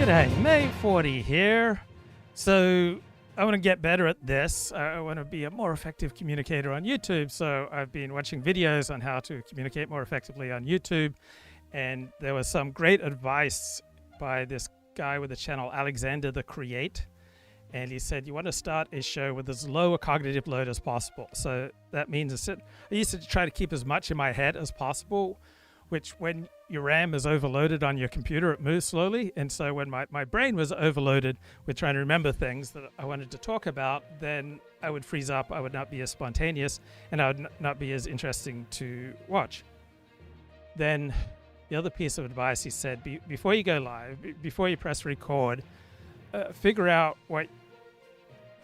G'day, May 40 here. So I want to get better at this. I want to be a more effective communicator on YouTube. So I've been watching videos on how to communicate more effectively on YouTube. And there was some great advice by this guy with the channel, Alexander the Create. And he said, you want to start a show with as low a cognitive load as possible. So that means I used to try to keep as much in my head as possible, which when your RAM is overloaded on your computer, it moves slowly. And so when my brain was overloaded with trying to remember things that I wanted to talk about, then I would freeze up, I would not be as spontaneous, and I would not be as interesting to watch. Then the other piece of advice he said, before you go live, before you press record, figure out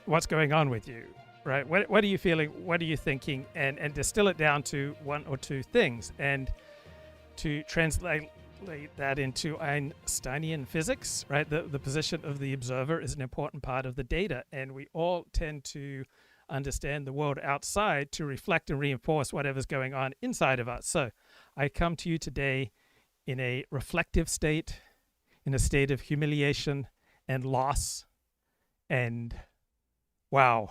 what's going on with you, right? What are you feeling? What are you thinking? And distill it down to one or two things. And to translate that into Einsteinian physics, right? The position of the observer is an important part of the data, and we all tend to understand the world outside to reflect and reinforce whatever's going on inside of us. So I come to you today in a reflective state, in a state of humiliation and loss, and wow,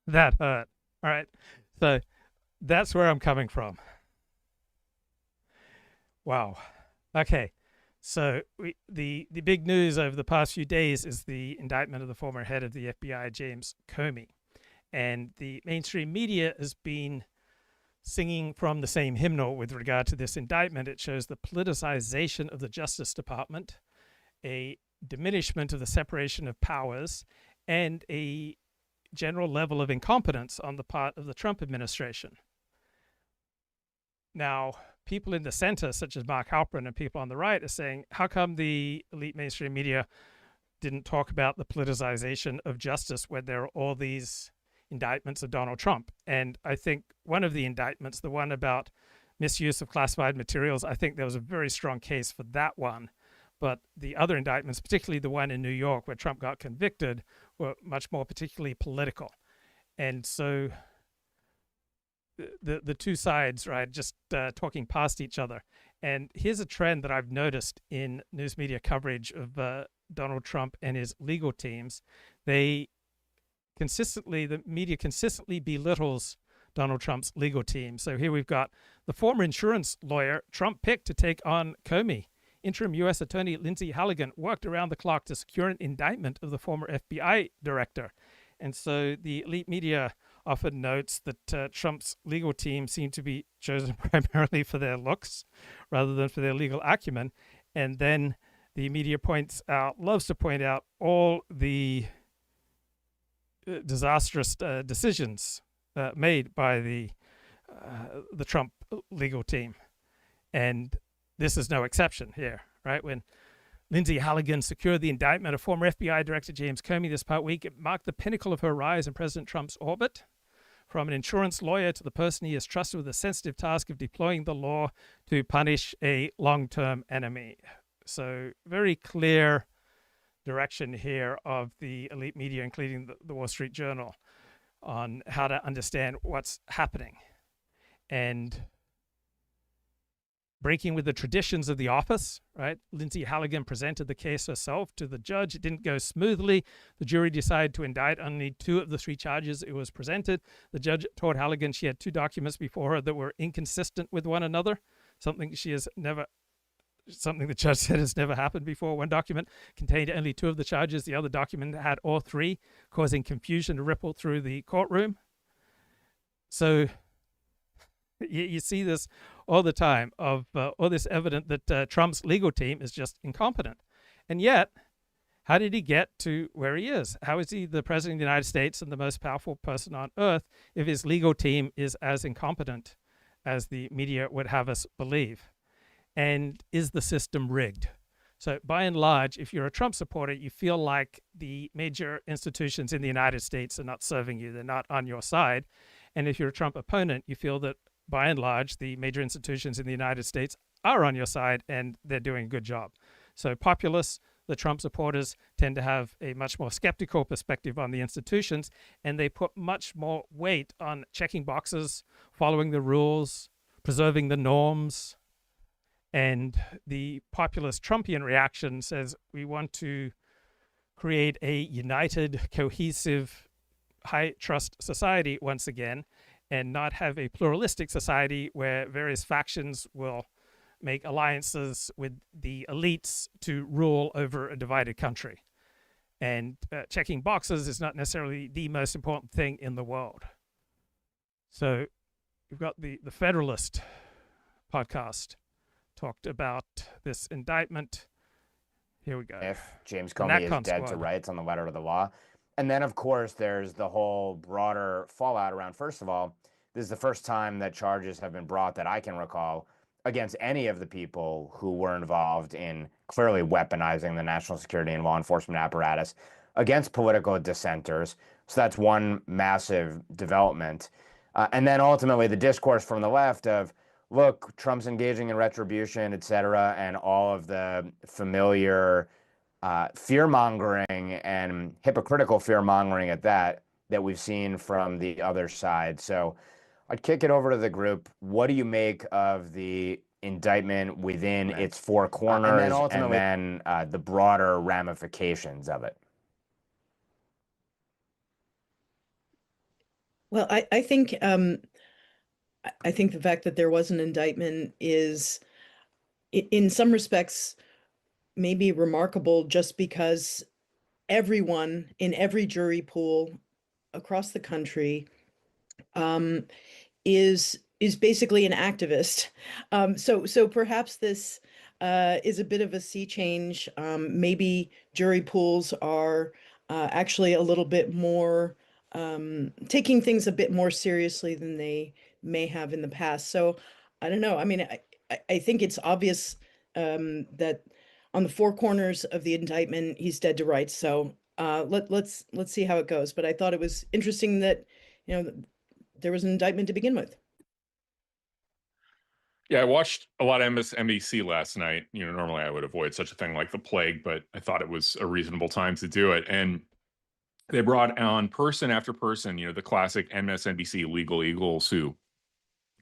that hurt. All right, so that's where I'm coming from. Wow. Okay. So the big news over the past few days is the indictment of the former head of the FBI, James Comey. And the mainstream media has been singing from the same hymnal with regard to this indictment. It shows the politicization of the Justice Department, a diminishment of the separation of powers, and a general level of incompetence on the part of the Trump administration. Now, people in the center, such as Mark Halperin and people on the right, are saying, how come the elite mainstream media didn't talk about the politicization of justice when there are all these indictments of Donald Trump? And I think one of the indictments, the one about misuse of classified materials, I think there was a very strong case for that one. But the other indictments, particularly the one in New York where Trump got convicted, were much more particularly political. And so the two sides, right, just talking past each other. And here's a trend that I've noticed in news media coverage of Donald Trump and his legal teams. The media consistently belittles Donald Trump's legal team. So here we've got the former insurance lawyer Trump picked to take on Comey. Interim U.S. Attorney Lindsay Halligan worked around the clock to secure an indictment of the former FBI director. And so the elite media often notes that Trump's legal team seemed to be chosen primarily for their looks rather than for their legal acumen. And then the media loves to point out all the disastrous decisions made by the Trump legal team. And this is no exception here, right? When Lindsay Halligan secured the indictment of former FBI Director James Comey this past week, it marked the pinnacle of her rise in President Trump's orbit. From an insurance lawyer to the person he is trusted with the sensitive task of deploying the law to punish a long-term enemy. So very clear direction here of the elite media, including the Wall Street Journal, on how to understand what's happening. And breaking with the traditions of the office, right? Lindsay Halligan presented the case herself to the judge. It didn't go smoothly. The jury decided to indict only 2 of the 3 charges it was presented. The judge told Halligan she had 2 documents before her that were inconsistent with one another, something the judge said has never happened before. One document contained only 2 of the charges. The other document had all 3, causing confusion to ripple through the courtroom. So you see this all the time of all this evidence that Trump's legal team is just incompetent. And yet, how did he get to where he is? How is he the president of the United States and the most powerful person on earth if his legal team is as incompetent as the media would have us believe? And is the system rigged? So by and large, if you're a Trump supporter, you feel like the major institutions in the United States are not serving you. They're not on your side. And if you're a Trump opponent, you feel that by and large, the major institutions in the United States are on your side and they're doing a good job. So populists, the Trump supporters, tend to have a much more skeptical perspective on the institutions, and they put much more weight on checking boxes, following the rules, preserving the norms, And the populist Trumpian reaction says we want to create a united, cohesive, high trust society once again, and not have a pluralistic society where various factions will make alliances with the elites to rule over a divided country. And checking boxes is not necessarily the most important thing in the world. So we've got the Federalist podcast talked about this indictment. Here we go. If James Comey is dead to rights on the letter of the law. And then, of course, there's the whole broader fallout around, first of all, this is the first time that charges have been brought that I can recall against any of the people who were involved in clearly weaponizing the national security and law enforcement apparatus against political dissenters. So that's one massive development. And then ultimately the discourse from the left of, look, Trump's engaging in retribution, et cetera, and all of the familiar fear-mongering and hypocritical fear-mongering at that we've seen from the other side. So I'd kick it over to the group. What do you make of the indictment within its four corners, and then ultimately the broader ramifications of it? Well, I think the fact that there was an indictment is, in some respects, maybe remarkable, just because everyone in every jury pool across the country is basically an activist. So perhaps this is a bit of a sea change. Maybe jury pools are actually a little bit more taking things a bit more seriously than they may have in the past. So I don't know. I mean, I think it's obvious that on the four corners of the indictment, he's dead to rights. So let's see how it goes. But I thought it was interesting that, there was an indictment to begin with. Yeah, I watched a lot of MSNBC last night. Normally I would avoid such a thing like the plague, but I thought it was a reasonable time to do it. And they brought on person after person, the classic MSNBC legal eagles who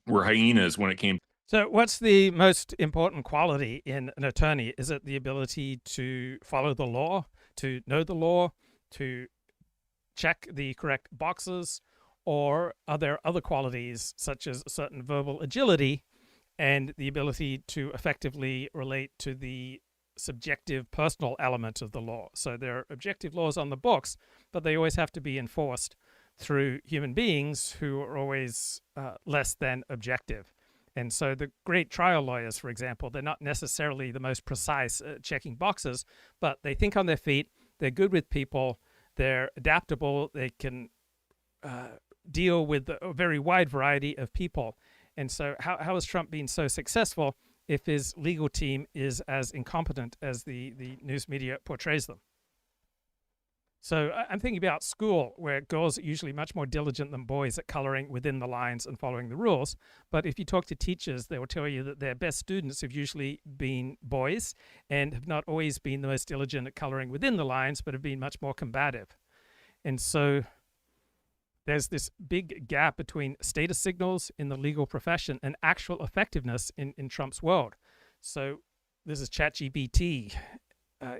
were hyenas when it came. So what's the most important quality in an attorney? Is it the ability to follow the law, to know the law, to check the correct boxes? Or are there other qualities such as a certain verbal agility and the ability to effectively relate to the subjective personal element of the law? So there are objective laws on the books, but they always have to be enforced through human beings who are always less than objective. And so the great trial lawyers, for example, they're not necessarily the most precise checking boxes, but they think on their feet, they're good with people, they're adaptable, they can deal with a very wide variety of people. And so how has Trump been so successful if his legal team is as incompetent as the news media portrays them? So I'm thinking about school, where girls are usually much more diligent than boys at coloring within the lines and following the rules. But if you talk to teachers, they will tell you that their best students have usually been boys and have not always been the most diligent at coloring within the lines, but have been much more combative. And so there's this big gap between status signals in the legal profession and actual effectiveness in Trump's world. So this is ChatGPT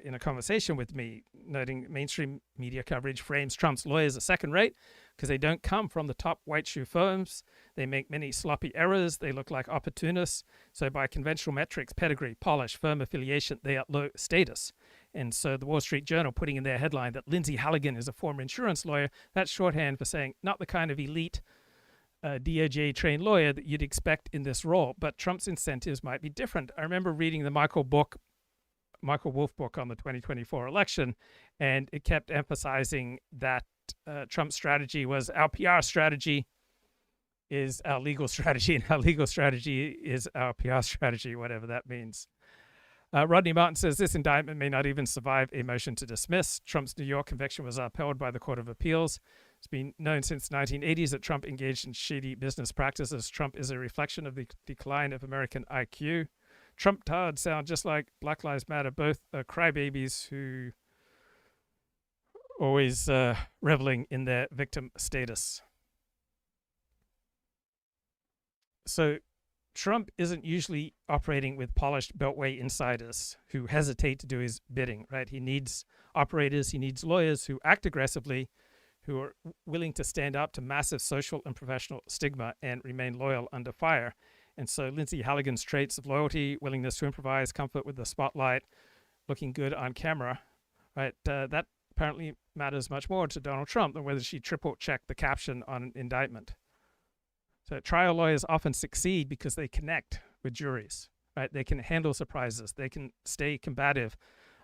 in a conversation with me, noting mainstream media coverage frames Trump's lawyers as second-rate because they don't come from the top white shoe firms. They make many sloppy errors. They look like opportunists. So by conventional metrics, pedigree, polish, firm affiliation, they are low status. And so the Wall Street Journal putting in their headline that Lindsay Halligan is a former insurance lawyer, that's shorthand for saying not the kind of elite DOJ-trained lawyer that you'd expect in this role. But Trump's incentives might be different. I remember reading the Michael Wolff book on the 2024 election, and it kept emphasizing that Trump's strategy was our PR strategy is our legal strategy, and our legal strategy is our PR strategy, whatever that means. Rodney Martin says this indictment may not even survive a motion to dismiss. Trump's New York conviction was upheld by the Court of Appeals. It's been known since the 1980s that Trump engaged in shady business practices. Trump is a reflection of the decline of American IQ. Trump-tards sound just like Black Lives Matter, both crybabies who always reveling in their victim status. So Trump isn't usually operating with polished beltway insiders who hesitate to do his bidding, right? He needs operators, he needs lawyers who act aggressively, who are willing to stand up to massive social and professional stigma and remain loyal under fire. And so Lindsay Halligan's traits of loyalty, willingness to improvise, comfort with the spotlight, looking good on camera, right? That apparently matters much more to Donald Trump than whether she triple-checked the caption on an indictment. So trial lawyers often succeed because they connect with juries, right? They can handle surprises. They can stay combative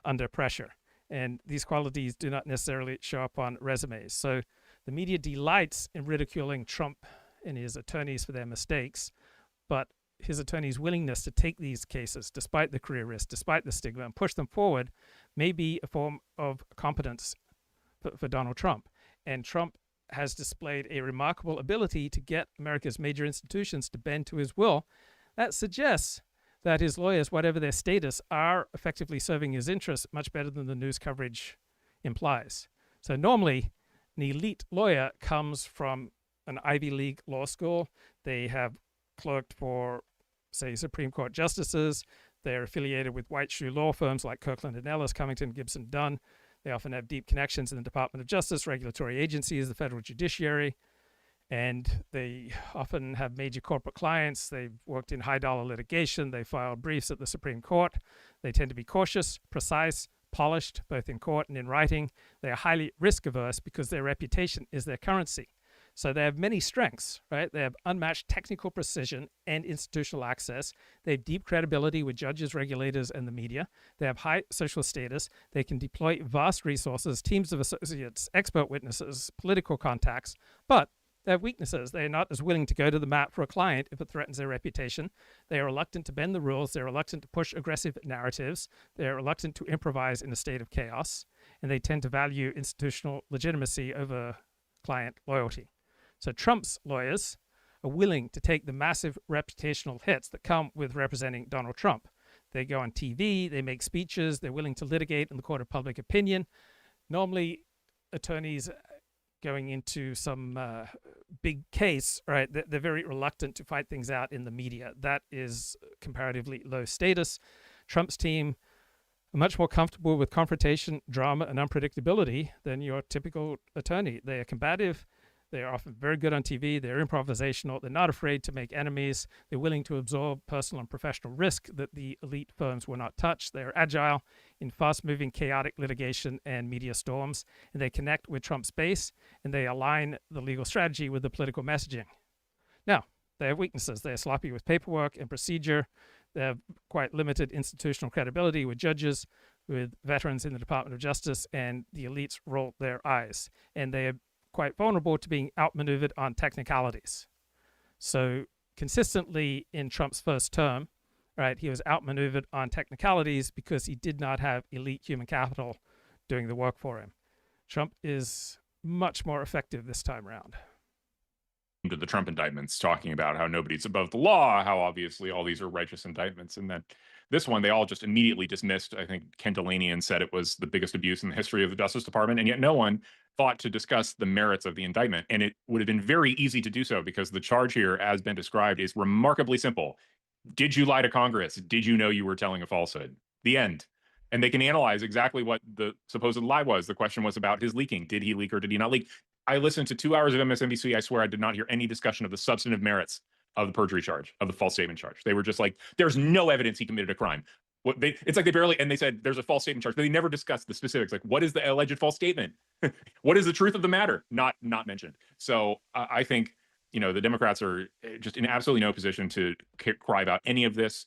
under pressure. And these qualities do not necessarily show up on resumes. So the media delights in ridiculing Trump and his attorneys for their mistakes, but his attorneys' willingness to take these cases, despite the career risk, despite the stigma, and push them forward, may be a form of competence for Donald Trump. And Trump has displayed a remarkable ability to get America's major institutions to bend to his will. That suggests that his lawyers, whatever their status, are effectively serving his interests much better than the news coverage implies. So normally, an elite lawyer comes from an Ivy League law school. They have clerked for, say, Supreme Court justices. They're affiliated with white shoe law firms like Kirkland & Ellis, Cummington, Gibson, Dunn. They often have deep connections in the Department of Justice, regulatory agencies, the federal judiciary, and they often have major corporate clients. They've worked in high-dollar litigation. They file briefs at the Supreme Court. They tend to be cautious, precise, polished, both in court and in writing. They are highly risk-averse because their reputation is their currency. So they have many strengths, right? They have unmatched technical precision and institutional access. They have deep credibility with judges, regulators, and the media. They have high social status. They can deploy vast resources, teams of associates, expert witnesses, political contacts, but they have weaknesses. They are not as willing to go to the mat for a client if it threatens their reputation. They are reluctant to bend the rules. They're reluctant to push aggressive narratives. They're reluctant to improvise in a state of chaos. And they tend to value institutional legitimacy over client loyalty. So Trump's lawyers are willing to take the massive reputational hits that come with representing Donald Trump. They go on TV, they make speeches, they're willing to litigate in the court of public opinion. Normally, attorneys going into some big case, right, they're very reluctant to fight things out in the media. That is comparatively low status. Trump's team are much more comfortable with confrontation, drama, and unpredictability than your typical attorney. They are combative. They are often very good on TV. They're improvisational. They're not afraid to make enemies. They're willing to absorb personal and professional risk that the elite firms will not touch. They're agile in fast-moving, chaotic litigation and media storms. And they connect with Trump's base, and they align the legal strategy with the political messaging. Now, they have weaknesses. They're sloppy with paperwork and procedure. They have quite limited institutional credibility with judges, with veterans in the Department of Justice, and the elites roll their eyes. And they are quite vulnerable to being outmaneuvered on technicalities. So consistently in Trump's first term, right, he was outmaneuvered on technicalities because he did not have elite human capital doing the work for him. Trump is much more effective this time around. To the Trump indictments, talking about how nobody's above the law, how obviously all these are righteous indictments, and then this one they all just immediately dismissed. I think Ken Delanian said it was the biggest abuse in the history of the Justice Department, and yet no one thought to discuss the merits of the indictment. And it would have been very easy to do so because the charge here, as been described, is remarkably simple. Did you lie to Congress? Did you know you were telling a falsehood? The end. And they can analyze exactly what the supposed lie was. The question was about his leaking. Did he leak or did he not leak? I listened to 2 hours of MSNBC. I swear I did not hear any discussion of the substantive merits of the perjury charge, of the false statement charge. They were just like, there's no evidence he committed a crime. It's like they barely, and they said there's a false statement charge, but they never discussed the specifics. Like, what is the alleged false statement? What is the truth of the matter? Not mentioned. So I think, the Democrats are just in absolutely no position to cry about any of this.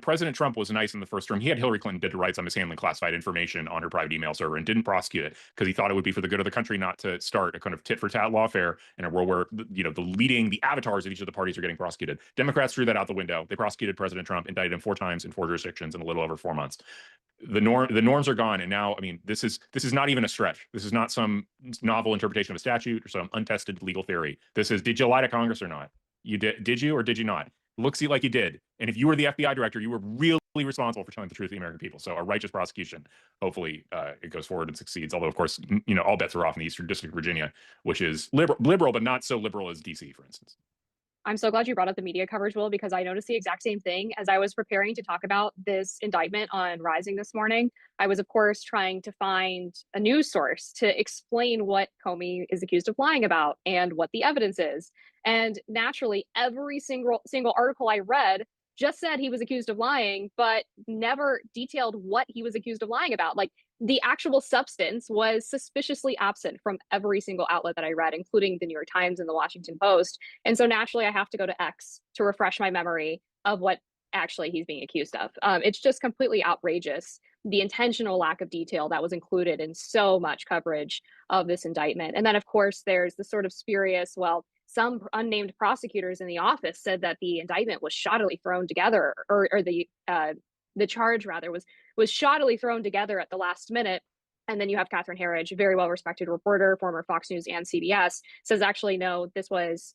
President Trump was nice in the first term. He had Hillary Clinton dead to rights on mishandling classified information on her private email server and didn't prosecute it because he thought it would be for the good of the country not to start a kind of tit-for-tat lawfare in a world where, the avatars of each of the parties are getting prosecuted. Democrats threw that out the window. They prosecuted President Trump, indicted him 4 times in 4 jurisdictions in a little over 4 months. The norms are gone. And now, this is not even a stretch. This is not some novel interpretation of a statute or some untested legal theory. This is, did you lie to Congress or not? You did you or did you not? Looks like you did. And if you were the FBI director, you were really responsible for telling the truth to the American people. So a righteous prosecution. Hopefully it goes forward and succeeds. Although, of course, all bets are off in the Eastern District of Virginia, which is liberal, but not so liberal as DC, for instance. I'm so glad you brought up the media coverage, Will, because I noticed the exact same thing as I was preparing to talk about this indictment on Rising this morning. I was, of course, trying to find a news source to explain what Comey is accused of lying about and what the evidence is. And naturally, every single article I read just said he was accused of lying, but never detailed what he was accused of lying about. Like, the actual substance was suspiciously absent from every single outlet that I read, including the New York Times and the Washington Post. And so naturally, I have to go to X to refresh my memory of what actually he's being accused of. It's just completely outrageous, the intentional lack of detail that was included in so much coverage of this indictment. And then, of course, there's the sort of spurious, well, some unnamed prosecutors in the office said that the indictment was shoddily thrown together, or the charge rather was shoddily thrown together at the last minute. And then you have Catherine Herridge, a very well-respected reporter, former Fox News and CBS, says actually, no, this was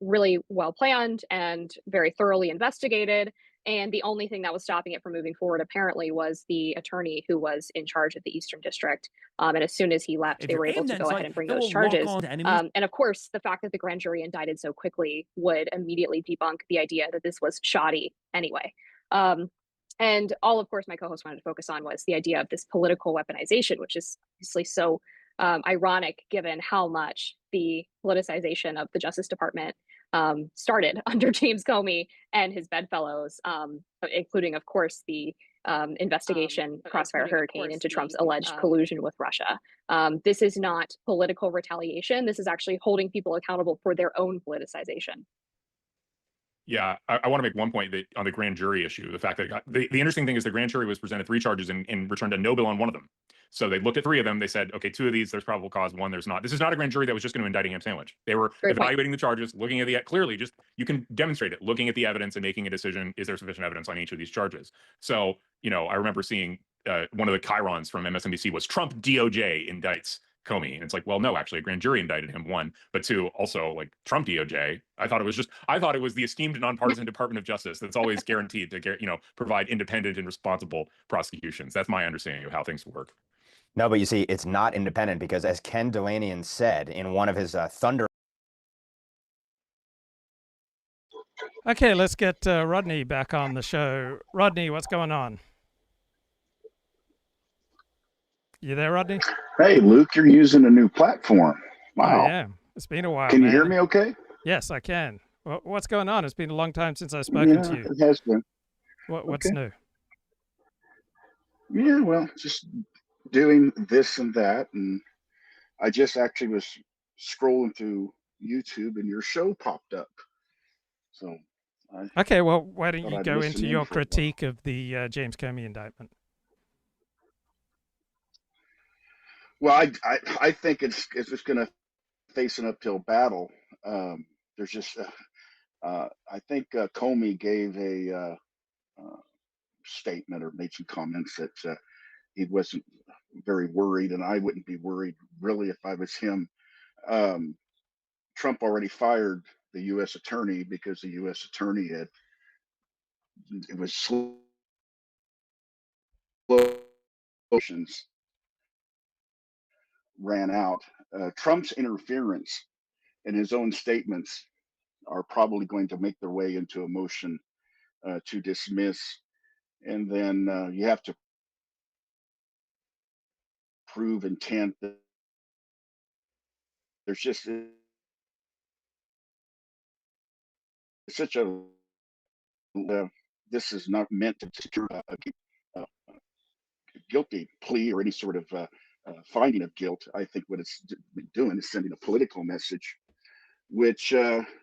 really well planned and very thoroughly investigated. And the only thing that was stopping it from moving forward, apparently, was the attorney who was in charge of the Eastern District. And as soon as he left, they were able to go ahead and bring those charges. And of course, the fact that the grand jury indicted so quickly would immediately debunk the idea that this was shoddy anyway. And all, of course, my co-host wanted to focus on was the idea of this political weaponization, which is obviously so ironic given how much the politicization of the Justice Department started under James Comey and his bedfellows, including, of course, the investigation Crossfire Hurricane into Trump's alleged collusion with Russia. This is not political retaliation. This is actually holding people accountable for their own politicization. Yeah, I want to make one point that on the grand jury issue, the fact that the interesting thing is the grand jury was presented 3 charges and returned a no bill on one of them. So they looked at 3 of them. They said, okay, 2 of these, there's probable cause, 1 there's not. This is not a grand jury that was just going to indict a ham sandwich. They were evaluating the charges, looking at the, clearly just, you can demonstrate it, looking at the evidence and making a decision, is there sufficient evidence on each of these charges? So, you know, I remember seeing one of the chyrons from MSNBC was Trump DOJ indicts Comey. And it's like, well, no, actually a grand jury indicted him, 1, but 2, also like Trump DOJ. I thought it was the esteemed nonpartisan Department of Justice that's always guaranteed to get, provide independent and responsible prosecutions. That's my understanding of how things work. No, but you see, it's not independent because, as Ken Delanian said in one of his thunder. Okay, let's get Rodney back on the show. Rodney, what's going on? You there, Rodney? Hey, Luke, you're using a new platform. Wow. I am. It's been a while. Can you hear me okay? Yes, I can. What's going on? It's been a long time since I've spoken to you. It has been. What's new? Yeah, well, just doing this and that. And I just actually was scrolling through YouTube and your show popped up. So. Okay, well, why don't you go into your critique of the James Comey indictment? Well, I think it's just going to face an uphill battle. There's just, I think Comey gave a statement or made some comments that he wasn't very worried, and I wouldn't be worried really if I was him. Trump already fired the U.S. attorney because the U.S. attorney was slow motions ran out. Trump's interference in his own statements are probably going to make their way into a motion to dismiss. And then you have to prove intent. There's just such a, this is not meant to secure a guilty plea or any sort of finding of guilt. I think what it's doing is sending a political message, which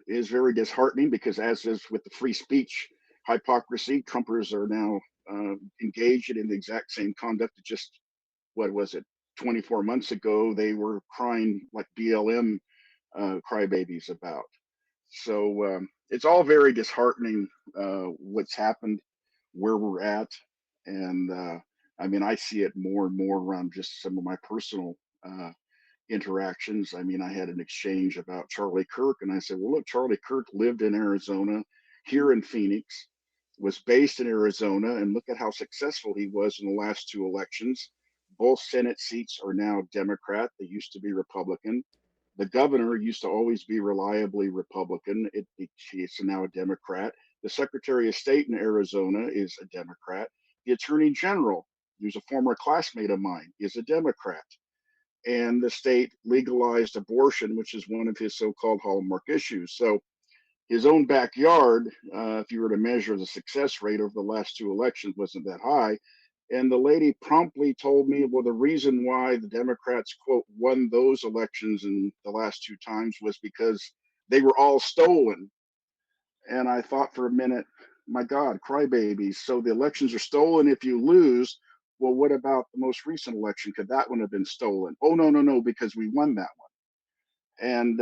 is very disheartening because, as is with the free speech hypocrisy, Trumpers are now engaged in the exact same conduct that just, what was it, 24 months ago, they were crying like BLM crybabies about. So it's all very disheartening what's happened, where we're at. And I mean, I see it more and more around just some of my personal interactions. I mean, I had an exchange about Charlie Kirk, and I said, well, look, Charlie Kirk lived in Arizona, here in Phoenix, was based in Arizona, and look at how successful he was in the last 2 elections. Both Senate seats are now Democrat. They used to be Republican. The governor used to always be reliably Republican. She's now a Democrat. The Secretary of State in Arizona is a Democrat. The Attorney General, who's a former classmate of mine, is a Democrat. And the state legalized abortion, which is one of his so-called hallmark issues. So his own backyard, if you were to measure the success rate over the last two elections, wasn't that high. And the lady promptly told me, well, the reason why the Democrats, quote, won those elections in the last two times was because they were all stolen. And I thought for a minute, my God, crybabies. So the elections are stolen if you lose. Well, what about the most recent election? Could that one have been stolen? Oh, no, because we won that one. And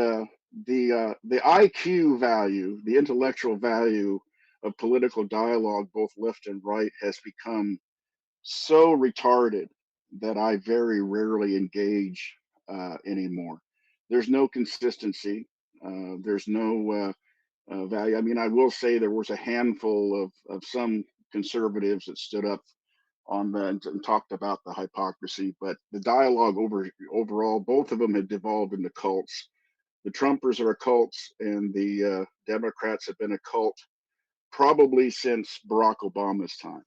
the IQ value, the intellectual value of political dialogue, both left and right, has become so retarded that I very rarely engage anymore. There's no consistency. There's no value. I mean, I will say there was a handful of some conservatives that stood up on the and talked about the hypocrisy, but the dialogue overall, both of them had devolved into cults. The Trumpers are a cult, and the Democrats have been a cult probably since Barack Obama's time.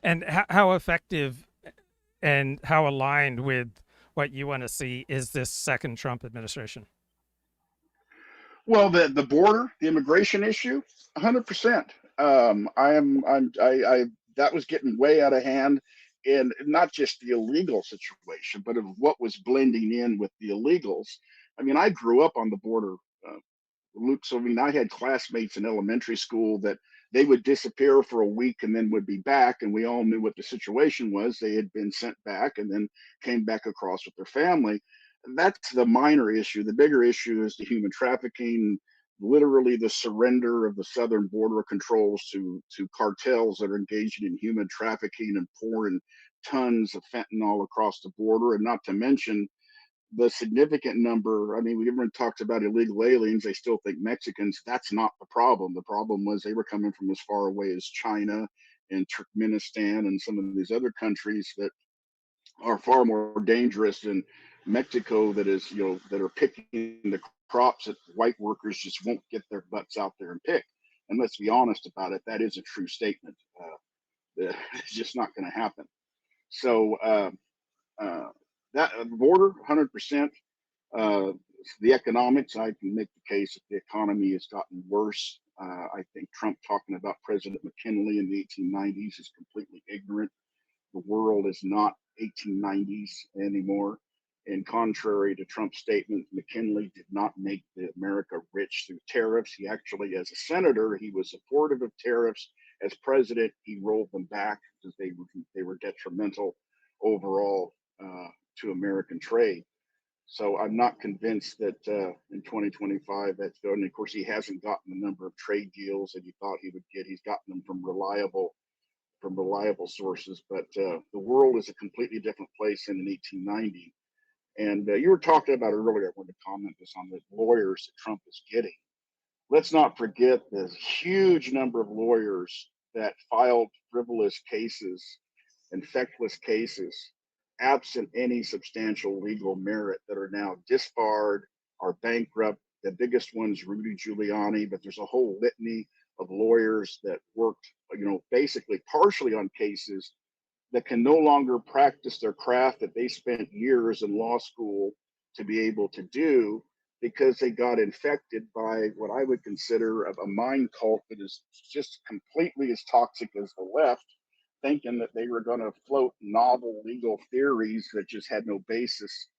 And how effective and how aligned with what you want to see is this second Trump administration? Well, the border, the immigration issue, 100%. That was getting way out of hand, and not just the illegal situation, but of what was blending in with the illegals. I mean, I grew up on the border, Luke. So I mean, I had classmates in elementary school that they would disappear for a week and then would be back, and we all knew what the situation was. They had been sent back and then came back across with their family. That's the minor issue. The bigger issue is the human trafficking, literally the surrender of the southern border controls to cartels that are engaging in human trafficking and pouring tons of fentanyl across the border, and not to mention the significant number. I mean, everyone talks about illegal aliens. They still think Mexicans. That's not the problem. The problem was they were coming from as far away as China and Turkmenistan and some of these other countries that are far more dangerous than Mexico, that is, that are picking the crops that white workers just won't get their butts out there and pick. And let's be honest about it, that is a true statement. It's just not going to happen. So that border, 100%. The economics, I can make the case that the economy has gotten worse. I think Trump talking about President McKinley in the 1890s is completely ignorant. The world is not 1890s anymore. And contrary to Trump's statement, McKinley did not make America rich through tariffs. He actually, as a senator, he was supportive of tariffs. As president, he rolled them back because they were detrimental overall to American trade. So I'm not convinced that in 2025 that's going. And of course, he hasn't gotten the number of trade deals that he thought he would get. He's gotten them from reliable sources. But the world is a completely different place than in 1890. And you were talking about earlier, I wanted to comment this on the lawyers that Trump is getting. Let's not forget the huge number of lawyers that filed frivolous cases and feckless cases, absent any substantial legal merit, that are now disbarred, are bankrupt. The biggest one's Rudy Giuliani, but there's a whole litany of lawyers that worked, basically partially on cases that can no longer practice their craft that they spent years in law school to be able to do, because they got infected by what I would consider a mind cult that is just completely as toxic as the left, thinking that they were going to float novel legal theories that just had no basis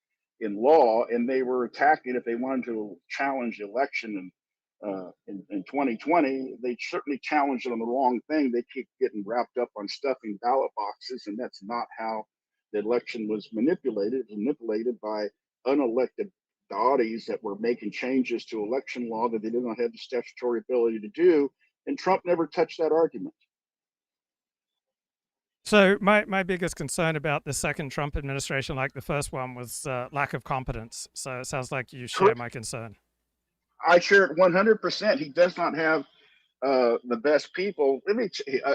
in law. And they were attacking, if they wanted to challenge the election in 2020, they certainly challenged it on the wrong thing. They keep getting wrapped up on stuffing ballot boxes, and that's not how the election was manipulated. It was manipulated by unelected bodies that were making changes to election law that they did not have the statutory ability to do, and Trump never touched that argument. So my biggest concern about the second Trump administration, like the first one, was lack of competence. So it sounds like you share my concern. I share it 100%. He does not have the best people.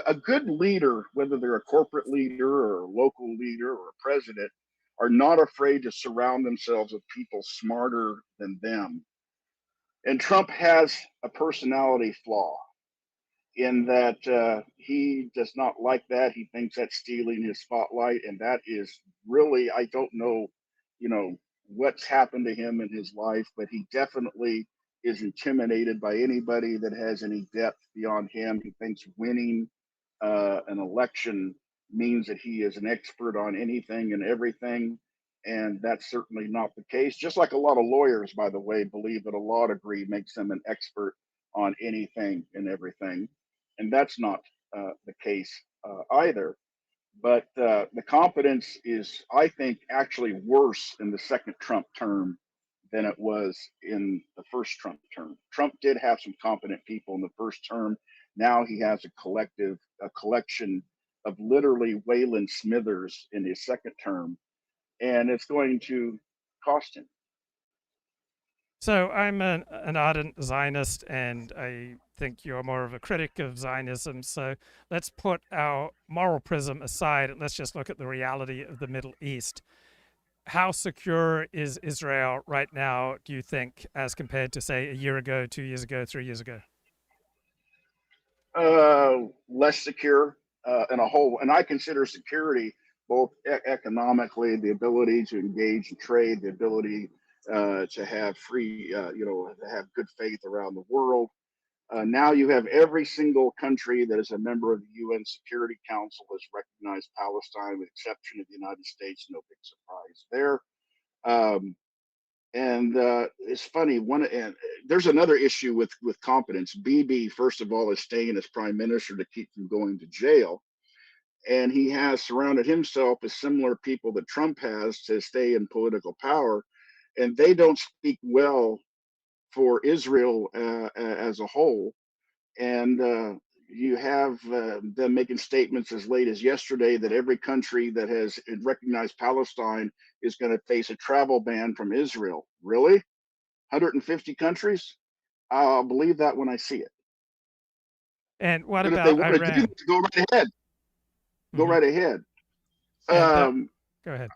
A good leader, whether they're a corporate leader or a local leader or a president, are not afraid to surround themselves with people smarter than them. And Trump has a personality flaw in that he does not like that. He thinks that's stealing his spotlight, and that is really, I don't know, what's happened to him in his life, but he definitely is intimidated by anybody that has any depth beyond him. He thinks winning an election means that he is an expert on anything and everything. And that's certainly not the case. Just like a lot of lawyers, by the way, believe that a law degree makes them an expert on anything and everything. And that's not the case either. But the competence is, I think, actually worse in the second Trump term than it was in the first Trump term. Trump did have some competent people in the first term. Now he has a collection of literally Wayland Smithers in his second term, and it's going to cost him. So I'm an ardent Zionist, and I think you're more of a critic of Zionism. So let's put our moral prism aside and let's just look at the reality of the Middle East. How secure is Israel right now, do you think, as compared to, say, a year ago, 2 years ago, 3 years ago? Less secure in a whole, and I consider security both economically, the ability to engage in trade, the ability to have free, to have good faith around the world. Now you have every single country that is a member of the UN Security Council has recognized Palestine, with the exception of the United States. No big surprise there. And it's funny. And there's another issue with competence. Bibi, first of all, is staying as prime minister to keep from going to jail, and he has surrounded himself with similar people that Trump has to stay in political power, and they don't speak well for Israel as a whole. And you have them making statements as late as yesterday that every country that has recognized Palestine is going to face a travel ban from Israel. Really? 150 countries? I'll believe that when I see it. And what but about if they want Iran? to do it, go right ahead. Go right ahead. And, go ahead.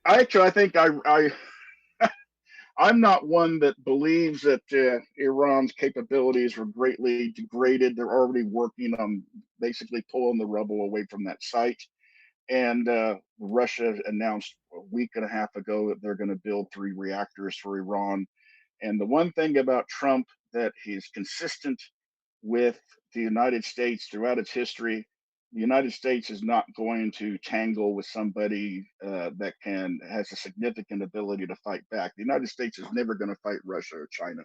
Actually, I think I'm not one that believes that Iran's capabilities were greatly degraded. They're already working on basically pulling the rubble away from that site. And Russia announced a week and a half ago that they're going to build 3 reactors for Iran. And the one thing about Trump that he's consistent with the United States throughout its history, the United States is not going to tangle with somebody that has a significant ability to fight back. The United States is never going to fight Russia or China.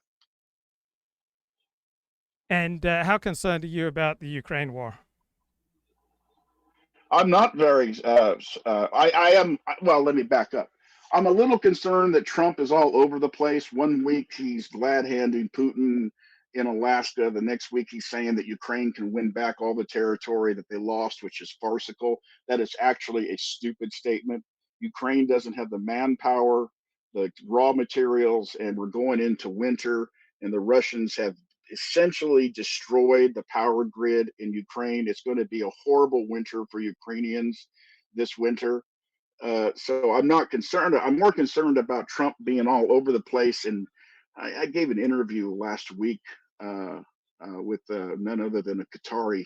And how concerned are you about the Ukraine war? I'm not very, I am, well, let me back up. I'm a little concerned that Trump is all over the place. One week he's glad-handing Putin in Alaska. The next week he's saying that Ukraine can win back all the territory that they lost, which is farcical. That is actually a stupid statement. Ukraine doesn't have the manpower, the raw materials, and we're going into winter, and the Russians have essentially destroyed the power grid in Ukraine. It's going to be a horrible winter for Ukrainians this winter. So I'm not concerned. I'm more concerned about Trump being all over the place. And I gave an interview last week with none other than a Qatari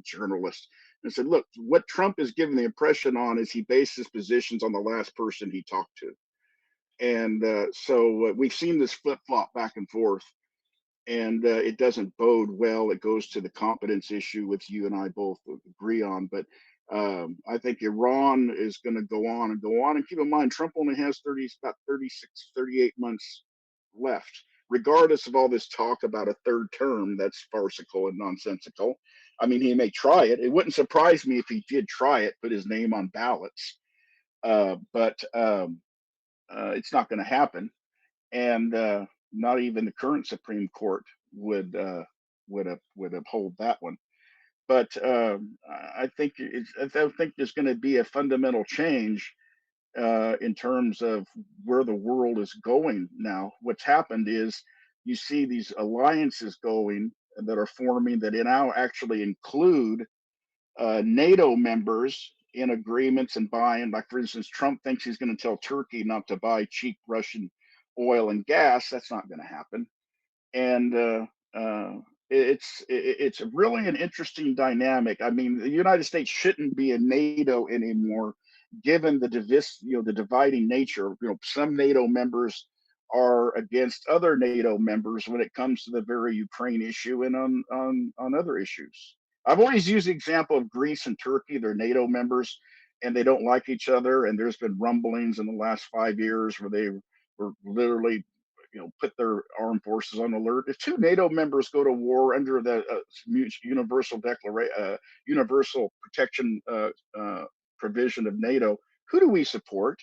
journalist. And said, look, what Trump is giving the impression on is he based his positions on the last person he talked to. And so we've seen this flip-flop back and forth. And it doesn't bode well. It goes to the competence issue, which you and I both agree on. But I think Iran is going to go on and go on. And keep in mind, Trump only has about 36, 38 months left. Regardless of all this talk about a third term, that's farcical and nonsensical. I mean, he may try it. It wouldn't surprise me if he did try it, put his name on ballots. But it's not going to happen. And not even the current Supreme Court would uphold that one. But I think there's going to be a fundamental change in terms of where the world is going now. What's happened is you see these alliances going that are forming that now actually include NATO members in agreements and buying. Like, for instance, Trump thinks he's going to tell Turkey not to buy cheap Russian oil and gas. That's not going to happen. And it's really an interesting dynamic. I mean, the United States shouldn't be in NATO anymore, given the the dividing nature. Some NATO members are against other NATO members when it comes to the very Ukraine issue and on other issues. I've always used the example of Greece and Turkey. They're NATO members and they don't like each other. And there's been rumblings in the last 5 years where they were literally put their armed forces on alert. If two NATO members go to war under the universal protection provision of NATO, who do we support?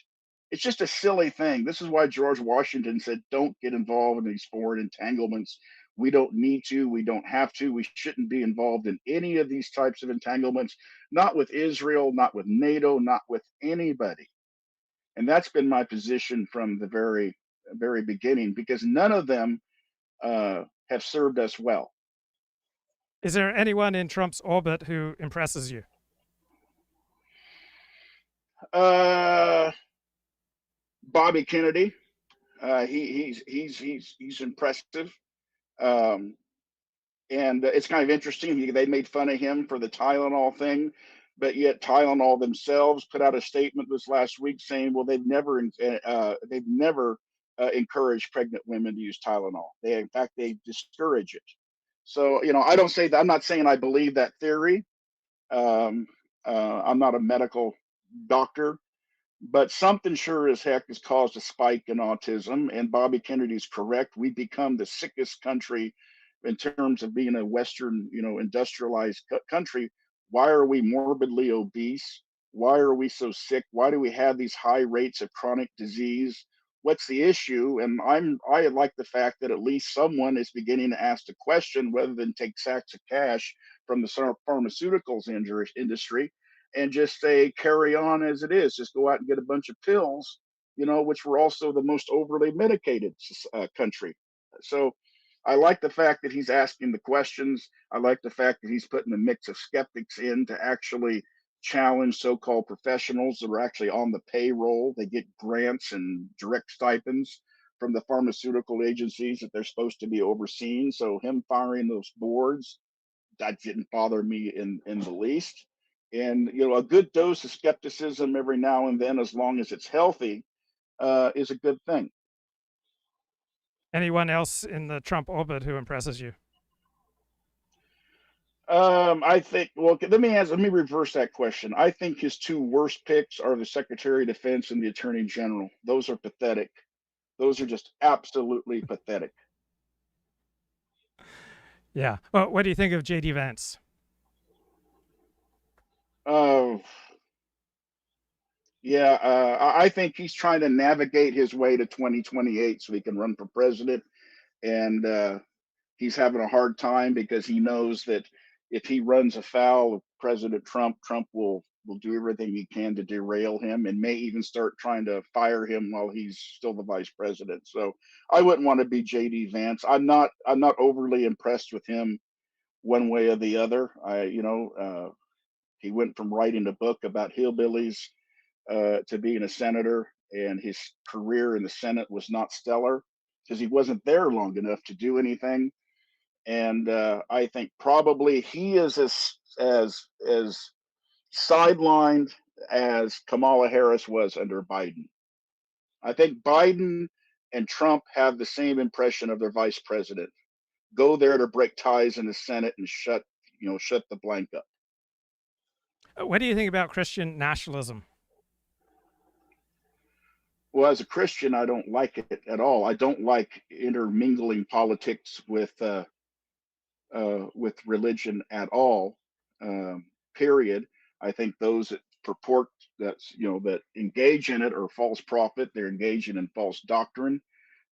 It's just a silly thing. This is why George Washington said, don't get involved in these foreign entanglements. We don't need to. We don't have to. We shouldn't be involved in any of these types of entanglements, not with Israel, not with NATO, not with anybody. And that's been my position from the very beginning, because none of them have served us well. Is there anyone in Trump's orbit who impresses you? Bobby Kennedy, he's impressive, and it's kind of interesting. They made fun of him for the Tylenol thing, but yet Tylenol themselves put out a statement this last week saying, well, they've never encouraged pregnant women to use Tylenol. In fact, they discourage it. So, I don't say that. I'm not saying I believe that theory. I'm not a medical doctor, but something sure as heck has caused a spike in autism. And Bobby Kennedy's correct. We've become the sickest country in terms of being a Western, industrialized country. Why are we morbidly obese? Why are we so sick? Why do we have these high rates of chronic disease? What's the issue? And I like the fact that at least someone is beginning to ask the question, rather than take sacks of cash from the pharmaceuticals industry and just say, carry on as it is. Just go out and get a bunch of pills, which we're also the most overly medicated country. So I like the fact that he's asking the questions. I like the fact that he's putting a mix of skeptics in to actually challenge so-called professionals that are actually on the payroll. They get grants and direct stipends from the pharmaceutical agencies that they're supposed to be overseeing. So him firing those boards, that didn't bother me in the least. And a good dose of skepticism every now and then, as long as it's healthy, is a good thing. Anyone else in the Trump orbit who impresses you? I think, well, let me reverse that question. I think his two worst picks are the Secretary of Defense and the Attorney General. Those are pathetic. Those are just absolutely pathetic. Yeah. Well, what do you think of J.D. Vance? I think he's trying to navigate his way to 2028 so he can run for president. And he's having a hard time because he knows that if he runs afoul of President Trump, Trump will do everything he can to derail him and may even start trying to fire him while he's still the vice president. So I wouldn't want to be J.D. Vance. I'm not overly impressed with him one way or the other. He went from writing a book about hillbillies to being a senator, and his career in the Senate was not stellar because he wasn't there long enough to do anything. And I think probably he is as sidelined as Kamala Harris was under Biden. I think Biden and Trump have the same impression of their vice president. Go there to break ties in the Senate and shut the blank up. What do you think about Christian nationalism? Well, as a Christian, I don't like it at all. I don't like intermingling politics with religion at all. Period. I think those that purport that engage in it are false prophet. They're engaging in false doctrine.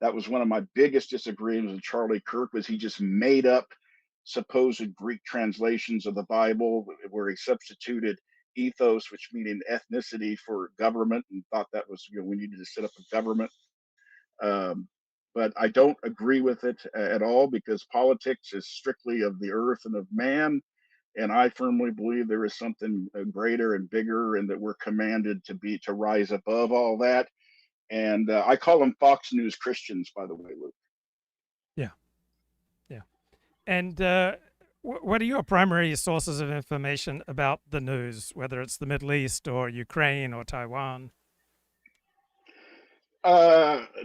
That was one of my biggest disagreements with Charlie Kirk, was he just made up supposed Greek translations of the Bible where he substituted ethos, which meaning ethnicity, for government, and thought that was, we needed to set up a government. But I don't agree with it at all, because politics is strictly of the earth and of man. And I firmly believe there is something greater and bigger, and that we're commanded to rise above all that. And I call them Fox News Christians, by the way, Luke. Yeah. Yeah. And what are your primary sources of information about the news, whether it's the Middle East or Ukraine or Taiwan?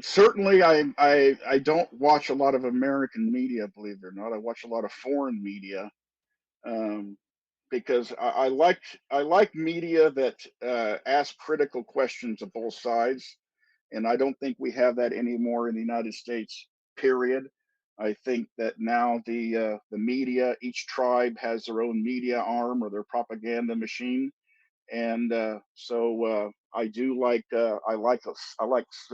Certainly, I don't watch a lot of American media, believe it or not. I watch a lot of foreign media, because I like media that ask critical questions of both sides, and I don't think we have that anymore in the United States. Period. I think that now the media, each tribe has their own media arm or their propaganda machine, and so I do like I like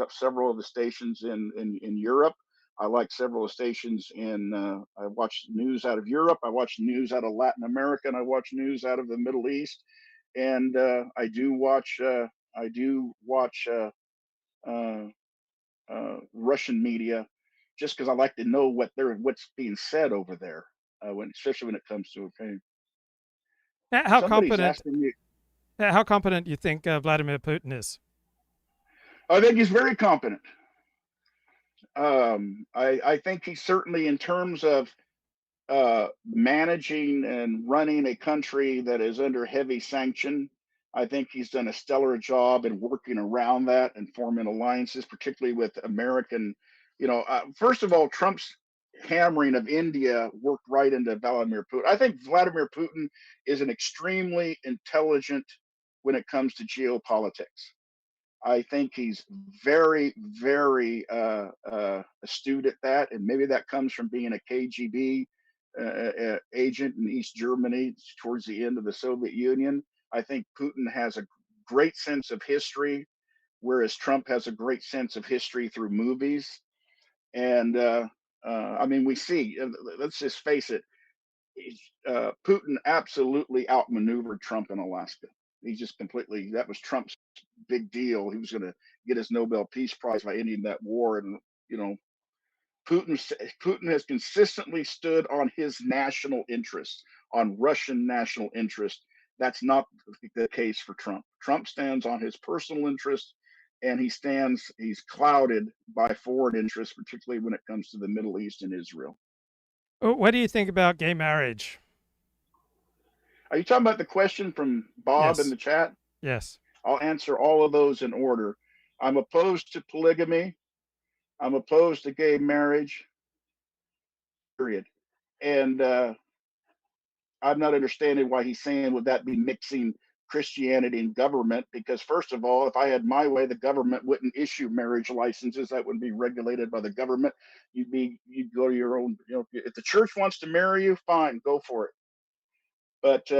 several of the stations in Europe. I like several of the stations in I watch news out of Europe. I watch news out of Latin America, and I watch news out of the Middle East. And I do watch Russian media, just because I like to know what's being said over there, especially when it comes to okay. How Somebody's competent? asking me. How competent do you think Vladimir Putin is? I think he's very competent. I think he's certainly, in terms of managing and running a country that is under heavy sanction, I think he's done a stellar job in working around that and forming alliances, particularly with American. First of all, Trump's hammering of India worked right into Vladimir Putin. I think Vladimir Putin is an extremely intelligent when it comes to geopolitics. I think he's very, very astute at that, and maybe that comes from being a KGB agent in East Germany towards the end of the Soviet Union. I think Putin has a great sense of history, whereas Trump has a great sense of history through movies. And I mean, we see. Let's just face it. Putin absolutely outmaneuvered Trump in Alaska. He just completely. That was Trump's big deal. He was going to get his Nobel Peace Prize by ending that war, and Putin has consistently stood on his national interest, on Russian national interest. That's not the case for Trump. Trump stands on his personal interest, and he's clouded by foreign interests, particularly when it comes to the Middle East and Israel. What do you think about gay marriage? Are you talking about the question from Bob Yes. in the chat? Yes. I'll answer all of those in order. I'm opposed to polygamy. I'm opposed to gay marriage, period. And I'm not understanding why he's saying, would that be mixing Christianity and government? Because first of all, if I had my way, the government wouldn't issue marriage licenses. That wouldn't be regulated by the government. You'd go to your own, if the church wants to marry you, fine, go for it. But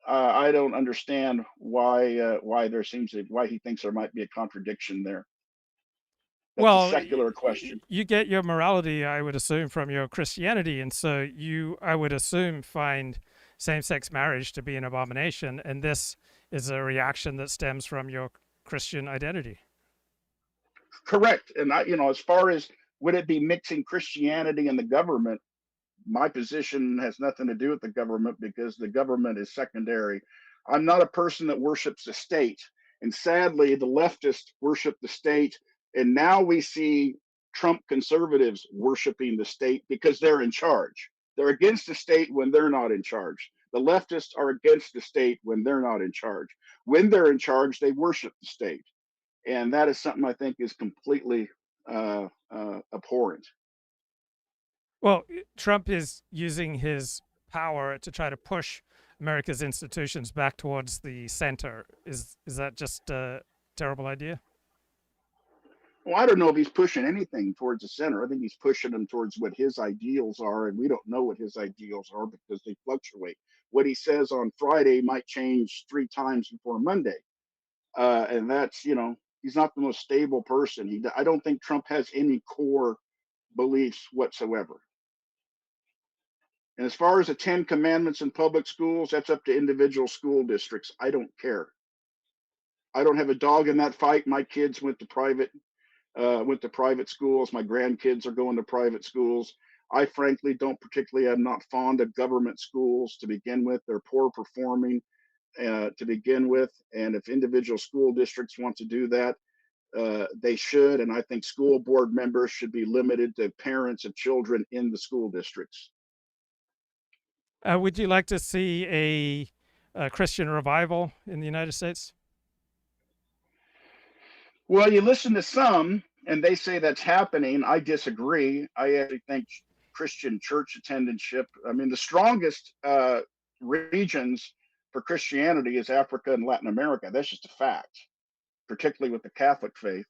I don't understand why he thinks there might be a contradiction there. That's a secular question. You get your morality, I would assume, from your Christianity, and so you, I would assume, find same-sex marriage to be an abomination, and this is a reaction that stems from your Christian identity. Correct. And as far as would it be mixing Christianity and the government, my position has nothing to do with the government, because the government is secondary. I'm not a person that worships the state. And sadly, the leftists worship the state. And now we see Trump conservatives worshiping the state because they're in charge. They're against the state when they're not in charge. The leftists are against the state when they're not in charge. When they're in charge, they worship the state. And that is something I think is completely abhorrent. Well, Trump is using his power to try to push America's institutions back towards the center. Is that just a terrible idea? Well, I don't know if he's pushing anything towards the center. I think he's pushing them towards what his ideals are, and we don't know what his ideals are because they fluctuate. What he says on Friday might change 3 times before Monday, and that's he's not the most stable person. I don't think Trump has any core beliefs whatsoever. And as far as the 10 commandments in public schools, that's up to individual school districts. I don't care. I don't have a dog in that fight. My kids went to private schools. My grandkids are going to private schools. I frankly don't particularly, I'm not fond of government schools to begin with. They're poor performing to begin with. And if individual school districts want to do that, they should. And I think school board members should be limited to parents of children in the school districts. Would you like to see a Christian revival in the United States? Well, you listen to some, and they say that's happening. I disagree. I actually think Christian church attendance, I mean, the strongest regions for Christianity is Africa and Latin America. That's just a fact, particularly with the Catholic faith.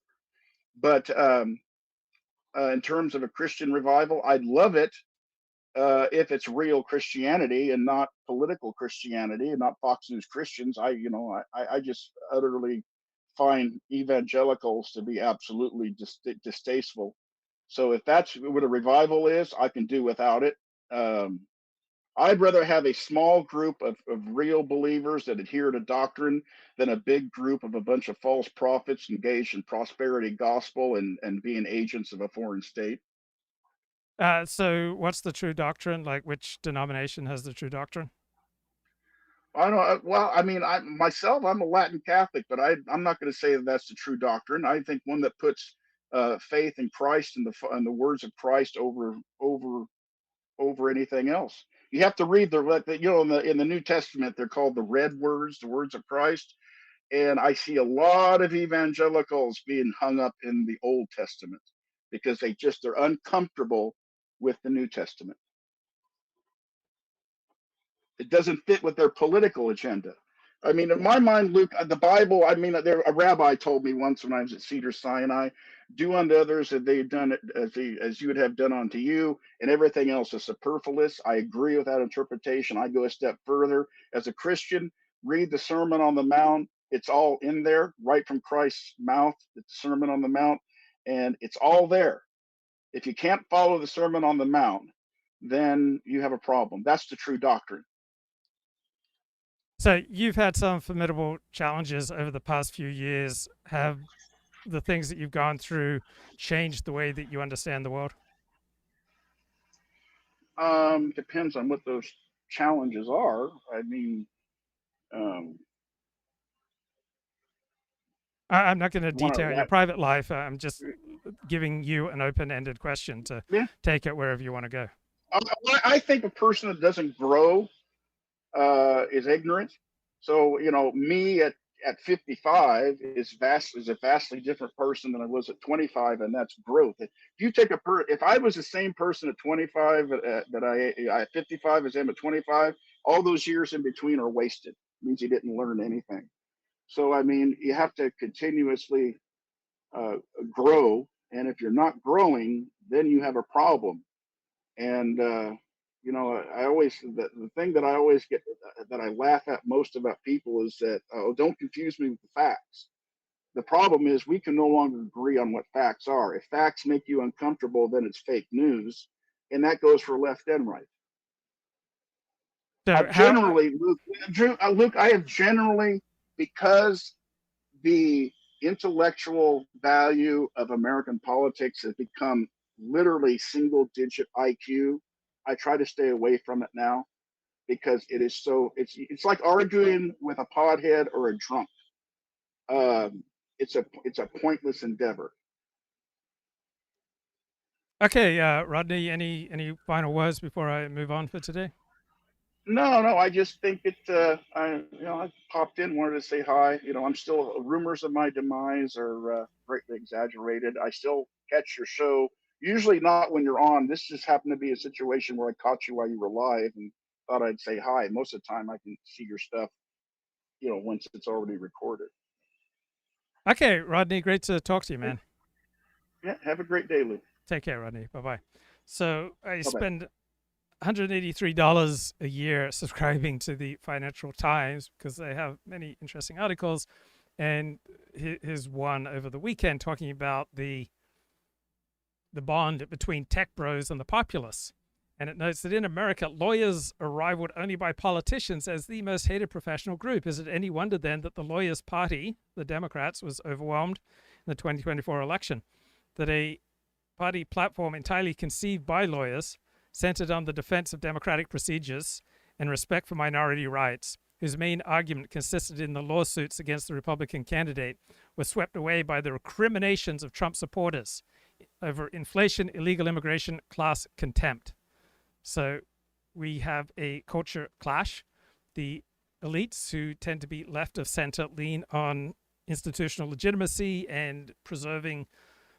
But in terms of a Christian revival, I'd love it if it's real Christianity and not political Christianity and not Fox News Christians. I just utterly find evangelicals to be absolutely distasteful. So if that's what a revival is, I can do without it. I'd rather have a small group of real believers that adhere to doctrine than a big group of a bunch of false prophets engaged in prosperity gospel and being agents of a foreign state. So what's the true doctrine? Like, which denomination has the true doctrine? I don't. Well, I mean, I'm a Latin Catholic, but I'm not going to say that that's the true doctrine. I think one that puts faith in Christ and the words of Christ over anything else. You have to read in the New Testament, they're called the red words, the words of Christ. And I see a lot of evangelicals being hung up in the Old Testament because they're uncomfortable with the New Testament. It doesn't fit with their political agenda. I mean, in my mind, Luke, the Bible, I mean, a rabbi told me once when I was at Cedar Sinai, do unto others as they've done it, as you would have done unto you, and everything else is superfluous. I agree with that interpretation. I go a step further. As a Christian, read the Sermon on the Mount. It's all in there, right from Christ's mouth, the Sermon on the Mount, and it's all there. If you can't follow the Sermon on the Mount, then you have a problem. That's the true doctrine. So you've had some formidable challenges over the past few years. Have the things that you've gone through changed the way that you understand the world? Depends on what those challenges are. I mean, I'm not going to detail your private life. I'm just giving you an open-ended question to take it wherever you want to go. I think a person that doesn't grow is ignorant. So, me at 55 is a vastly different person than I was at 25, and that's growth. If you take if I was the same person at 25 that I at 55 as I am at 25, all those years in between are wasted. It means you didn't learn anything. So, I mean, you have to continuously grow, and if you're not growing, then you have a problem. And the thing that I always get that I laugh at most about people is that, don't confuse me with the facts. The problem is we can no longer agree on what facts are. If facts make you uncomfortable, then it's fake news, and that goes for left and right. So Luke, I have generally, because the intellectual value of American politics has become literally single-digit IQ, I try to stay away from it now because it is it's like arguing with a pothead or a drunk. It's a pointless endeavor. Okay, Rodney, any final words before I move on for today? No, I just think I popped in, wanted to say hi. I'm still, rumors of my demise are greatly exaggerated. I still catch your show. Usually not when you're on. This just happened to be a situation where I caught you while you were live and thought I'd say hi. Most of the time I can see your stuff, once it's already recorded. Okay, Rodney, great to talk to you, man. Yeah, have a great day, Lou. Take care, Rodney. Bye-bye. So I spend $183 a year subscribing to the Financial Times because they have many interesting articles. And here's one over the weekend talking about the bond between tech bros and the populace. And it notes that in America, lawyers are rivaled only by politicians as the most hated professional group. Is it any wonder then that the Lawyers Party, the Democrats, was overwhelmed in the 2024 election? That a party platform entirely conceived by lawyers centered on the defense of democratic procedures and respect for minority rights, whose main argument consisted in the lawsuits against the Republican candidate, were swept away by the recriminations of Trump supporters over inflation, illegal immigration, class contempt. So we have a culture clash. The elites, who tend to be left of center, lean on institutional legitimacy and preserving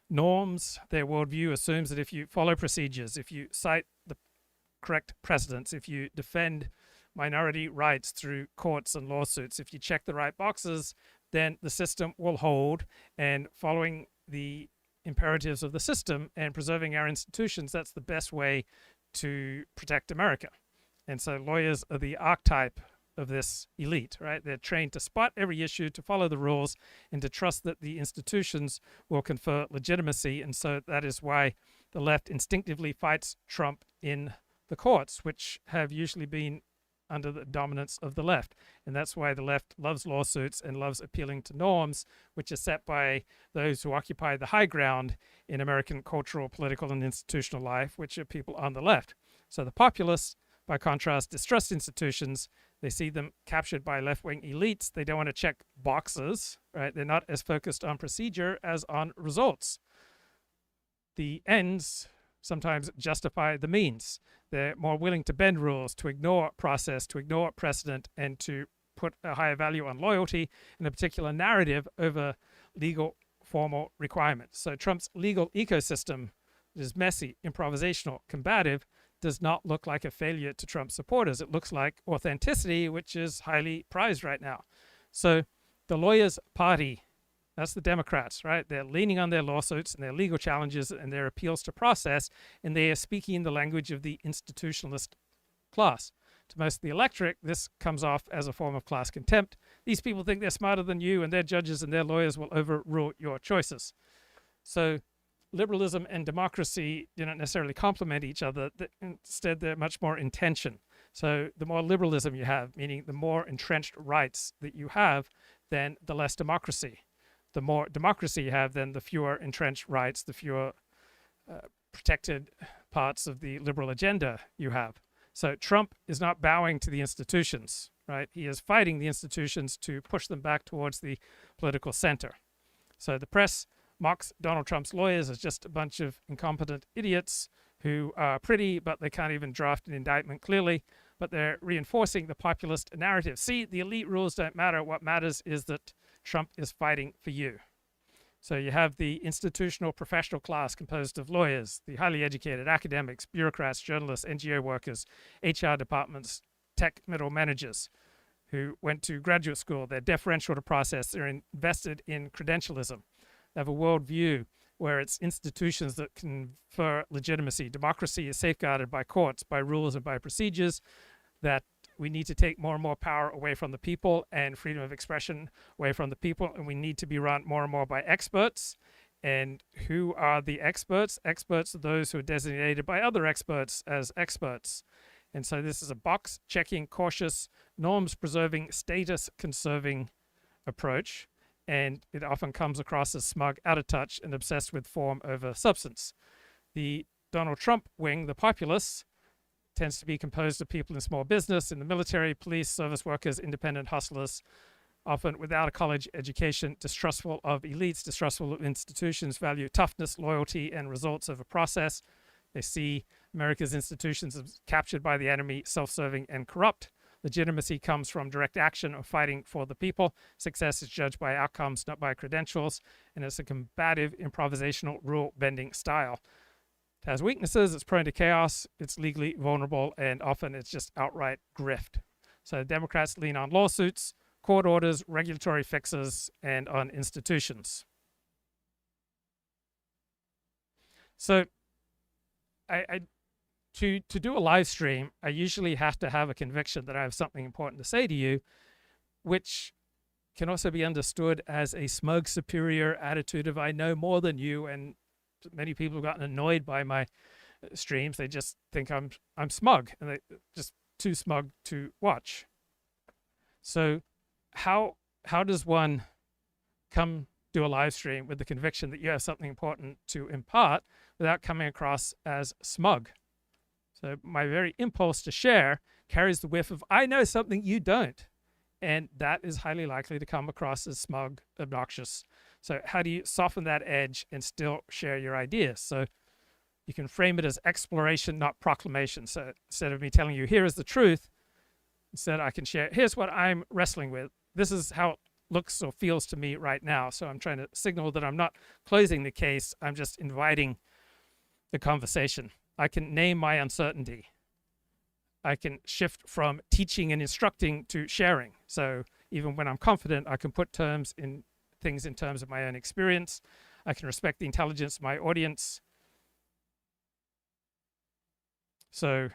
norms. Their worldview assumes that if you follow procedures, if you cite the correct precedents, if you defend minority rights through courts and lawsuits, if you check the right boxes, then the system will hold. And following the imperatives of the system and preserving our institutions, that's the best way to protect America. And so lawyers are the archetype of this elite, right? They're trained to spot every issue, to follow the rules, and to trust that the institutions will confer legitimacy. And so that is why the left instinctively fights Trump in the courts, which have usually been under the dominance of the left. And that's why the left loves lawsuits and loves appealing to norms, which are set by those who occupy the high ground in American cultural, political, and institutional life, which are people on the left. So the populists, by contrast, distrust institutions. They see them captured by left-wing elites. They don't want to check boxes, right? They're not as focused on procedure as on results. The ends sometimes justify the means. They're more willing to bend rules, to ignore process, to ignore precedent, and to put a higher value on loyalty and a particular narrative over legal formal requirements. So Trump's legal ecosystem is messy, improvisational, combative, does not look like a failure to Trump supporters. It looks like authenticity, which is highly prized right now. So the lawyers' party, that's the Democrats, right? They're leaning on their lawsuits and their legal challenges and their appeals to process, and they are speaking in the language of the institutionalist class. To most of the electorate, this comes off as a form of class contempt. These people think they're smarter than you, and their judges and their lawyers will overrule your choices. So liberalism and democracy do not necessarily complement each other. Instead, they're much more in tension. So the more liberalism you have, meaning the more entrenched rights that you have, then the less democracy. The more democracy you have, then the fewer entrenched rights, the fewer protected parts of the liberal agenda you have. So Trump is not bowing to the institutions, right? He is fighting the institutions to push them back towards the political center. So the press mocks Donald Trump's lawyers as just a bunch of incompetent idiots who are pretty, but they can't even draft an indictment clearly, but they're reinforcing the populist narrative. See, the elite rules don't matter. What matters is that Trump is fighting for you. So you have the institutional professional class composed of lawyers, the highly educated academics, bureaucrats, journalists, NGO workers, HR departments, tech middle managers who went to graduate school. They're deferential to process. They're invested in credentialism. They have a worldview where it's institutions that confer legitimacy. Democracy is safeguarded by courts, by rules, and by procedures, that we need to take more and more power away from the people and freedom of expression away from the people, and we need to be run more and more by experts. And who are the experts? Experts are those who are designated by other experts as experts. And so this is a box-checking, cautious, norms-preserving, status-conserving approach. And it often comes across as smug, out of touch, and obsessed with form over substance. The Donald Trump wing, the populists, tends to be composed of people in small business, in the military, police, service workers, independent hustlers, often without a college education, distrustful of elites, distrustful of institutions, value toughness, loyalty, and results over process. They see America's institutions as captured by the enemy, self-serving, and corrupt. Legitimacy comes from direct action of fighting for the people. Success is judged by outcomes, not by credentials. And it's a combative, improvisational, rule-bending style. It has weaknesses. It's prone to chaos. It's legally vulnerable. And often it's just outright grift. So Democrats lean on lawsuits, court orders, regulatory fixes, and on institutions. So To do a live stream, I usually have to have a conviction that I have something important to say to you, which can also be understood as a smug, superior attitude of I know more than you. And many people have gotten annoyed by my streams. They just think I'm smug, and they just too smug to watch. So how does one come do a live stream with the conviction that you have something important to impart without coming across as smug? So my very impulse to share carries the whiff of, I know something you don't. And that is highly likely to come across as smug, obnoxious. So how do you soften that edge and still share your ideas? So you can frame it as exploration, not proclamation. So instead of me telling you, here is the truth, instead I can share, here's what I'm wrestling with. This is how it looks or feels to me right now. So I'm trying to signal that I'm not closing the case. I'm just inviting the conversation. I can name my uncertainty. I can shift from teaching and instructing to sharing. So even when I'm confident, I can put things in terms of my own experience. I can respect the intelligence of my audience. So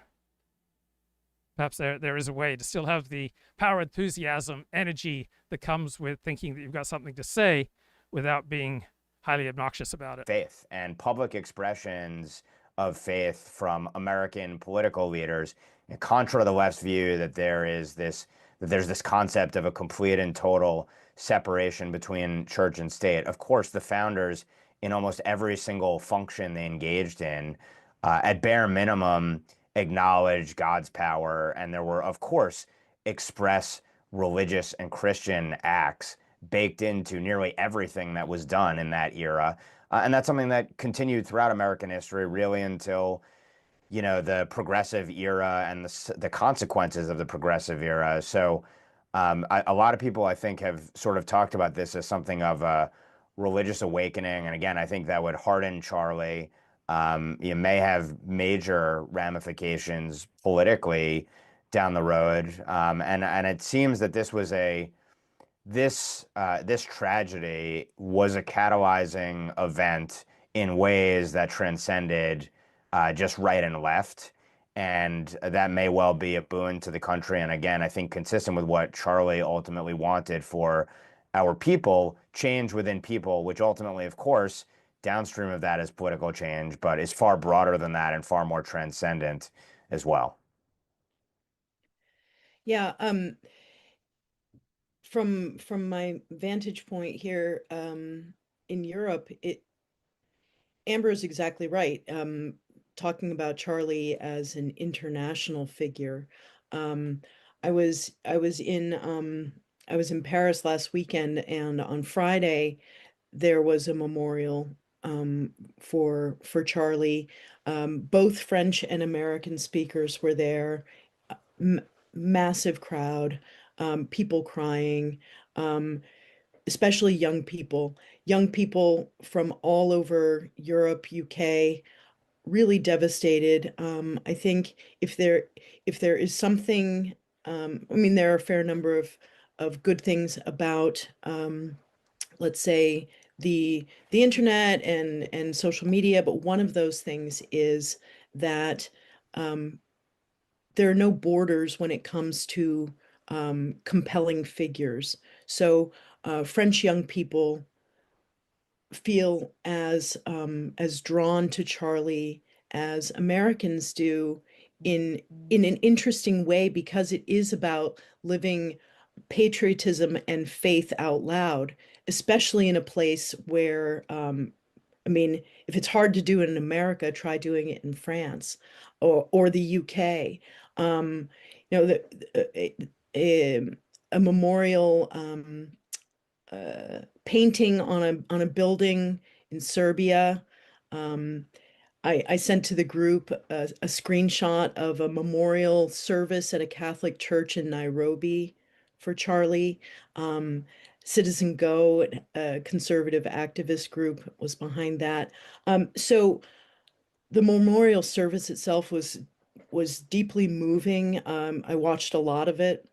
perhaps there is a way to still have the power, enthusiasm, energy that comes with thinking that you've got something to say without being highly obnoxious about it. Faith and public expressions of faith from American political leaders, contra to the left's view that there's this concept of a complete and total separation between church and state. Of course, the founders, in almost every single function they engaged in, at bare minimum, acknowledged God's power, and there were, of course, express religious and Christian acts baked into nearly everything that was done in that era. And that's something that continued throughout American history, really until, the progressive era and the consequences of the progressive era. So a lot of people, I think, have sort of talked about this as something of a religious awakening. And again, I think that would harden Charlie. You may have major ramifications politically down the road. And it seems that this tragedy was a catalyzing event in ways that transcended just right and left. And that may well be a boon to the country. And again, I think consistent with what Charlie ultimately wanted for our people, change within people, which ultimately, of course, downstream of that is political change, but is far broader than that and far more transcendent as well. Yeah. From my vantage point here, in Europe, Amber is exactly right. Talking about Charlie as an international figure. I was in Paris last weekend, and on Friday there was a memorial for Charlie. Both French and American speakers were there. Massive crowd, people crying, especially young people from all over Europe, UK, really devastated. I think if there is something, there are a fair number of good things about, let's say, the internet and social media, but one of those things is that there are no borders when it comes to compelling figures. So French young people feel as drawn to Charlie as Americans do, in an interesting way, because it is about living patriotism and faith out loud, especially in a place where, if it's hard to do it in America, try doing it in France or the UK. A memorial painting on a building in Serbia. I sent to the group a screenshot of a memorial service at a Catholic church in Nairobi for Charlie. Citizen Go, a conservative activist group, was behind that. So the memorial service itself was deeply moving. I watched a lot of it,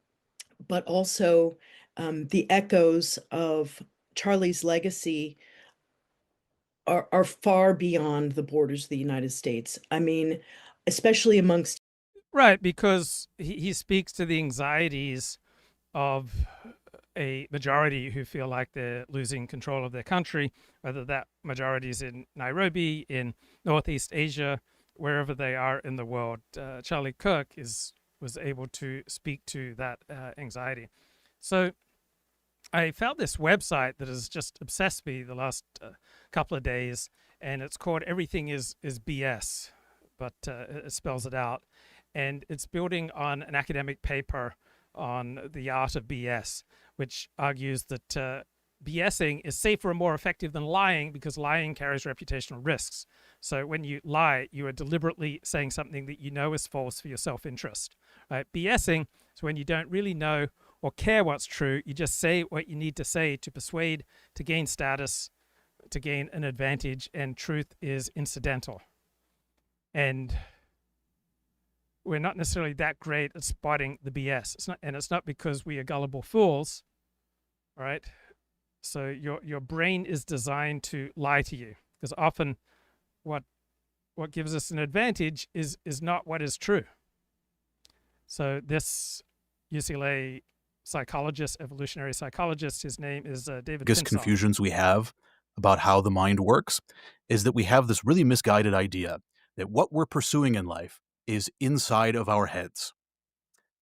but also the echoes of Charlie's legacy are far beyond the borders of the United States. Especially amongst... Right, because he speaks to the anxieties of a majority who feel like they're losing control of their country, whether that majority is in Nairobi, in Northeast Asia, wherever they are in the world. Charlie Kirk was able to speak to that anxiety. So I found this website that has just obsessed me the last couple of days, and it's called Everything is BS. but it spells it out. And it's building on an academic paper on the art of BS, which argues that BSing is safer and more effective than lying because lying carries reputational risks. So when you lie, you are deliberately saying something that you know is false for your self-interest. Right? BSing is when you don't really know or care what's true. You just say what you need to say to persuade, to gain status, to gain an advantage, and truth is incidental. And we're not necessarily that great at spotting the BS. It's not because we are gullible fools, right? So your brain is designed to lie to you, because often what gives us an advantage is not what is true. So this UCLA psychologist, evolutionary psychologist, his name is David Pinsof. Confusions we have about how the mind works is that we have this really misguided idea that what we're pursuing in life is inside of our heads.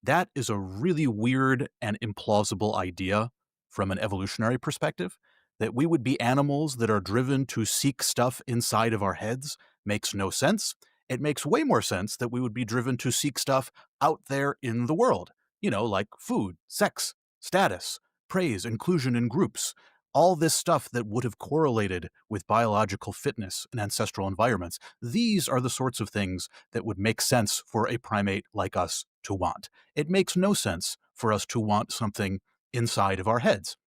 That is a really weird and implausible idea from an evolutionary perspective. That we would be animals that are driven to seek stuff inside of our heads makes no sense. It makes way more sense that we would be driven to seek stuff out there in the world, like food, sex, status, praise, inclusion in groups, all this stuff that would have correlated with biological fitness in ancestral environments. These are the sorts of things that would make sense for a primate like us to want. It makes no sense for us to want something inside of our heads.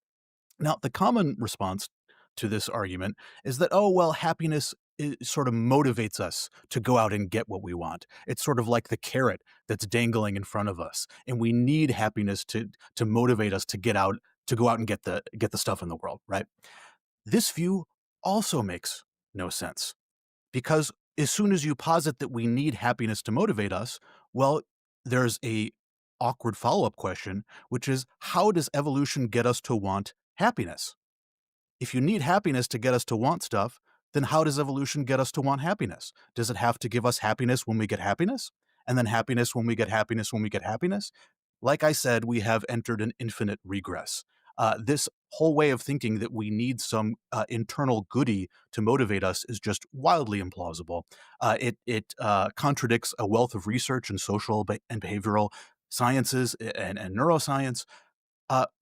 Now, the common response to this argument is that, happiness sort of motivates us to go out and get what we want. It's sort of like the carrot that's dangling in front of us, and we need happiness to motivate us to go out and get the stuff in the world, right? This view also makes no sense, because as soon as you posit that we need happiness to motivate us, well, there's a awkward follow-up question, which is, how does evolution get us to want happiness? If you need happiness to get us to want stuff, then how does evolution get us to want happiness? Does it have to give us happiness when we get happiness? And then happiness when we get happiness when we get happiness? Like I said, we have entered an infinite regress. This whole way of thinking that we need some internal goodie to motivate us is just wildly implausible. It contradicts a wealth of research in social and behavioral sciences and neuroscience.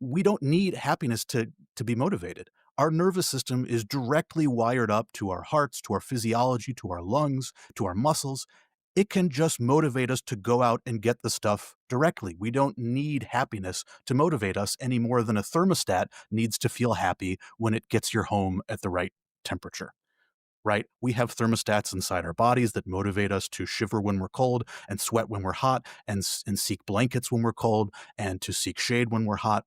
We don't need happiness to be motivated. Our nervous system is directly wired up to our hearts, to our physiology, to our lungs, to our muscles. It can just motivate us to go out and get the stuff directly. We don't need happiness to motivate us any more than a thermostat needs to feel happy when it gets your home at the right temperature, right? We have thermostats inside our bodies that motivate us to shiver when we're cold and sweat when we're hot and seek blankets when we're cold and to seek shade when we're hot.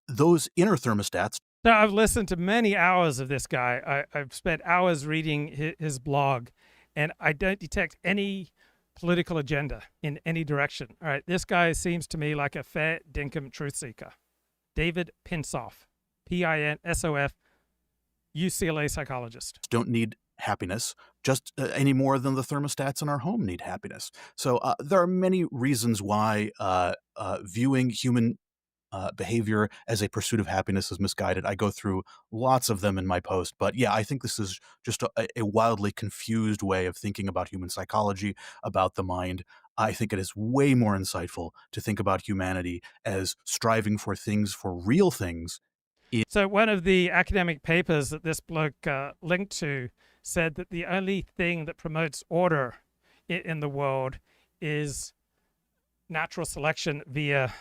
Those inner thermostats. So I've listened to many hours of this guy. I've spent hours reading his blog, and I don't detect any political agenda in any direction. All right, this guy seems to me like a fair dinkum truth seeker. David Pinsof, Pinsof, UCLA psychologist. Don't need happiness just any more than the thermostats in our home need happiness. So there are many reasons why viewing human behavior as a pursuit of happiness is misguided. I go through lots of them in my post, but yeah, I think this is just a wildly confused way of thinking about human psychology, about the mind. I think it is way more insightful to think about humanity as striving for things, for real things. So one of the academic papers that this bloke linked to said that the only thing that promotes order in the world is natural selection via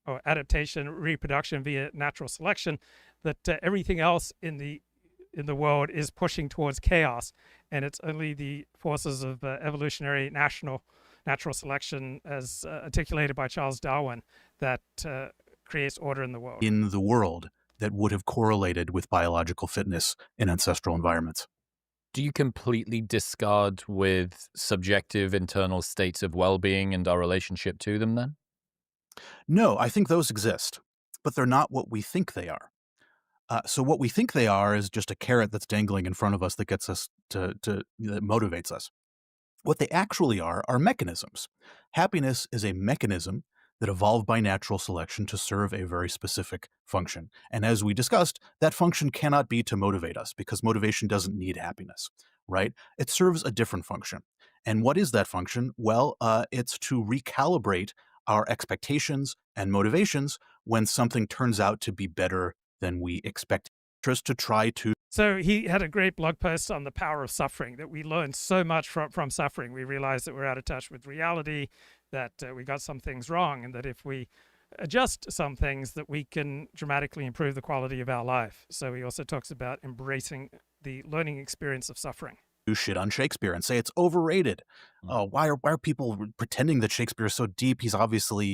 or adaptation, reproduction via natural selection, that everything else in the world is pushing towards chaos, and it's only the forces of evolutionary natural selection, as articulated by Charles Darwin, that creates order in the world. In the world that would have correlated with biological fitness in ancestral environments. Do you completely discard with subjective internal states of well-being and our relationship to them then? No, I think those exist, but they're not what we think they are. So what we think they are is just a carrot that's dangling in front of us that gets us that motivates us. What they actually are mechanisms. Happiness is a mechanism that evolved by natural selection to serve a very specific function. And as we discussed, that function cannot be to motivate us because motivation doesn't need happiness, right? It serves a different function. And what is that function? Well, it's to recalibrate our expectations and motivations when something turns out to be better than we expected. Just to try to. So he had a great blog post on the power of suffering, that we learned so much from suffering. We realized that we're out of touch with reality, that we got some things wrong, and that if we adjust some things, that we can dramatically improve the quality of our life. So he also talks about embracing the learning experience of suffering. Do shit on Shakespeare and say it's overrated. Oh, why are people pretending that Shakespeare is so deep? He's obviously,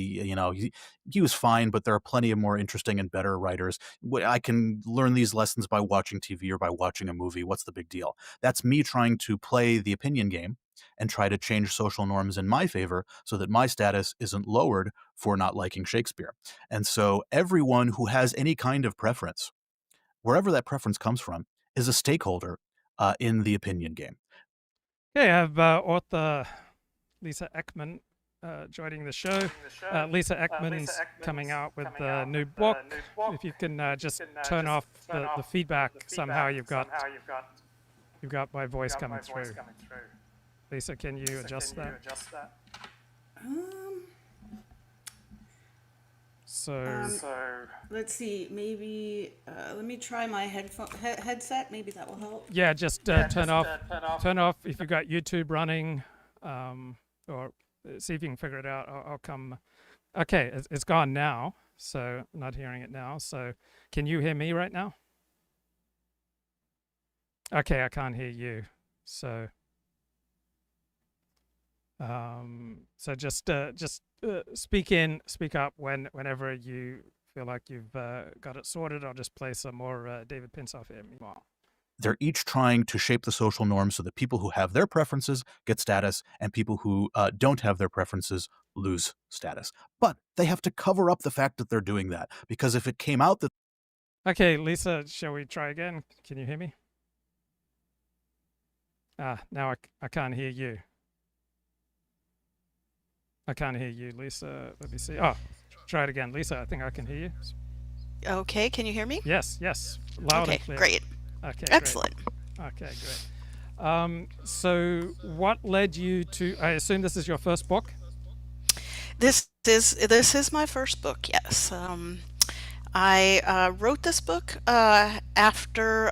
he was fine, but there are plenty of more interesting and better writers. I can learn these lessons by watching TV or by watching a movie. What's the big deal? That's me trying to play the opinion game and try to change social norms in my favor so that my status isn't lowered for not liking Shakespeare. And so everyone who has any kind of preference, wherever that preference comes from, is a stakeholder in the opinion game. Okay, I have author Lisa Ekman joining the show. Lisa Ekman's coming out with a new book. If you can just turn off the feedback somehow, you've got my voice coming through. Lisa, can you adjust that? So let's see. Maybe let me try my headset. Maybe that will help. Yeah, just turn off if you've got YouTube running, or see if you can figure it out. I'll come. Okay, it's gone now. So I'm not hearing it now. So can you hear me right now? Okay, I can't hear you. So just speak up whenever you feel like you've got it sorted. I'll just play some more David Pinsof here meanwhile. They're each trying to shape the social norms so that people who have their preferences get status and people who don't have their preferences lose status. But they have to cover up the fact that they're doing that, because if it came out that... Okay, Lisa, shall we try again? Can you hear me? Now I can't hear you. I can't hear you, Lisa. Let me see. Oh, try it again. Lisa, I think I can hear you. Okay, can you hear me? Yes. Loud and clear. Great. Okay, excellent. Great. Okay, great. So what led you to, I assume this is your first book? This is my first book, yes. I wrote this book after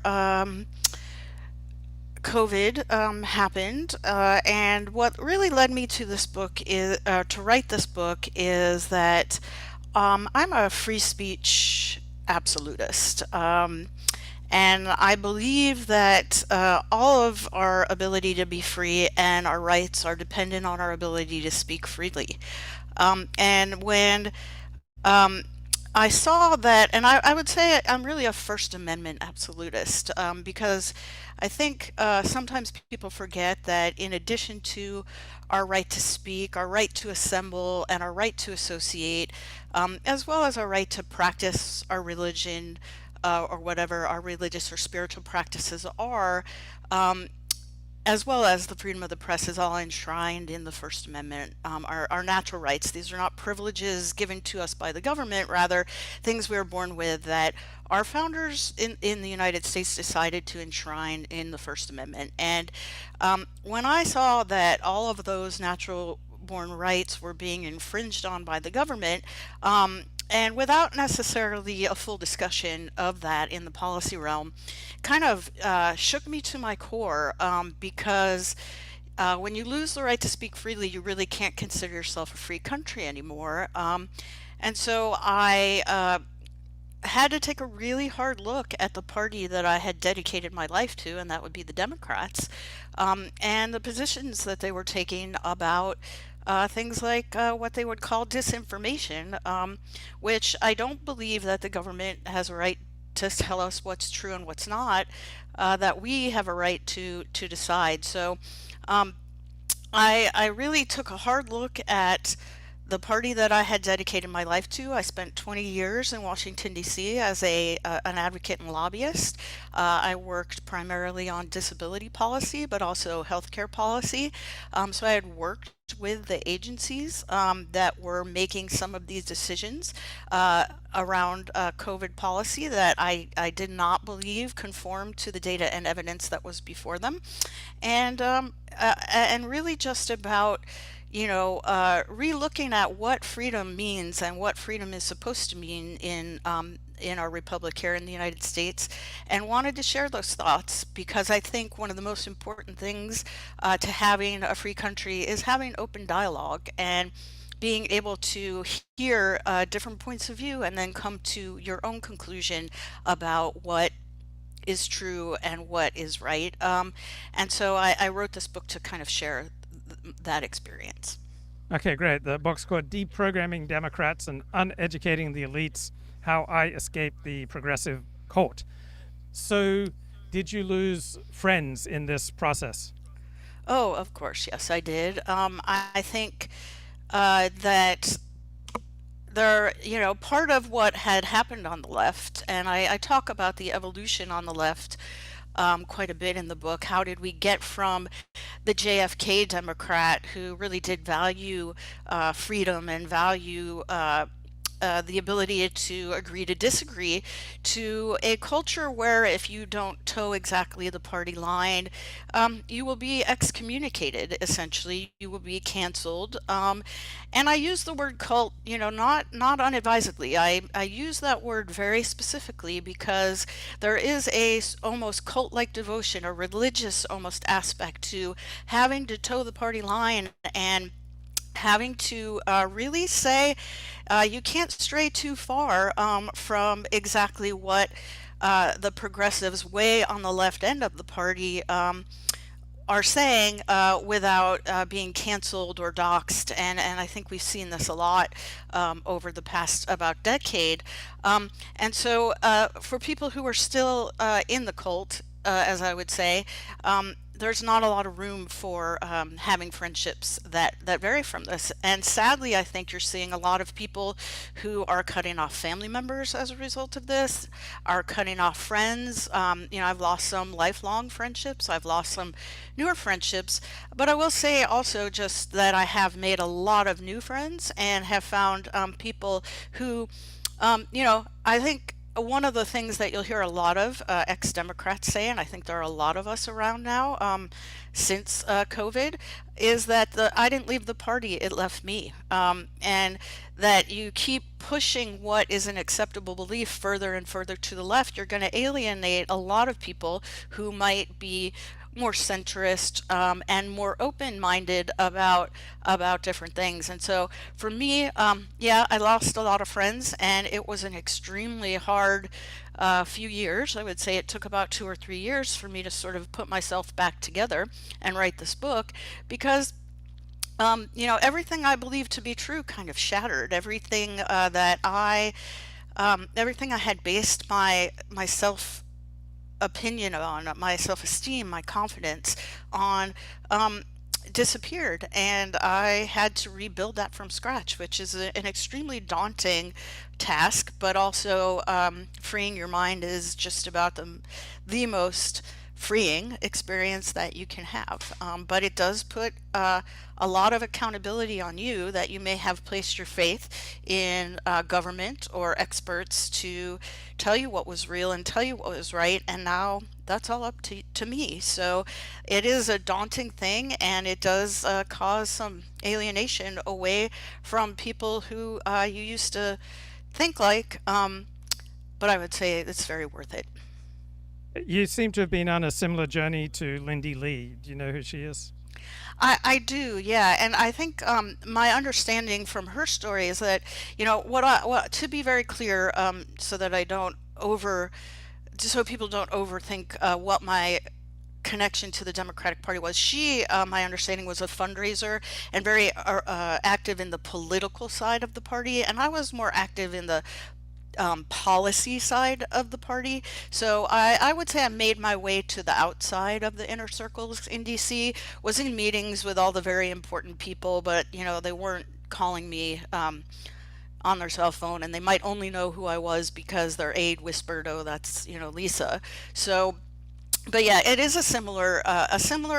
COVID happened, and what really led me to this book is to write this book is that I'm a free speech absolutist, and I believe that all of our ability to be free and our rights are dependent on our ability to speak freely. And when I saw that, and I would say I'm really a First Amendment absolutist, because I think sometimes people forget that in addition to our right to speak, our right to assemble, and our right to associate, as well as our right to practice our religion or whatever our religious or spiritual practices are, as well as the freedom of the press, is all enshrined in the First Amendment, our natural rights. These are not privileges given to us by the government, rather things we are born with that our founders in the United States decided to enshrine in the First Amendment. And when I saw that all of those natural born rights were being infringed on by the government, and without necessarily a full discussion of that in the policy realm, kind of shook me to my core, because when you lose the right to speak freely, you really can't consider yourself a free country anymore. And so I had to take a really hard look at the party that I had dedicated my life to, and that would be the Democrats, and the positions that they were taking about things like what they would call disinformation, which I don't believe that the government has a right to tell us what's true and what's not, that we have a right to decide. So I really took a hard look at the party that I had dedicated my life to. I spent 20 years in Washington, D.C. as an advocate and lobbyist. I worked primarily on disability policy, but also healthcare policy. So I had worked with the agencies that were making some of these decisions around COVID policy that I did not believe conformed to the data and evidence that was before them. And really just about re-looking at what freedom means and what freedom is supposed to mean in our republic here in the United States, and wanted to share those thoughts because I think one of the most important things to having a free country is having open dialogue and being able to hear different points of view and then come to your own conclusion about what is true and what is right. And so I wrote this book to kind of share that experience. Okay, great. The book's called Deprogramming Democrats and Uneducating the Elites, How I Escaped the Progressive Cult. So did you lose friends in this process? Oh, of course, yes, I did. I think that there, part of what had happened on the left, and I talk about the evolution on the left quite a bit in the book. How did we get from the JFK Democrat who really did value freedom and value the ability to agree to disagree, to a culture where if you don't toe exactly the party line, you will be excommunicated, essentially. You will be canceled. And I use the word cult, not unadvisedly. I use that word very specifically because there is a almost cult-like devotion, a religious almost aspect to having to toe the party line and having to really say you can't stray too far from exactly what the progressives way on the left end of the party are saying without being canceled or doxxed. And I think we've seen this a lot over the past about decade. And so for people who are still in the cult, as I would say, there's not a lot of room for having friendships that vary from this. And sadly, I think you're seeing a lot of people who are cutting off family members as a result of this, are cutting off friends. I've lost some lifelong friendships. I've lost some newer friendships. But I will say also just that I have made a lot of new friends and have found people who, I think one of the things that you'll hear a lot of ex-Democrats say, and I think there are a lot of us around now since COVID, is that I didn't leave the party, it left me. And that you keep pushing what is an acceptable belief further and further to the left, you're going to alienate a lot of people who might be more centrist and more open-minded about different things. And so for me, I lost a lot of friends, and it was an extremely hard few years. I would say it took about 2 or 3 years for me to sort of put myself back together and write this book, because everything I believed to be true kind of shattered. Everything everything I had based my self opinion on, my self-esteem, my confidence on, disappeared, and I had to rebuild that from scratch, which is an extremely daunting task, but also freeing your mind is just about the most freeing experience that you can have. But it does put a lot of accountability on you, that you may have placed your faith in government or experts to tell you what was real and tell you what was right, and now that's all up to me. So it is a daunting thing, and it does cause some alienation away from people who you used to think like, but I would say it's very worth it. You seem to have been on a similar journey to Lindy Lee. Do you know who she is? I do, yeah, and I think my understanding from her story is that, to be very clear, so that I don't so people don't overthink what my connection to the Democratic Party was. She, my understanding, was a fundraiser and very active in the political side of the party, and I was more active in the policy side of the party. So I would say I made my way to the outside of the inner circles in DC, was in meetings with all the very important people, but they weren't calling me on their cell phone, and they might only know who I was because their aide whispered, "Oh, that's Lisa." So, but yeah, it is a similar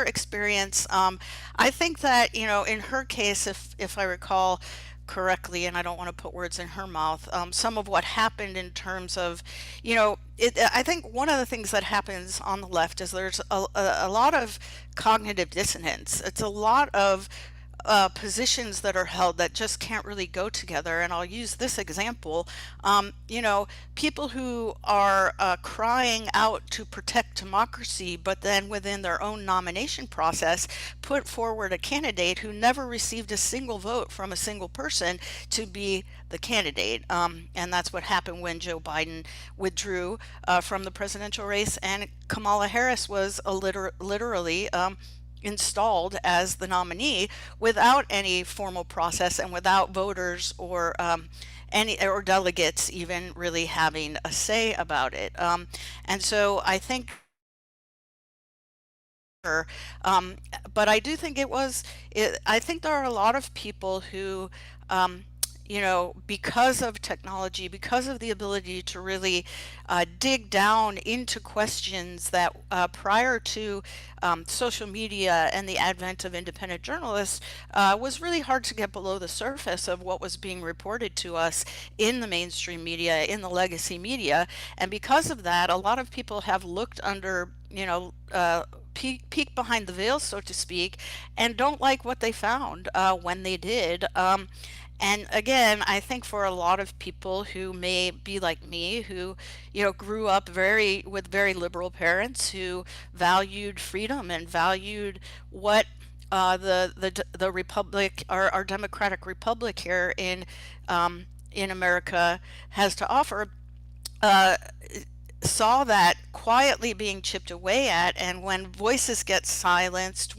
experience. I think that in her case, if I recall correctly, and I don't want to put words in her mouth, some of what happened in terms of, I think one of the things that happens on the left is there's a lot of cognitive dissonance. It's a lot of positions that are held that just can't really go together. And I'll use this example. People who are crying out to protect democracy, but then within their own nomination process put forward a candidate who never received a single vote from a single person to be the candidate. And that's what happened when Joe Biden withdrew from the presidential race, and Kamala Harris was literally installed as the nominee without any formal process and without voters or delegates even really having a say about it. And so I think but I do think I think there are a lot of people who because of technology, because of the ability to really dig down into questions that prior to social media and the advent of independent journalists was really hard to get below the surface of what was being reported to us in the mainstream media, in the legacy media. And because of that, a lot of people have looked under, peek behind the veil, so to speak, and don't like what they found when they did. And again, I think for a lot of people who may be like me, who grew up with very liberal parents who valued freedom and valued what the republic, our democratic republic here in America has to offer, saw that quietly being chipped away at. And when voices get silenced,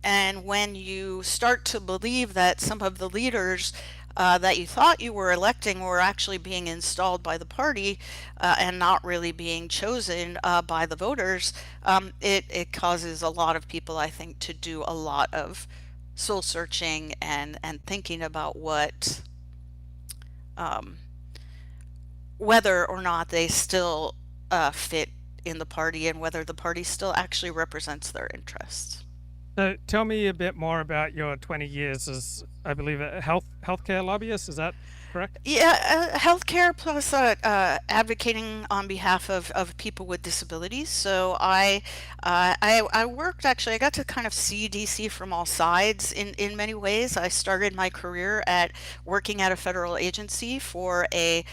and when you start to believe that some of the leaders that you thought you were electing were actually being installed by the party and not really being chosen by the voters, it causes a lot of people, I think, to do a lot of soul searching and thinking about whether or not they still fit in the party and whether the party still actually represents their interests. So tell me a bit more about your 20 years as, I believe, a healthcare lobbyist. Is that correct? Yeah, healthcare plus advocating on behalf of people with disabilities. So I worked, actually, I got to kind of see DC from all sides in many ways. I started my career working at a federal agency for a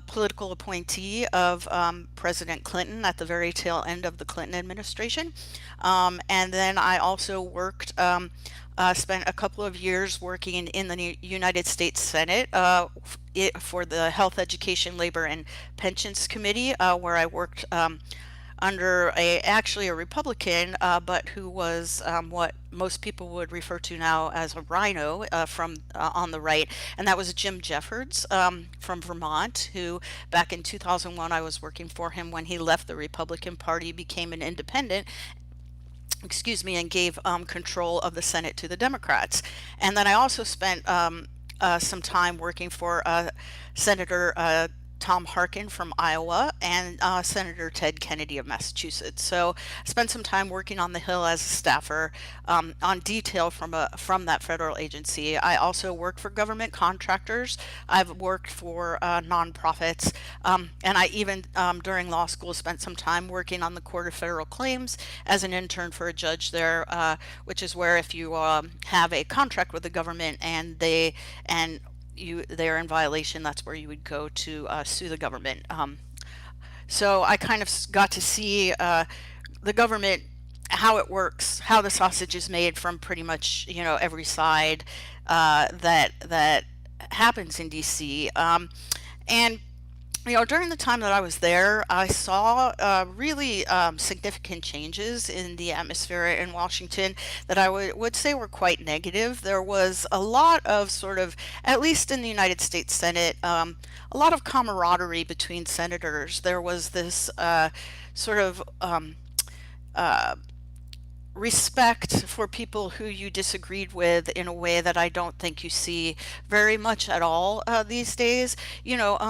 political appointee of President Clinton at the very tail end of the Clinton administration. And then I also worked, spent a couple of years working in the United States Senate for the Health, Education, Labor, and Pensions Committee, where I worked under actually a Republican, but who was what most people would refer to now as a rhino from on the right, and that was Jim Jeffords from Vermont, who back in 2001 I was working for him when he left the Republican Party, became an independent, and gave control of the Senate to the Democrats. And then I also spent some time working for Senator Tom Harkin from Iowa and Senator Ted Kennedy of Massachusetts. So I spent some time working on the Hill as a staffer on detail from that federal agency. I also worked for government contractors. I've worked for nonprofits, and I even during law school spent some time working on the Court of Federal Claims as an intern for a judge there, which is where if you have a contract with the government and they're in violation, that's where you would go to sue the government. So I kind of got to see the government, how it works, how the sausage is made from pretty much every side that happens in DC. And during the time that I was there, I saw really significant changes in the atmosphere in Washington that I would say were quite negative. There was a lot of sort of, at least in the United States Senate, a lot of camaraderie between senators. There was this sort of respect for people who you disagreed with in a way that I don't think you see very much at all these days.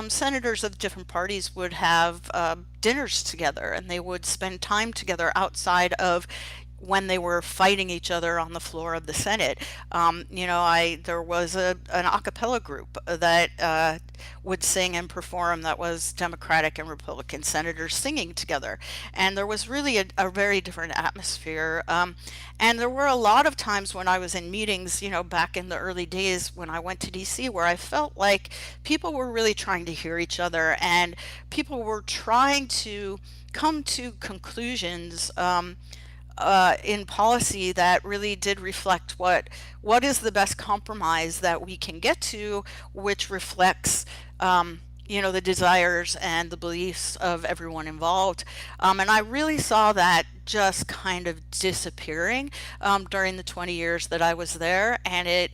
Senators of different parties would have dinners together, and they would spend time together outside of when they were fighting each other on the floor of the Senate. There was an a cappella group that would sing and perform, that was Democratic and Republican senators singing together. And there was really a very different atmosphere. And there were a lot of times when I was in meetings, back in the early days when I went to DC, where I felt like people were really trying to hear each other, and people were trying to come to conclusions in policy that really did reflect what is the best compromise that we can get to, which reflects the desires and the beliefs of everyone involved. And I really saw that just kind of disappearing during the 20 years that I was there. And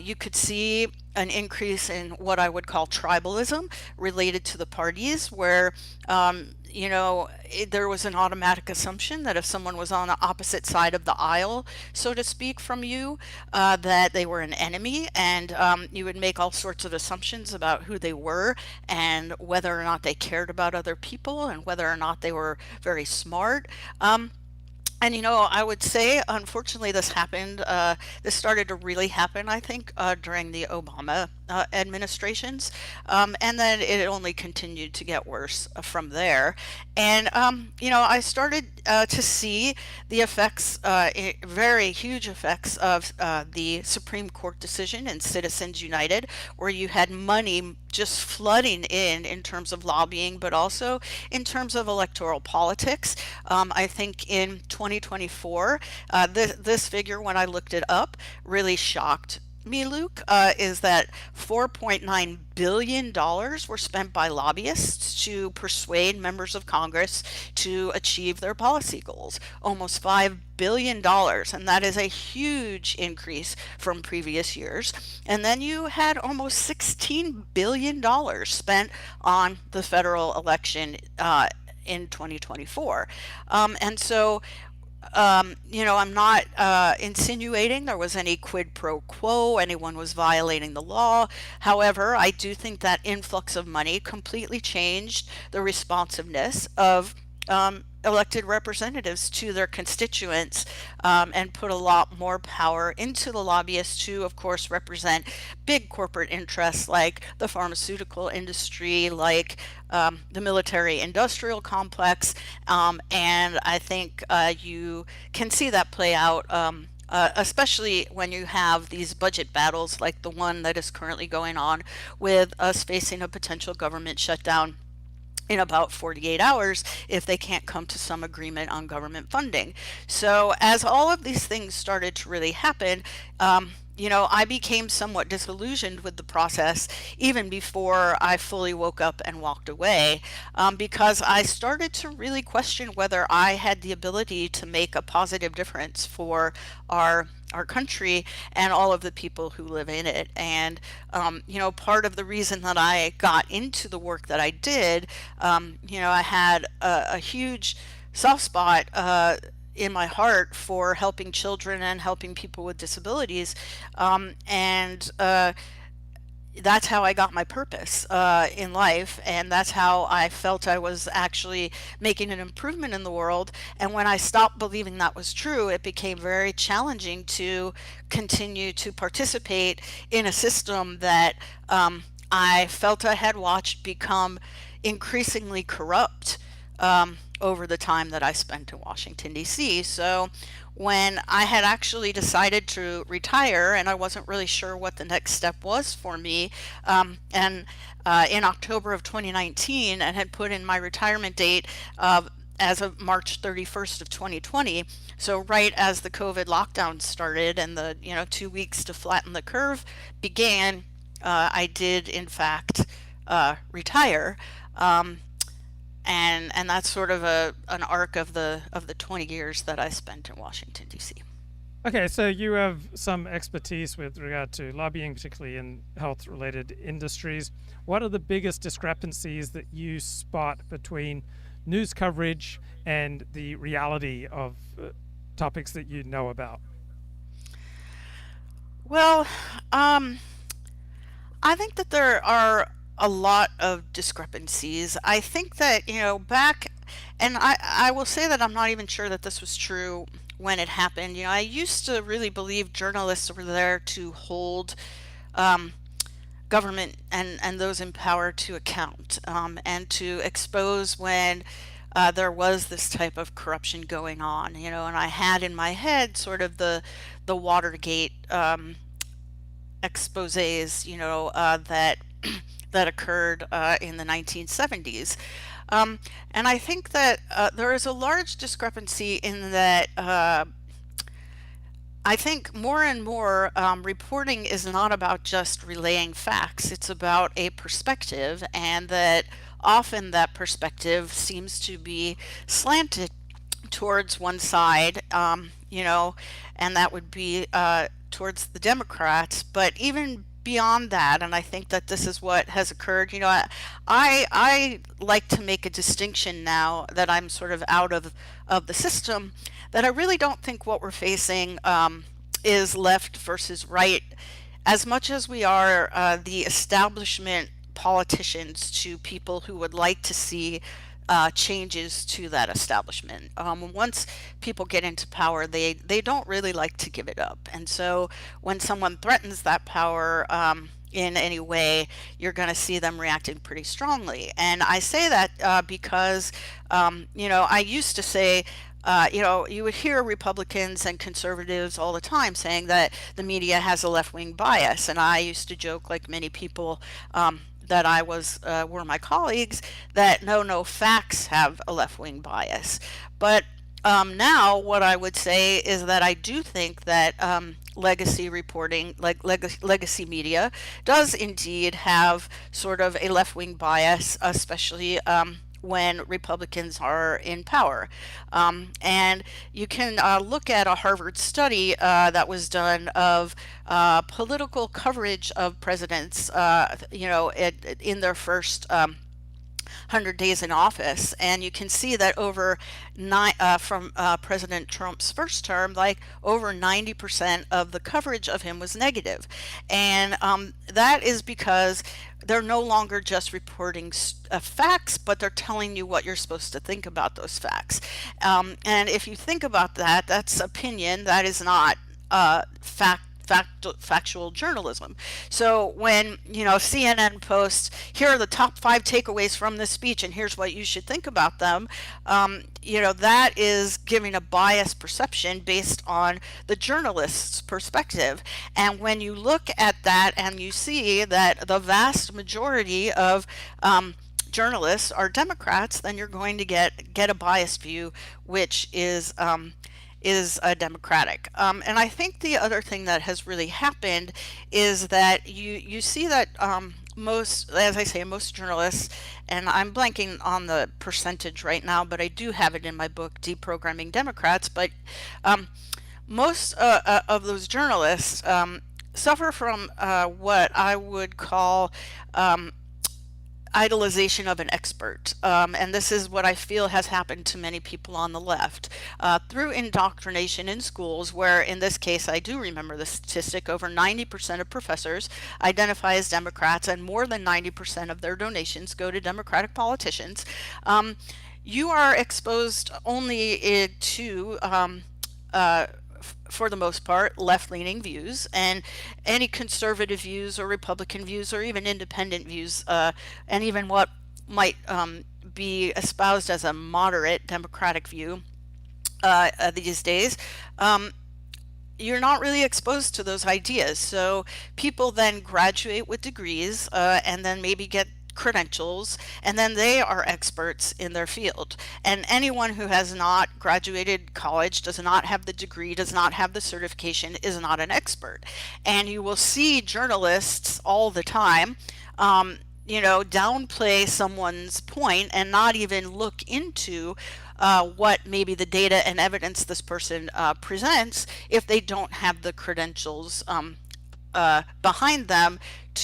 you could see an increase in what I would call tribalism related to the parties, where there was an automatic assumption that if someone was on the opposite side of the aisle, so to speak, from you, that they were an enemy, and you would make all sorts of assumptions about who they were and whether or not they cared about other people and whether or not they were very smart. And I would say, unfortunately, this happened. This started to really happen, I think, during the Obama administrations, and then it only continued to get worse from there. And I started to see the effects, very huge effects of the Supreme Court decision in Citizens United, where you had money just flooding in terms of lobbying, but also in terms of electoral politics. I think in 2024, this figure, when I looked it up, really shocked me, Luke, is that $4.9 billion were spent by lobbyists to persuade members of Congress to achieve their policy goals. Almost $5 billion, and that is a huge increase from previous years. And then you had almost $16 billion spent on the federal election in 2024. And so I'm not insinuating there was any quid pro quo, anyone was violating the law. However, I do think that influx of money completely changed the responsiveness of elected representatives to their constituents, and put a lot more power into the lobbyists who, of course, represent big corporate interests like the pharmaceutical industry, like the military industrial complex. And I think you can see that play out, especially when you have these budget battles like the one that is currently going on, with us facing a potential government shutdown in about 48 hours if they can't come to some agreement on government funding. So as all of these things started to really happen, I became somewhat disillusioned with the process even before I fully woke up and walked away, because I started to really question whether I had the ability to make a positive difference for our country and all of the people who live in it. And part of the reason that I got into the work that I did, I had a huge soft spot in my heart for helping children and helping people with disabilities, and that's how I got my purpose in life, and that's how I felt I was actually making an improvement in the world. And when I stopped believing that was true, it became very challenging to continue to participate in a system that I felt I had watched become increasingly corrupt over the time that I spent in Washington, D.C. So when I had actually decided to retire, and I wasn't really sure what the next step was for me, and in October of 2019, and had put in my retirement date as of March 31st of 2020, so right as the COVID lockdown started and the 2 weeks to flatten the curve began, I did in fact retire. And that's sort of an arc of the 20 years that I spent in Washington, D.C. Okay, so you have some expertise with regard to lobbying, particularly in health-related industries. What are the biggest discrepancies that you spot between news coverage and the reality of topics that you know about? Well, I think that there are a lot of discrepancies. I think that, back, and I will say that I'm not even sure that this was true when it happened. I used to really believe journalists were there to hold government and those in power to account, and to expose when there was this type of corruption going on, and I had in my head sort of the Watergate exposés, that that occurred in the 1970s. And I think that there is a large discrepancy in that I think more and more reporting is not about just relaying facts. It's about a perspective, and that often that perspective seems to be slanted towards one side, and that would be towards the Democrats. But even beyond that, and I think that this is what has occurred, I like to make a distinction now that I'm sort of out of the system, that I really don't think what we're facing is left versus right, as much as we are the establishment politicians to people who would like to see changes to that establishment. Once people get into power, they don't really like to give it up. And so when someone threatens that power in any way, you're going to see them reacting pretty strongly. And I say that because, I used to say, you would hear Republicans and conservatives all the time saying that the media has a left-wing bias. And I used to joke, like many people that I was were my colleagues, that no, facts have a left-wing bias. But now what I would say is that I do think that legacy reporting, like legacy media, does indeed have sort of a left-wing bias, especially when Republicans are in power. And you can look at a Harvard study that was done of political coverage of presidents, in their first 100 days in office, and you can see that from President Trump's first term, like over 90% of the coverage of him was negative. And that is because they're no longer just reporting facts, but they're telling you what you're supposed to think about those facts. And if you think about that, that's opinion. That is not factual journalism. So when CNN posts, here are the top 5 takeaways from this speech, and here's what you should think about them, that is giving a biased perception based on the journalist's perspective. And when you look at that and you see that the vast majority of journalists are Democrats, then you're going to get a biased view, which is democratic. And I think the other thing that has really happened is that you see that most journalists, and I'm blanking on the percentage right now, but I do have it in my book, Deprogramming Democrats, but most of those journalists suffer from what I would call idolization of an expert. And this is what I feel has happened to many people on the left through indoctrination in schools, where in this case, I do remember the statistic, over 90% of professors identify as Democrats, and more than 90% of their donations go to Democratic politicians. You are exposed only to for the most part, left-leaning views, and any conservative views or Republican views or even independent views, and even what might be espoused as a moderate Democratic view these days, you're not really exposed to those ideas. So people then graduate with degrees and then maybe get credentials, and then they are experts in their field. And anyone who has not graduated college, does not have the degree, does not have the certification, is not an expert. And you will see journalists all the time downplay someone's point and not even look into what maybe the data and evidence this person presents, if they don't have the credentials behind them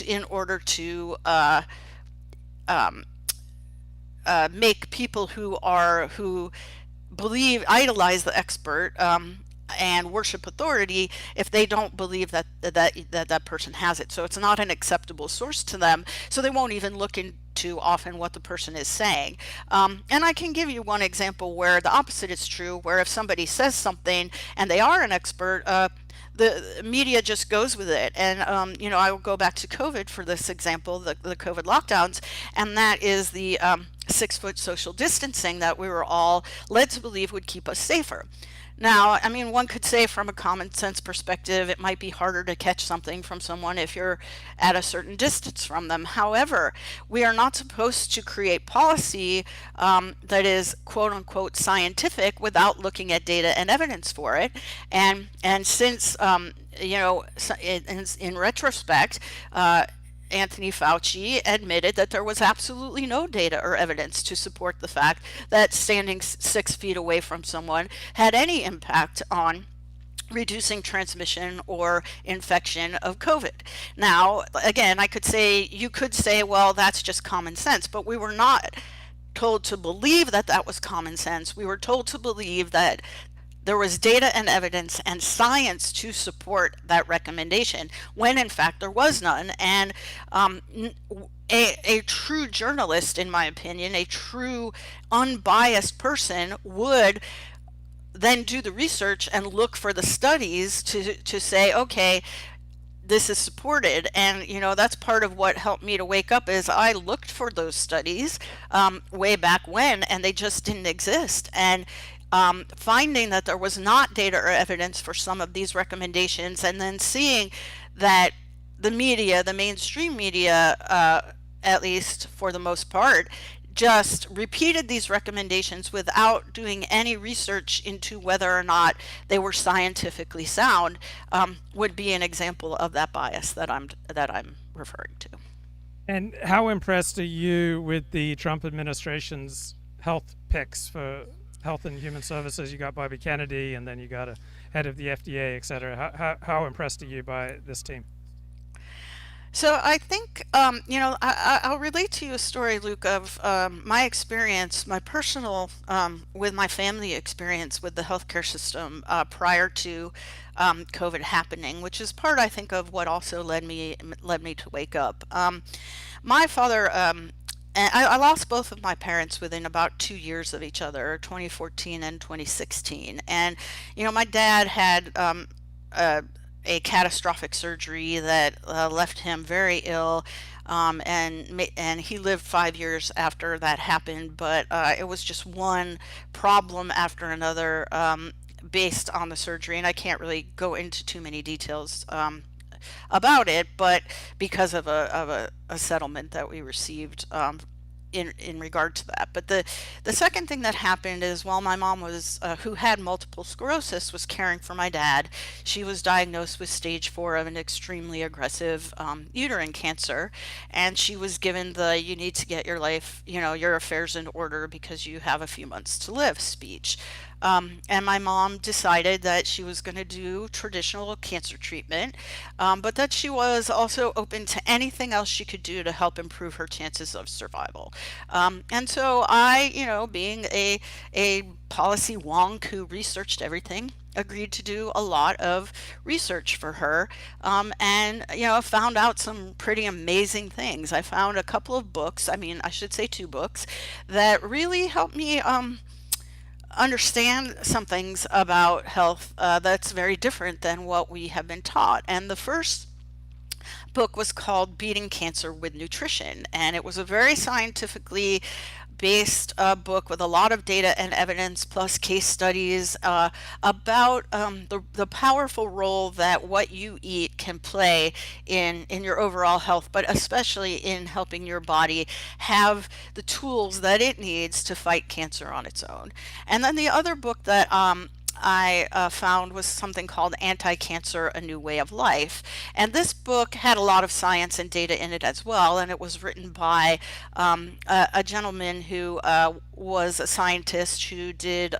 in order to make people who idolize the expert, and worship authority if they don't believe that person has it. So it's not an acceptable source to them. So they won't even look into often what the person is saying. And I can give you one example where the opposite is true, where if somebody says something and they are an expert, the media just goes with it. And, I will go back to COVID for this example, the COVID lockdowns, and that is the 6-foot social distancing that we were all led to believe would keep us safer. Now, I mean, one could say from a common sense perspective, it might be harder to catch something from someone if you're at a certain distance from them. However, we are not supposed to create policy that is quote unquote scientific without looking at data and evidence for it. And since, in retrospect, Anthony Fauci admitted that there was absolutely no data or evidence to support the fact that standing 6 feet away from someone had any impact on reducing transmission or infection of COVID. Now, again, you could say, well, that's just common sense, but we were not told to believe that that was common sense. We were told to believe that there was data and evidence and science to support that recommendation, when in fact there was none. And a true journalist, in my opinion, a true unbiased person would then do the research and look for the studies to say, okay, this is supported. And that's part of what helped me to wake up, is I looked for those studies way back when, and they just didn't exist. And finding that there was not data or evidence for some of these recommendations, and then seeing that the media, the mainstream media, at least for the most part, just repeated these recommendations without doing any research into whether or not they were scientifically sound, would be an example of that bias that I'm referring to. And how impressed are you with the Trump administration's health picks for Health and Human Services? You got Bobby Kennedy, and then you got a head of the FDA, et cetera. How impressed are you by this team? So I think, I'll relate to you a story, Luke, of my experience, my personal, with my family experience with the healthcare system prior to COVID happening, which is part, I think, of what also led me to wake up. My father, I lost both of my parents within about 2 years of each other, 2014 and 2016. And, my dad had a catastrophic surgery that left him very ill, and he lived 5 years after that happened. But it was just one problem after another based on the surgery, and I can't really go into too many details about it, but because of a settlement that we received in regard to that. But the second thing that happened is, while my mom was who had multiple sclerosis, was caring for my dad, she was diagnosed with stage 4 of an extremely aggressive uterine cancer, and she was given the "you need to get your life, your affairs in order because you have a few months to live" speech. And my mom decided that she was going to do traditional cancer treatment, but that she was also open to anything else she could do to help improve her chances of survival. And so I, being a policy wonk who researched everything, agreed to do a lot of research for her, and found out some pretty amazing things. I found a couple of books, I should say 2 books, that really helped me understand some things about health that's very different than what we have been taught. And the first book was called Beating Cancer with Nutrition, and it was a very scientifically based book with a lot of data and evidence, plus case studies about the powerful role that what you eat can play in your overall health, but especially in helping your body have the tools that it needs to fight cancer on its own. And then the other book that I found was something called Anti-Cancer, A New Way of Life. And this book had a lot of science and data in it as well, and it was written by a gentleman who was a scientist who did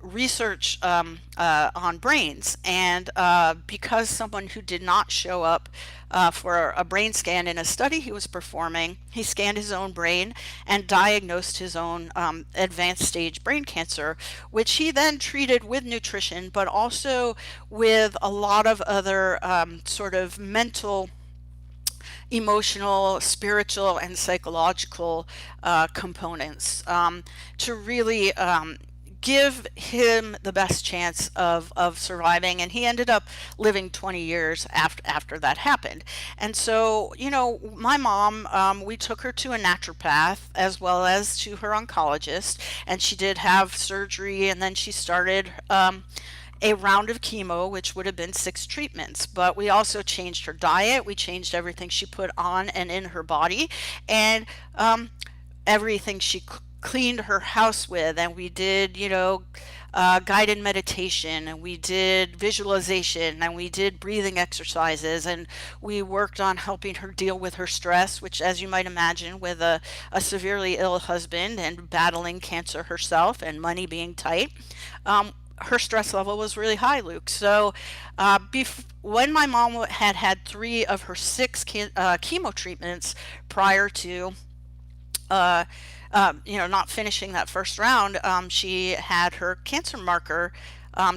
research on brains, and because someone who did not show up for a brain scan in a study he was performing, he scanned his own brain and diagnosed his own advanced stage brain cancer, which he then treated with nutrition, but also with a lot of other sort of mental, emotional, spiritual, and psychological components to really give him the best chance of surviving. And he ended up living 20 years after that happened. And so, you know, my mom, we took her to a naturopath as well as to her oncologist, and she did have surgery, and then she started a round of chemo, which would have been 6 treatments. But we also changed her diet. We changed everything she put on and in her body, and everything she cleaned her house with. And we did, you know, guided meditation, and we did visualization, and we did breathing exercises, and we worked on helping her deal with her stress, which, as you might imagine, with a severely ill husband and battling cancer herself and money being tight, her stress level was really high, Luke. So when my mom had had 3 of her 6 chemo treatments prior to you know, not finishing that first round, she had her cancer marker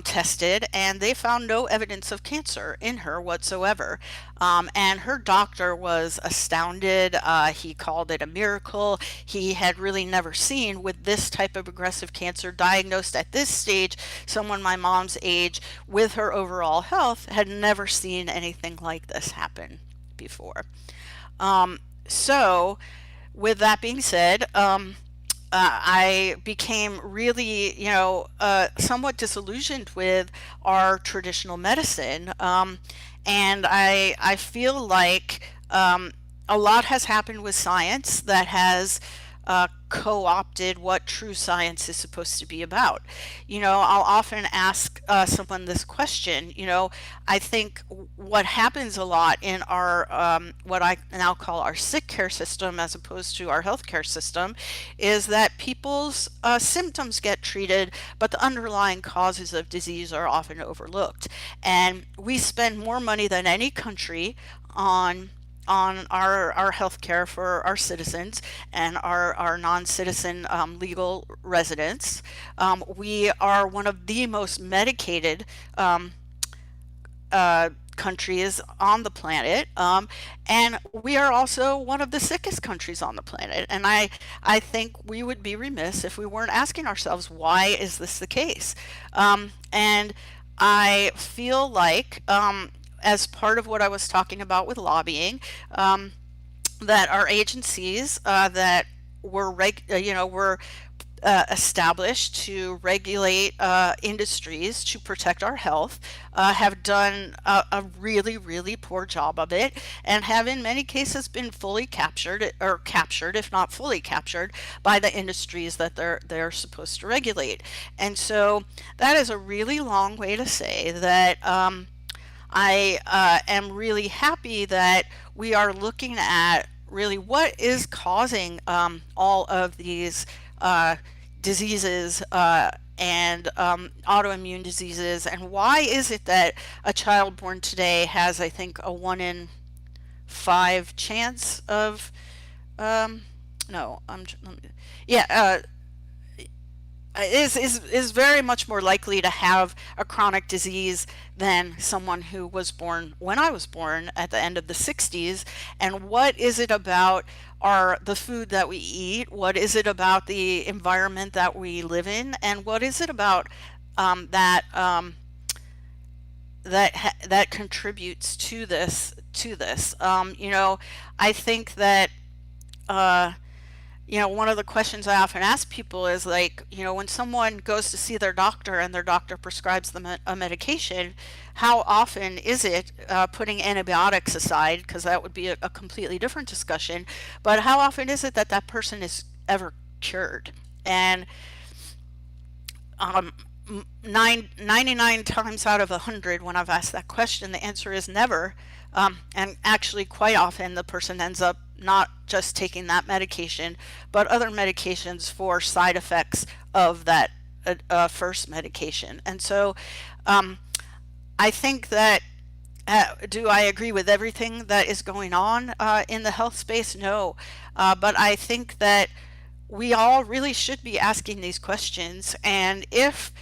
tested, and they found no evidence of cancer in her whatsoever. And her doctor was astounded. He called it a miracle. He had really never seen, with this type of aggressive cancer diagnosed at this stage, someone my mom's age with her overall health had never seen anything like this happen before. So with that being said, I became really, you know, somewhat disillusioned with our traditional medicine. And I feel like a lot has happened with science that has co-opted what true science is supposed to be about. You know, I'll often ask someone this question. You know, I think what happens a lot in our what I now call our sick care system as opposed to our healthcare system is that people's symptoms get treated, but the underlying causes of disease are often overlooked. And we spend more money than any country on our health care for our citizens and our non-citizen legal residents. We are one of the most medicated countries on the planet, and we are also one of the sickest countries on the planet. And I think we would be remiss if we weren't asking ourselves, why is this the case? And I feel like as part of what I was talking about with lobbying, that our agencies that were established to regulate industries to protect our health have done a really, really poor job of it, and have in many cases been fully captured, if not fully captured, by the industries that they're supposed to regulate. And so that is a really long way to say that I am really happy that we are looking at really what is causing all of these diseases and autoimmune diseases, and why is it that a child born today has, I think, a 1 in 5 chance of is very much more likely to have a chronic disease than someone who was born when I was born at the end of the 60s. And what is it about the food that we eat? What is it about the environment that we live in? And what is it about that contributes to this? You know, I think that you know, one of the questions I often ask people is, like, you know, when someone goes to see their doctor and their doctor prescribes them a medication, how often is it, putting antibiotics aside, because that would be a completely different discussion, but how often is it that that person is ever cured? And 99 times out of 100 when I've asked that question, the answer is never. And actually quite often the person ends up not just taking that medication, but other medications for side effects of that a first medication. And so I think that do I agree with everything that is going on in the health space? No. But I think that we all really should be asking these questions. And if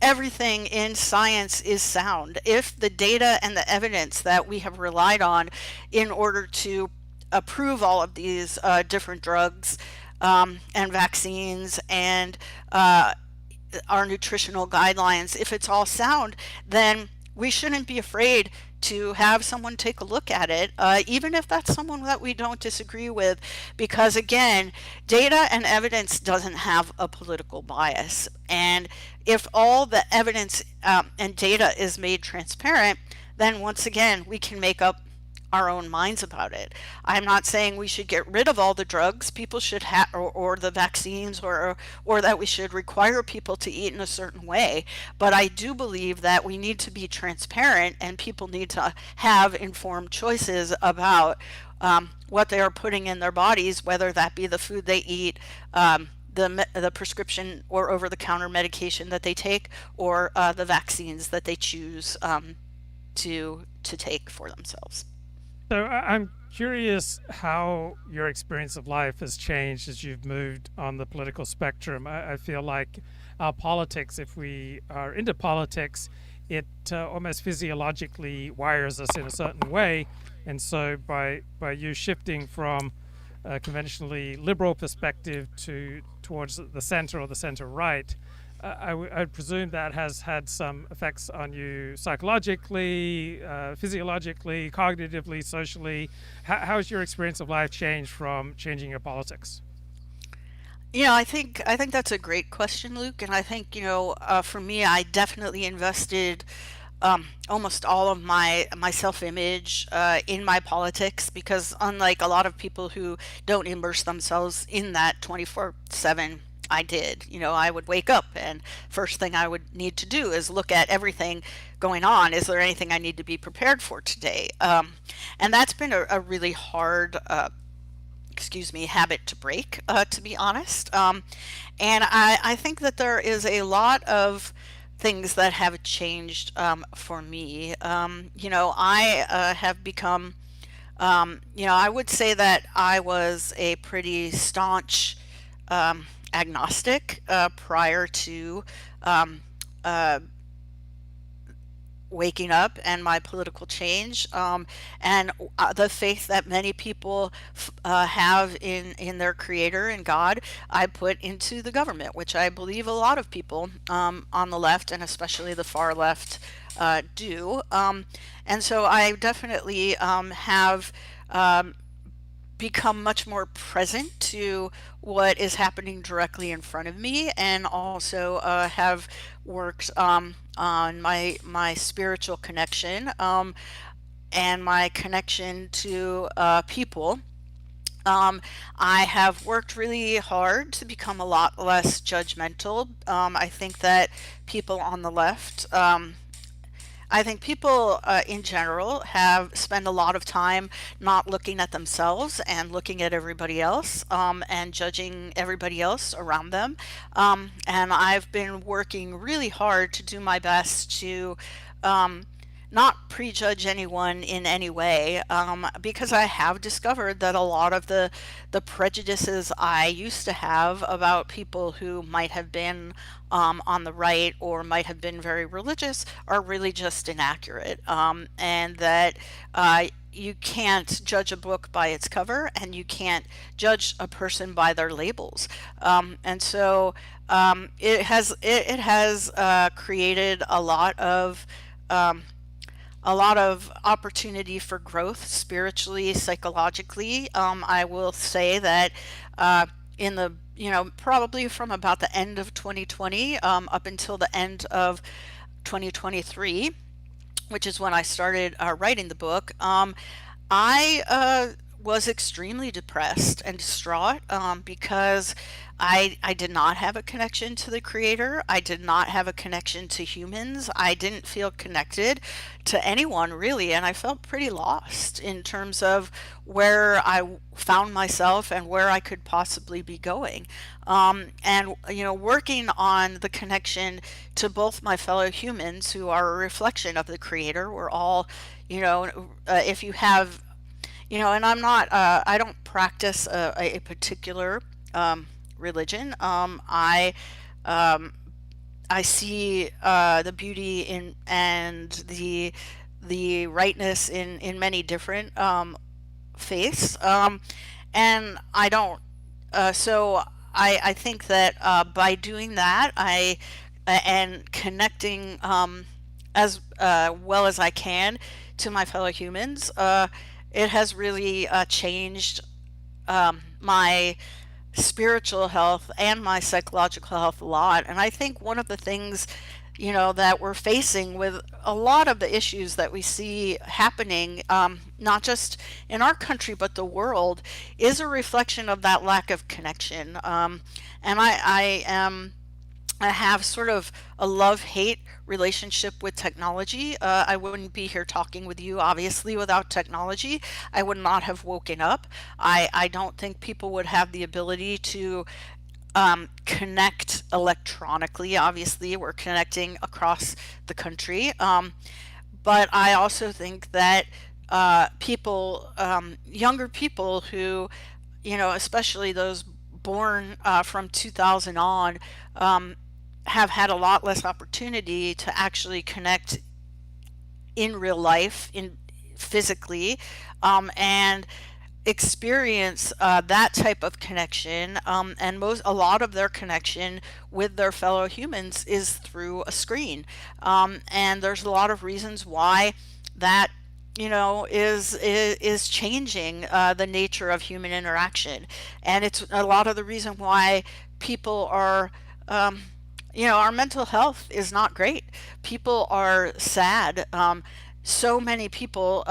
everything in science is sound, if the data and the evidence that we have relied on in order to approve all of these different drugs and vaccines and our nutritional guidelines, if it's all sound, then we shouldn't be afraid to have someone take a look at it, even if that's someone that we don't disagree with, because again, data and evidence doesn't have a political bias. And if all the evidence and data is made transparent, then once again, we can make up our own minds about it. I'm not saying we should get rid of all the drugs people should have, or the vaccines, or that we should require people to eat in a certain way. But I do believe that we need to be transparent, and people need to have informed choices about what they are putting in their bodies, whether that be the food they eat, the prescription or over-the-counter medication that they take, or the vaccines that they choose to take for themselves. So I'm curious how your experience of life has changed as you've moved on the political spectrum. I feel like our politics, if we are into politics, it almost physiologically wires us in a certain way. And so by you shifting from a conventionally liberal perspective towards the center or the center right, I presume that has had some effects on you psychologically, physiologically, cognitively, socially. How has your experience of life changed from changing your politics? I think that's a great question, Luke. And I think, for me, I definitely invested almost all of my self-image in my politics, because unlike a lot of people who don't immerse themselves in that 24/7, I did. I would wake up, and first thing I would need to do is look at everything going on. Is there anything I need to be prepared for today? And that's been a really hard habit to break, to be honest. And I think that there is a lot of things that have changed for me. I have become, I would say that I was a pretty staunch agnostic prior to waking up and my political change, and the faith that many people have in their creator and God, I put into the government, which I believe a lot of people on the left, and especially the far left, do. And so I definitely have become much more present to what is happening directly in front of me, and also have worked on my spiritual connection and my connection to people. I have worked really hard to become a lot less judgmental. I think that people on the left, I think people in general spend a lot of time not looking at themselves and looking at everybody else, and judging everybody else around them. And I've been working really hard to do my best to not prejudge anyone in any way, because I have discovered that a lot of the prejudices I used to have about people who might have been on the right or might have been very religious are really just inaccurate, and that you can't judge a book by its cover, and you can't judge a person by their labels. And so it has created a lot of opportunity for growth spiritually, psychologically. I will say that in the, probably from about the end of 2020 up until the end of 2023, which is when I started writing the book, I was extremely depressed and distraught because I did not have a connection to the creator. I did not have a connection to humans. I didn't feel connected to anyone really, and I felt pretty lost in terms of where I found myself and where I could possibly be going. And working on the connection to both my fellow humans who are a reflection of the creator. We're all, if you have, and I'm not, I don't practice a particular religion. I see the beauty in and the rightness in many different faiths, and I don't. So I think that by doing that, and connecting as well as I can to my fellow humans, it has really changed my spiritual health and my psychological health a lot. And I think one of the things, that we're facing with a lot of the issues that we see happening, not just in our country, but the world, is a reflection of that lack of connection. And I have sort of a love-hate relationship with technology. I wouldn't be here talking with you, obviously, without technology. I would not have woken up. I don't think people would have the ability to connect electronically. Obviously, we're connecting across the country. But I also think that people, younger people who, especially those born from 2000 on, have had a lot less opportunity to actually connect in real life, physically, and experience that type of connection. And a lot of their connection with their fellow humans is through a screen. And there's a lot of reasons why that is changing the nature of human interaction. And it's a lot of the reason why people are our mental health is not great. People are sad. So many people,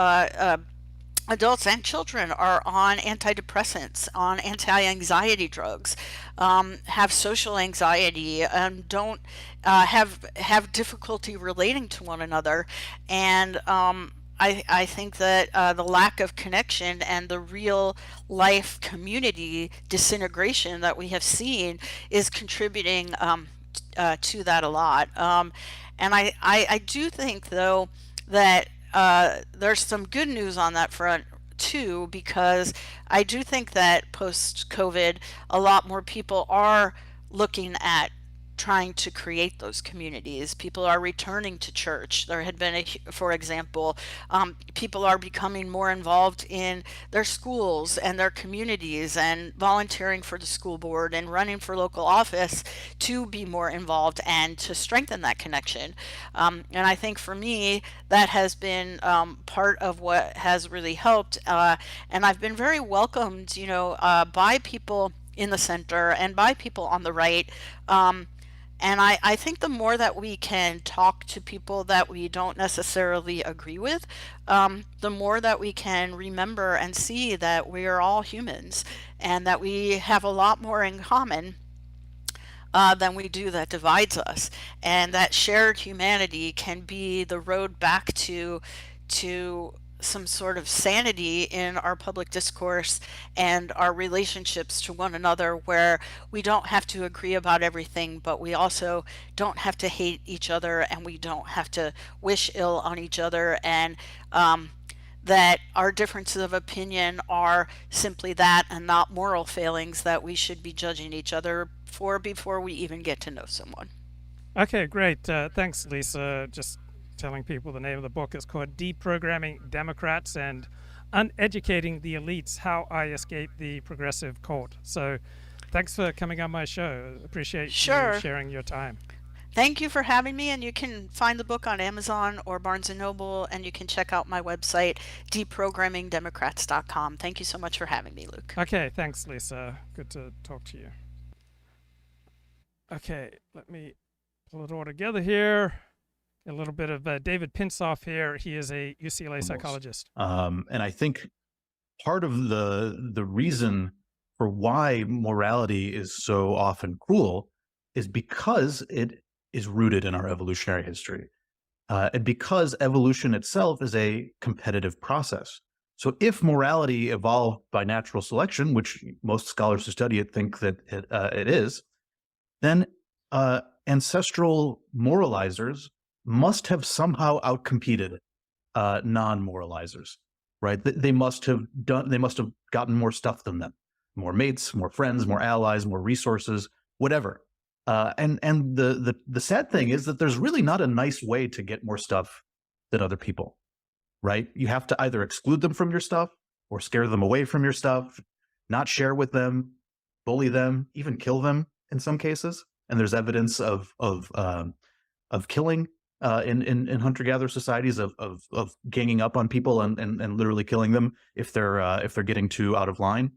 adults and children, are on antidepressants, on anti-anxiety drugs, have social anxiety, don't have difficulty relating to one another. And I think that the lack of connection and the real life community disintegration that we have seen is contributing to that a lot. And I do think, though, that there's some good news on that front too, because I do think that post-COVID, a lot more people are looking at trying to create those communities. People are returning to church. There had been, for example, people are becoming more involved in their schools and their communities and volunteering for the school board and running for local office to be more involved and to strengthen that connection. And I think for me, that has been part of what has really helped. And I've been very welcomed, by people in the center and by people on the right. And I think the more that we can talk to people that we don't necessarily agree with, the more that we can remember and see that we are all humans and that we have a lot more in common than we do that divides us. And that shared humanity can be the road back to some sort of sanity in our public discourse and our relationships to one another, where we don't have to agree about everything, but we also don't have to hate each other, and we don't have to wish ill on each other, and that our differences of opinion are simply that and not moral failings that we should be judging each other for before we even get to know someone. Okay, great. Thanks, Lisa. Just telling people the name of the book is called Deprogramming Democrats and Uneducating the Elites, How I Escaped the Progressive Cult. So thanks for coming on my show. Appreciate you sharing your time. Thank you for having me, and you can find the book on Amazon or Barnes & Noble, and you can check out my website, deprogrammingdemocrats.com. Thank you so much for having me, Luke. Okay, thanks, Lisa. Good to talk to you. Okay, let me pull it all together here. A little bit of David Pinsof here. He is a UCLA psychologist. And I think part of the reason for why morality is so often cruel is because it is rooted in our evolutionary history. And because evolution itself is a competitive process. So if morality evolved by natural selection, which most scholars who study it think that it is, then ancestral moralizers must have somehow outcompeted non-moralizers, right? They must have gotten more stuff than them, more mates, more friends, more allies, more resources, whatever. And the sad thing is that there's really not a nice way to get more stuff than other people, right? You have to either exclude them from your stuff or scare them away from your stuff, not share with them, bully them, even kill them in some cases. And there's evidence of killing in hunter-gatherer societies, of ganging up on people and literally killing them if they're getting too out of line.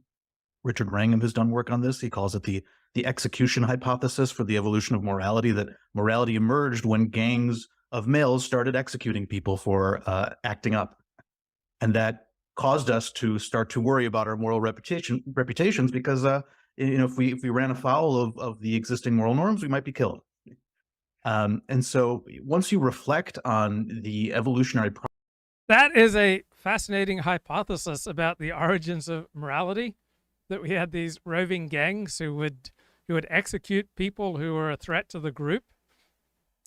Richard Wrangham has done work on this. He calls it the execution hypothesis for the evolution of morality, that morality emerged when gangs of males started executing people for acting up. And that caused us to start to worry about our moral reputations because if we ran afoul of the existing moral norms, we might be killed. And so once you reflect on the evolutionary that is a fascinating hypothesis about the origins of morality, that we had these roving gangs who would execute people who were a threat to the group.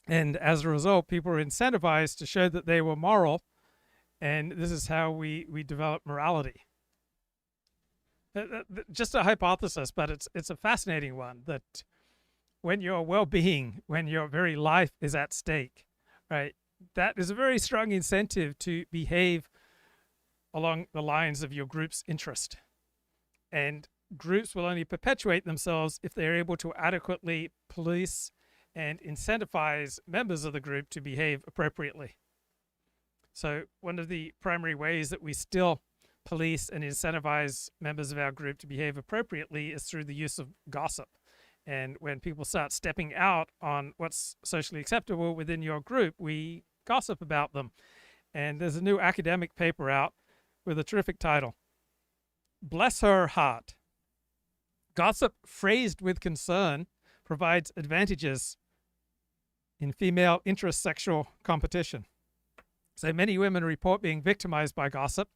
And as a result, people were incentivized to show that they were moral. And this is how we develop morality. Just a hypothesis, but it's a fascinating one, that when your well-being, when your very life is at stake, right, that is a very strong incentive to behave along the lines of your group's interest. And groups will only perpetuate themselves if they're able to adequately police and incentivize members of the group to behave appropriately. So one of the primary ways that we still police and incentivize members of our group to behave appropriately is through the use of gossip. And when people start stepping out on what's socially acceptable within your group, we gossip about them. And there's a new academic paper out with a terrific title, Bless Her Heart. Gossip phrased with concern provides advantages in female intrasexual competition. So many women report being victimized by gossip.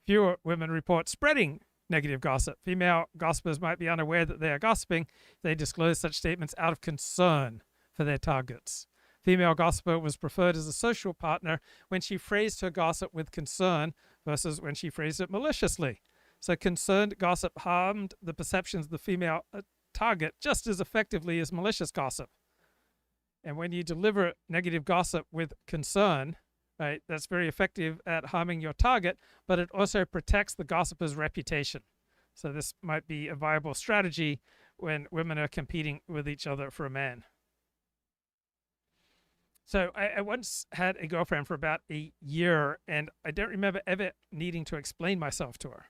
Fewer women report spreading negative gossip. Female gossipers might be unaware that they are gossiping. They disclose such statements out of concern for their targets. Female gossiper was preferred as a social partner when she phrased her gossip with concern versus when she phrased it maliciously. So concerned gossip harmed the perceptions of the female target just as effectively as malicious gossip. And when you deliver negative gossip with concern, right, that's very effective at harming your target, but it also protects the gossiper's reputation. So this might be a viable strategy when women are competing with each other for a man. So I once had a girlfriend for about a year, and I don't remember ever needing to explain myself to her.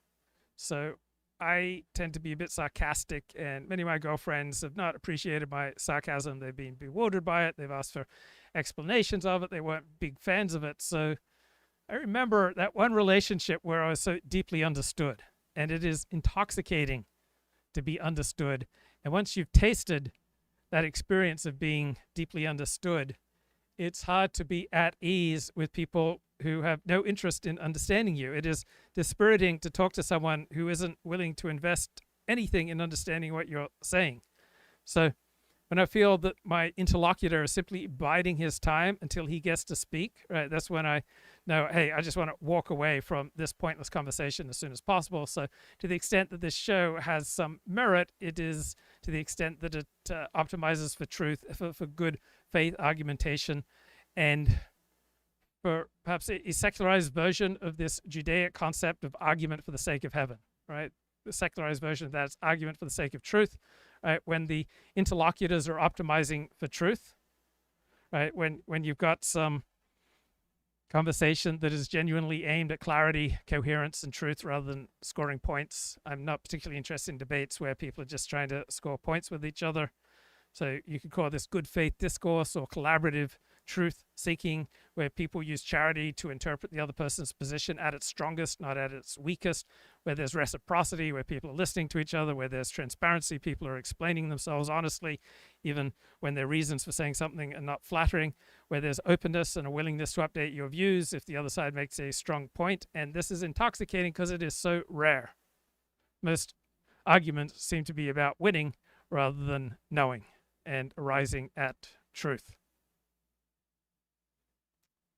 So I tend to be a bit sarcastic, and many of my girlfriends have not appreciated my sarcasm. They've been bewildered by it. They've asked for explanations of it. They weren't big fans of it. So I remember that one relationship where I was so deeply understood, and it is intoxicating to be understood. And once you've tasted that experience of being deeply understood, it's hard to be at ease with people who have no interest in understanding you. It is dispiriting to talk to someone who isn't willing to invest anything in understanding what you're saying. So when I feel that my interlocutor is simply biding his time until he gets to speak, right, that's when I know, hey, I just want to walk away from this pointless conversation as soon as possible. So to the extent that this show has some merit, it is to the extent that it optimizes for truth, for good faith argumentation, and for perhaps a secularized version of this Judaic concept of argument for the sake of heaven, right? The secularized version of that is argument for the sake of truth, right? When the interlocutors are optimizing for truth, right? When you've got some conversation that is genuinely aimed at clarity, coherence, and truth rather than scoring points. I'm not particularly interested in debates where people are just trying to score points with each other. So you could call this good faith discourse or collaborative truth seeking, where people use charity to interpret the other person's position at its strongest, not at its weakest, where there's reciprocity, where people are listening to each other, where there's transparency, people are explaining themselves honestly, even when their reasons for saying something are not flattering, where there's openness and a willingness to update your views if the other side makes a strong point. And this is intoxicating because it is so rare. Most arguments seem to be about winning rather than knowing and arriving at truth.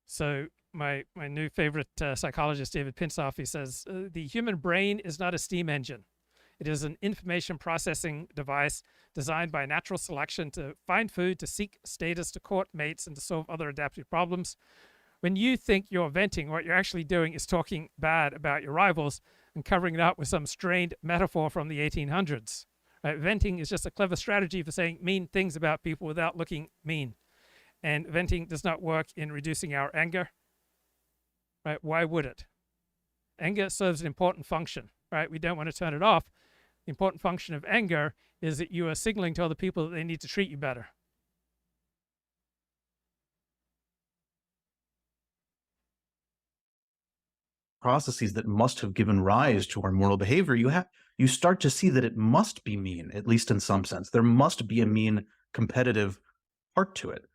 So my new favorite psychologist, David Pinsof, he says, the human brain is not a steam engine. It is an information processing device designed by natural selection to find food, to seek status, to court mates, and to solve other adaptive problems. When you think you're venting, what you're actually doing is talking bad about your rivals and covering it up with some strained metaphor from the 1800s. Right? Venting is just a clever strategy for saying mean things about people without looking mean. And venting does not work in reducing our anger. Right? Why would it? Anger serves an important function. Right? We don't want to turn it off. The important function of anger is that you are signaling to other people that they need to treat you better. Processes that must have given rise to our moral behavior, you start to see that it must be mean, at least in some sense. There must be a mean competitive part to it.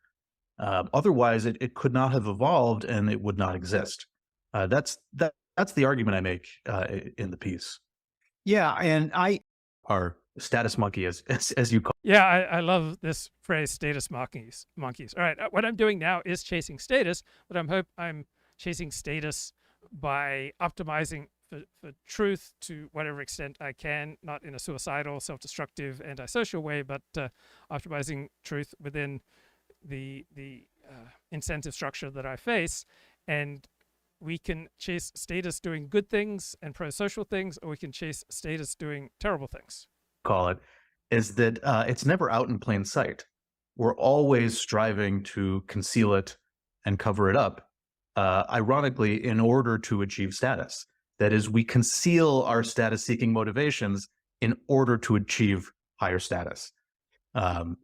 Otherwise, it could not have evolved and it would not exist. That's the argument I make in the piece. Yeah, and our status monkey, as you call it. Yeah, I love this phrase, status monkeys. All right, what I'm doing now is chasing status, but I'm chasing status by optimizing for truth to whatever extent I can, not in a suicidal, self-destructive, antisocial way, but optimizing truth within the incentive structure that I face. And we can chase status doing good things and pro-social things, or we can chase status doing terrible things. Call it, is that it's never out in plain sight. We're always striving to conceal it and cover it up, ironically, in order to achieve status. That is, we conceal our status-seeking motivations in order to achieve higher status. And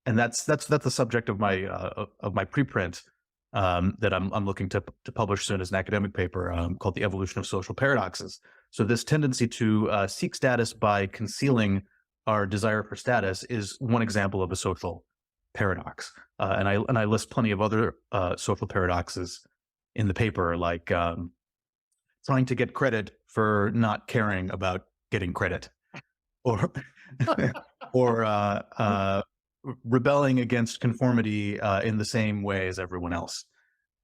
that's the subject of my preprint that I'm looking to publish soon as an academic paper called The Evolution of Social Paradoxes. So this tendency to seek status by concealing our desire for status is one example of a social paradox. And I list plenty of other social paradoxes in the paper, like trying to get credit for not caring about getting credit, or rebelling against conformity in the same way as everyone else,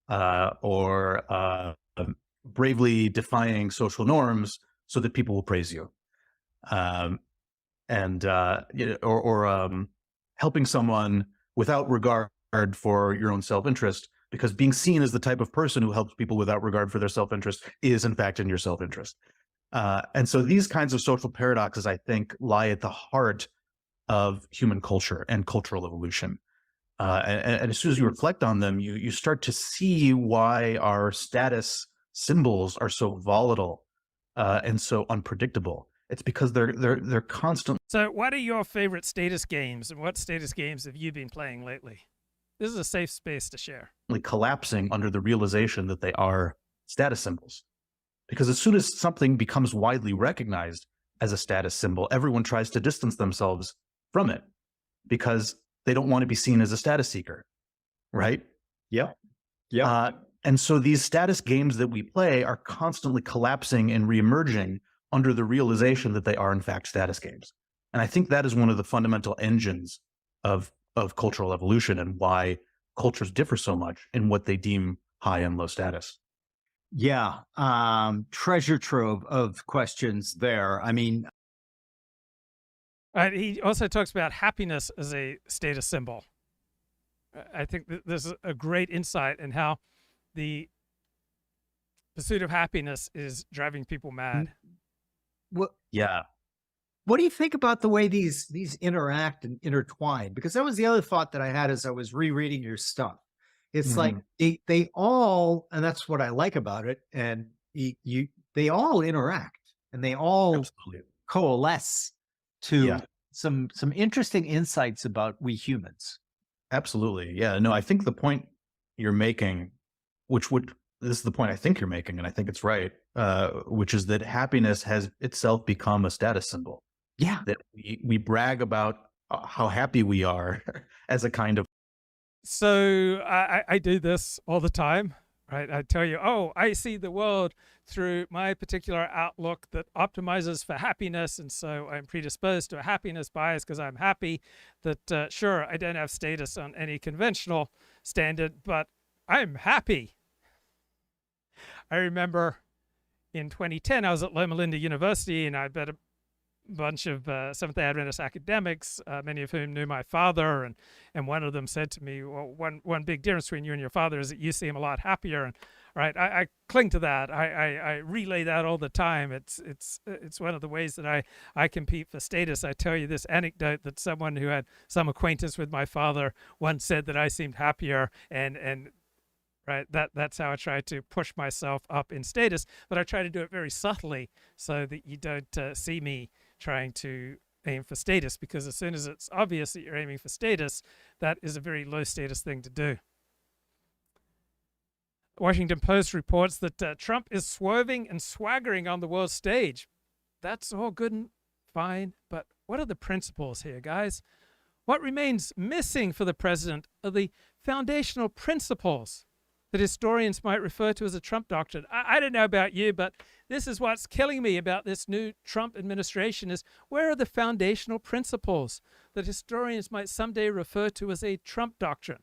or bravely defying social norms so that people will praise you, or helping someone without regard for your own self-interest, because being seen as the type of person who helps people without regard for their self-interest is in fact in your self-interest. And so these kinds of social paradoxes, I think, lie at the heart of human culture and cultural evolution. And as soon as you reflect on them, you start to see why our status symbols are so volatile and so unpredictable. It's because they're constant. So what are your favorite status games, and what status games have you been playing lately? This is a safe space to share. Collapsing under the realization that they are status symbols. Because as soon as something becomes widely recognized as a status symbol, everyone tries to distance themselves from it because they don't want to be seen as a status seeker, right? Yep. Yeah. And so these status games that we play are constantly collapsing and reemerging under the realization that they are in fact status games. And I think that is one of the fundamental engines of cultural evolution and why cultures differ so much in what they deem high and low status. Yeah. Treasure trove of questions there. I mean, he also talks about happiness as a status symbol. I think this is a great insight in how the pursuit of happiness is driving people mad. Yeah. What do you think about the way these interact and intertwine? Because that was the other thought that I had as I was rereading your stuff. It's like they all, and that's what I like about it. And they all interact and they all coalesce to some interesting insights about we humans. Absolutely. Yeah. No, I think the point you're making, this is the point I think you're making, and I think it's right, which is that happiness has itself become a status symbol. Yeah. That we brag about how happy we are as a kind of. So I do this all the time, right? I tell you, oh, I see the world through my particular outlook that optimizes for happiness, and so I'm predisposed to a happiness bias because I'm happy. That sure, I don't have status on any conventional standard, but I'm happy. I remember in 2010, I was at Loma Linda University, and I met a bunch of Seventh-day Adventist academics, many of whom knew my father, and one of them said to me, well, one big difference between you and your father is that you seem a lot happier. And right, I cling to that. I relay that all the time. It's one of the ways that I compete for status. I tell you this anecdote that someone who had some acquaintance with my father once said that I seemed happier, and right, that's how I try to push myself up in status, but I try to do it very subtly so that you don't see me trying to aim for status, because as soon as it's obvious that you're aiming for status, that is a very low status thing to do. Washington Post reports that Trump is swerving and swaggering on the world stage. That's all good and fine, but what are the principles here, guys? What remains missing for the president are the foundational principles that historians might refer to as a Trump Doctrine. I don't know about you, but this is what's killing me about this new Trump administration is, where are the foundational principles that historians might someday refer to as a Trump Doctrine?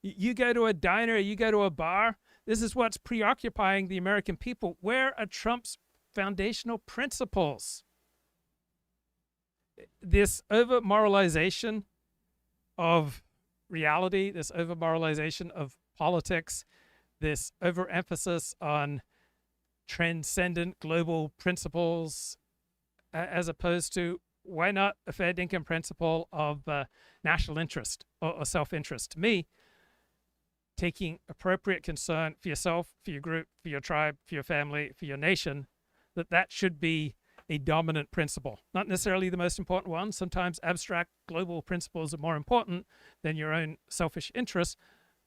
You go to a diner, you go to a bar, this is what's preoccupying the American people. Where are Trump's foundational principles? This over-moralization of reality, this over-moralization of politics, this overemphasis on transcendent global principles, as opposed to, why not a fair dinkum principle of national interest or self-interest? To me, taking appropriate concern for yourself, for your group, for your tribe, for your family, for your nation, that should be a dominant principle. Not necessarily the most important one. Sometimes abstract global principles are more important than your own selfish interests.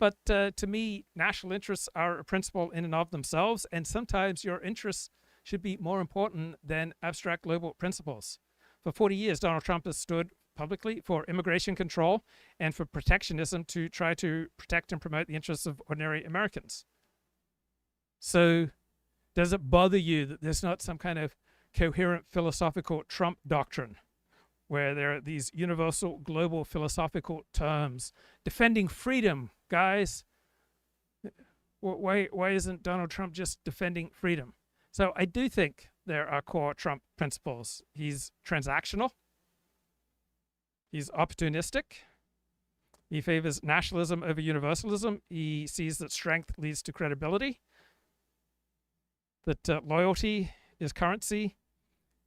But to me, national interests are a principle in and of themselves, and sometimes your interests should be more important than abstract global principles. For 40 years, Donald Trump has stood publicly for immigration control and for protectionism to try to protect and promote the interests of ordinary Americans. So does it bother you that there's not some kind of coherent philosophical Trump doctrine, where there are these universal global philosophical terms defending freedom? Guys, why isn't Donald Trump just defending freedom? So I do think there are core Trump principles. He's transactional. He's opportunistic. He favors nationalism over universalism. He sees that strength leads to credibility, that loyalty is currency,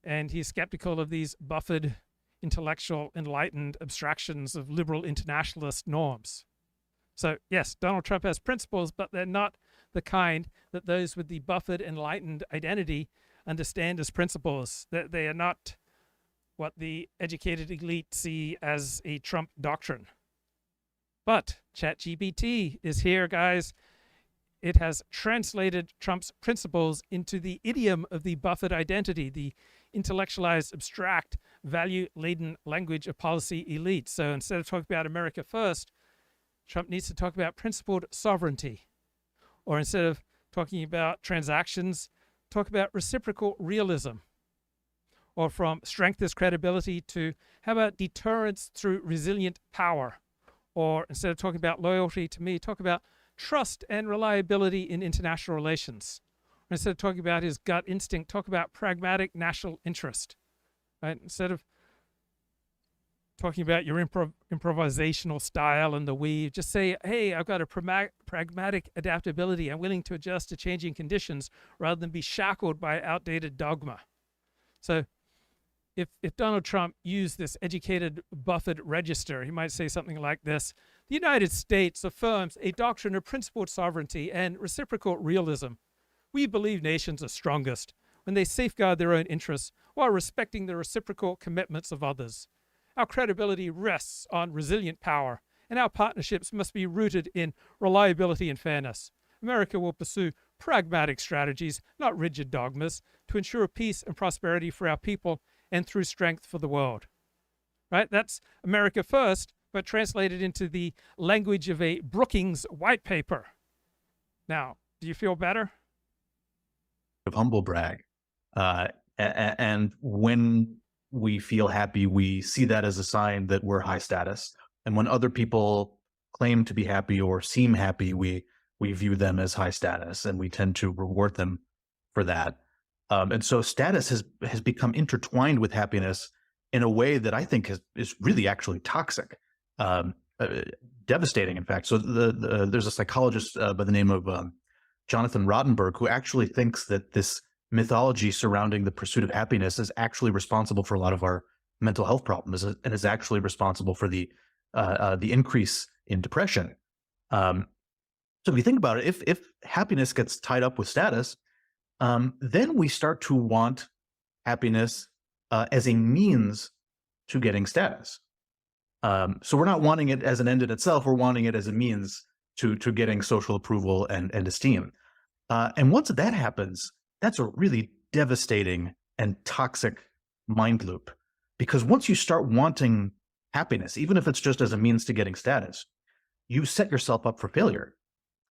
and he's skeptical of these buffered, intellectual, enlightened abstractions of liberal internationalist norms. So yes, Donald Trump has principles, but they're not the kind that those with the buffered, enlightened identity understand as principles. They are not what the educated elite see as a Trump doctrine. But ChatGPT is here, guys. It has translated Trump's principles into the idiom of the buffered identity, the intellectualized, abstract, value-laden language of policy elites. So instead of talking about America first, Trump needs to talk about principled sovereignty. Or instead of talking about transactions, talk about reciprocal realism. Or from strength as credibility to, how about deterrence through resilient power? Or instead of talking about loyalty, to me, talk about trust and reliability in international relations. Or instead of talking about his gut instinct, talk about pragmatic national interest. Right? Instead of talking about your improvisational style and the weave, just say, hey, I've got a pragmatic adaptability. I'm willing to adjust to changing conditions rather than be shackled by outdated dogma. So if Donald Trump used this educated, buffered register, he might say something like this: the United States affirms a doctrine of principled sovereignty and reciprocal realism. We believe nations are strongest when they safeguard their own interests while respecting the reciprocal commitments of others. Our credibility rests on resilient power and our partnerships must be rooted in reliability and fairness. America will pursue pragmatic strategies, not rigid dogmas, to ensure peace and prosperity for our people and through strength for the world. Right? That's America first, but translated into the language of a Brookings white paper. Now, do you feel better? Of humble brag. And when we feel happy, we see that as a sign that we're high status. And when other people claim to be happy or seem happy, we view them as high status, and we tend to reward them for that. And so status has become intertwined with happiness in a way that I think is really actually toxic, devastating, in fact. So there's a psychologist by the name of Jonathan Rottenberg who actually thinks that this mythology surrounding the pursuit of happiness is actually responsible for a lot of our mental health problems, and is actually responsible for the increase in depression. So if you think about it, if happiness gets tied up with status, then we start to want happiness as a means to getting status. So we're not wanting it as an end in itself, we're wanting it as a means to getting social approval and esteem. And once that happens, that's a really devastating and toxic mind loop. Because once you start wanting happiness, even if it's just as a means to getting status, you set yourself up for failure.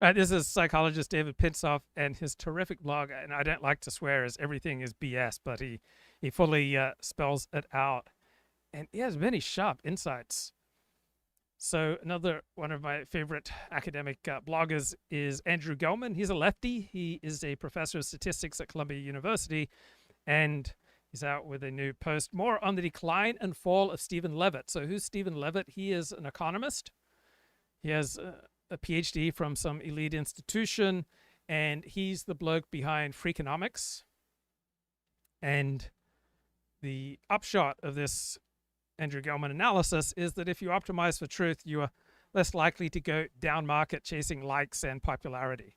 This is psychologist David Pinsof, and his terrific blog, and I don't like to swear as everything is BS, but he fully spells it out. And he has many sharp insights. So another one of my favorite academic bloggers is Andrew Gelman. He's a lefty. He is a professor of statistics at Columbia University, and he's out with a new post more on the decline and fall of Steven Levitt. So who's Steven Levitt? He is an economist. He has a PhD from some elite institution, and he's the bloke behind Freakanomics. And the upshot of this Andrew Gelman analysis is that if you optimize for truth, you are less likely to go down market chasing likes and popularity.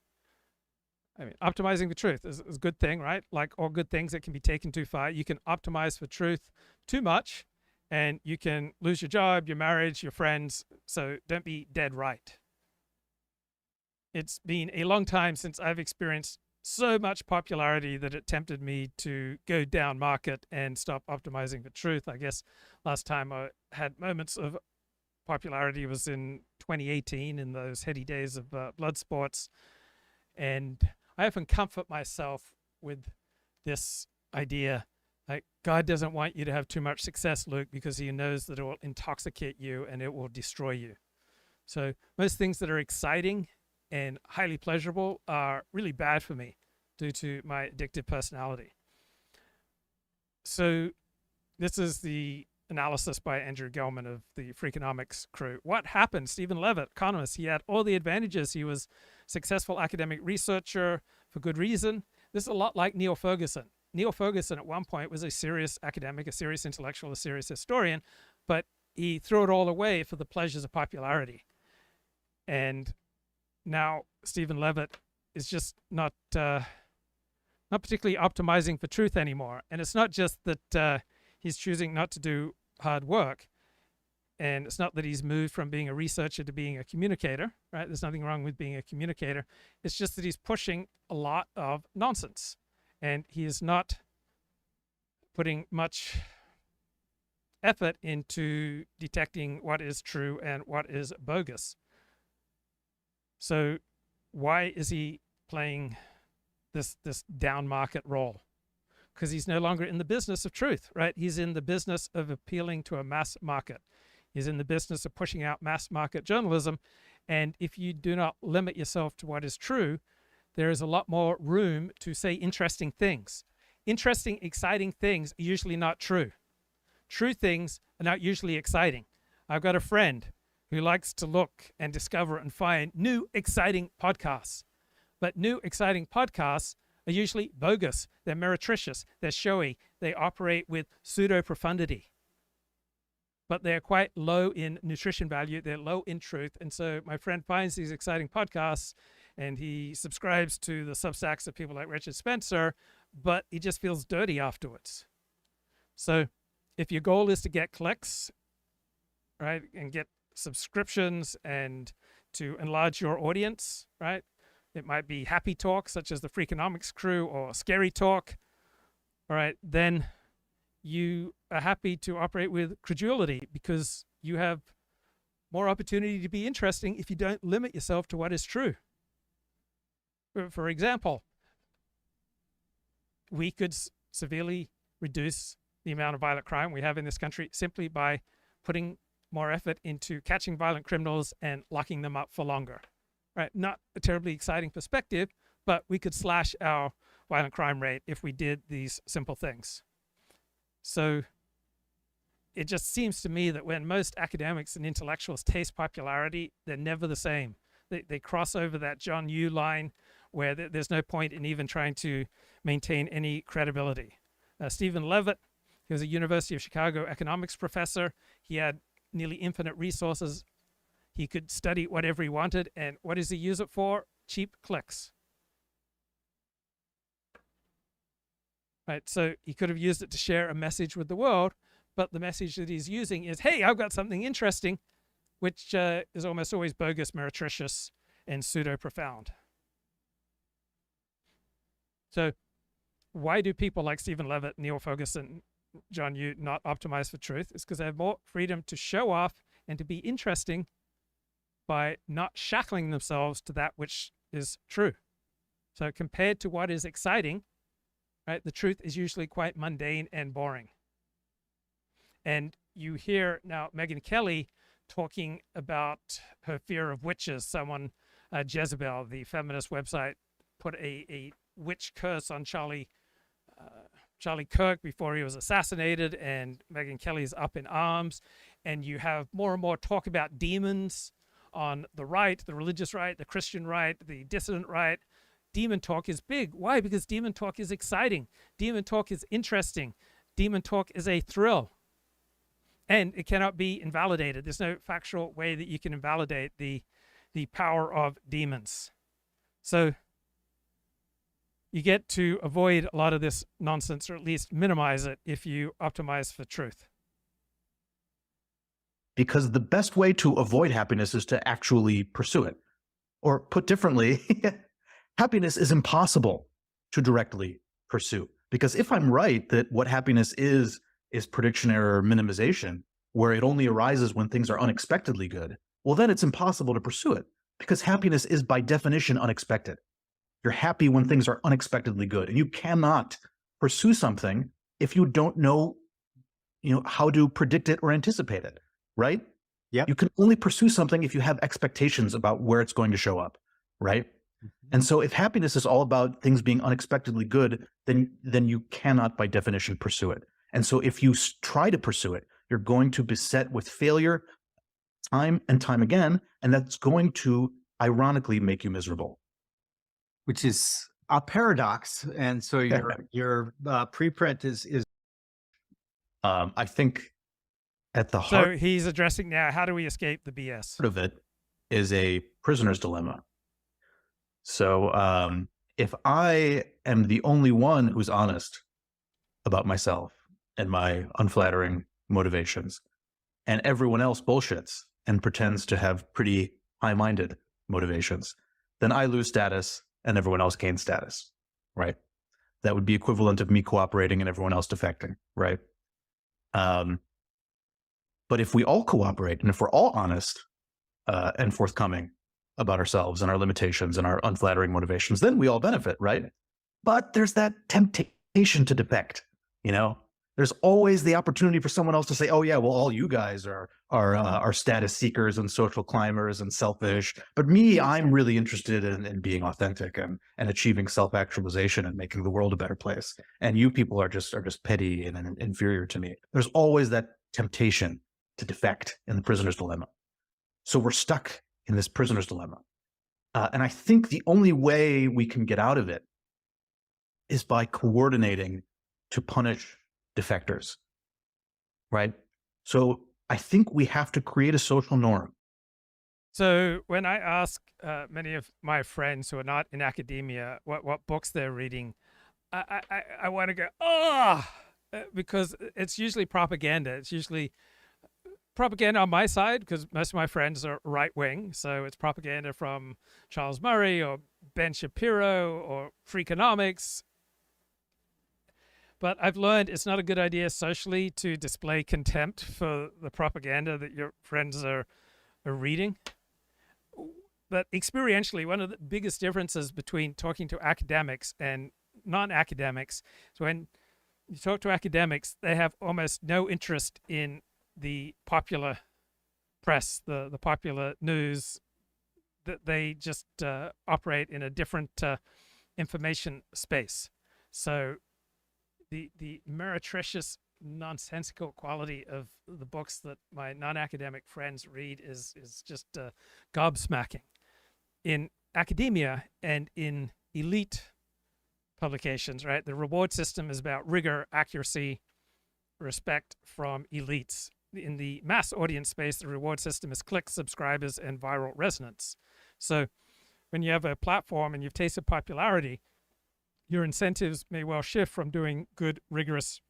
I mean, optimizing the truth is a good thing, right? Like all good things that can be taken too far. You can optimize for truth too much, and you can lose your job, your marriage, your friends. So don't be dead right. It's been a long time since I've experienced so much popularity that it tempted me to go down market and stop optimizing for truth. I guess last time I had moments of popularity was in 2018 in those heady days of blood sports. And I often comfort myself with this idea, like God doesn't want you to have too much success, Luke, because he knows that it will intoxicate you and it will destroy you. So most things that are exciting and highly pleasurable are really bad for me due to my addictive personality. So this is the analysis by Andrew Gelman of the Freakonomics crew. What happened? Steven Levitt, economist, he had all the advantages. He was a successful academic researcher for good reason. This is a lot like Neil Ferguson. Neil Ferguson at one point was a serious academic, a serious intellectual, a serious historian, but he threw it all away for the pleasures of popularity. And now Steven Levitt is just not particularly optimizing for truth anymore. And it's not just that he's choosing not to do hard work. And it's not that he's moved from being a researcher to being a communicator, right? There's nothing wrong with being a communicator. It's just that he's pushing a lot of nonsense. And he is not putting much effort into detecting what is true and what is bogus. So why is he playing this down market role? Because he's no longer in the business of truth, right? He's in the business of appealing to a mass market. He's in the business of pushing out mass market journalism. And if you do not limit yourself to what is true, there is a lot more room to say interesting things. Interesting, exciting things are usually not true. True things are not usually exciting. I've got a friend who likes to look and discover and find new, exciting podcasts. But new, exciting podcasts are usually bogus. They're meretricious. They're showy. They operate with pseudo-profundity. But they're quite low in nutrition value. They're low in truth. And so my friend finds these exciting podcasts, and he subscribes to the Substacks of people like Richard Spencer, but he just feels dirty afterwards. So if your goal is to get clicks, right, and get subscriptions and to enlarge your audience, right? It might be happy talk, such as the Freakanomics crew, or scary talk. All right, then you are happy to operate with credulity because you have more opportunity to be interesting if you don't limit yourself to what is true. For example, we could severely reduce the amount of violent crime we have in this country simply by putting more effort into catching violent criminals and locking them up for longer. Right? Not a terribly exciting perspective, but we could slash our violent crime rate if we did these simple things. So it just seems to me that when most academics and intellectuals taste popularity, they're never the same. They cross over that John Yoo line where there's no point in even trying to maintain any credibility. Steven Levitt, he was a University of Chicago economics professor. He had nearly infinite resources. He could study whatever he wanted. And what does he use it for? Cheap clicks. Right, so he could have used it to share a message with the world, but the message that he's using is, hey, I've got something interesting, which is almost always bogus, meretricious, and pseudo-profound. So why do people like Steven Levitt, Neil Ferguson, John Yoo not optimize for truth? It's because they have more freedom to show off and to be interesting by not shackling themselves to that which is true. So compared to what is exciting, right, the truth is usually quite mundane and boring. And you hear now Megyn Kelly talking about her fear of witches. Someone, Jezebel, the feminist website, put a witch curse on Charlie Kirk before he was assassinated, and Megyn Kelly's up in arms. And you have more and more talk about demons on the right, the religious right, the Christian right, the dissident right. Demon talk is big. Why? Because demon talk is exciting. Demon talk is interesting. Demon talk is a thrill. And it cannot be invalidated. There's no factual way that you can invalidate the power of demons. So you get to avoid a lot of this nonsense, or at least minimize it if you optimize for truth. Because the best way to avoid happiness is to actually pursue it. Or put differently, happiness is impossible to directly pursue. Because if I'm right that what happiness is prediction error minimization, where it only arises when things are unexpectedly good, well, then it's impossible to pursue it. Because happiness is by definition unexpected. You're happy when things are unexpectedly good. And you cannot pursue something if you don't know, how to predict it or anticipate it, right? Yeah. You can only pursue something if you have expectations about where it's going to show up, right? Mm-hmm. And so if happiness is all about things being unexpectedly good, then you cannot by definition pursue it. And so if you try to pursue it, you're going to be beset with failure time and time again, and that's going to ironically make you miserable. Which is a paradox. And so your preprint is I think at the heart. So he's addressing now, how do we escape the BS? Part of it is a prisoner's dilemma. So if I am the only one who's honest about myself and my unflattering motivations, and everyone else bullshits and pretends to have pretty high-minded motivations, then I lose status and everyone else gains status, right? That would be equivalent of me cooperating and everyone else defecting, right? But if we all cooperate and if we're all honest and forthcoming about ourselves and our limitations and our unflattering motivations, then we all benefit, right? But there's that temptation to defect, There's always the opportunity for someone else to say, oh yeah, well, all you guys are status seekers and social climbers and selfish. But me, I'm really interested in being authentic and achieving self-actualization and making the world a better place. And you people are just petty and inferior to me. There's always that temptation to defect in the prisoner's dilemma. So we're stuck in this prisoner's dilemma. And I think the only way we can get out of it is by coordinating to punish defectors, right? So I think we have to create a social norm. So when I ask many of my friends who are not in academia what books they're reading, I want to go, because it's usually propaganda. It's usually propaganda on my side because most of my friends are right wing. So it's propaganda from Charles Murray or Ben Shapiro or Freakonomics. But I've learned it's not a good idea socially to display contempt for the propaganda that your friends are reading. But experientially, one of the biggest differences between talking to academics and non-academics is when you talk to academics, they have almost no interest in the popular press, the popular news, that they just operate in a different information space. So the meretricious, nonsensical quality of the books that my non-academic friends read is just gobsmacking. In academia and in elite publications, right, the reward system is about rigor, accuracy, respect from elites. In the mass audience space, the reward system is clicks, subscribers, and viral resonance. So when you have a platform and you've tasted popularity, your incentives may well shift from doing good, rigorous,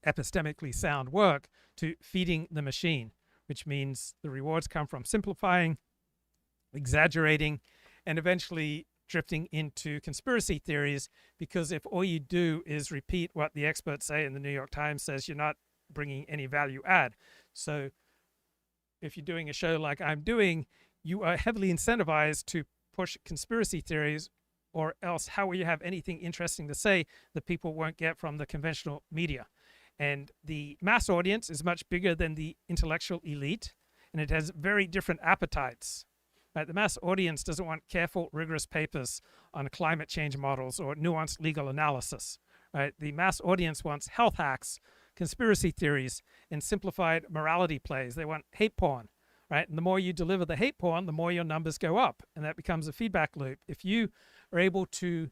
epistemically sound work to feeding the machine, which means the rewards come from simplifying, exaggerating, and eventually drifting into conspiracy theories, because if all you do is repeat what the experts say and the New York Times says, you're not bringing any value add. So if you're doing a show like I'm doing, you are heavily incentivized to push conspiracy theories, or else how will you have anything interesting to say that people won't get from the conventional media? And the mass audience is much bigger than the intellectual elite, and it has very different appetites. Right? The mass audience doesn't want careful, rigorous papers on climate change models or nuanced legal analysis. Right? The mass audience wants health hacks, conspiracy theories, and simplified morality plays. They want hate porn. Right? And the more you deliver the hate porn, the more your numbers go up, and that becomes a feedback loop. If you are able to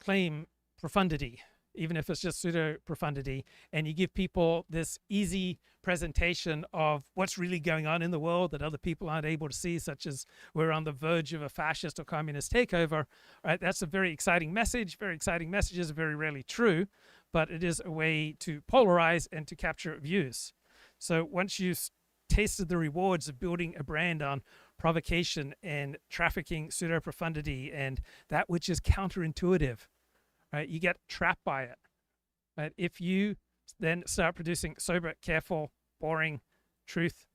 claim profundity, even if it's just pseudo profundity, and you give people this easy presentation of what's really going on in the world that other people aren't able to see, such as we're on the verge of a fascist or communist takeover, right? That's a very exciting message. Very exciting messages are very rarely true, but it is a way to polarize and to capture views. So once you've tasted the rewards of building a brand on provocation and trafficking pseudo profundity and that which is counterintuitive, right? You get trapped by it. Right? If you then start producing sober, careful, boring, truth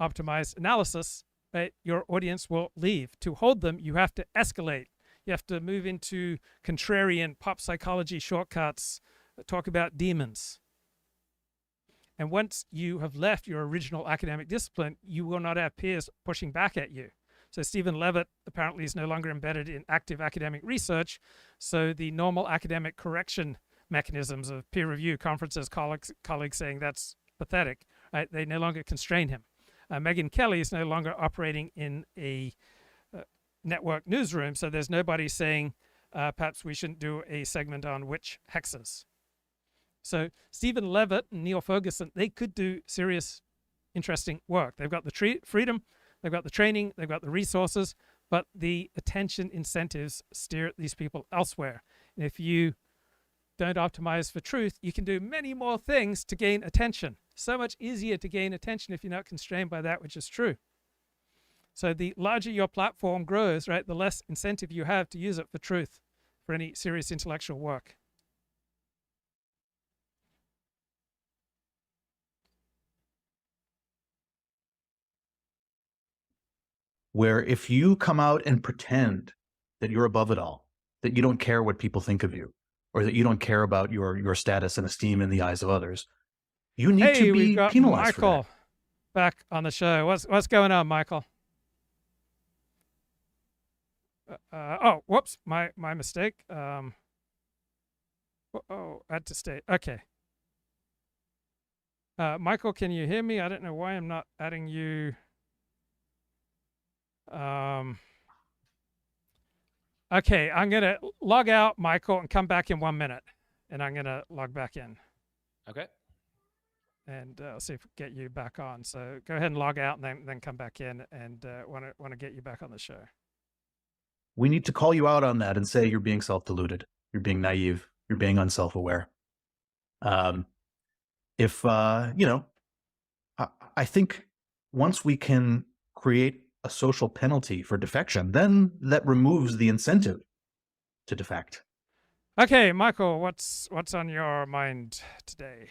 optimized analysis, right, your audience will leave. To hold them, you have to escalate. You have to move into contrarian pop psychology shortcuts, talk about demons. And once you have left your original academic discipline, you will not have peers pushing back at you. So Steven Levitt apparently is no longer embedded in active academic research. So the normal academic correction mechanisms of peer review, conferences, colleagues saying that's pathetic, right? They no longer constrain him. Megyn Kelly is no longer operating in a network newsroom. So there's nobody saying, perhaps we shouldn't do a segment on witch hexes. So Steven Levitt and Neil Ferguson, they could do serious, interesting work. They've got the freedom, they've got the training, they've got the resources, but the attention incentives steer these people elsewhere. And if you don't optimize for truth, you can do many more things to gain attention. So much easier to gain attention if you're not constrained by that which is true. So the larger your platform grows, right, the less incentive you have to use it for truth, for any serious intellectual work. Where if you come out and pretend that you're above it all, that you don't care what people think of you, or that you don't care about your status and esteem in the eyes of others, you need to be penalized for that. Michael back on the show. What's going on, Michael? Oh, whoops, my mistake. I had to stay. Okay. Michael, can you hear me? I don't know why I'm not adding you. Okay, I'm going to log out, Michael, and come back in 1 minute. And I'm going to log back in. Okay. And I'll see if we can get you back on. So go ahead and log out and then come back in, and want to get you back on the show. We need to call you out on that and say you're being self-deluded. You're being naive. You're being unself-aware. You know, I think once we can create a social penalty for defection, then that removes the incentive to defect. Okay, Michael, what's on your mind today?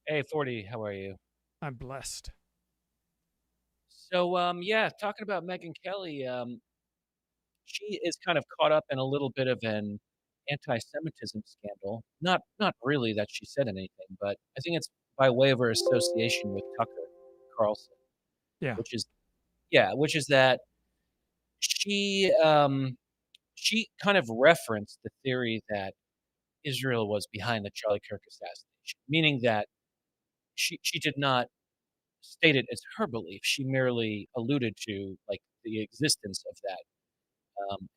Hey, 40, how are you? I'm blessed. So, yeah, talking about Megyn Kelly, she is kind of caught up in a little bit of an anti-Semitism scandal. Not really that she said anything, but I think it's by way of her association with Tucker Carlson, Yeah. which is that she kind of referenced the theory that Israel was behind the Charlie Kirk assassination, meaning that she did not state it as her belief. She merely alluded to like the existence of that.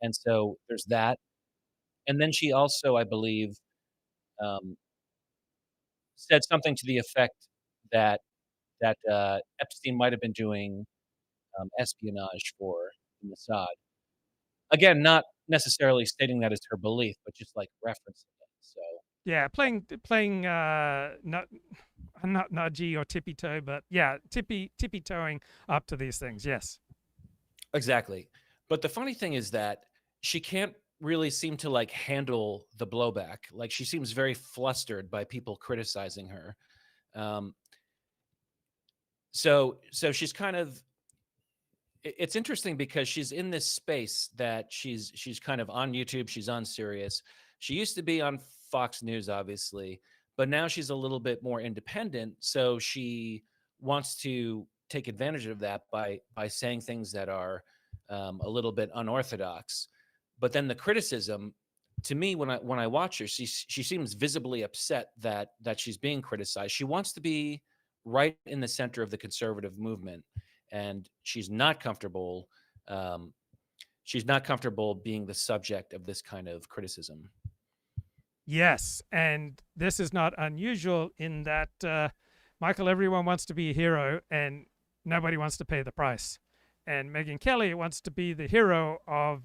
And so there's that. And then she also, I believe, um, said something to the effect that Epstein might have been doing espionage for the Mossad. Again, not necessarily stating that as her belief, but just like referencing it. So Yeah, playing not nudgy or tippy toe, but yeah, tippy toeing up to these things. Yes. exactly. But the funny thing is that she can't really seem to like handle the blowback. Like she seems very flustered by people criticizing her. Um, so she's kind of it's interesting because she's in this space that she's kind of on YouTube, she's on Sirius. She used to be on Fox News, obviously, but now she's a little bit more independent. So she wants to take advantage of that by saying things that are a little bit unorthodox. But then the criticism, to me, when I watch her, she seems visibly upset that she's being criticized. She wants to be right in the center of the conservative movement, and she's not comfortable. She's not comfortable being the subject of this kind of criticism. Yes, and this is not unusual in that, Michael, everyone wants to be a hero and nobody wants to pay the price. And Megyn Kelly wants to be the hero of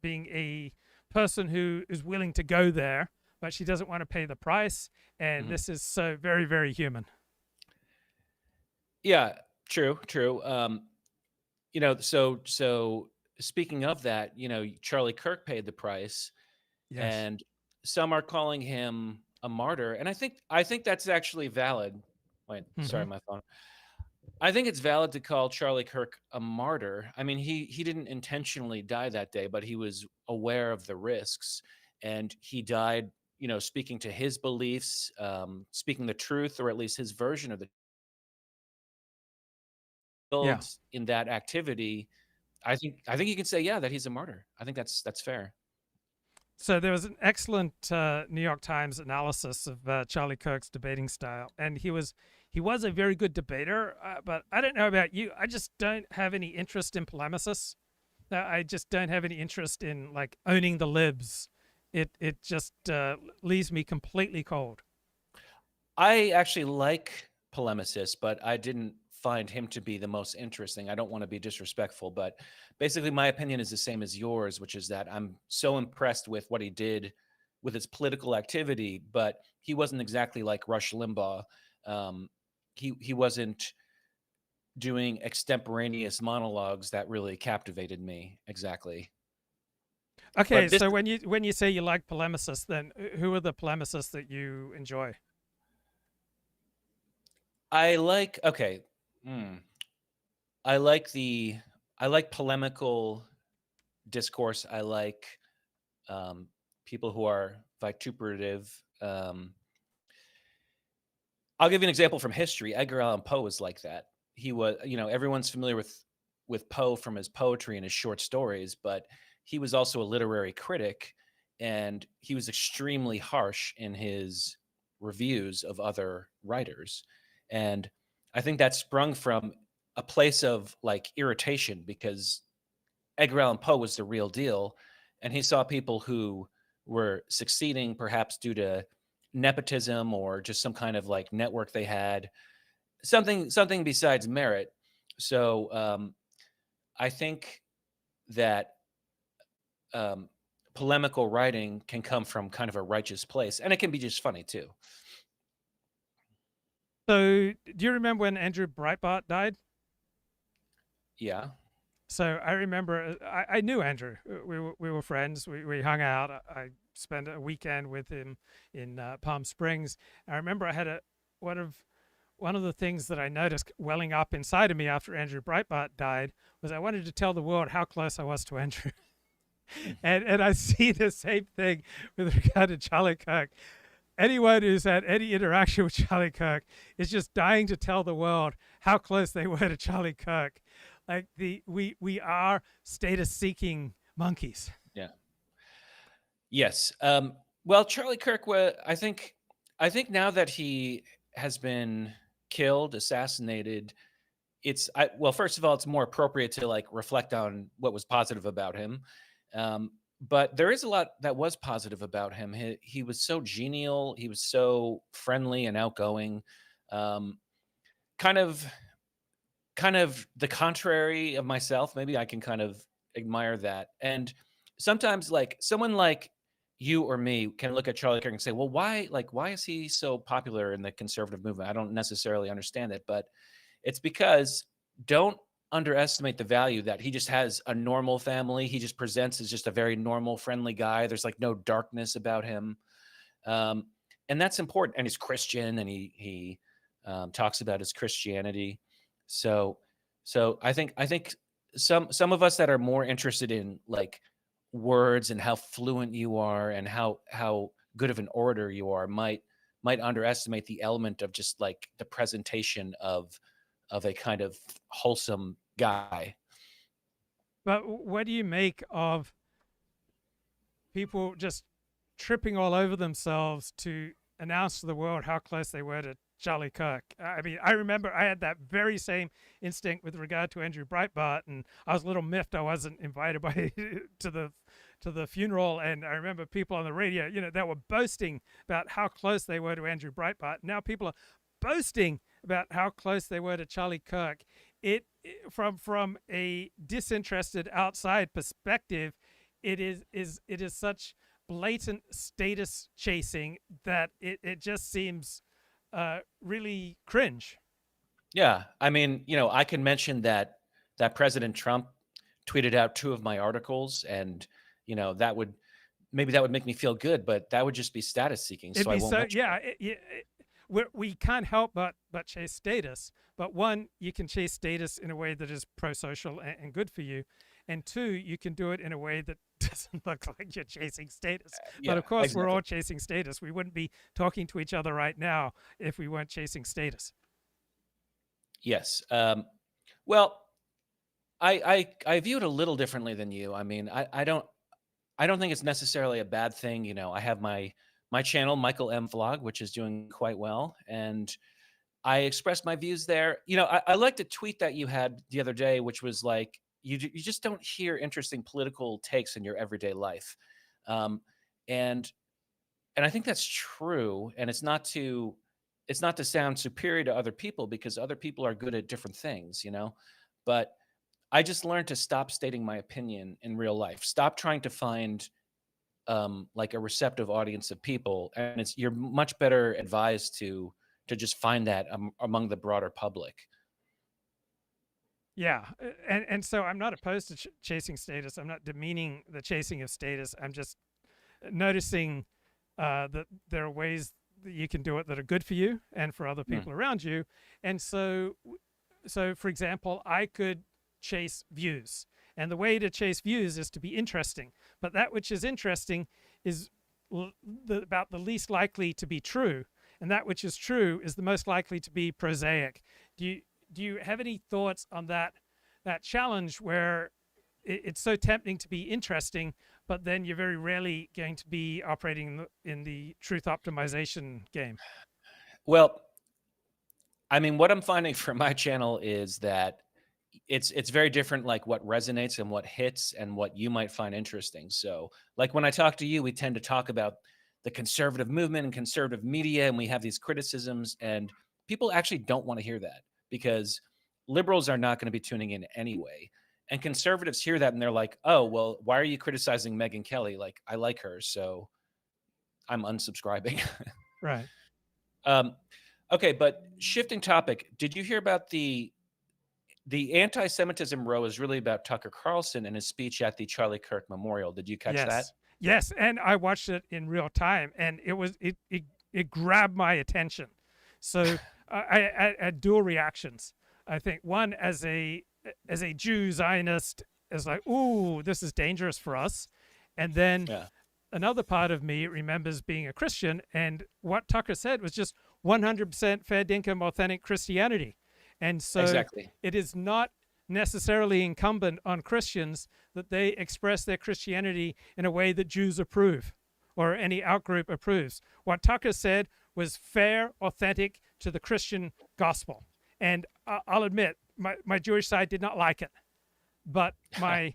being a person who is willing to go there, but she doesn't want to pay the price. And this is so very, very human. Yeah, true. So speaking of that, Charlie Kirk paid the price. Yes. And some are calling him a martyr, and I think that's actually valid. Wait, sorry, my phone. I think it's valid to call Charlie Kirk a martyr. I mean, he didn't intentionally die that day, but he was aware of the risks, and he died, speaking to his beliefs, speaking the truth, or at least his version of the in that activity. I think you can say, yeah, that he's a martyr. I think that's fair. So there was an excellent New York Times analysis of Charlie Kirk's debating style, and he was a very good debater. But I don't know about you. I just don't have any interest in polemicists. I just don't have any interest in like owning the libs. It just leaves me completely cold. I actually like polemicists, but I didn't find him to be the most interesting. I don't want to be disrespectful, but basically my opinion is the same as yours, which is that I'm so impressed with what he did with his political activity, but he wasn't exactly like Rush Limbaugh. He wasn't doing extemporaneous monologues that really captivated me. Exactly. Okay, so when you say you like polemicists, then who are the polemicists that you enjoy? I like polemical discourse. I like people who are vituperative. I'll give you an example from history. Edgar Allan Poe was like that. He was, everyone's familiar with Poe from his poetry and his short stories, but he was also a literary critic, and he was extremely harsh in his reviews of other writers. And I think that sprung from a place of like irritation, because Edgar Allan Poe was the real deal, and he saw people who were succeeding perhaps due to nepotism or just some kind of like network they had, something besides merit. So I think that polemical writing can come from kind of a righteous place, and it can be just funny too. So, do you remember when Andrew Breitbart died? Yeah. So I remember I knew Andrew. We were friends. We hung out. I spent a weekend with him in Palm Springs. I remember I had one of the things that I noticed welling up inside of me after Andrew Breitbart died was I wanted to tell the world how close I was to Andrew. and I see the same thing with regard to Charlie Kirk. Anyone who's had any interaction with Charlie Kirk is just dying to tell the world how close they were to Charlie Kirk. Like we are status seeking monkeys. Yeah. Yes. Well, Charlie Kirk I think now that he has been killed, assassinated, well, first of all, it's more appropriate to like reflect on what was positive about him. But there is a lot that was positive about him. He was so genial. He was so friendly and outgoing. Kind of the contrary of myself. Maybe I can kind of admire that. And sometimes like someone like you or me can look at Charlie Kirk and say, well, why is he so popular in the conservative movement? I don't necessarily understand it, but it's because don't underestimate the value that he just has a normal family. He just presents as just a very normal, friendly guy. There's like no darkness about him. And that's important. And he's Christian and he talks about his Christianity. So I think some of us that are more interested in like words and how fluent you are and how good of an orator you are might underestimate the element of just like the presentation of a kind of wholesome guy. But what do you make of people just tripping all over themselves to announce to the world how close they were to Charlie Kirk? I mean, I remember I had that very same instinct with regard to Andrew Breitbart, and I was a little miffed I wasn't invited to the funeral. And I remember people on the radio, they were boasting about how close they were to Andrew Breitbart. Now people are boasting about how close they were to Charlie Kirk. From a disinterested outside perspective, it is such blatant status chasing that it just seems really cringe. Yeah, I mean, I can mention that President Trump tweeted out 2 of my articles, and that would make me feel good, but that would just be status seeking. So I won't. We can't help but chase status. But 1, you can chase status in a way that is pro-social and good for you. And 2, you can do it in a way that doesn't look like you're chasing status. Yeah, but of course, exactly. We're all chasing status. We wouldn't be talking to each other right now if we weren't chasing status. Yes. Well, I view it a little differently than you. I mean, I don't think it's necessarily a bad thing. I have my channel, Michael M. Vlog, which is doing quite well. And I expressed my views there. I liked a tweet that you had the other day, which was like, you just don't hear interesting political takes in your everyday life. And I think that's true. And it's not to sound superior to other people, because other people are good at different things, but I just learned to stop stating my opinion in real life. Stop trying to find like a receptive audience of people. And you're much better advised to just find that among the broader public. Yeah. And so I'm not opposed to chasing status. I'm not demeaning the chasing of status. I'm just noticing that there are ways that you can do it that are good for you and for other people around you. And so for example, I could chase views. And the way to chase views is to be interesting. But that which is interesting is about the least likely to be true. And that which is true is the most likely to be prosaic. Do you have any thoughts on that challenge where it's so tempting to be interesting, but then you're very rarely going to be operating in the truth optimization game? Well, I mean, what I'm finding for my channel is that it's very different, like what resonates and what hits and what you might find interesting. So like when I talk to you, we tend to talk about the conservative movement and conservative media, and we have these criticisms, and people actually don't want to hear that because liberals are not going to be tuning in anyway. And conservatives hear that and they're like, oh, well, why are you criticizing Megyn Kelly? Like, I like her, so I'm unsubscribing. Right. Okay, but shifting topic, did you hear about the anti-Semitism row is really about Tucker Carlson and his speech at the Charlie Kirk Memorial. Did you catch that? Yes, and I watched it in real time, and it grabbed my attention. So I had dual reactions. I think one, as a Jew Zionist, is like, ooh, this is dangerous for us, and then another part of me remembers being a Christian, and what Tucker said was just 100% fair dinkum authentic Christianity. And so it is not necessarily incumbent on Christians that they express their Christianity in a way that Jews approve or any outgroup approves. What Tucker said was fair, authentic to the Christian gospel. And I'll admit, my Jewish side did not like it. But my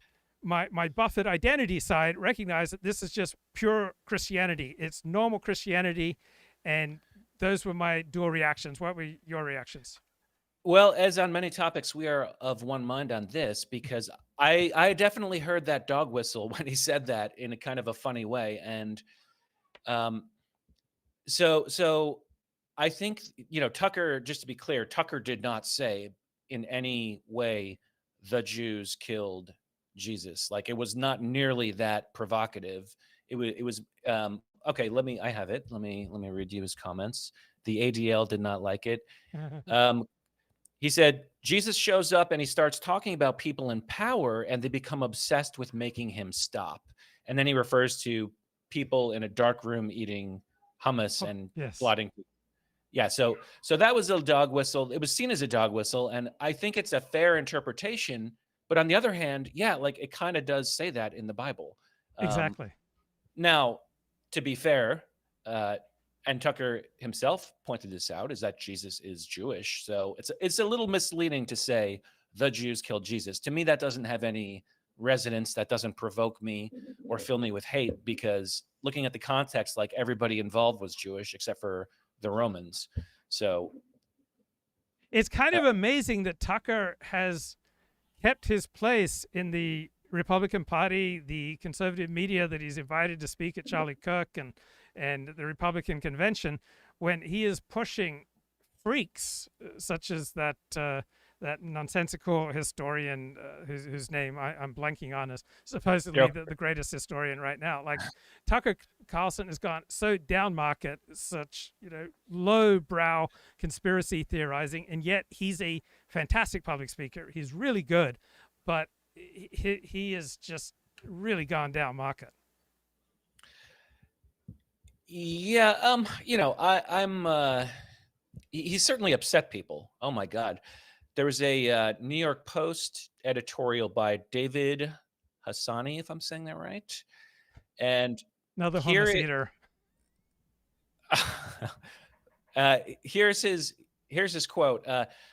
Buffett identity side recognized that this is just pure Christianity. It's normal Christianity. And those were my dual reactions. What were your reactions? Well, as on many topics, we are of one mind on this, because I definitely heard that dog whistle when he said that in a kind of a funny way. And so I think, Tucker, just to be clear, Tucker did not say in any way the Jews killed Jesus. Like, it was not nearly that provocative. It was okay, I have it. Let me read you his comments. The ADL did not like it. He said, Jesus shows up and he starts talking about people in power, and they become obsessed with making him stop. And then he refers to people in a dark room eating hummus and plotting. Yeah, so that was a dog whistle. It was seen as a dog whistle, and I think it's a fair interpretation. But on the other hand, like, it kind of does say that in the Bible. Exactly. Now, to be fair, and Tucker himself pointed this out, is that Jesus is Jewish. So it's a little misleading to say the Jews killed Jesus. To me, that doesn't have any resonance. That doesn't provoke me or fill me with hate, because looking at the context, like, everybody involved was Jewish except for the Romans. So it's kind of amazing that Tucker has kept his place in the Republican Party, the conservative media that he's invited to speak at Charlie Kirk and the Republican convention, when he is pushing freaks such as that nonsensical historian whose name I'm blanking on, is supposedly the greatest historian right now. Like, Tucker Carlson has gone so down market, such low brow conspiracy theorizing, and yet he's a fantastic public speaker. He's really good, but he is just really gone down market. Yeah, I'm he certainly upset people. Oh my God. There was a New York Post editorial by David Hassani, if I'm saying that right. And another hummus eater. Here's his quote.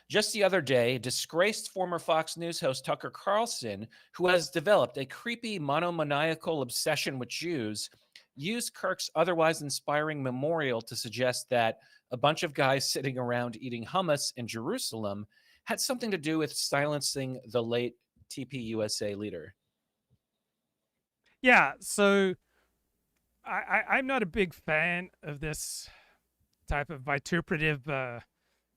Just the other day, disgraced former Fox News host Tucker Carlson, who has developed a creepy monomaniacal obsession with Jews, used Kirk's otherwise inspiring memorial to suggest that a bunch of guys sitting around eating hummus in Jerusalem had something to do with silencing the late TPUSA leader. Yeah, so I'm not a big fan of this type of vituperative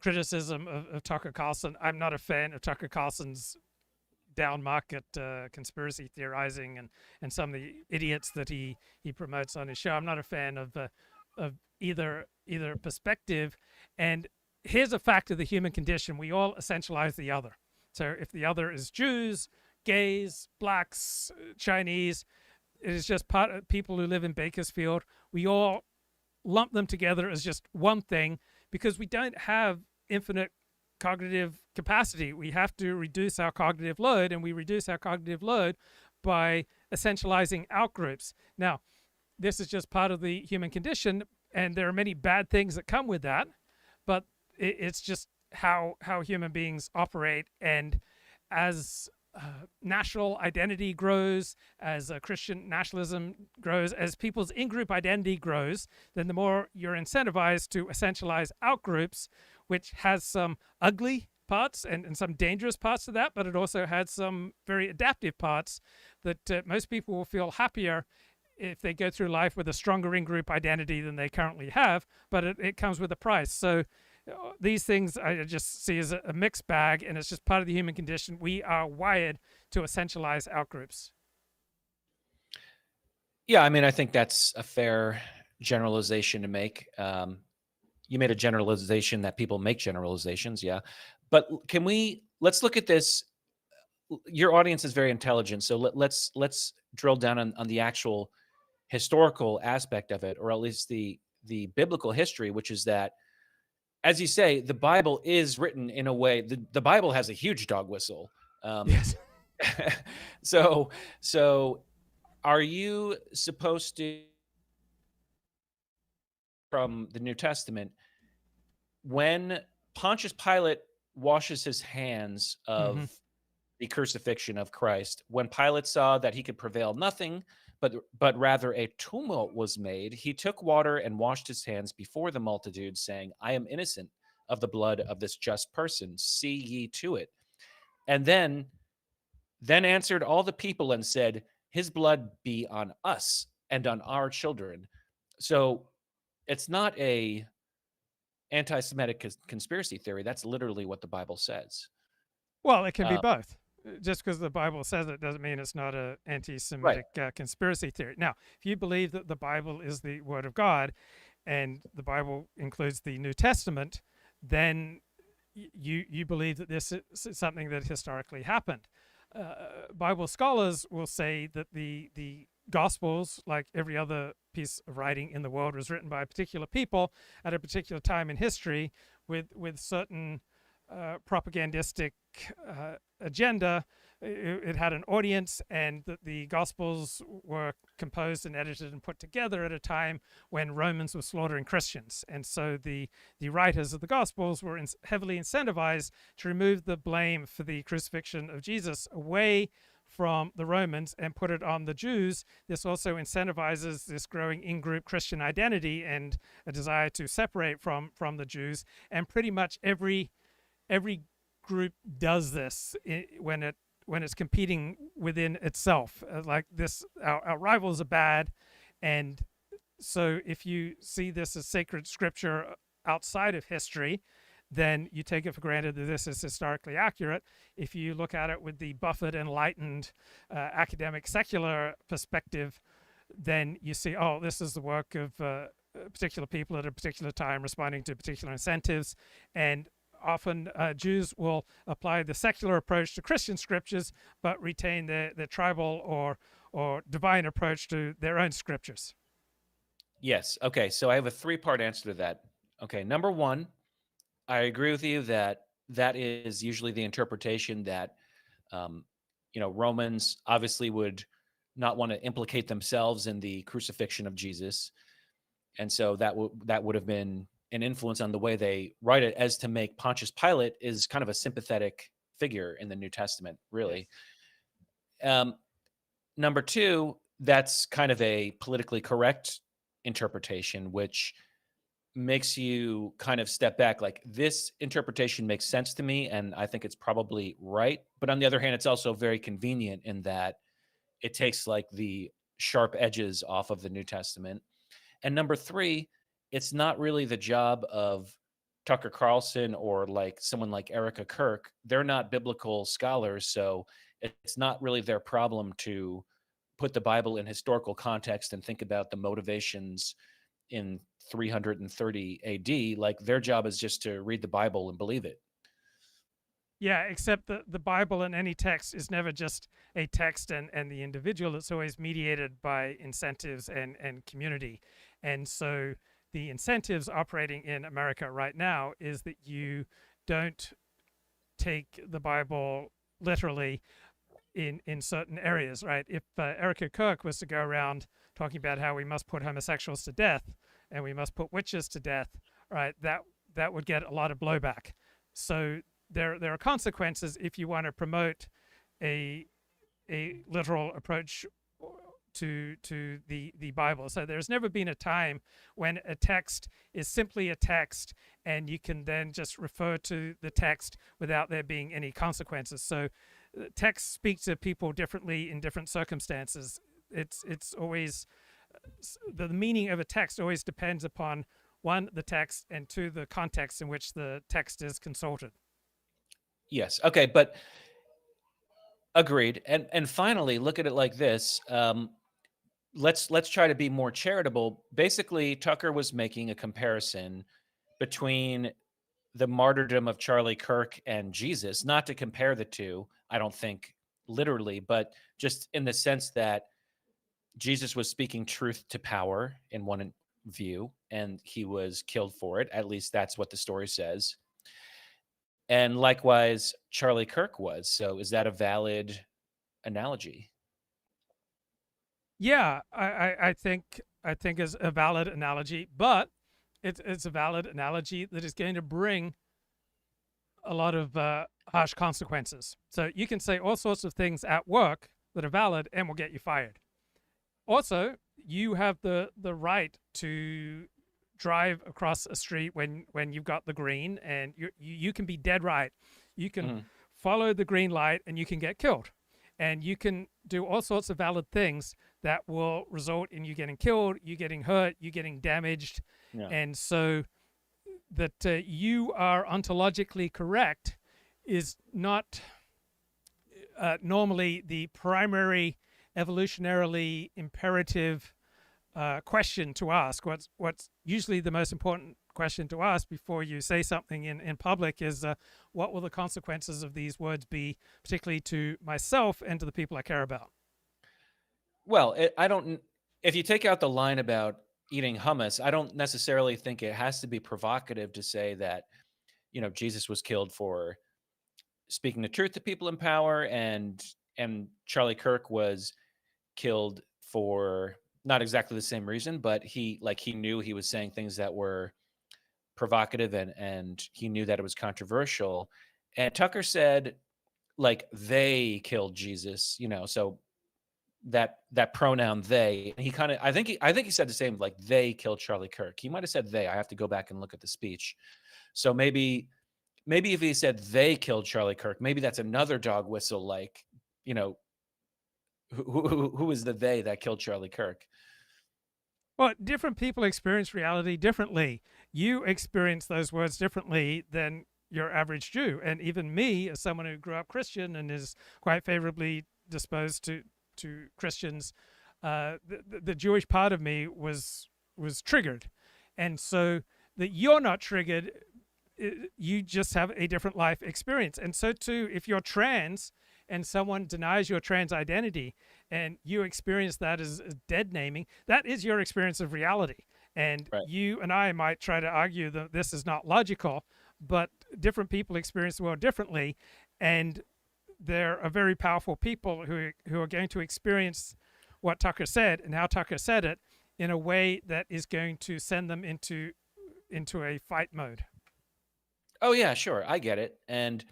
criticism of Tucker Carlson. I'm not a fan of Tucker Carlson's down market conspiracy theorizing and some of the idiots that he promotes on his show. I'm not a fan of either perspective. And here's a fact of the human condition: we all essentialize the other. So if the other is Jews, gays, blacks, Chinese, it is just part of people who live in Bakersfield. We all lump them together as just one thing, because we don't have infinite cognitive capacity. We have to reduce our cognitive load, and we reduce our cognitive load by essentializing outgroups. Now, this is just part of the human condition, and there are many bad things that come with that, but it's just how human beings operate. And as national identity grows, as Christian nationalism grows, as people's in-group identity grows, then the more you're incentivized to essentialize outgroups, which has some ugly parts and some dangerous parts to that, but it also had some very adaptive parts that most people will feel happier if they go through life with a stronger in-group identity than they currently have, but it comes with a price. So These things I just see as a mixed bag, and it's just part of the human condition. We are wired to essentialize outgroups. Yeah, I mean, I think that's a fair generalization to make. You made a generalization that people make generalizations, yeah. But let's look at this. Your audience is very intelligent, so let's drill down on the actual historical aspect of it, or at least the biblical history, which is that, as you say, the Bible is written in a way. The Bible has a huge dog whistle. Yes. So are you supposed to, from the New Testament, when Pontius Pilate washes his hands of the crucifixion of Christ, when Pilate saw that he could prevail nothing, but rather a tumult was made, he took water and washed his hands before the multitude, saying, I am innocent of the blood of this just person. See ye to it. And then answered all the people and said, his blood be on us and on our children. So it's not a anti-Semitic conspiracy theory. That's literally what the Bible says. Well, it can be both. Just because the Bible says it doesn't mean it's not an anti-Semitic conspiracy theory. Now, if you believe that the Bible is the Word of God, and the Bible includes the New Testament, then you believe that this is something that historically happened. Bible scholars will say that the Gospels, like every other piece of writing in the world, was written by particular people at a particular time in history with certain propagandistic agenda. It had an audience, and that the Gospels were composed and edited and put together at a time when Romans were slaughtering Christians. And so the writers of the Gospels were heavily incentivized to remove the blame for the crucifixion of Jesus away from the Romans and put it on the Jews. This also incentivizes this growing in-group Christian identity and a desire to separate from the Jews. And pretty much every group does this when it's competing within itself. Like this, our rivals are bad, and so if you see this as sacred scripture outside of history, then you take it for granted that this is historically accurate. If you look at it with the buffered, enlightened, academic, secular perspective, then you see, oh, this is the work of particular people at a particular time responding to particular incentives. And often Jews will apply the secular approach to Christian scriptures, but retain the tribal or divine approach to their own scriptures. Yes. Okay. So I have a 3-part answer to that. Okay. Number one, I agree with you that is usually the interpretation that, Romans obviously would not want to implicate themselves in the crucifixion of Jesus. And so that would have been an influence on the way they write it, as to make Pontius Pilate is kind of a sympathetic figure in the New Testament, really. Yes. Number two, that's kind of a politically correct interpretation, which makes you kind of step back. Like, this interpretation makes sense to me, and I think it's probably right. But on the other hand, it's also very convenient in that it takes like the sharp edges off of the New Testament. And number three, it's not really the job of Tucker Carlson or like someone like Erica Kirk. They're not biblical scholars, so it's not really their problem to put the Bible in historical context and think about the motivations in 330 AD. Like, their job is just to read the Bible and believe it. Yeah, except the Bible in any text is never just a text and the individual. It's always mediated by incentives and community. And so the incentives operating in America right now is that you don't take the Bible literally in certain areas, right? If Erica Kirk was to go around talking about how we must put homosexuals to death and we must put witches to death, right, that would get a lot of blowback. So there are consequences if you want to promote a literal approach to the Bible. So there's never been a time when a text is simply a text and you can then just refer to the text without there being any consequences. So texts speak to people differently in different circumstances. It's always, the meaning of a text always depends upon one, the text, and two, the context in which the text is consulted. Yes. Okay. But agreed. And finally, look at it like this. Let's try to be more charitable. Basically, Tucker was making a comparison between the martyrdom of Charlie Kirk and Jesus, not to compare the two, I don't think literally, but just in the sense that Jesus was speaking truth to power in one view, and he was killed for it. At least that's what the story says. And likewise, Charlie Kirk was. So is that a valid analogy? Yeah, I think is a valid analogy, but it's a valid analogy that is going to bring a lot of harsh consequences. So you can say all sorts of things at work that are valid and will get you fired. Also, you have the right to drive across a street when you've got the green, and you can be dead right. You can follow the green light and you can get killed. And you can do all sorts of valid things that will result in you getting killed, you getting hurt, you getting damaged. Yeah. And so that you are ontologically correct is not normally the primary evolutionarily imperative question to ask. What's usually the most important question to ask before you say something in public is what will the consequences of these words be, particularly to myself and to the people I care about? Well, if you take out the line about eating hummus, I don't necessarily think it has to be provocative to say that, Jesus was killed for speaking the truth to people in power, and Charlie Kirk was killed for not exactly the same reason, but he knew he was saying things that were provocative, and he knew that it was controversial. And Tucker said, they killed Jesus, so that pronoun they, he kind of, I think he said the same, they killed Charlie Kirk. He might have said they. I have to go back and look at the speech. So maybe if he said they killed Charlie Kirk, maybe that's another dog whistle, who is the they that killed Charlie Kirk? Well, different people experience reality differently. You experience those words differently than your average Jew. And even me, as someone who grew up Christian and is quite favorably disposed to Christians, the Jewish part of me was triggered. And so that you're not triggered, you just have a different life experience. And so too, if you're trans and someone denies your trans identity and you experience that as dead naming, that is your experience of reality. And right. You and I might try to argue that this is not logical, but different people experience the world differently. And there are very powerful people who are going to experience what Tucker said and how Tucker said it in a way that is going to send them into a fight mode. Oh yeah, sure, I get it. And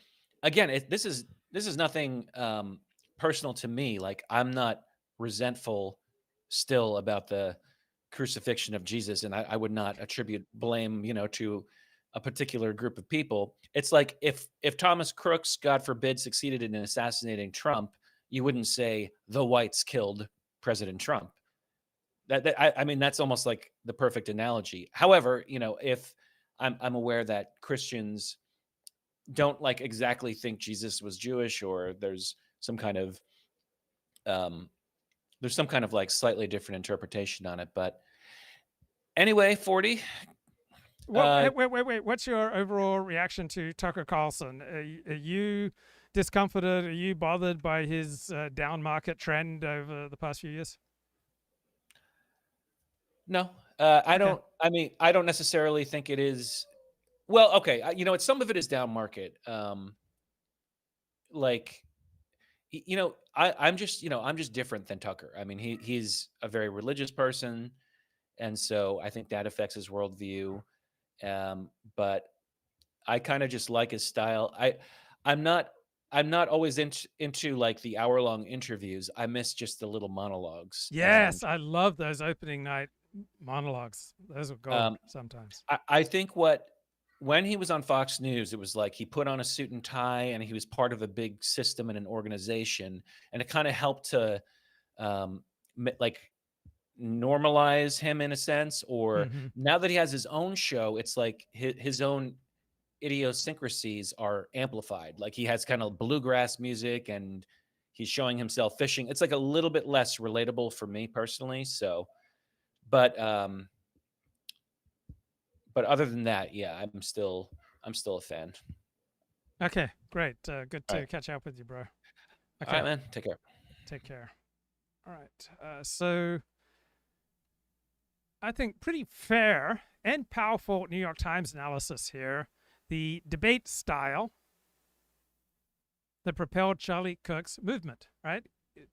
again, this is nothing personal to me. I'm not resentful still about the crucifixion of Jesus, and I would not attribute blame, to a particular group of people. It's like if Thomas Crooks, God forbid, succeeded in assassinating Trump, you wouldn't say the whites killed President Trump. I mean, that's almost like the perfect analogy. However, if I'm aware that Christians don't exactly think Jesus was Jewish, or there's some kind of slightly different interpretation on it. But anyway, 40. Well, wait. What's your overall reaction to Tucker Carlson? Are you discomforted? Are you bothered by his down market trend over the past few years? No, I don't. I mean, I don't necessarily think it is. Well, okay, some of it is down market. I'm just different than Tucker. I mean, he's a very religious person, and so I think that affects his worldview. But I kind of just like his style. I'm not always into the hour-long interviews. I miss just the little monologues. Yes, I love those opening night monologues. Those are gold sometimes. I think when he was on Fox News, it was like he put on a suit and tie and he was part of a big system and an organization, and it kind of helped to normalize him in a sense, or Mm-hmm. now that he has his own show, it's like his own idiosyncrasies are amplified. Like he has kind of bluegrass music and he's showing himself fishing. It's like a little bit less relatable for me personally. So, but other than that, yeah, I'm still a fan. Okay, great. Good to catch up with you, bro. Okay. All right, man. Take care. Take care. All right. So I think pretty fair and powerful New York Times analysis here. The debate style that propelled Charlie Kirk's movement, right?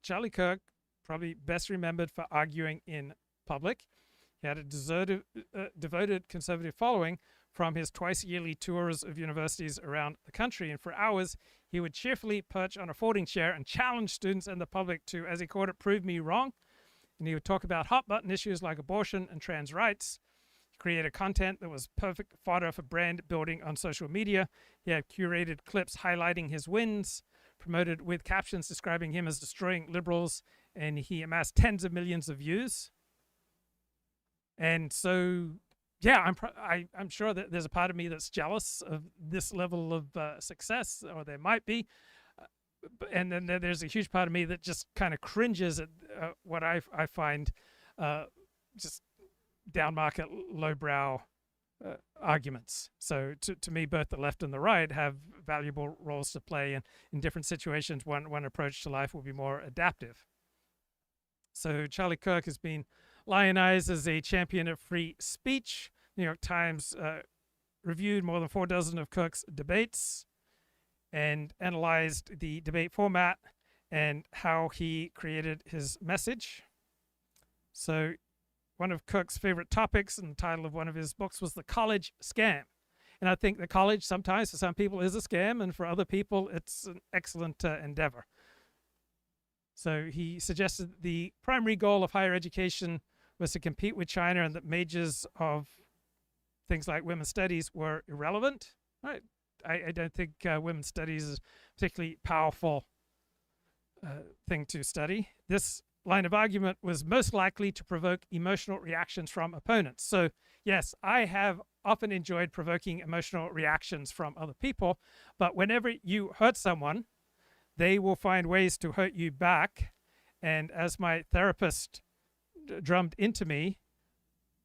Charlie Kirk, probably best remembered for arguing in public. He had a devoted conservative following from his twice-yearly tours of universities around the country. And for hours, he would cheerfully perch on a folding chair and challenge students and the public to, as he called it, prove me wrong. And he would talk about hot-button issues like abortion and trans rights. He created content that was perfect fodder for brand building on social media. He had curated clips highlighting his wins, promoted with captions describing him as destroying liberals, and he amassed tens of millions of views. And so, yeah, I'm sure that there's a part of me that's jealous of this level of success, or there might be. And then there's a huge part of me that just kind of cringes at what I find just down-market, lowbrow arguments. So to me, both the left and the right have valuable roles to play, and in different situations, one approach to life will be more adaptive. So Charlie Kirk has been lionized as a champion of free speech. New York Times reviewed more than 4 dozen of Kirk's debates and analyzed the debate format and how he created his message. So one of Kirk's favorite topics and the title of one of his books was The College Scam. And I think the college sometimes for some people is a scam, and for other people it's an excellent endeavor. So he suggested the primary goal of higher education was to compete with China, and that majors of things like women's studies were irrelevant. Right? I don't think women's studies is a particularly powerful thing to study. This line of argument was most likely to provoke emotional reactions from opponents. So yes, I have often enjoyed provoking emotional reactions from other people, but whenever you hurt someone, they will find ways to hurt you back. And as my therapist drummed into me,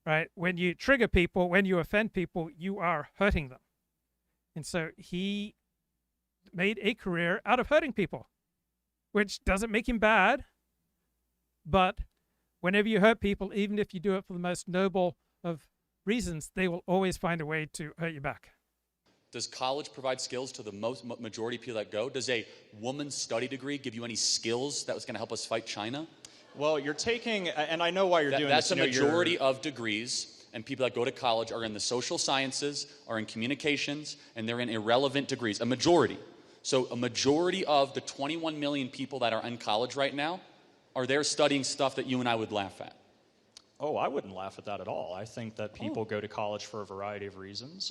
right, when you trigger people, when you offend people, you are hurting them. And so he made a career out of hurting people, which doesn't make him bad. But whenever you hurt people, even if you do it for the most noble of reasons, they will always find a way to hurt you back. Does college provide skills to the majority of people that go? Does a woman's study degree give you any skills that was going to help us fight China? Well, you're taking, and I know why you're doing this. That's a majority of degrees, and people that go to college are in the social sciences, are in communications, and they're in irrelevant degrees. A majority. So a majority of the 21 million people that are in college right now are there studying stuff that you and I would laugh at. Oh, I wouldn't laugh at that at all. I think that people go to college for a variety of reasons.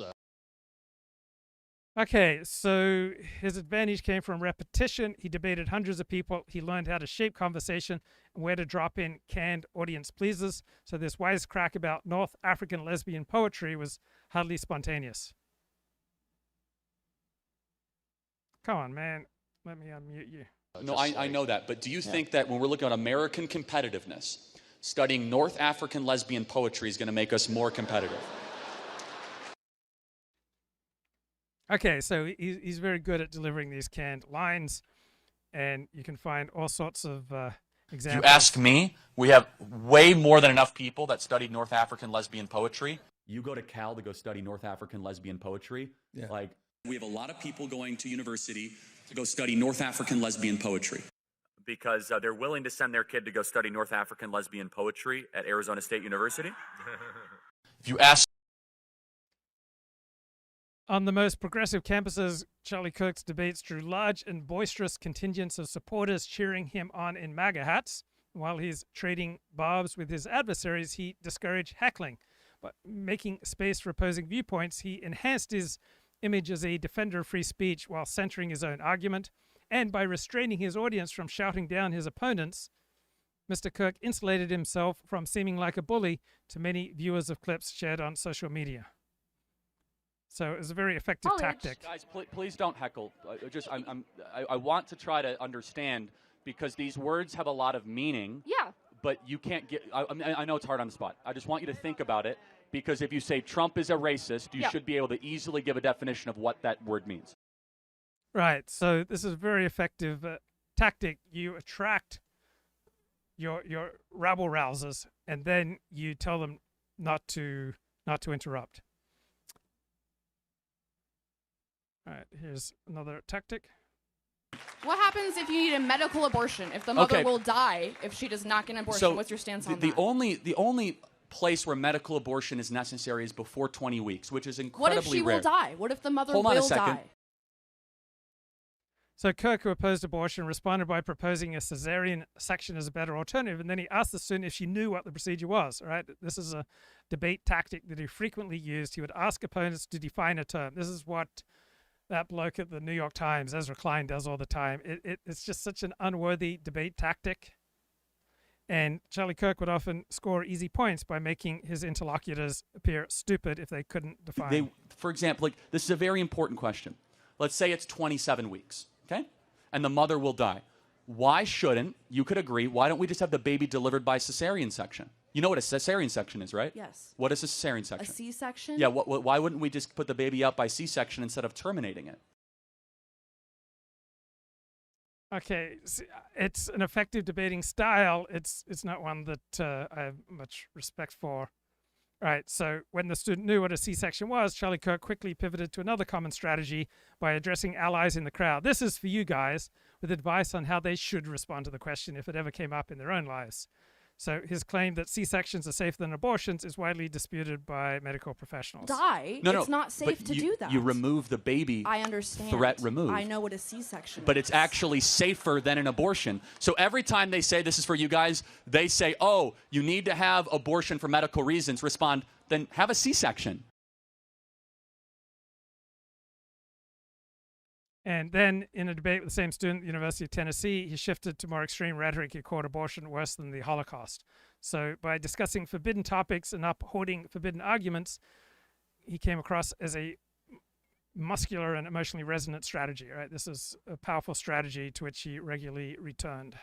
Okay, so his advantage came from repetition. He debated hundreds of people. He learned how to shape conversation and where to drop in canned audience pleasers. So this wisecrack about North African lesbian poetry was hardly spontaneous. Come on, man. Let me unmute you. No, I know that. But do you think that when we're looking at American competitiveness, studying North African lesbian poetry is going to make us more competitive? Okay, so he's very good at delivering these canned lines, and you can find all sorts of examples. If you ask me, we have way more than enough people that studied North African lesbian poetry. You go to Cal to go study North African lesbian poetry. Yeah. Like, we have a lot of people going to university to go study North African lesbian poetry. Because they're willing to send their kid to go study North African lesbian poetry at Arizona State University. If you ask on the most progressive campuses, Charlie Kirk's debates drew large and boisterous contingents of supporters cheering him on in MAGA hats. While he's trading barbs with his adversaries, he discouraged heckling. But making space for opposing viewpoints, he enhanced his image as a defender of free speech while centering his own argument. And by restraining his audience from shouting down his opponents, Mr. Kirk insulated himself from seeming like a bully to many viewers of clips shared on social media. So it was a very effective tactic. Guys, please don't heckle. I want to try to understand, because these words have a lot of meaning. Yeah. But you can't get. I know it's hard on the spot. I just want you to think about it, because if you say Trump is a racist, you should be able to easily give a definition of what that word means. Right. So this is a very effective tactic. You attract your rabble rousers, and then you tell them not to interrupt. All right. Here's another tactic. What happens if you need a medical abortion? If the mother will die if she does not get an abortion? So what's your stance on the that? The only place where medical abortion is necessary is before 20 weeks, which is incredibly rare. What if she will die? What if the mother Hold on a will second. die? So Kirk, who opposed abortion, responded by proposing a cesarean section as a better alternative, and then he asked the student if she knew what the procedure was. Right? This is a debate tactic that he frequently used. He would ask opponents to define a term. This is what that bloke at the New York Times, Ezra Klein, does all the time. It's just such an unworthy debate tactic. And Charlie Kirk would often score easy points by making his interlocutors appear stupid if they couldn't define. For example, this is a very important question. Let's say it's 27 weeks, okay? And the mother will die. Why shouldn't, you could agree, why don't we just have the baby delivered by cesarean section? You know what a cesarean section is, right? Yes. What is a cesarean section? A C-section? Yeah, why wouldn't we just put the baby out by C-section instead of terminating it? Okay, it's an effective debating style. It's not one that I have much respect for. All right, so when the student knew what a C-section was, Charlie Kirk quickly pivoted to another common strategy by addressing allies in the crowd. This is for you guys, with advice on how they should respond to the question if it ever came up in their own lives. So his claim that C-sections are safer than abortions is widely disputed by medical professionals. It's not safe to do that. You remove the baby. I understand. Threat removed. I know what a C-section is. But it's actually safer than an abortion. So every time they say, this is for you guys, they say, oh, you need to have abortion for medical reasons. Respond, then have a C-section. And then in a debate with the same student at the University of Tennessee, he shifted to more extreme rhetoric. He called abortion worse than the Holocaust. So by discussing forbidden topics and upholding forbidden arguments, he came across as a muscular and emotionally resonant strategy. Right? This is a powerful strategy to which he regularly returned.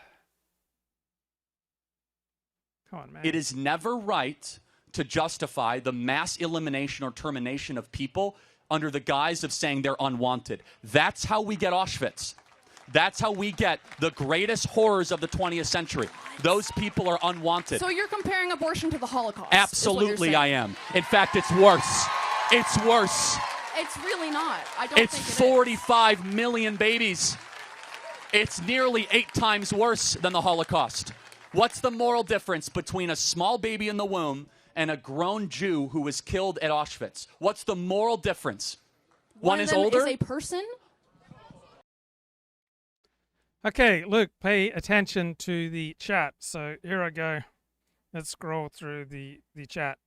Come on, man. It is never right to justify the mass elimination or termination of people under the guise of saying they're unwanted. That's how we get Auschwitz. That's how we get the greatest horrors of the 20th century. Those people are unwanted. So you're comparing abortion to the Holocaust? Absolutely, I am. In fact, it's worse. It's worse. It's really not. I don't it's think it 45 million babies. It's nearly 8 times worse than the Holocaust. What's the moral difference between a small baby in the womb and a grown Jew who was killed at Auschwitz? What's the moral difference? One is older. Is a person. Okay, Luke, pay attention to the chat. So here I go. Let's scroll through the chat.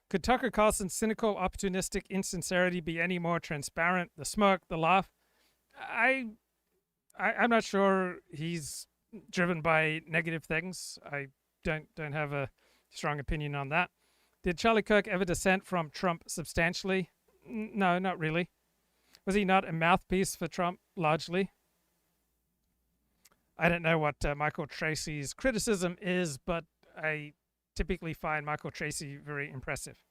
Could Tucker Carlson's cynical, opportunistic insincerity be any more transparent? The smirk, the laugh. I'm not sure he's driven by negative things. I don't have a strong opinion on that. Did Charlie Kirk ever dissent from Trump substantially? No, not really. Was he not a mouthpiece for Trump largely? I don't know what Michael Tracy's criticism is, but I typically find Michael Tracy very impressive.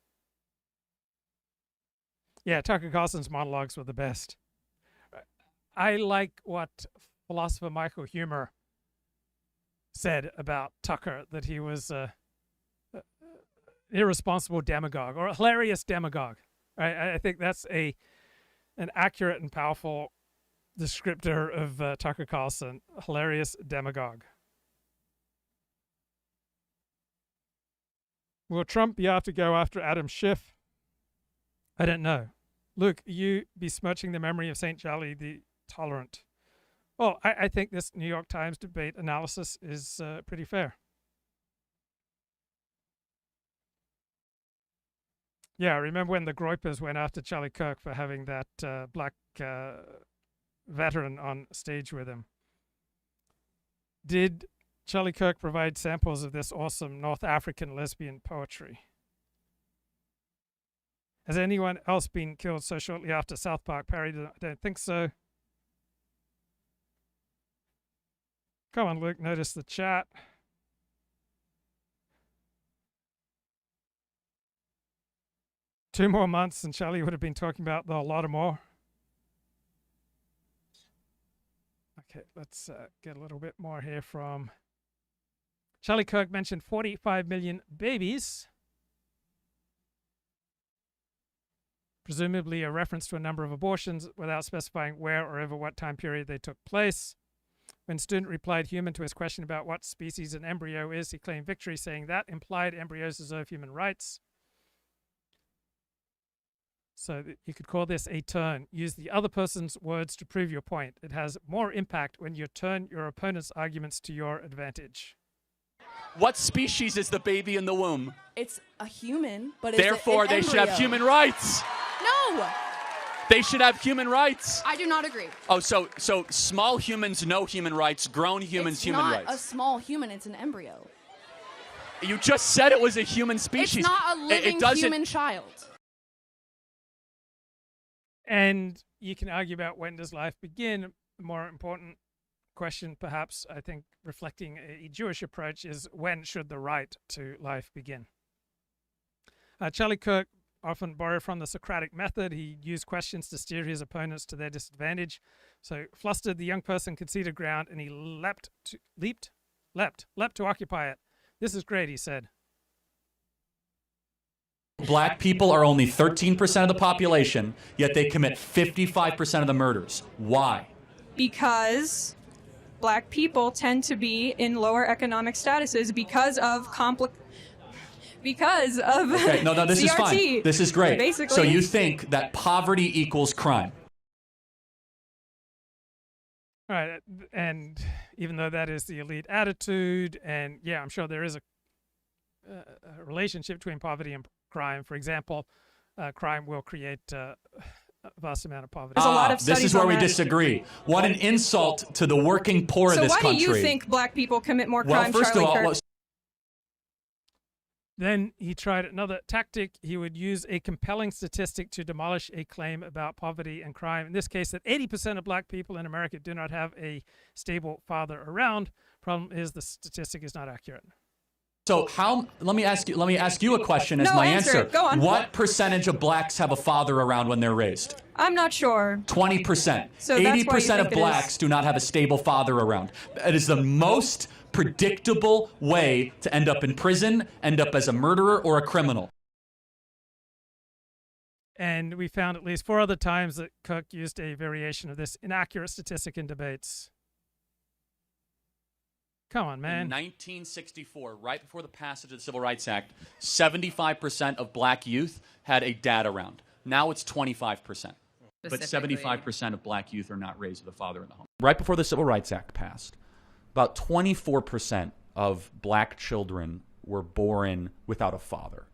Yeah, Tucker Carlson's monologues were the best. I like what philosopher Michael Huemer said about Tucker, that he was irresponsible demagogue or a hilarious demagogue. I think that's an accurate and powerful descriptor of Tucker Carlson, hilarious demagogue. Will Trump be able to go after Adam Schiff? I don't know. Luke, you besmirching the memory of St. Charlie the Tolerant. Well, I think this New York Times debate analysis is pretty fair. Yeah, remember when the Groypers went after Charlie Kirk for having that black veteran on stage with him? Did Charlie Kirk provides samples of this awesome North African lesbian poetry. Has anyone else been killed so shortly after South Park parody? I don't think so. Come on, Luke, notice the chat. Two more months and Charlie would have been talking about the Holodomor. Okay, let's get a little bit more here from... Charlie Kirk mentioned 45 million babies. Presumably a reference to a number of abortions without specifying where or over what time period they took place. When student replied human to his question about what species an embryo is, he claimed victory, saying that implied embryos deserve human rights. So you could call this a turn. Use the other person's words to prove your point. It has more impact when you turn your opponent's arguments to your advantage. What species is the baby in the womb? It's a human, but it's therefore they should have human rights. No. They should have human rights. I do not agree. Oh, so small humans, no human rights. Grown humans, human rights. It's not a small human. It's an embryo. You just said it was a human species. It's not a living human child. And you can argue about when does life begin. The more important question, perhaps, I think, reflecting a Jewish approach is when should the right to life begin? Charlie Kirk often borrowed from the Socratic method. He used questions to steer his opponents to their disadvantage. So flustered, the young person conceded ground and he leapt to occupy it. This is great, he said. Black people are only 13% of the population, yet they commit 55% of the murders. Why? Because Black people tend to be in lower economic statuses because of Okay, no, this CRT. is fine. This is great. Basically. So you think that poverty equals crime? All right, and even though that is the elite attitude, and yeah, I'm sure there is a relationship between poverty and crime. For example, crime will create a vast amount of poverty. There's a lot of studies this is where on we that. disagree. What an insult to the working poor of this country. So why do you think Black people commit more crime, Well, first Charlie of all, Kirk? Then he tried another tactic. He would use a compelling statistic to demolish a claim about poverty and crime. In this case, that 80% of Black people in America do not have a stable father around. Problem is the statistic is not accurate. So let me ask you a question as my answer. Go on. What percentage of blacks have a father around when they're raised? I'm not sure. 20%. So that's why you 80% think of it blacks is. do not have a stable father around. It is the most predictable way to end up in prison, end up as a murderer or a criminal. And we found at least 4 other times that Kirk used a variation of this inaccurate statistic in debates. Come on, man. In 1964, right before the passage of the Civil Rights Act, 75% of black youth had a dad around. Now it's 25%. But 75% of black youth are not raised with a father in the home. Right before the Civil Rights Act passed, about 24% of black children were born without a father.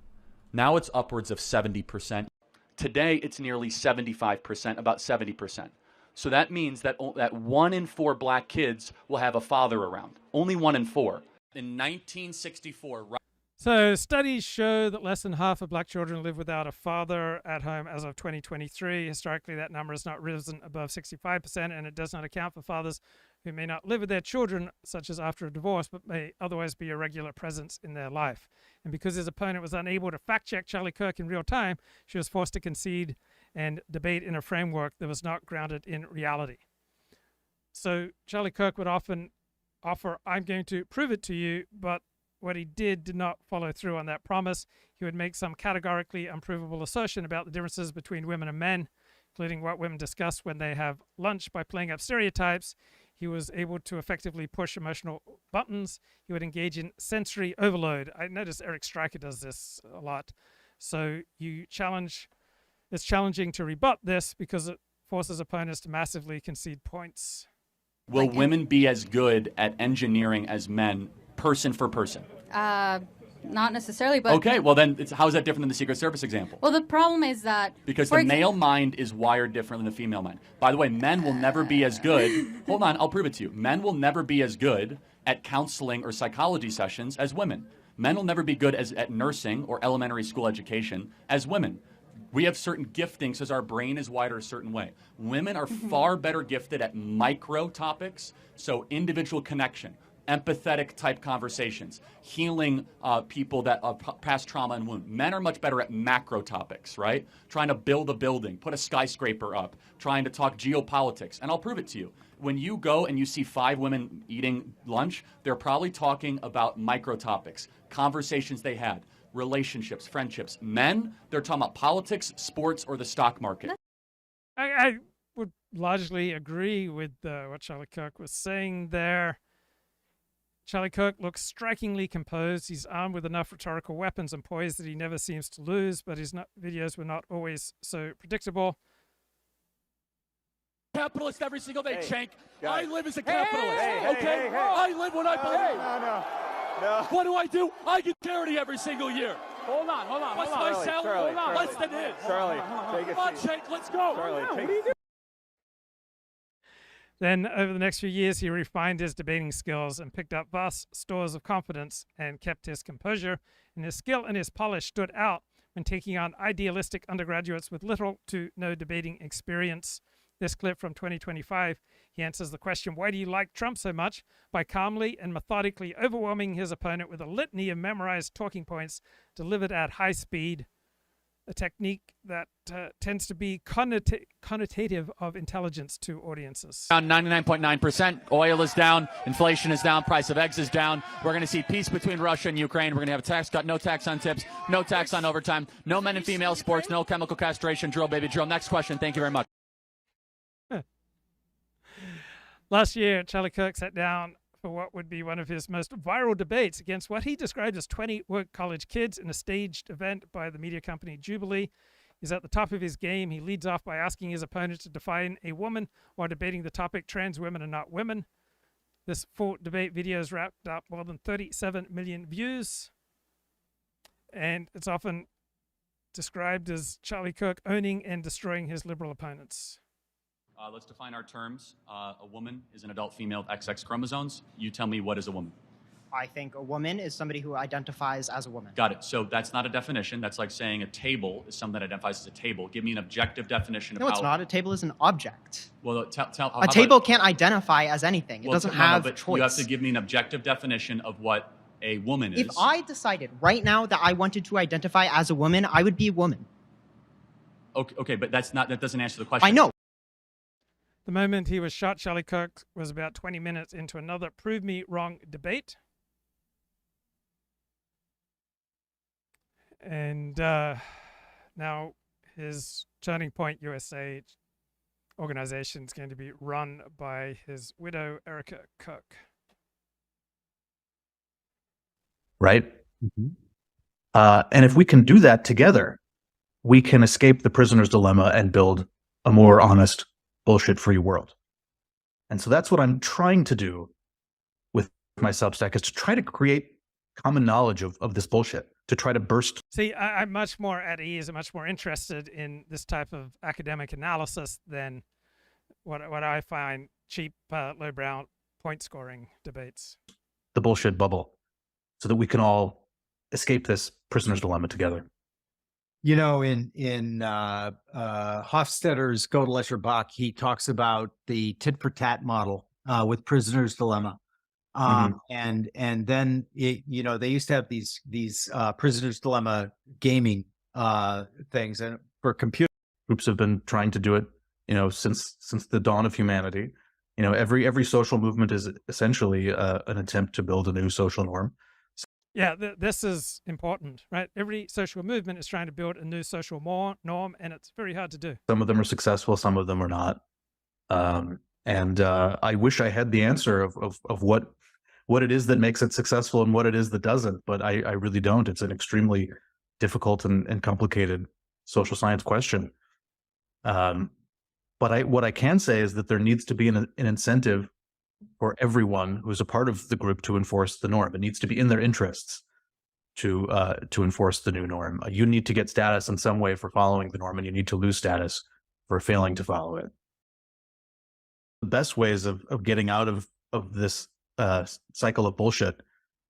Now it's upwards of 70%. Today, it's nearly 75%, about 70%. So that means that 1 in 4 black kids will have a father around. Only 1 in 4. In 1964... So studies show that less than half of black children live without a father at home as of 2023. Historically, that number has not risen above 65%, and it does not account for fathers who may not live with their children, such as after a divorce, but may otherwise be a regular presence in their life. And because his opponent was unable to fact-check Charlie Kirk in real time, she was forced to concede and debate in a framework that was not grounded in reality. So Charlie Kirk would often offer, I'm going to prove it to you, but what he did not follow through on that promise. He would make some categorically unprovable assertion about the differences between women and men, including what women discuss when they have lunch. By playing up stereotypes, he was able to effectively push emotional buttons. He would engage in sensory overload. I notice Eric Stryker does this a lot. So it's challenging to rebut this because it forces opponents to massively concede points. Will women be as good at engineering as men, person for person? Not necessarily, but... Okay, well then, how is that different than the Secret Service example? Well, the problem is that... Because the male mind is wired different than the female mind. By the way, men will never be as good... Hold on, I'll prove it to you. Men will never be as good at counseling or psychology sessions as women. Men will never be good at nursing or elementary school education as women. We have certain giftings because our brain is wired a certain way. Women are far better gifted at micro topics, so individual connection, empathetic type conversations, healing people that past trauma and wound. Men are much better at macro topics, right? Trying to build a building, put a skyscraper up, trying to talk geopolitics. And I'll prove it to you. When you go and you see 5 women eating lunch, they're probably talking about micro topics, conversations they had, relationships, friendships. Men, they're talking about politics, sports, or the stock market. I would largely agree with what Charlie Kirk was saying there. Charlie Kirk looks strikingly composed. He's armed with enough rhetorical weapons and poise that he never seems to lose, but his videos were not always so predictable. Capitalist every single day, Cenk. I live as a capitalist, okay? I live what I believe. No. What do? I get charity every single year. Hold on. What's my salary? Less than his. Charlie, take Come on, Cenk, let's go. Charlie, Then, over the next few years, he refined his debating skills and picked up vast stores of confidence and kept his composure. And his skill and his polish stood out when taking on idealistic undergraduates with little to no debating experience. This clip from 2025, he answers the question, why do you like Trump so much? By calmly and methodically overwhelming his opponent with a litany of memorized talking points delivered at high speed, a technique that tends to be connotative of intelligence to audiences. Down 99.9%. Oil is down. Inflation is down. Price of eggs is down. We're going to see peace between Russia and Ukraine. We're going to have a tax cut, no tax on tips, no tax on overtime, no men and female sports, no chemical castration. Drill, baby, drill. Next question. Thank you very much. Last year, Charlie Kirk sat down for what would be one of his most viral debates against what he described as 20 work college kids in a staged event by the media company Jubilee. He's at the top of his game. He leads off by asking his opponent to define a woman while debating the topic, trans women are not women. This full debate video has wrapped up more than 37 million views. And it's often described as Charlie Kirk owning and destroying his liberal opponents. Let's define our terms. A woman is an adult female with XX chromosomes. You tell me, what is a woman? I think a woman is somebody who identifies as a woman. Got it. So that's not a definition. That's like saying a table is something that identifies as a table. Give me an objective definition of No, it's not. A table is an object. Well, a table can't identify as anything. It doesn't have choice. You have to give me an objective definition of what a woman is. If I decided right now that I wanted to identify as a woman, I would be a woman. Okay, but that doesn't answer the question. I know. The moment he was shot, Charlie Kirk was about 20 minutes into another Prove Me Wrong debate. And now his Turning Point USA organization is going to be run by his widow, Erica Kirk. Right? And if we can do that together, we can escape the prisoner's dilemma and build a more honest, bullshit-free world. And so that's what I'm trying to do with my Substack, is to try to create common knowledge of this bullshit, to try to burst. See, I'm much more at ease and much more interested in this type of academic analysis than what I find cheap, lowbrow point-scoring debates. The bullshit bubble, so that we can all escape this prisoner's dilemma together. You know, in Hofstadter's Go to Lesser Bach, he talks about the tit for tat model with prisoner's dilemma. And then they used to have these prisoner's dilemma gaming things, and for computer groups have been trying to do it, since the dawn of humanity. Every social movement is essentially an attempt to build a new social norm. Yeah, this is important, right? Every social movement is trying to build a new social norm, and it's very hard to do. Some of them are successful, some of them are not. And I wish I had the answer of what it is that makes it successful and what it is that doesn't, but I really don't. It's an extremely difficult and complicated social science question. But what I can say is that there needs to be an incentive for everyone who's a part of the group to enforce the norm. It needs to be in their interests to enforce the new norm. You need to get status in some way for following the norm, and you need to lose status for failing to follow it. The best ways of getting out of this cycle of bullshit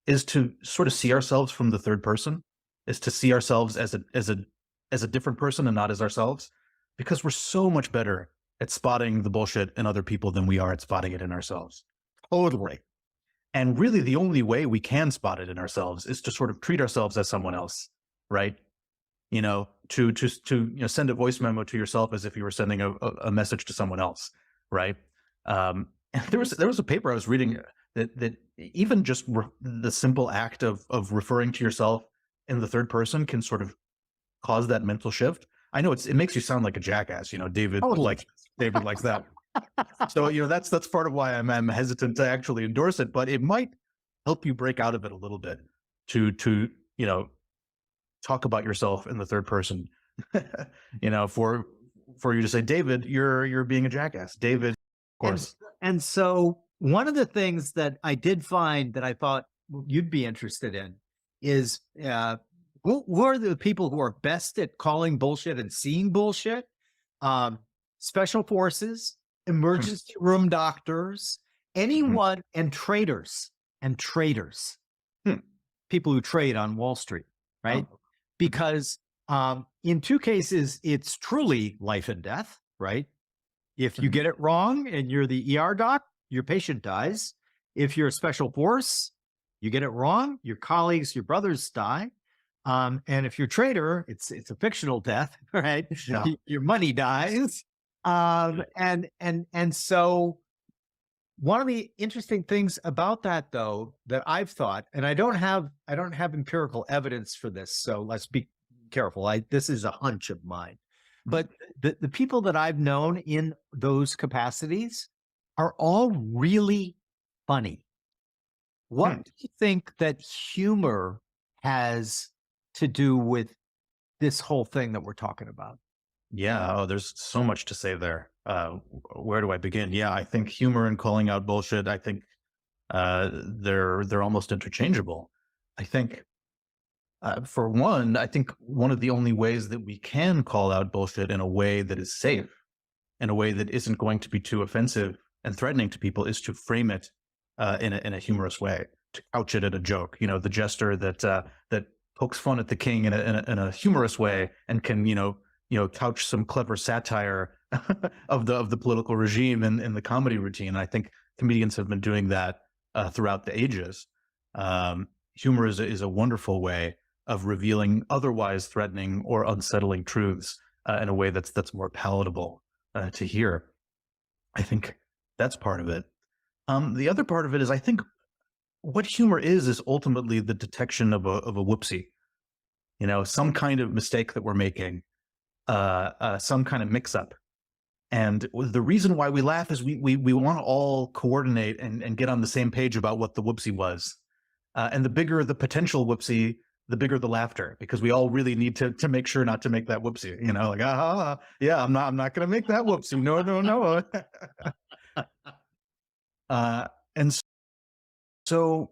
is to sort of see ourselves from the third person, is to see ourselves as a different person and not as ourselves, because we're so much better at spotting the bullshit in other people than we are at spotting it in ourselves. Totally. And really the only way we can spot it in ourselves is to sort of treat ourselves as someone else, right? You know, to send a voice memo to yourself as if you were sending a message to someone else, right? And there was a paper I was reading that even just the simple act of referring to yourself in the third person can sort of cause that mental shift. I know it makes you sound like a jackass, you know, David likes that. So, you know, that's part of why I'm hesitant to actually endorse it, but it might help you break out of it a little bit to you know, talk about yourself in the third person. You know, for you to say, David, you're being a jackass. David, of course. And so one of the things that I did find that I thought you'd be interested in is who are the people who are best at calling bullshit and seeing bullshit? Special forces, emergency room doctors, anyone, and traders. People who trade on Wall Street, right? Because in two cases, it's truly life and death, right? If you get it wrong and you're the ER doc, your patient dies. If you're a special force, you get it wrong, your colleagues, your brothers die. And if you're a trader, it's a fictional death, right? Yeah. Your money dies. And so one of the interesting things about that, though, that I've thought, and I don't have empirical evidence for this, so let's be careful. This is a hunch of mine. But the people that I've known in those capacities are all really funny. What do you think that humor has to do with this whole thing that we're talking about? Yeah, there's so much to say there. Where do I begin? Yeah, I think humor and calling out bullshit, I think they're almost interchangeable. I think for one, I think one of the only ways that we can call out bullshit in a way that is safe, in a way that isn't going to be too offensive and threatening to people, is to frame it in a humorous way, to couch it at a joke. You know, the jester that pokes fun at the king in a humorous way and can couch some clever satire of the political regime in the comedy routine. And I think comedians have been doing that throughout the ages. Humor is a wonderful way of revealing otherwise threatening or unsettling truths in a way that's more palatable to hear. I think that's part of it. The other part of it is, I think what humor is ultimately the detection of a whoopsie, you know, some kind of mistake that we're making, some kind of mix-up. And the reason why we laugh is we want to all coordinate and get on the same page about what the whoopsie was. And the bigger the potential whoopsie, the bigger the laughter, because we all really need to make sure not to make that whoopsie. You know, like, yeah, I'm not going to make that whoopsie. No. And so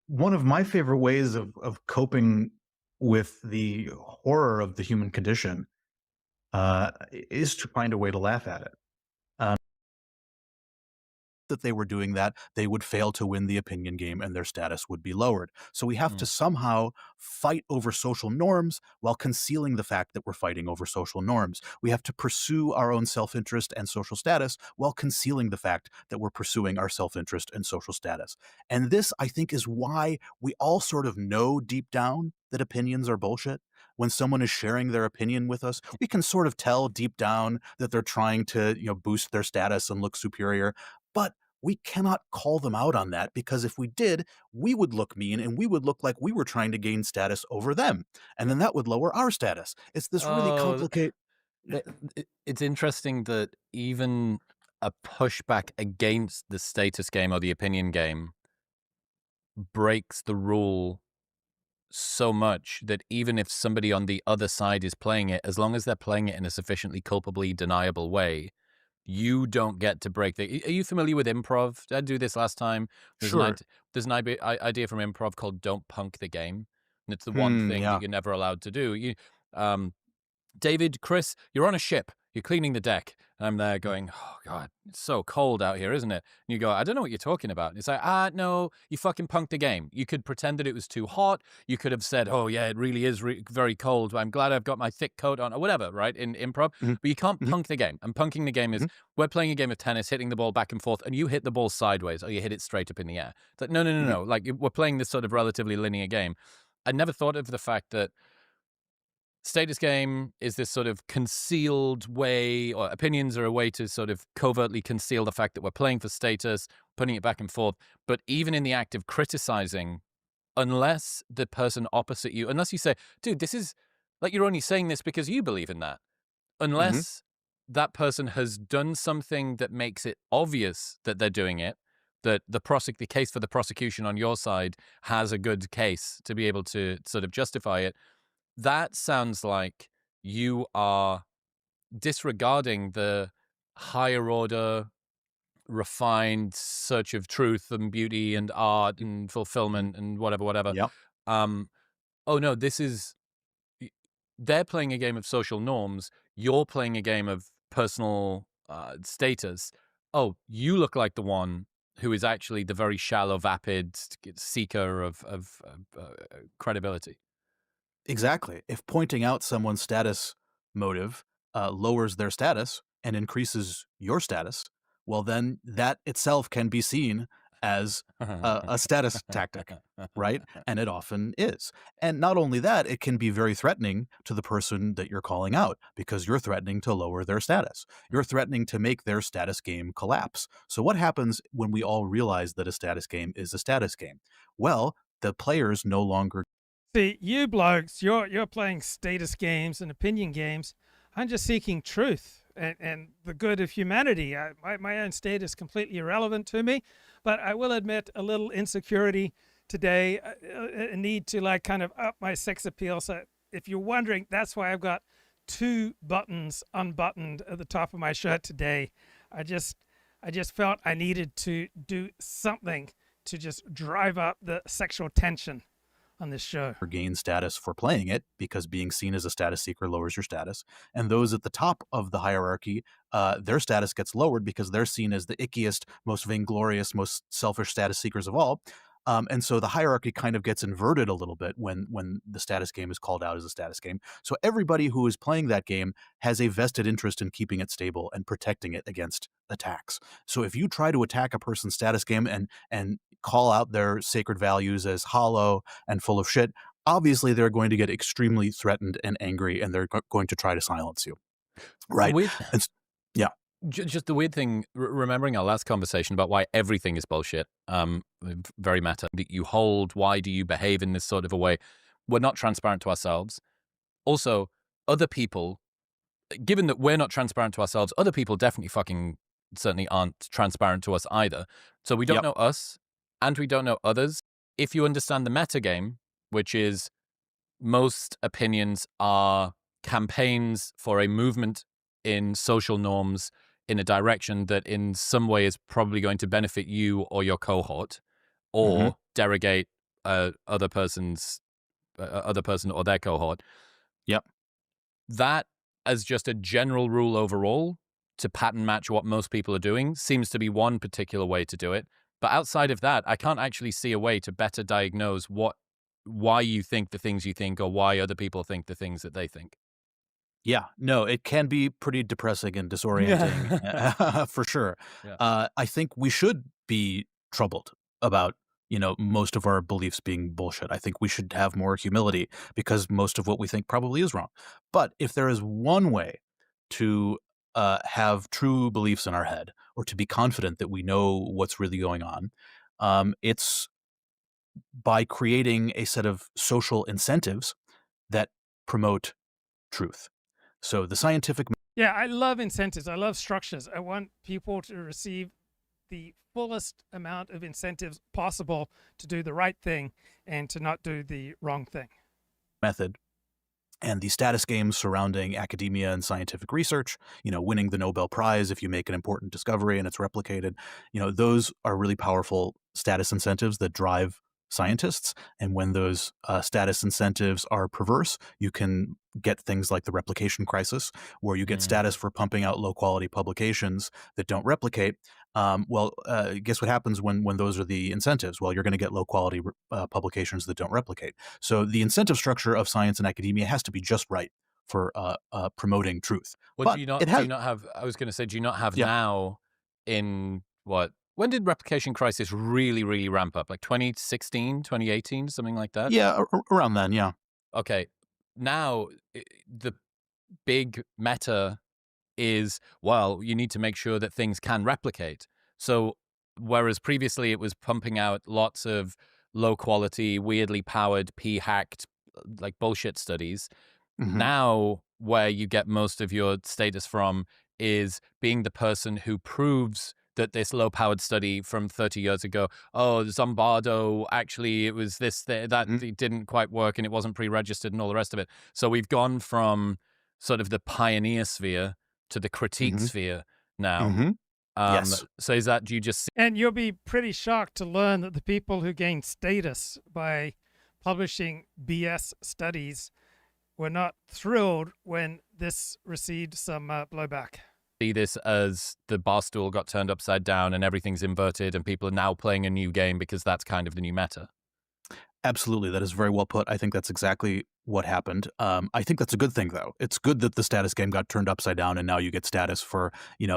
one of my favorite ways of coping with the horror of the human condition is to find a way to laugh at it. That they were doing that, they would fail to win the opinion game and their status would be lowered. So we have to somehow fight over social norms while concealing the fact that we're fighting over social norms. We have to pursue our own self-interest and social status while concealing the fact that we're pursuing our self-interest and social status. And this, I think, is why we all sort of know deep down that opinions are bullshit. When someone is sharing their opinion with us, we can sort of tell deep down that they're trying to, boost their status and look superior. But we cannot call them out on that, because if we did, we would look mean and we would look like we were trying to gain status over them. And then that would lower our status. It's this really complicated. It's interesting that even a pushback against the status game or the opinion game breaks the rule so much that even if somebody on the other side is playing it, as long as they're playing it in a sufficiently culpably deniable way, you don't get to break the... Are you familiar with improv? Did I do this last time? Sure. There's an idea from improv called "Don't punk the game," and it's the one thing that you're never allowed to do. David, Chris, you're on a ship. You're cleaning the deck. I'm there going, oh, God, it's so cold out here, isn't it? And you go, I don't know what you're talking about. And it's like, no, you fucking punked the game. You could pretend that it was too hot. You could have said, oh, yeah, it really is very cold. I'm glad I've got my thick coat on or whatever, right, in improv. But you can't punk the game. And punking the game is we're playing a game of tennis, hitting the ball back and forth, and you hit the ball sideways or you hit it straight up in the air. It's like, no. Like, we're playing this sort of relatively linear game. I never thought of the fact that status game is this sort of concealed way, or opinions are a way to sort of covertly conceal the fact that we're playing for status, putting it back and forth. But even in the act of criticizing, unless the person opposite you, unless you say, dude, this is like, you're only saying this because you believe in that, unless that person has done something that makes it obvious that they're doing it, that the case for the prosecution on your side has a good case to be able to sort of justify it, that sounds like you are disregarding the higher order, refined search of truth and beauty and art and fulfillment and whatever. Yep. Oh no, they're playing a game of social norms. You're playing a game of personal status. Oh, you look like the one who is actually the very shallow, vapid seeker of credibility. Exactly. If pointing out someone's status motive lowers their status and increases your status, well, then that itself can be seen as a status tactic, right? And it often is. And not only that, it can be very threatening to the person that you're calling out because you're threatening to lower their status. You're threatening to make their status game collapse. So what happens when we all realize that a status game is a status game? Well, the players no longer... See, you blokes, you're playing status games and opinion games. I'm just seeking truth and the good of humanity. My own state is completely irrelevant to me, but I will admit a little insecurity today, a need to like kind of up my sex appeal. So if you're wondering, that's why I've got 2 buttons unbuttoned at the top of my shirt today. I just felt I needed to do something to just drive up the sexual tension on this show. Gain status for playing it because being seen as a status seeker lowers your status. And those at the top of the hierarchy, their status gets lowered because they're seen as the ickiest, most vainglorious, most selfish status seekers of all. And so the hierarchy kind of gets inverted a little bit when the status game is called out as a status game. So everybody who is playing that game has a vested interest in keeping it stable and protecting it against attacks. So if you try to attack a person's status game and call out their sacred values as hollow and full of shit, obviously they're going to get extremely threatened and angry, and they're going to try to silence you. Right? Yeah. Just the weird thing, remembering our last conversation about why everything is bullshit, very meta, that you hold, why do you behave in this sort of a way? We're not transparent to ourselves. Also, other people, given that we're not transparent to ourselves, other people definitely fucking certainly aren't transparent to us either. So we don't know us, and we don't know others. If you understand the meta game, which is most opinions are campaigns for a movement in social norms in a direction that in some way is probably going to benefit you or your cohort, or derogate other person or their cohort. Yep. That, as just a general rule overall, to pattern match what most people are doing, seems to be one particular way to do it. But outside of that, I can't actually see a way to better diagnose why you think the things you think, or why other people think the things that they think. Yeah, no, it can be pretty depressing and disorienting for sure. Yeah. I think we should be troubled about, most of our beliefs being bullshit. I think we should have more humility because most of what we think probably is wrong. But if there is one way to have true beliefs in our head, or to be confident that we know what's really going on, it's by creating a set of social incentives that promote truth. So the scientific... Yeah, I love incentives. I love structures. I want people to receive the fullest amount of incentives possible to do the right thing and to not do the wrong thing. Method. And the status games surrounding academia and scientific research, winning the Nobel Prize if you make an important discovery and it's replicated, those are really powerful status incentives that drive scientists. And when those status incentives are perverse, you can get things like the replication crisis, where you get status for pumping out low quality publications that don't replicate. Guess what happens when those are the incentives? Well, you're going to get low quality publications that don't replicate. So the incentive structure of science and academia has to be just right for promoting truth. Well, but do you not have, I was going to say, do you not have now in when did replication crisis really, really ramp up? Like 2016, 2018, something like that? Yeah, around then, yeah. Okay. Now, the big meta is, well, you need to make sure that things can replicate. So whereas previously it was pumping out lots of low quality, weirdly powered, p-hacked, like bullshit studies, now where you get most of your status from is being the person who proves that this low-powered study from 30 years ago, Zombardo, actually it was this, that it didn't quite work and it wasn't pre-registered and all the rest of it. So we've gone from sort of the pioneer sphere to the critique sphere now. Yes. So is that, do you just... And you'll be pretty shocked to learn that the people who gained status by publishing BS studies were not thrilled when this received some blowback. See this as the bar stool got turned upside down and everything's inverted and people are now playing a new game because that's kind of the new meta. Absolutely. That is very well put. I think that's exactly what happened. I think that's a good thing, though. It's good that the status game got turned upside down and now you get status for,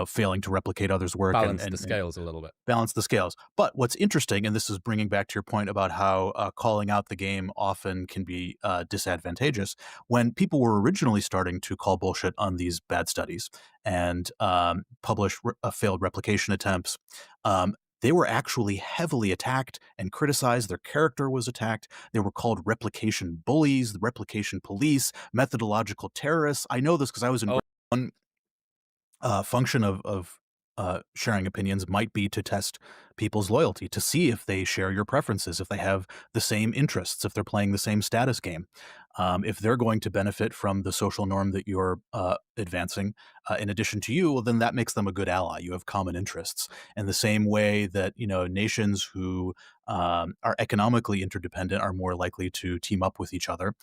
failing to replicate others' work. Balance the scales a little bit. Balance the scales. But what's interesting, and this is bringing back to your point about how calling out the game often can be disadvantageous, when people were originally starting to call bullshit on these bad studies and publish failed replication attempts, they were actually heavily attacked and criticized. Their character was attacked. They were called replication bullies, the replication police, methodological terrorists. I know this because I was in one function of sharing opinions might be to test people's loyalty, to see if they share your preferences, if they have the same interests, if they're playing the same status game, if they're going to benefit from the social norm that you're advancing in addition to you, well, then that makes them a good ally. You have common interests. In the same way that, nations who are economically interdependent are more likely to team up with each other.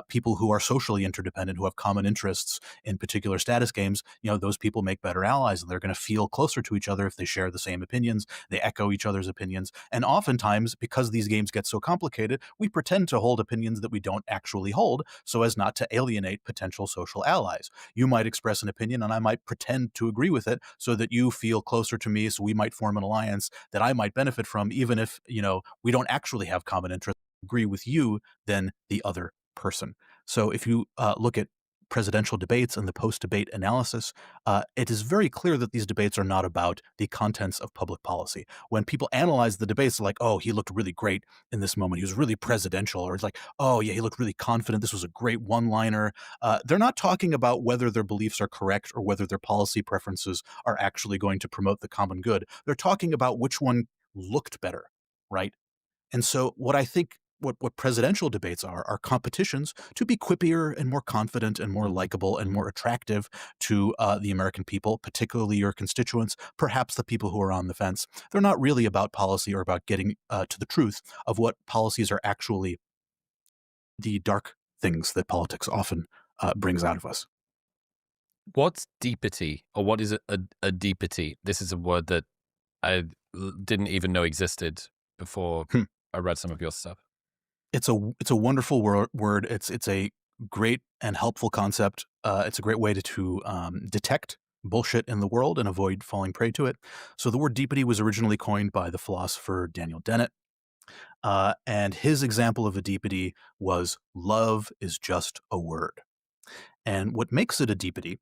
People who are socially interdependent, who have common interests in particular status games, those people make better allies, and they're going to feel closer to each other if they share the same opinions, they echo each other's opinions. And oftentimes, because these games get so complicated, we pretend to hold opinions that we don't actually hold so as not to alienate potential social allies. You might express an opinion and I might pretend to agree with it so that you feel closer to me, so we might form an alliance that I might benefit from, even if, we don't actually have common interests, agree with you than the other person. So if you look at presidential debates and the post-debate analysis, it is very clear that these debates are not about the contents of public policy. When people analyze the debates, they're like, oh, he looked really great in this moment. He was really presidential. Or it's like, oh, yeah, he looked really confident. This was a great one-liner. They're not talking about whether their beliefs are correct or whether their policy preferences are actually going to promote the common good. They're talking about which one looked better, right? And so what I think what presidential debates are competitions to be quippier and more confident and more likable and more attractive to the American people, particularly your constituents, perhaps the people who are on the fence. They're not really about policy or about getting to the truth of what policies are actually, the dark things that politics often brings out of us. What's deepity, or what is a deepity? This is a word that I didn't even know existed before I read some of your stuff. It's a wonderful word. It's a great and helpful concept. It's a great way to detect bullshit in the world and avoid falling prey to it. So the word deepity was originally coined by the philosopher Daniel Dennett. And his example of a deepity was love is just a word. And what makes it a deepity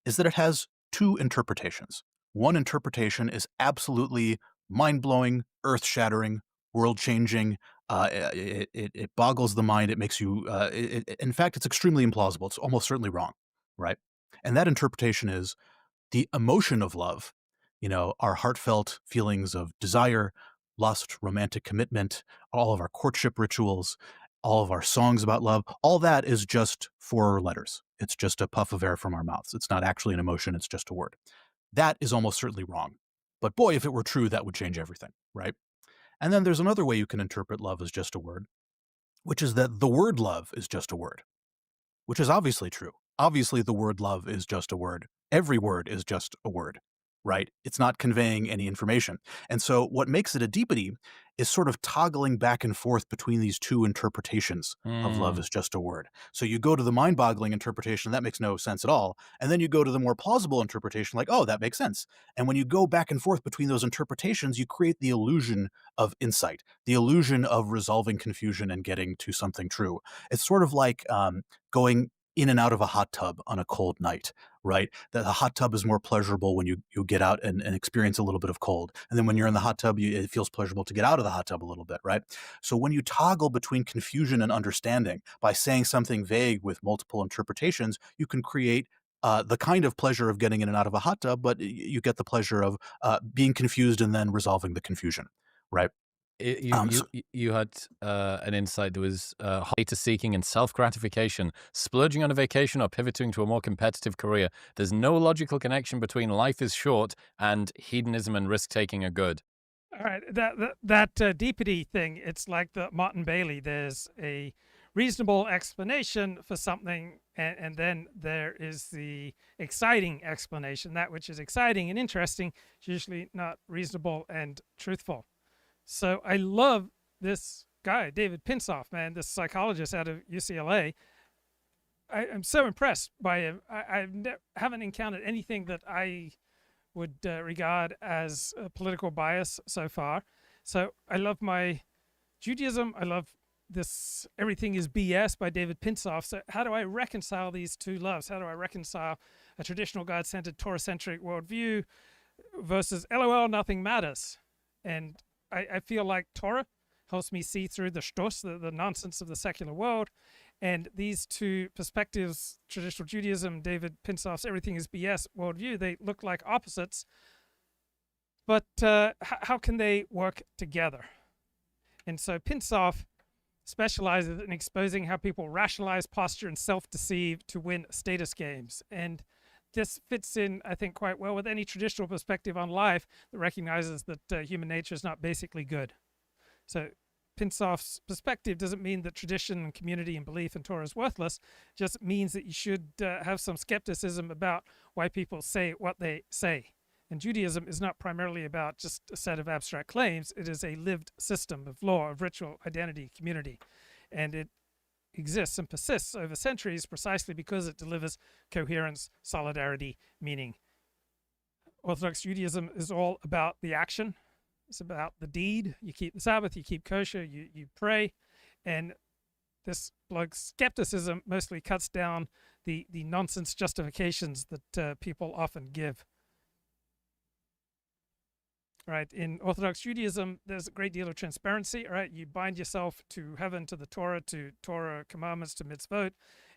is that it has two interpretations. One interpretation is absolutely mind-blowing, earth-shattering, world-changing. It boggles the mind. It makes you, in fact, it's extremely implausible. It's almost certainly wrong, right? And that interpretation is the emotion of love, our heartfelt feelings of desire, lust, romantic commitment, all of our courtship rituals, all of our songs about love, all that is just 4 letters. It's just a puff of air from our mouths. It's not actually an emotion. It's just a word. That is almost certainly wrong. But boy, if it were true, that would change everything, right? And then there's another way you can interpret love as just a word, which is that the word love is just a word, which is obviously true. Obviously, the word love is just a word. Every word is just a word, right? It's not conveying any information. And so what makes it a deepity is sort of toggling back and forth between these two interpretations of love is just a word. So you go to the mind-boggling interpretation, that makes no sense at all. And then you go to the more plausible interpretation, like, oh, that makes sense. And when you go back and forth between those interpretations, you create the illusion of insight, the illusion of resolving confusion and getting to something true. It's sort of like going in and out of a hot tub on a cold night, right? That the hot tub is more pleasurable when you get out and experience a little bit of cold. And then when you're in the hot tub, it feels pleasurable to get out of the hot tub a little bit, right? So when you toggle between confusion and understanding by saying something vague with multiple interpretations, you can create the kind of pleasure of getting in and out of a hot tub, but you get the pleasure of being confused and then resolving the confusion, right? You had an insight that was data seeking and self-gratification, splurging on a vacation or pivoting to a more competitive career. There's no logical connection between life is short and hedonism and risk-taking are good. All right, that deepity thing, it's like the Martin Bailey. There's a reasonable explanation for something, and then there is the exciting explanation. That which is exciting and interesting is usually not reasonable and truthful. So I love this guy, David Pinsof, man, this psychologist out of UCLA. I'm so impressed by him. I haven't encountered anything that I would regard as a political bias so far. So I love my Judaism. I love this Everything is BS by David Pinsof. So how do I reconcile these two loves? How do I reconcile a traditional God-centered, Torah-centric worldview versus LOL, nothing matters? And I feel like Torah helps me see through the shtos, the nonsense of the secular world. And these two perspectives, traditional Judaism, David Pinsof's Everything is BS worldview, they look like opposites. But how can they work together? And so Pinsof specializes in exposing how people rationalize, posture, and self-deceive to win status games. And this fits in, I think, quite well with any traditional perspective on life that recognizes that human nature is not basically good. So Pinsof's perspective doesn't mean that tradition and community and belief in Torah is worthless. It just means that you should have some skepticism about why people say what they say. And Judaism is not primarily about just a set of abstract claims. It is a lived system of law, of ritual, identity, community. And it exists and persists over centuries precisely because it delivers coherence, solidarity, meaning. Orthodox Judaism is all about the action. It's about the deed. You keep the Sabbath, you keep kosher, you pray. And this bloke's skepticism mostly cuts down the nonsense justifications that people often give. Right, in Orthodox Judaism, there's a great deal of transparency. Right, you bind yourself to heaven, to the Torah, to Torah commandments, to mitzvot,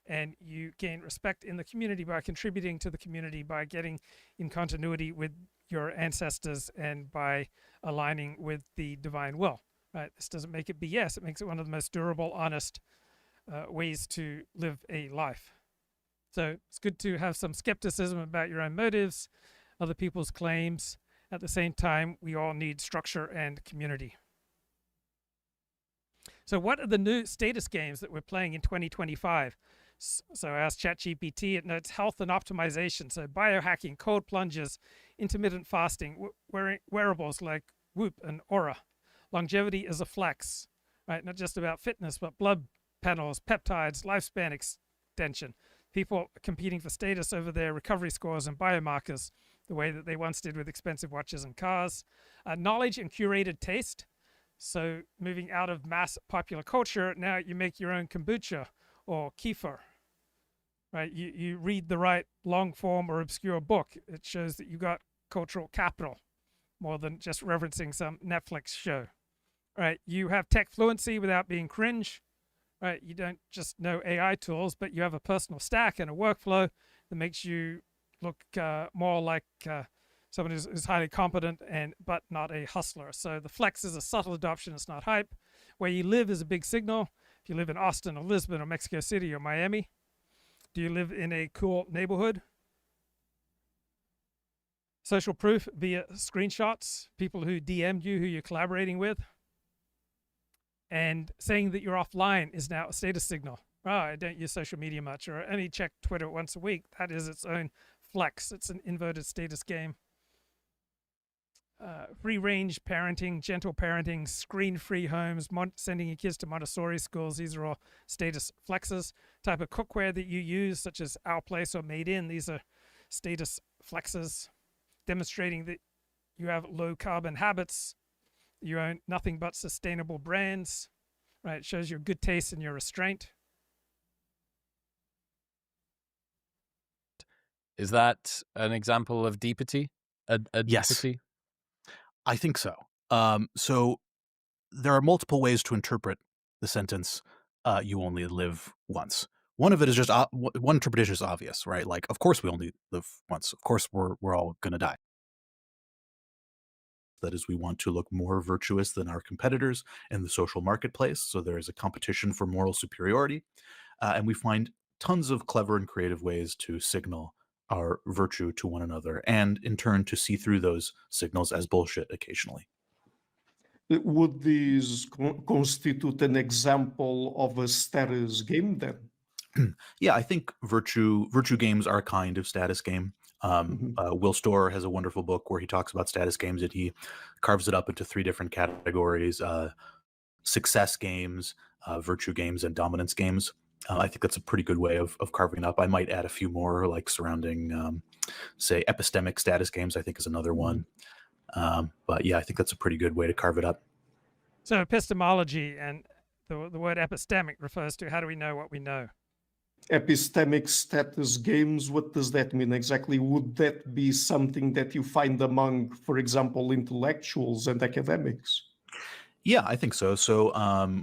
and you gain respect in the community by contributing to the community, by getting in continuity with your ancestors, and by aligning with the divine will. Right, this doesn't make it BS. It makes it one of the most durable, honest ways to live a life. So it's good to have some skepticism about your own motives, other people's claims. At the same time, we all need structure and community. So what are the new status games that we're playing in 2025? So I asked ChatGPT, it notes health and optimization. So biohacking, cold plunges, intermittent fasting, wearables like Whoop and Aura. Longevity is a flex, right? Not just about fitness, but blood panels, peptides, lifespan extension. People competing for status over their recovery scores and biomarkers, the way that they once did with expensive watches and cars. Knowledge and curated taste. So moving out of mass popular culture, now you make your own kombucha or kefir. Right? You read the right long form or obscure book. It shows that you got cultural capital more than just referencing some Netflix show. Right? You have tech fluency without being cringe. Right? You don't just know AI tools, but you have a personal stack and a workflow that makes you look more like someone who's highly competent but not a hustler. So the flex is a subtle adoption. It's not hype. Where you live is a big signal. If you live in Austin or Lisbon or Mexico City or Miami, do you live in a cool neighborhood? Social proof via screenshots, people who DM'd you, who you're collaborating with. And saying that you're offline is now a status signal. Oh, I don't use social media much, or I only check Twitter once a week. That is its own flex. It's an inverted status game. Free-range parenting, gentle parenting, screen-free homes, sending your kids to Montessori schools. These are all status flexes. Type of cookware that you use, such as Our Place or Made In. These are status flexes, demonstrating that you have low-carbon habits. You own nothing but sustainable brands. Right? It shows your good taste and your restraint. Is that an example of deepity? A Yes. deepity? I think so. So there are multiple ways to interpret the sentence, you only live once. One of it is just, one interpretation is obvious, right? Like, of course we only live once. Of course we're all going to die. That is, we want to look more virtuous than our competitors in the social marketplace. So there is a competition for moral superiority. And we find tons of clever and creative ways to signal our virtue to one another, and in turn to see through those signals as bullshit occasionally. Would this constitute an example of a status game then? Yeah, I think virtue games are a kind of status game. Will Storr has a wonderful book where he talks about status games, and he carves it up into 3 different categories: success games, virtue games, and dominance games. I think that's a pretty good way of carving it up. I might add a few more, like surrounding, say, epistemic status games, I think is another one. But yeah, I think that's a pretty good way to carve it up. So epistemology, and the word epistemic refers to how do we know what we know? Epistemic status games, what does that mean exactly? Would that be something that you find among, for example, intellectuals and academics? Yeah, I think so. So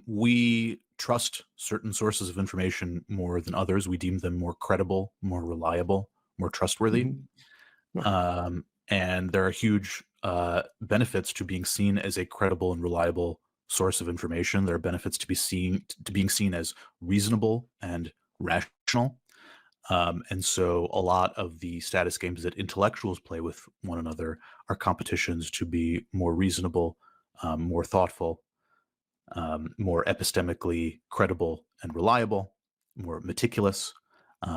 we trust certain sources of information more than others. We deem them more credible, more reliable, more trustworthy. And there are huge benefits to being seen as a credible and reliable source of information. There are benefits to being seen as reasonable and rational. And so a lot of the status games that intellectuals play with one another are competitions to be more reasonable, more thoughtful, more epistemically credible and reliable, more meticulous,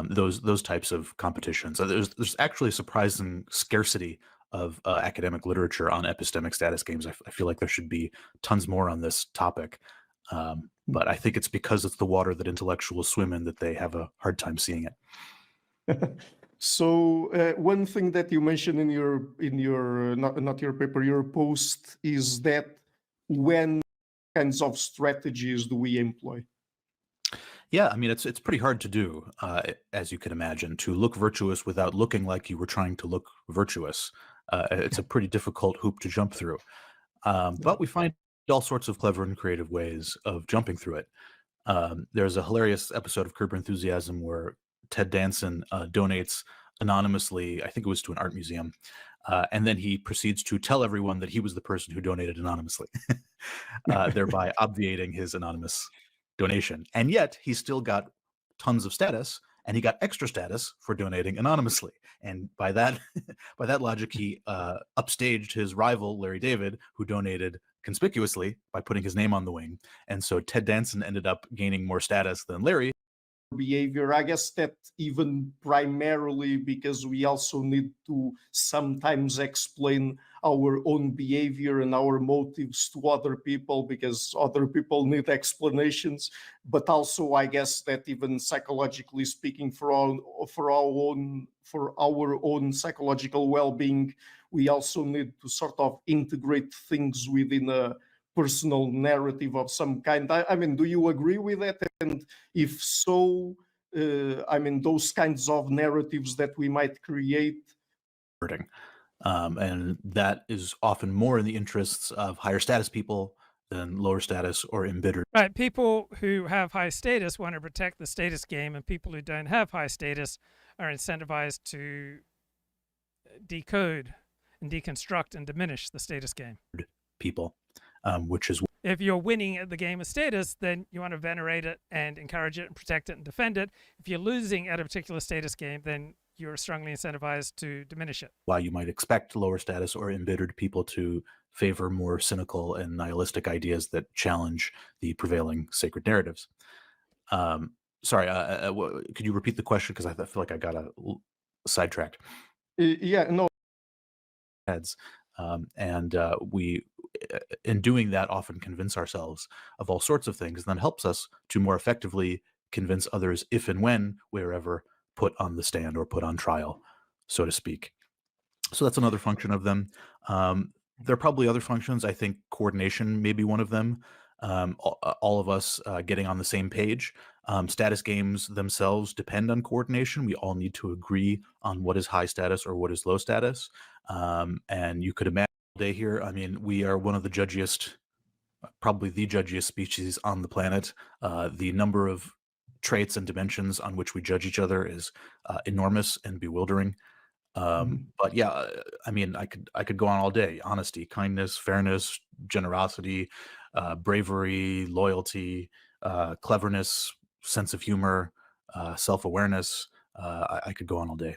those types of competitions. There's actually a surprising scarcity of academic literature on epistemic status games. I feel like there should be tons more on this topic. But I think it's because it's the water that intellectuals swim in that they have a hard time seeing it. So one thing that you mentioned in your not your paper, your post, is that when kinds of strategies do we employ? Yeah, I mean, it's pretty hard to do, as you can imagine, to look virtuous without looking like you were trying to look virtuous. It's a pretty difficult hoop to jump through. But we find all sorts of clever and creative ways of jumping through it. There's a hilarious episode of Curb Your Enthusiasm where Ted Danson donates anonymously, I think it was to an art museum, and then he proceeds to tell everyone that he was the person who donated anonymously, thereby obviating his anonymous donation. And yet he still got tons of status, and he got extra status for donating anonymously. And by that logic, he upstaged his rival, Larry David, who donated conspicuously by putting his name on the wing. And so Ted Danson ended up gaining more status than Larry. Behavior, I guess that even primarily because we also need to sometimes explain our own behavior and our motives to other people, because other people need explanations. But also, I guess that even psychologically speaking, for our own psychological well-being, we also need to sort of integrate things within a personal narrative of some kind. I mean, do you agree with that? And if so, I mean, those kinds of narratives that we might create. And that is often more in the interests of higher status people than lower status or embittered. Right. People who have high status want to protect the status game, and people who don't have high status are incentivized to decode and deconstruct and diminish the status game. People. Which is, if you're winning at the game of status, then you want to venerate it and encourage it and protect it and defend it. If you're losing at a particular status game, then you're strongly incentivized to diminish it. Why you might expect lower status or embittered people to favor more cynical and nihilistic ideas that challenge the prevailing sacred narratives. Sorry, could you repeat the question? Because I feel like I got sidetracked. Yeah, no. Heads. We, in doing that, often convince ourselves of all sorts of things, and that helps us to more effectively convince others if and when we're ever put on the stand or put on trial, so to speak. So that's another function of them. There are probably other functions. I think coordination may be one of them. All of us getting on the same page. Status games themselves depend on coordination. We all need to agree on what is high status or what is low status. And you could imagine all day here, I mean, we are one of the judgiest, probably the judgiest species on the planet. The number of traits and dimensions on which we judge each other is enormous and bewildering. But yeah, I mean, I could go on all day. Honesty, kindness, fairness, generosity, bravery, loyalty, cleverness, sense of humor, self-awareness. I could go on all day.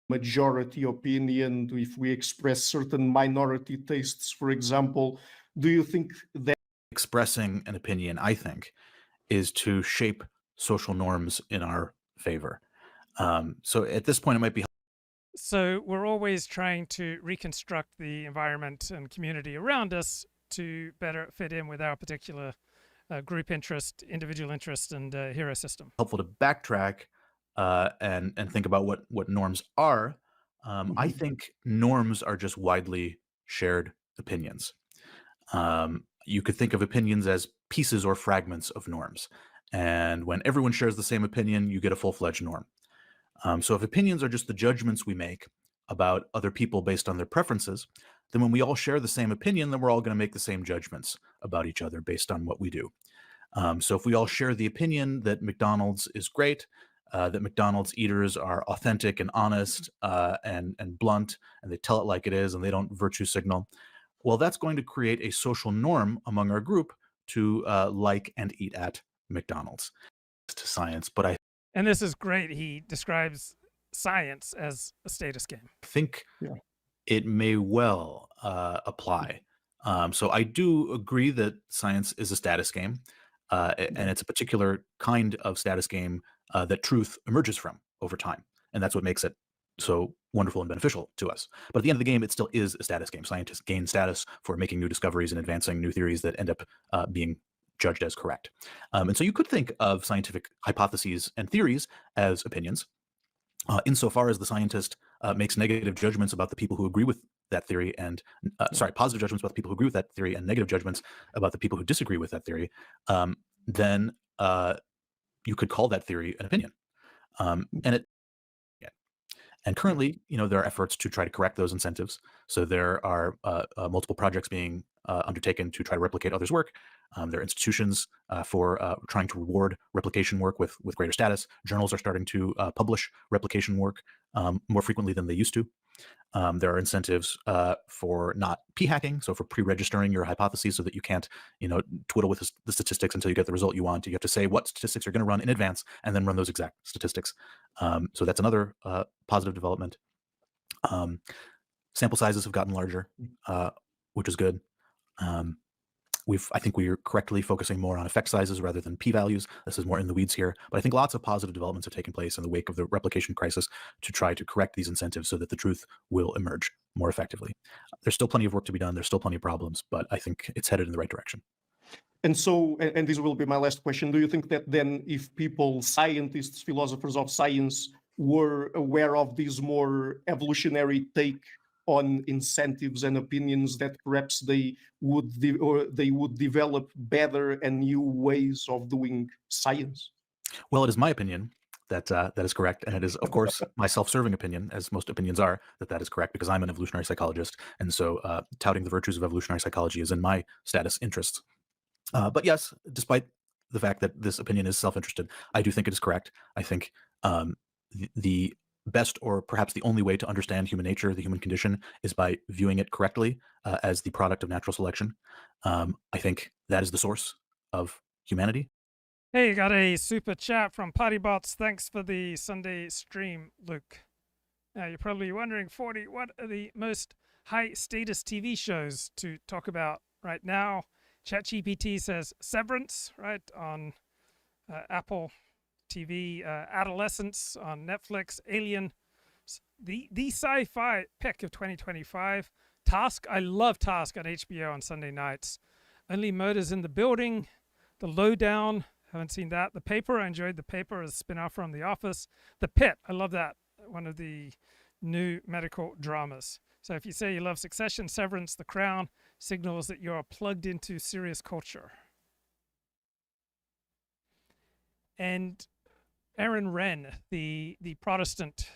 Majority opinion, if we express certain minority tastes, for example, do you think that expressing an opinion, I think, is to shape social norms in our favor? So at this point, it might be. So we're always trying to reconstruct the environment and community around us to better fit in with our particular group interest, individual interest, and hero system. Helpful to backtrack and think about what norms are. I think norms are just widely shared opinions. You could think of opinions as pieces or fragments of norms. And when everyone shares the same opinion, you get a full-fledged norm. So if opinions are just the judgments we make about other people based on their preferences, then when we all share the same opinion, then we're all going to make the same judgments about each other based on what we do. So if we all share the opinion that McDonald's is great, that McDonald's eaters are authentic and honest and blunt, and they tell it like it is, and they don't virtue signal, well, that's going to create a social norm among our group to like and eat at McDonald's. To science, but and this is great. He describes science as a status game. I think it may well apply. So I do agree that science is a status game, and it's a particular kind of status game that truth emerges from over time. And that's what makes it so wonderful and beneficial to us. But at the end of the game, it still is a status game. Scientists gain status for making new discoveries and advancing new theories that end up being judged as correct. And so you could think of scientific hypotheses and theories as opinions, insofar as the scientist makes negative judgments about the people who agree with that theory and, positive judgments about the people who agree with that theory and negative judgments about the people who disagree with that theory, then you could call that theory an opinion. And currently, there are efforts to try to correct those incentives. So there are multiple projects being undertaken to try to replicate others' work. There are institutions for trying to reward replication work with greater status. Journals are starting to publish replication work more frequently than they used to. There are incentives for not p-hacking, so for pre-registering your hypotheses so that you can't, twiddle with the statistics until you get the result you want. You have to say what statistics you're going to run in advance and then run those exact statistics. So that's another positive development. Sample sizes have gotten larger, which is good. I think we're correctly focusing more on effect sizes rather than p-values. This is more in the weeds here, but I think lots of positive developments have taken place in the wake of the replication crisis to try to correct these incentives so that the truth will emerge more effectively. There's still plenty of work to be done. There's still plenty of problems, but I think it's headed in the right direction. And so, and this will be my last question, do you think that then if people, scientists, philosophers of science, were aware of this more evolutionary take on incentives and opinions, that perhaps they would develop better and new ways of doing science? Well, it is my opinion that that is correct, and it is, of course, my self-serving opinion, as most opinions are, that is correct, because I'm an evolutionary psychologist, and so touting the virtues of evolutionary psychology is in my status interests. But yes, despite the fact that this opinion is self-interested, I do think it is correct. I think the best, or perhaps the only way to understand human nature, the human condition, is by viewing it correctly as the product of natural selection. I think that is the source of humanity. Hey, got a super chat from Partybots. Thanks for the Sunday stream, Luke. Now, you're probably wondering, 40, what are the most high-status TV shows to talk about right now? ChatGPT says Severance, right, on Apple TV, Adolescence on Netflix, Alien, the sci-fi pick of 2025, Task. I love Task on HBO on Sunday nights. Only Murders in the Building, The Lowdown. Haven't seen that. The Paper. I enjoyed The Paper as a spin-off from The Office. The Pit. I love that. One of the new medical dramas. So if you say you love Succession, Severance, The Crown, signals that you're plugged into serious culture. And Aaron Renn, the Protestant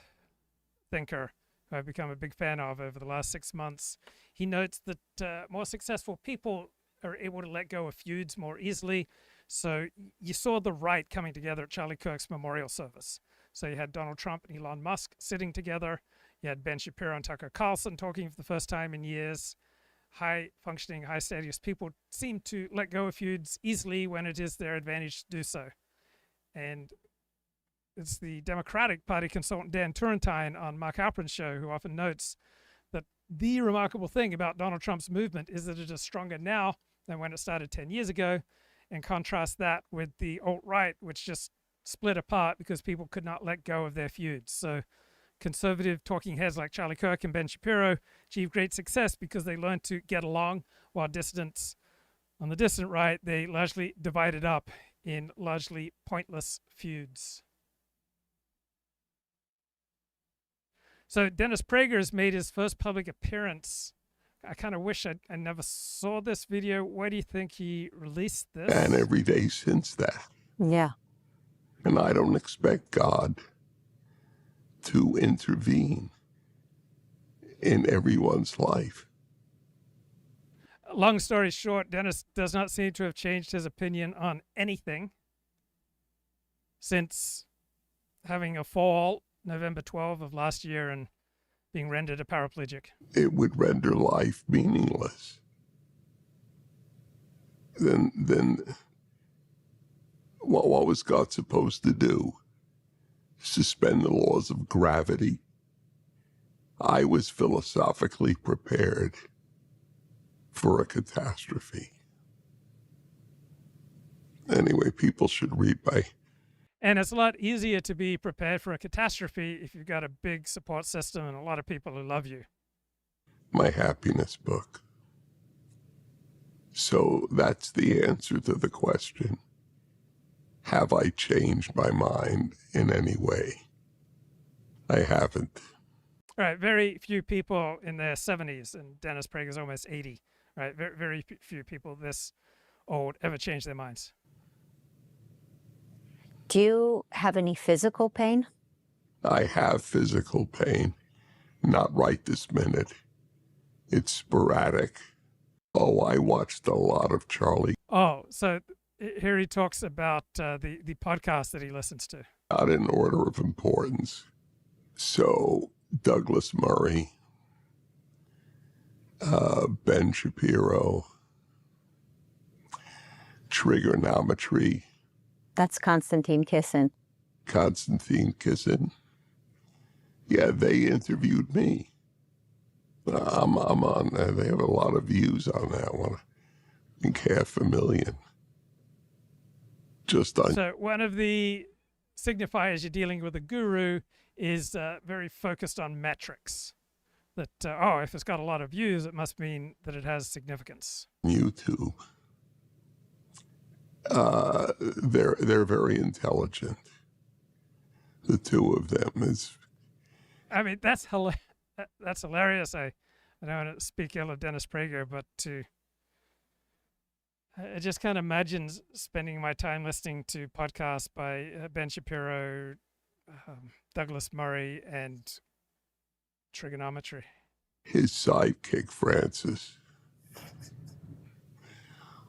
thinker who I've become a big fan of over the last 6 months, he notes that more successful people are able to let go of feuds more easily. So you saw the right coming together at Charlie Kirk's memorial service. So you had Donald Trump and Elon Musk sitting together. You had Ben Shapiro and Tucker Carlson talking for the first time in years. High-functioning, high-status people seem to let go of feuds easily when it is their advantage to do so. And it's the Democratic Party consultant Dan Turrentine on Mark Halperin's show who often notes that the remarkable thing about Donald Trump's movement is that it is stronger now than when it started 10 years ago, and contrast that with the alt-right, which just split apart because people could not let go of their feuds. So conservative talking heads like Charlie Kirk and Ben Shapiro achieved great success because they learned to get along, while dissidents on the distant right, they largely divided up in largely pointless feuds. So Dennis Prager's made his first public appearance. I kind of wish I never saw this video. Why do you think he released this? And every day since that. Yeah. And I don't expect God to intervene in everyone's life. Long story short, Dennis does not seem to have changed his opinion on anything since having a fall November 12 of last year and being rendered a paraplegic. It would render life meaningless. Then what was God supposed to do? Suspend the laws of gravity? I was philosophically prepared for a catastrophe. Anyway, people should read my... And it's a lot easier to be prepared for a catastrophe if you've got a big support system and a lot of people who love you. My happiness book. So that's the answer to the question. Have I changed my mind in any way? I haven't. All right, very few people in their 70s, and Dennis Prager's almost 80, right? Very few people this old ever change their minds. Do you have any physical pain? I have physical pain, not right this minute. It's sporadic. Oh, I watched a lot of Charlie. Oh, so here he talks about the podcast that he listens to. Not in order of importance. So Douglas Murray, Ben Shapiro, Trigonometry. That's Konstantin Kisin. Konstantin Kisin. Yeah, they interviewed me. I'm on there. They have a lot of views on that one. I think 500,000. Just on. So one of the signifiers you're dealing with a guru is very focused on metrics. That, if it's got a lot of views, it must mean that it has significance. YouTube. They're very intelligent. The two of them is. I mean, that's hilarious. I don't want to speak ill of Dennis Prager, but I just can't imagine spending my time listening to podcasts by Ben Shapiro, Douglas Murray, and Trigonometry. His sidekick, Francis.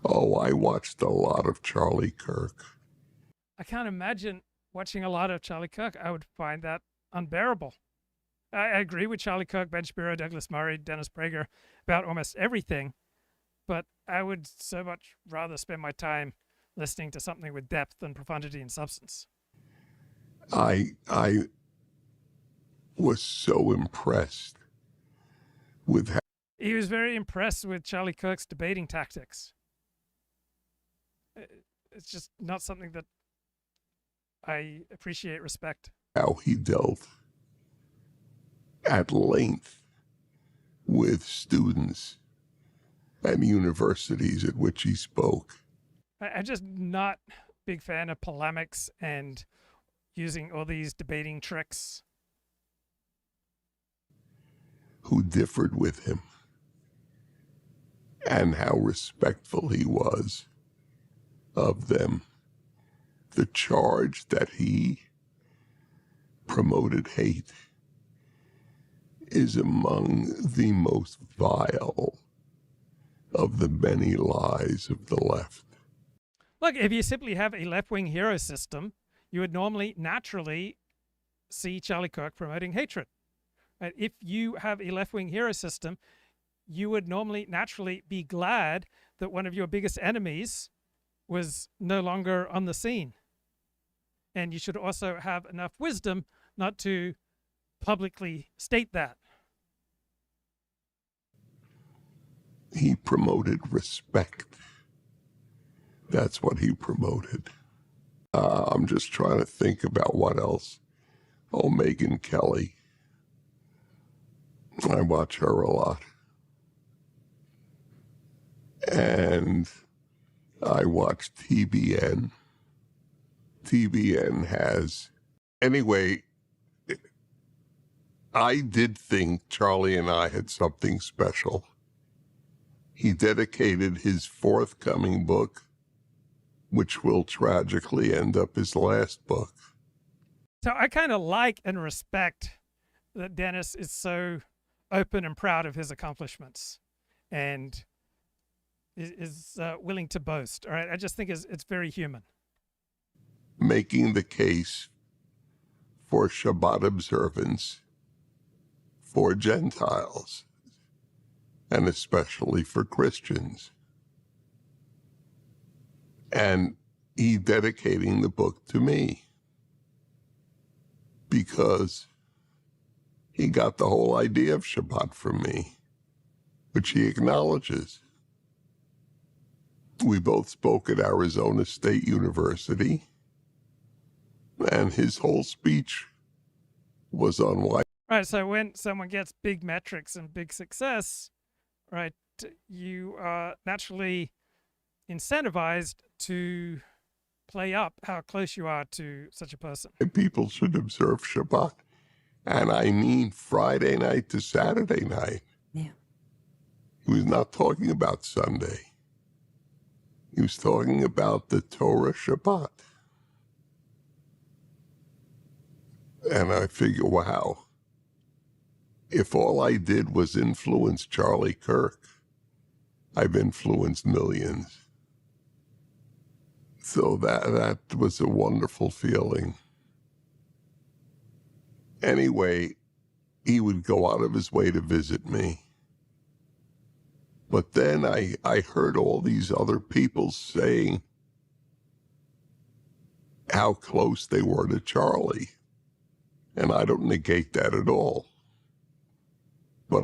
Oh, I watched a lot of Charlie Kirk. I can't imagine watching a lot of Charlie Kirk. I would find that unbearable. I agree with Charlie Kirk, Ben Shapiro, Douglas Murray, Dennis Prager about almost everything, but I would so much rather spend my time listening to something with depth and profundity and substance. I was so impressed with how he was very impressed with Charlie Kirk's debating tactics. It's just not something that I appreciate, respect. How he dealt at length with students and universities at which he spoke. I'm just not a big fan of polemics and using all these debating tricks. Who differed with him, and how respectful he was of them. The charge that he promoted hate is among the most vile of the many lies of the left. Look, if you simply have a left-wing hero system, you would normally naturally see Charlie Kirk promoting hatred. Right? If you have a left-wing hero system, you would normally naturally be glad that one of your biggest enemies was no longer on the scene. And you should also have enough wisdom not to publicly state that. He promoted respect. That's what he promoted. I'm just trying to think about what else. Oh, Megyn Kelly. I watch her a lot. And I watch TBN. TBN has... Anyway, I did think Charlie and I had something special. He dedicated his forthcoming book, which will tragically end up his last book. So I kind of like and respect that Dennis is so open and proud of his accomplishments and is willing to boast. All right, I just think it's very human. Making the case for Shabbat observance for Gentiles, and especially for Christians. And he dedicating the book to me because he got the whole idea of Shabbat from me, which he acknowledges. We both spoke at Arizona State University, and his whole speech was on why. Right, so when someone gets big metrics and big success, right, you are naturally incentivized to play up how close you are to such a person. People should observe Shabbat. And I mean Friday night to Saturday night. Yeah. He was not talking about Sunday. He was talking about the Torah Shabbat. And I figure, wow, if all I did was influence Charlie Kirk, I've influenced millions. So that was a wonderful feeling. Anyway, he would go out of his way to visit me. But then I heard all these other people saying how close they were to Charlie. And I don't negate that at all. But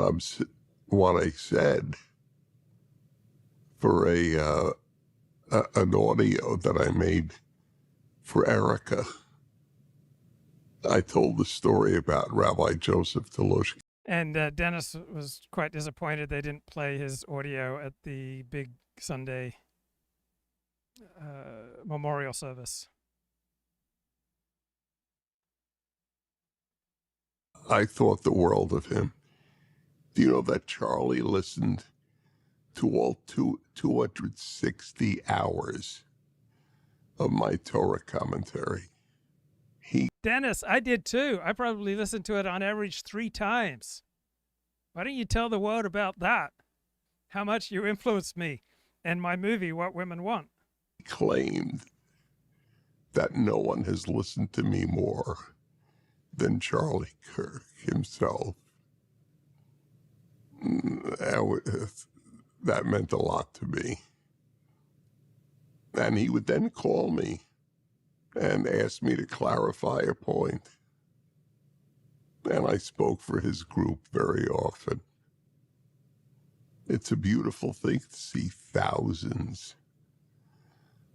what I said for an audio that I made for Erica, I told the story about Rabbi Joseph Telushkin. And Dennis was quite disappointed they didn't play his audio at the big Sunday memorial service. I thought the world of him. Do you know that Charlie listened to all 260 hours of my Torah commentary? Dennis, I did too. I probably listened to it on average 3 times. Why don't you tell the world about that? How much you influenced me and my movie, What Women Want. He claimed that no one has listened to me more than Charlie Kirk himself. That meant a lot to me. And he would then call me and ask me to clarify a point. And I spoke for his group very often. It's a beautiful thing to see thousands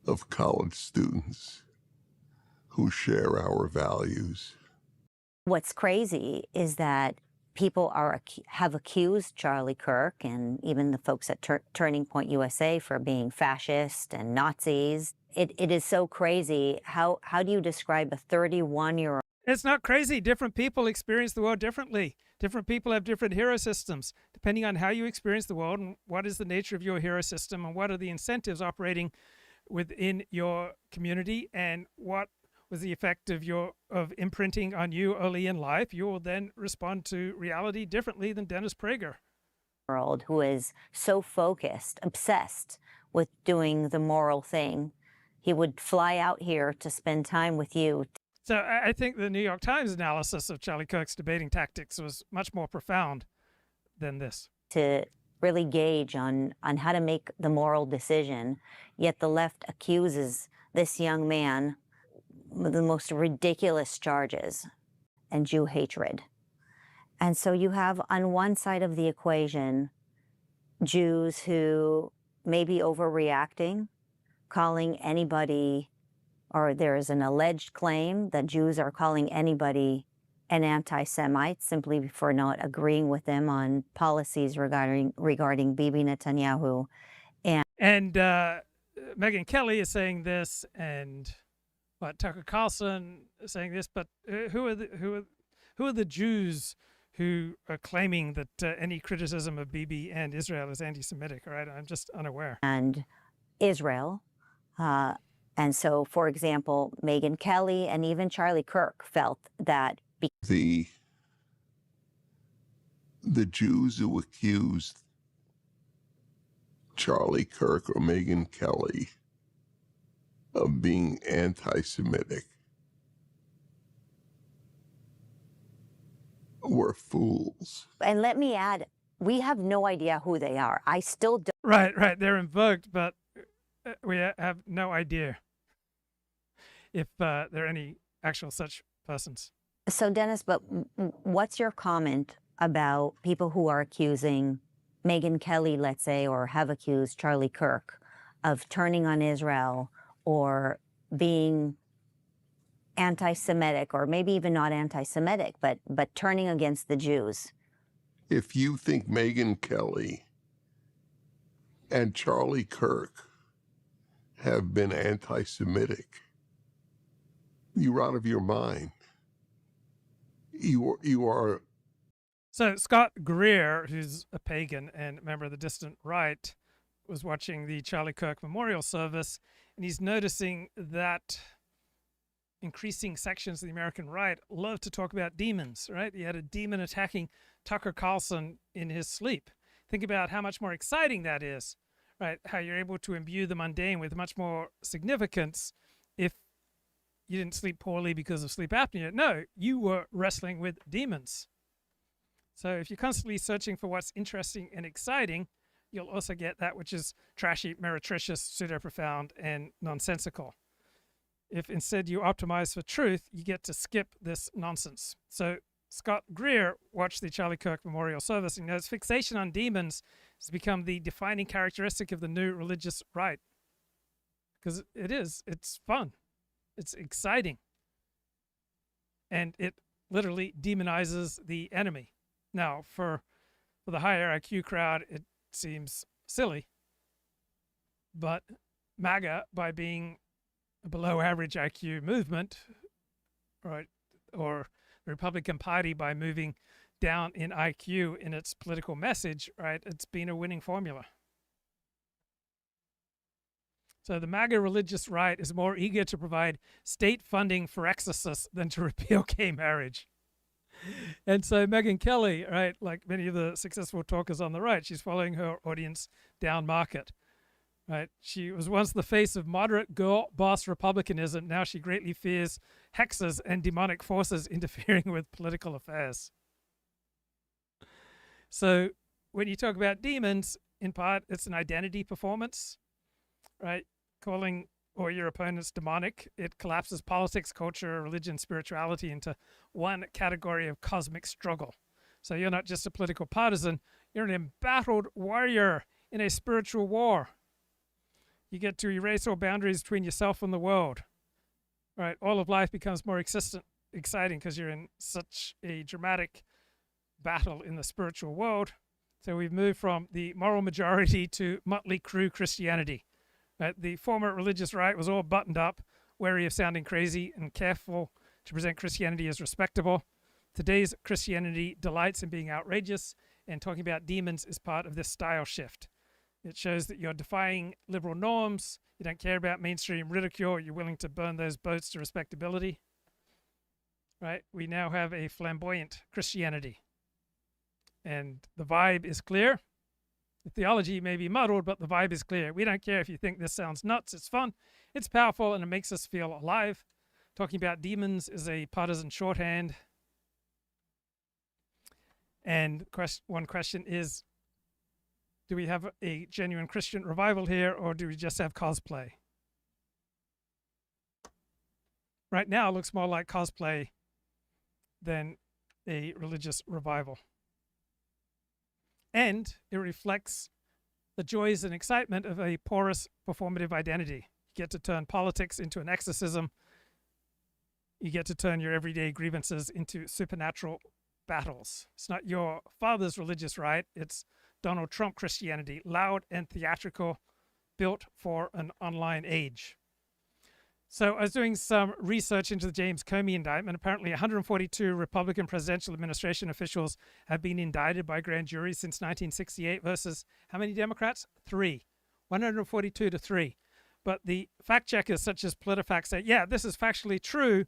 of college students who share our values. What's crazy is that people have accused Charlie Kirk and even the folks at Turning Point USA for being fascist and Nazis. It is so crazy. How do you describe a 31-year-old? It's not crazy. Different people experience the world differently. Different people have different hero systems. Depending on how you experience the world and what is the nature of your hero system and what are the incentives operating within your community and what was the effect of imprinting on you early in life, you will then respond to reality differently than Dennis Prager. Who is so focused, obsessed with doing the moral thing. He would fly out here to spend time with you. So I think the New York Times analysis of Charlie Kirk's debating tactics was much more profound than this. To really gauge on how to make the moral decision, yet the left accuses this young man with the most ridiculous charges and Jew hatred. And so you have on one side of the equation Jews who may be overreacting, calling anybody, or there is an alleged claim that Jews are calling anybody an anti-Semite simply for not agreeing with them on policies regarding Bibi Netanyahu. And Megyn Kelly is saying this, and Tucker Carlson is saying this, but who are the Jews who are claiming that any criticism of Bibi and Israel is anti-Semitic? All right, I'm just unaware. And Israel. And so, for example, Megyn Kelly and even Charlie Kirk felt that the Jews who accused Charlie Kirk or Megyn Kelly of being anti-Semitic were fools. And let me add, we have no idea who they are. I still don't. Right. They're invoked, but we have no idea if there are any actual such persons. So, Dennis, but what's your comment about people who are accusing Megyn Kelly, let's say, or have accused Charlie Kirk of turning on Israel or being anti-Semitic, or maybe even not anti-Semitic, but turning against the Jews? If you think Megyn Kelly and Charlie Kirk have been anti-Semitic, you're out of your mind. You are. So Scott Greer, who's a pagan and a member of the distant right, was watching the Charlie Kirk memorial service, and he's noticing that increasing sections of the American right love to talk about demons, right? He had a demon attacking Tucker Carlson in his sleep. Think about how much more exciting that is, right? How you're able to imbue the mundane with much more significance if you didn't sleep poorly because of sleep apnea. No, you were wrestling with demons. So if you're constantly searching for what's interesting and exciting, you'll also get that which is trashy, meretricious, pseudo-profound, and nonsensical. If instead you optimize for truth, you get to skip this nonsense. So Scott Greer watched the Charlie Kirk memorial service and knows fixation on demons has become the defining characteristic of the new religious right. Because it's fun. It's exciting. And it literally demonizes the enemy. Now, for the higher IQ crowd, it seems silly. But MAGA, by being a below average IQ movement, right, or the Republican Party by moving down in IQ in its political message, right, it's been a winning formula. So the MAGA religious right is more eager to provide state funding for exorcists than to repeal gay marriage. And so Megyn Kelly, right, like many of the successful talkers on the right, she's following her audience down market. Right? She was once the face of moderate girl boss republicanism. Now she greatly fears hexes and demonic forces interfering with political affairs. So when you talk about demons, in part, it's an identity performance, right? Calling or your opponent's demonic. It collapses politics, culture, religion, spirituality into one category of cosmic struggle. So you're not just a political partisan, you're an embattled warrior in a spiritual war. You get to erase all boundaries between yourself and the world. Right? All of life becomes more exciting because you're in such a dramatic battle in the spiritual world. So we've moved from the moral majority to motley crew Christianity. Right? The former religious right was all buttoned up, wary of sounding crazy and careful to present Christianity as respectable. Today's Christianity delights in being outrageous, and talking about demons is part of this style shift. It shows that you're defying liberal norms, you don't care about mainstream ridicule, you're willing to burn those boats to respectability. Right? We now have a flamboyant Christianity. And the vibe is clear. The theology may be muddled, but the vibe is clear. We don't care if you think this sounds nuts. It's fun, it's powerful, and it makes us feel alive. Talking about demons is a partisan shorthand. And one question is, do we have a genuine Christian revival here, or do we just have cosplay? Right now, it looks more like cosplay than a religious revival. And it reflects the joys and excitement of a porous performative identity. You get to turn politics into an exorcism. You get to turn your everyday grievances into supernatural battles. It's not your father's religious right, it's Donald Trump Christianity, loud and theatrical, built for an online age. So I was doing some research into the James Comey indictment. Apparently 142 Republican presidential administration officials have been indicted by grand juries since 1968 versus how many Democrats? 3. 142 to 3. But the fact checkers such as PolitiFact say, yeah, this is factually true,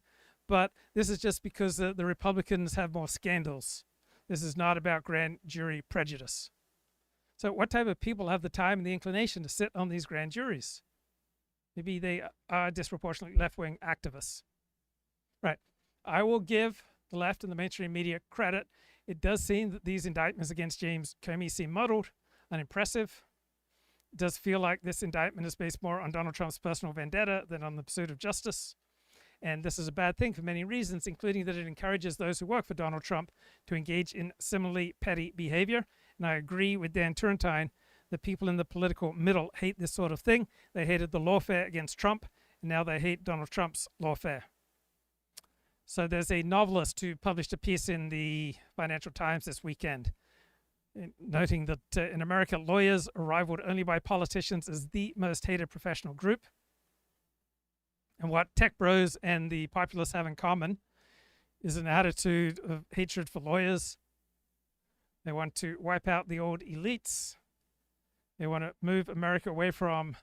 but this is just because the Republicans have more scandals. This is not about grand jury prejudice. So what type of people have the time and the inclination to sit on these grand juries? Maybe they are disproportionately left-wing activists. Right. I will give the left and the mainstream media credit. It does seem that these indictments against James Comey seem muddled, unimpressive. It does feel like this indictment is based more on Donald Trump's personal vendetta than on the pursuit of justice. And this is a bad thing for many reasons, including that it encourages those who work for Donald Trump to engage in similarly petty behavior. And I agree with Dan Turrentine that people in the political middle hate this sort of thing. They hated the lawfare against Trump, and now they hate Donald Trump's lawfare. So there's a novelist who published a piece in the Financial Times this weekend, noting that in America, lawyers are rivaled only by politicians as the most hated professional group. And what tech bros and the populists have in common is an attitude of hatred for lawyers. They want to wipe out the old elites. They want to move America away from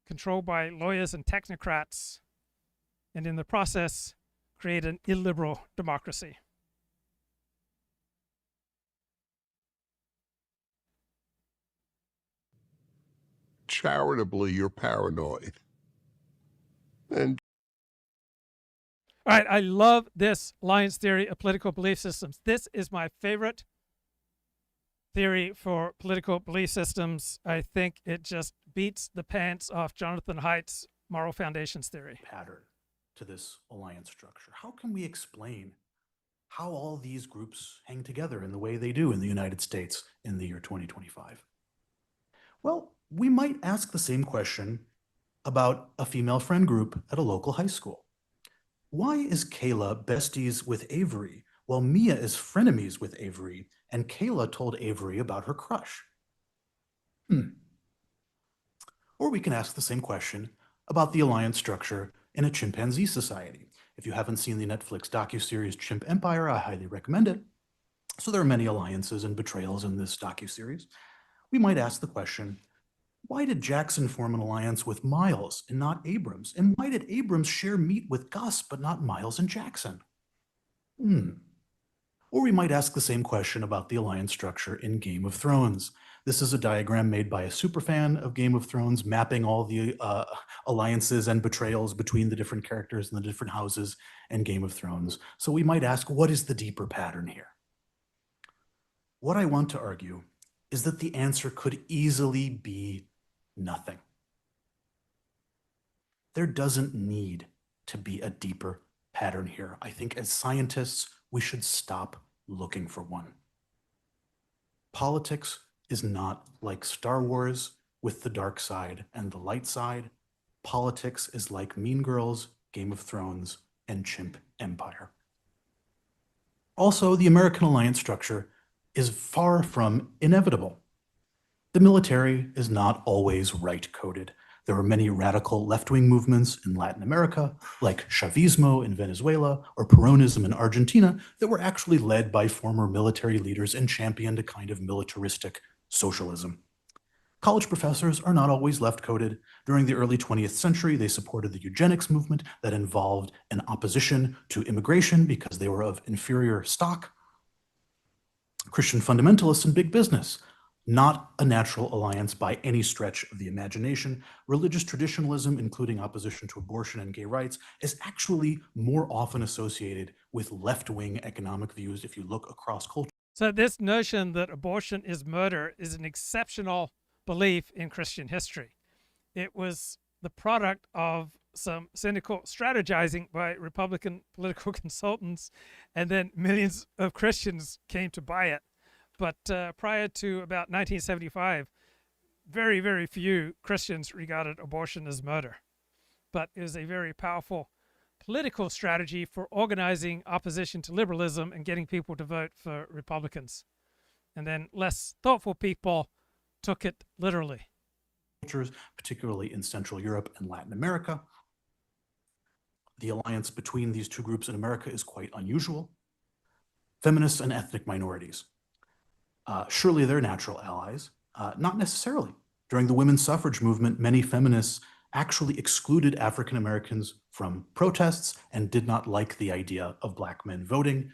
control by lawyers and technocrats, and in the process, create an illiberal democracy. Charitably, you're paranoid. And all right, I love this Alliance theory of political belief systems. This is my favorite theory for political belief systems. I think it just beats the pants off Jonathan Haidt's moral foundations theory. Pattern to this alliance structure. How can we explain how all these groups hang together in the way they do in the United States in the year 2025? Well, we might ask the same question about a female friend group at a local high school. Why is Kayla besties with Avery while Mia is frenemies with Avery and Kayla told Avery about her crush? Or we can ask the same question about the alliance structure in a chimpanzee society. If you haven't seen the Netflix docuseries Chimp Empire, I highly recommend it. So there are many alliances and betrayals in this docuseries. We might ask the question, why did Jackson form an alliance with Miles and not Abrams? And why did Abrams share meat with Gus but not Miles and Jackson? Or we might ask the same question about the alliance structure in Game of Thrones. This is a diagram made by a superfan of Game of Thrones, mapping all the alliances and betrayals between the different characters in the different houses in Game of Thrones. So we might ask, what is the deeper pattern here? What I want to argue is that the answer could easily be nothing. There doesn't need to be a deeper pattern here. I think as scientists, we should stop looking for one. Politics is not like Star Wars with the dark side and the light side. Politics is like Mean Girls, Game of Thrones, and Chimp Empire. Also, the American alliance structure is far from inevitable. The military is not always right-coded. There were many radical left-wing movements in Latin America, like Chavismo in Venezuela or Peronism in Argentina, that were actually led by former military leaders and championed a kind of militaristic socialism. College professors are not always left-coded. During the early 20th century, they supported the eugenics movement that involved an opposition to immigration because they were of inferior stock. Christian fundamentalists and big business, not a natural alliance by any stretch of the imagination. Religious traditionalism, including opposition to abortion and gay rights, is actually more often associated with left-wing economic views if you look across culture. So this notion that abortion is murder is an exceptional belief in Christian history. It was the product of some cynical strategizing by Republican political consultants, and then millions of Christians came to buy it. But prior to about 1975, very, very few Christians regarded abortion as murder. But it was a very powerful political strategy for organizing opposition to liberalism and getting people to vote for Republicans. And then less thoughtful people took it literally. Cultures, particularly in Central Europe and Latin America. The alliance between these two groups in America is quite unusual. Feminists and ethnic minorities. Surely they're natural allies, not necessarily. During the women's suffrage movement, many feminists actually excluded African Americans from protests and did not like the idea of Black men voting.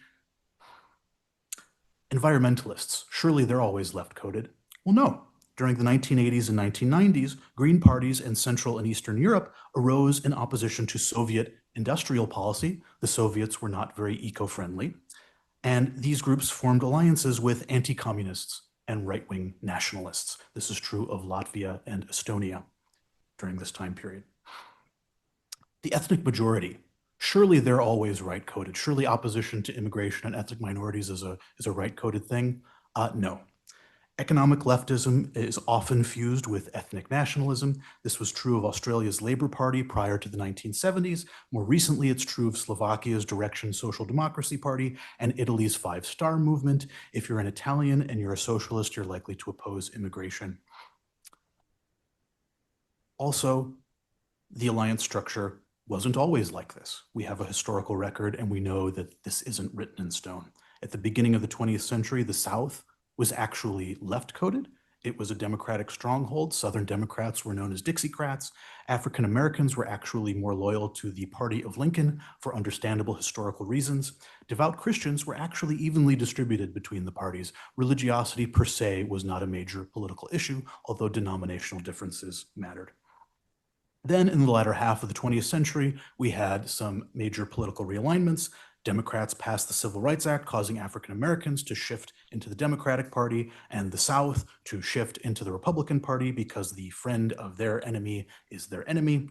Environmentalists, surely they're always left-coded. Well, no. During the 1980s and 1990s, Green parties in Central and Eastern Europe arose in opposition to Soviet industrial policy. The Soviets were not very eco-friendly. And these groups formed alliances with anti-communists and right-wing nationalists. This is true of Latvia and Estonia during this time period. The ethnic majority, surely they're always right-coded. Surely opposition to immigration and ethnic minorities is a right-coded thing. No. Economic leftism is often fused with ethnic nationalism. This was true of Australia's Labour Party prior to the 1970s. More recently, it's true of Slovakia's Direction Social Democracy Party and Italy's Five Star Movement. If you're an Italian and you're a socialist, you're likely to oppose immigration. Also, the alliance structure wasn't always like this. We have a historical record, and we know that this isn't written in stone. At the beginning of the 20th century, the South was actually left-coded. It was a Democratic stronghold. Southern Democrats were known as Dixiecrats. African Americans were actually more loyal to the party of Lincoln for understandable historical reasons. Devout Christians were actually evenly distributed between the parties. Religiosity per se was not a major political issue, although denominational differences mattered. Then in the latter half of the 20th century, we had some major political realignments. Democrats passed the Civil Rights Act, causing African Americans to shift into the Democratic Party and the South to shift into the Republican Party because the friend of their enemy is their enemy.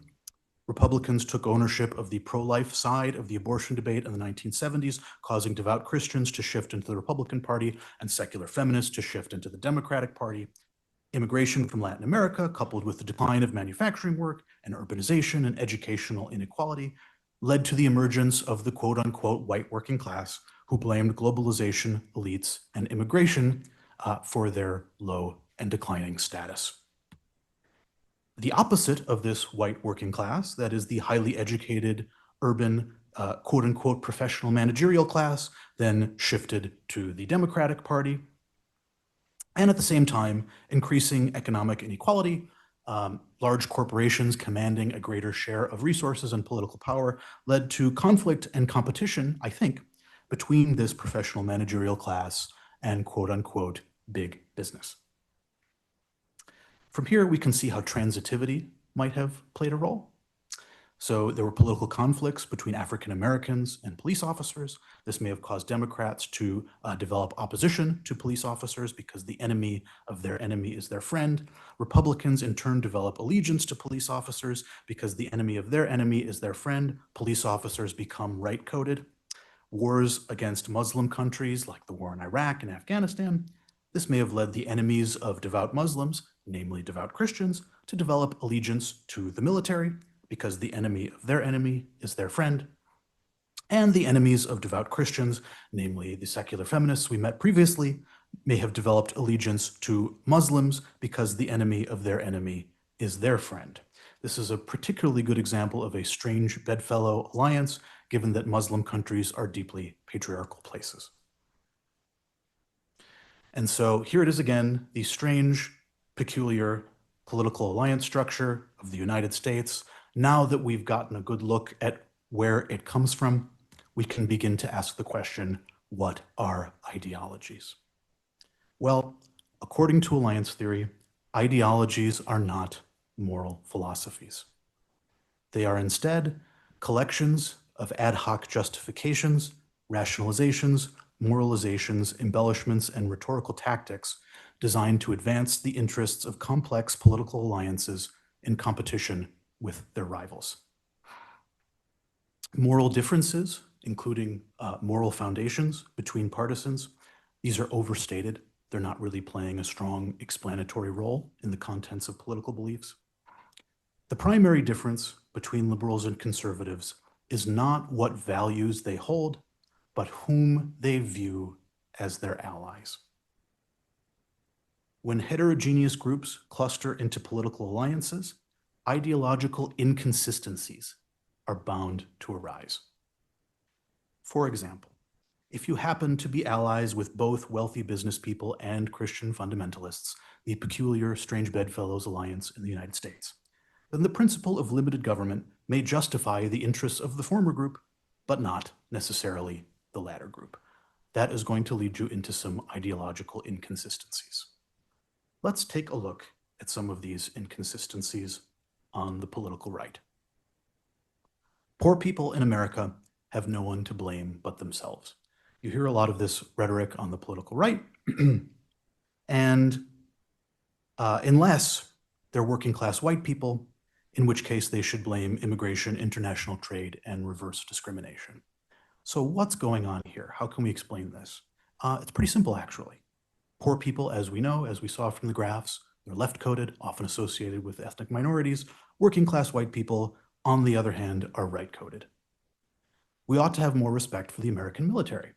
Republicans took ownership of the pro-life side of the abortion debate in the 1970s, causing devout Christians to shift into the Republican Party and secular feminists to shift into the Democratic Party. Immigration from Latin America, coupled with the decline of manufacturing work and urbanization and educational inequality, led to the emergence of the quote-unquote white working class who blamed globalization, elites, and immigration for their low and declining status. The opposite of this white working class, that is the highly educated, urban, quote-unquote professional managerial class, then shifted to the Democratic Party. And at the same time, increasing economic inequality, large corporations commanding a greater share of resources and political power led to conflict and competition, I think, between this professional managerial class and quote-unquote big business. From here, we can see how transitivity might have played a role. So there were political conflicts between African Americans and police officers. This may have caused Democrats to develop opposition to police officers because the enemy of their enemy is their friend. Republicans in turn develop allegiance to police officers because the enemy of their enemy is their friend. Police officers become right-coded. Wars against Muslim countries like the war in Iraq and Afghanistan. This may have led the enemies of devout Muslims, namely devout Christians, to develop allegiance to the military because the enemy of their enemy is their friend. And the enemies of devout Christians, namely the secular feminists we met previously, may have developed allegiance to Muslims because the enemy of their enemy is their friend. This is a particularly good example of a strange bedfellow alliance, given that Muslim countries are deeply patriarchal places. And so here it is again, the strange, peculiar political alliance structure of the United States. Now that we've gotten a good look at where it comes from, we can begin to ask the question, what are ideologies? Well, according to alliance theory, ideologies are not moral philosophies. They are instead collections of ad hoc justifications, rationalizations, moralizations, embellishments, and rhetorical tactics designed to advance the interests of complex political alliances in competition with their rivals. Moral differences, including moral foundations between partisans, these are overstated. They're not really playing a strong explanatory role in the contents of political beliefs. The primary difference between liberals and conservatives is not what values they hold, but whom they view as their allies. When heterogeneous groups cluster into political alliances, ideological inconsistencies are bound to arise. For example, if you happen to be allies with both wealthy business people and Christian fundamentalists, the peculiar strange bedfellows alliance in the United States, then the principle of limited government may justify the interests of the former group, but not necessarily the latter group. That is going to lead you into some ideological inconsistencies. Let's take a look at some of these inconsistencies on the political right. Poor people in America have no one to blame but themselves. You hear a lot of this rhetoric on the political right, and unless they're working class white people, in which case they should blame immigration, international trade, and reverse discrimination. So what's going on here? How can we explain this? It's pretty simple, actually. Poor people, as we know, as we saw from the graphs, they're left-coded, often associated with ethnic minorities. Working class white people, on the other hand, are right-coded. We ought to have more respect for the American military,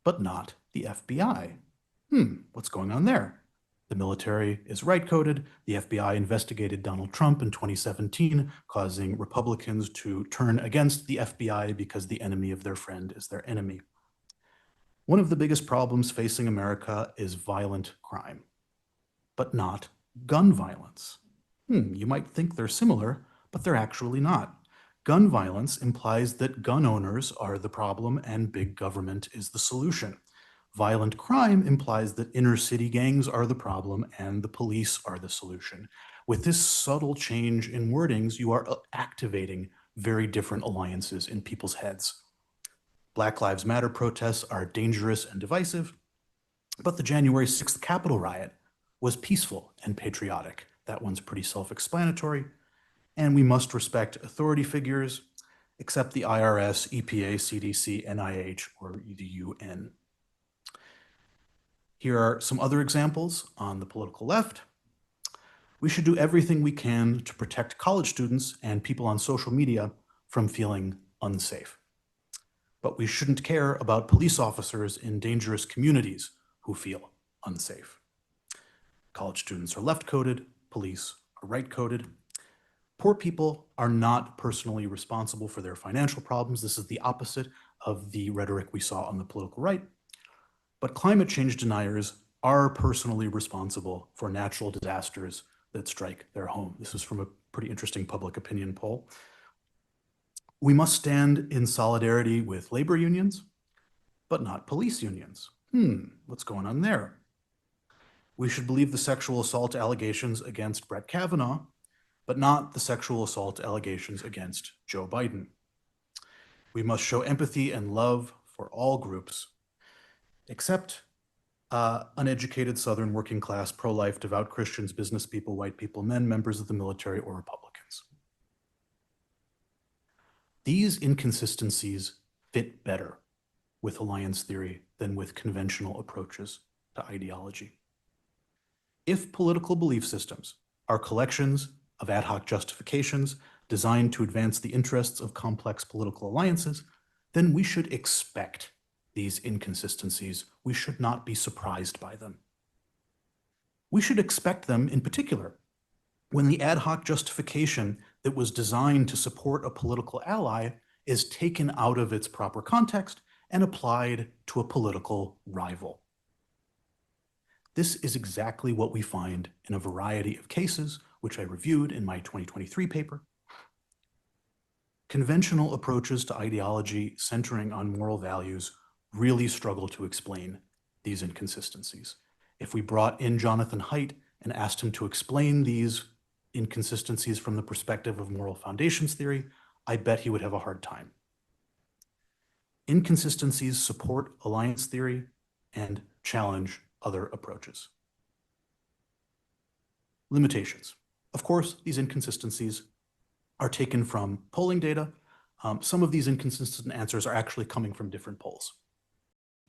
but not the FBI. What's going on there? The military is right-coded. The FBI investigated Donald Trump in 2017, causing Republicans to turn against the FBI because the enemy of their friend is their enemy. One of the biggest problems facing America is violent crime, but not gun violence. You might think they're similar, but they're actually not. Gun violence implies that gun owners are the problem and big government is the solution. Violent crime implies that inner city gangs are the problem and the police are the solution. With this subtle change in wordings, you are activating very different alliances in people's heads. Black Lives Matter protests are dangerous and divisive, but the January 6th Capitol riot was peaceful and patriotic. That one's pretty self-explanatory. And we must respect authority figures, except the IRS, EPA, CDC, NIH, or the UN. Here are some other examples on the political left. We should do everything we can to protect college students and people on social media from feeling unsafe. But we shouldn't care about police officers in dangerous communities who feel unsafe. College students are left-coded, police are right-coded. Poor people are not personally responsible for their financial problems. This is the opposite of the rhetoric we saw on the political right. But climate change deniers are personally responsible for natural disasters that strike their home. This is from a pretty interesting public opinion poll. We must stand in solidarity with labor unions, but not police unions. What's going on there? We should believe the sexual assault allegations against Brett Kavanaugh, but not the sexual assault allegations against Joe Biden. We must show empathy and love for all groups, except uneducated Southern working class, pro-life, devout Christians, business people, white people, men, members of the military, or Republicans. These inconsistencies fit better with alliance theory than with conventional approaches to ideology. If political belief systems are collections of ad hoc justifications designed to advance the interests of complex political alliances, then we should expect these inconsistencies. We should not be surprised by them. We should expect them in particular when the ad hoc justification that was designed to support a political ally is taken out of its proper context and applied to a political rival. This is exactly what we find in a variety of cases, which I reviewed in my 2023 paper. Conventional approaches to ideology centering on moral values really struggle to explain these inconsistencies. If we brought in Jonathan Haidt and asked him to explain these inconsistencies from the perspective of moral foundations theory, I bet he would have a hard time. Inconsistencies support alliance theory and challenge other approaches. Limitations. Of course, these inconsistencies are taken from polling data. Some of these inconsistent answers are actually coming from different polls.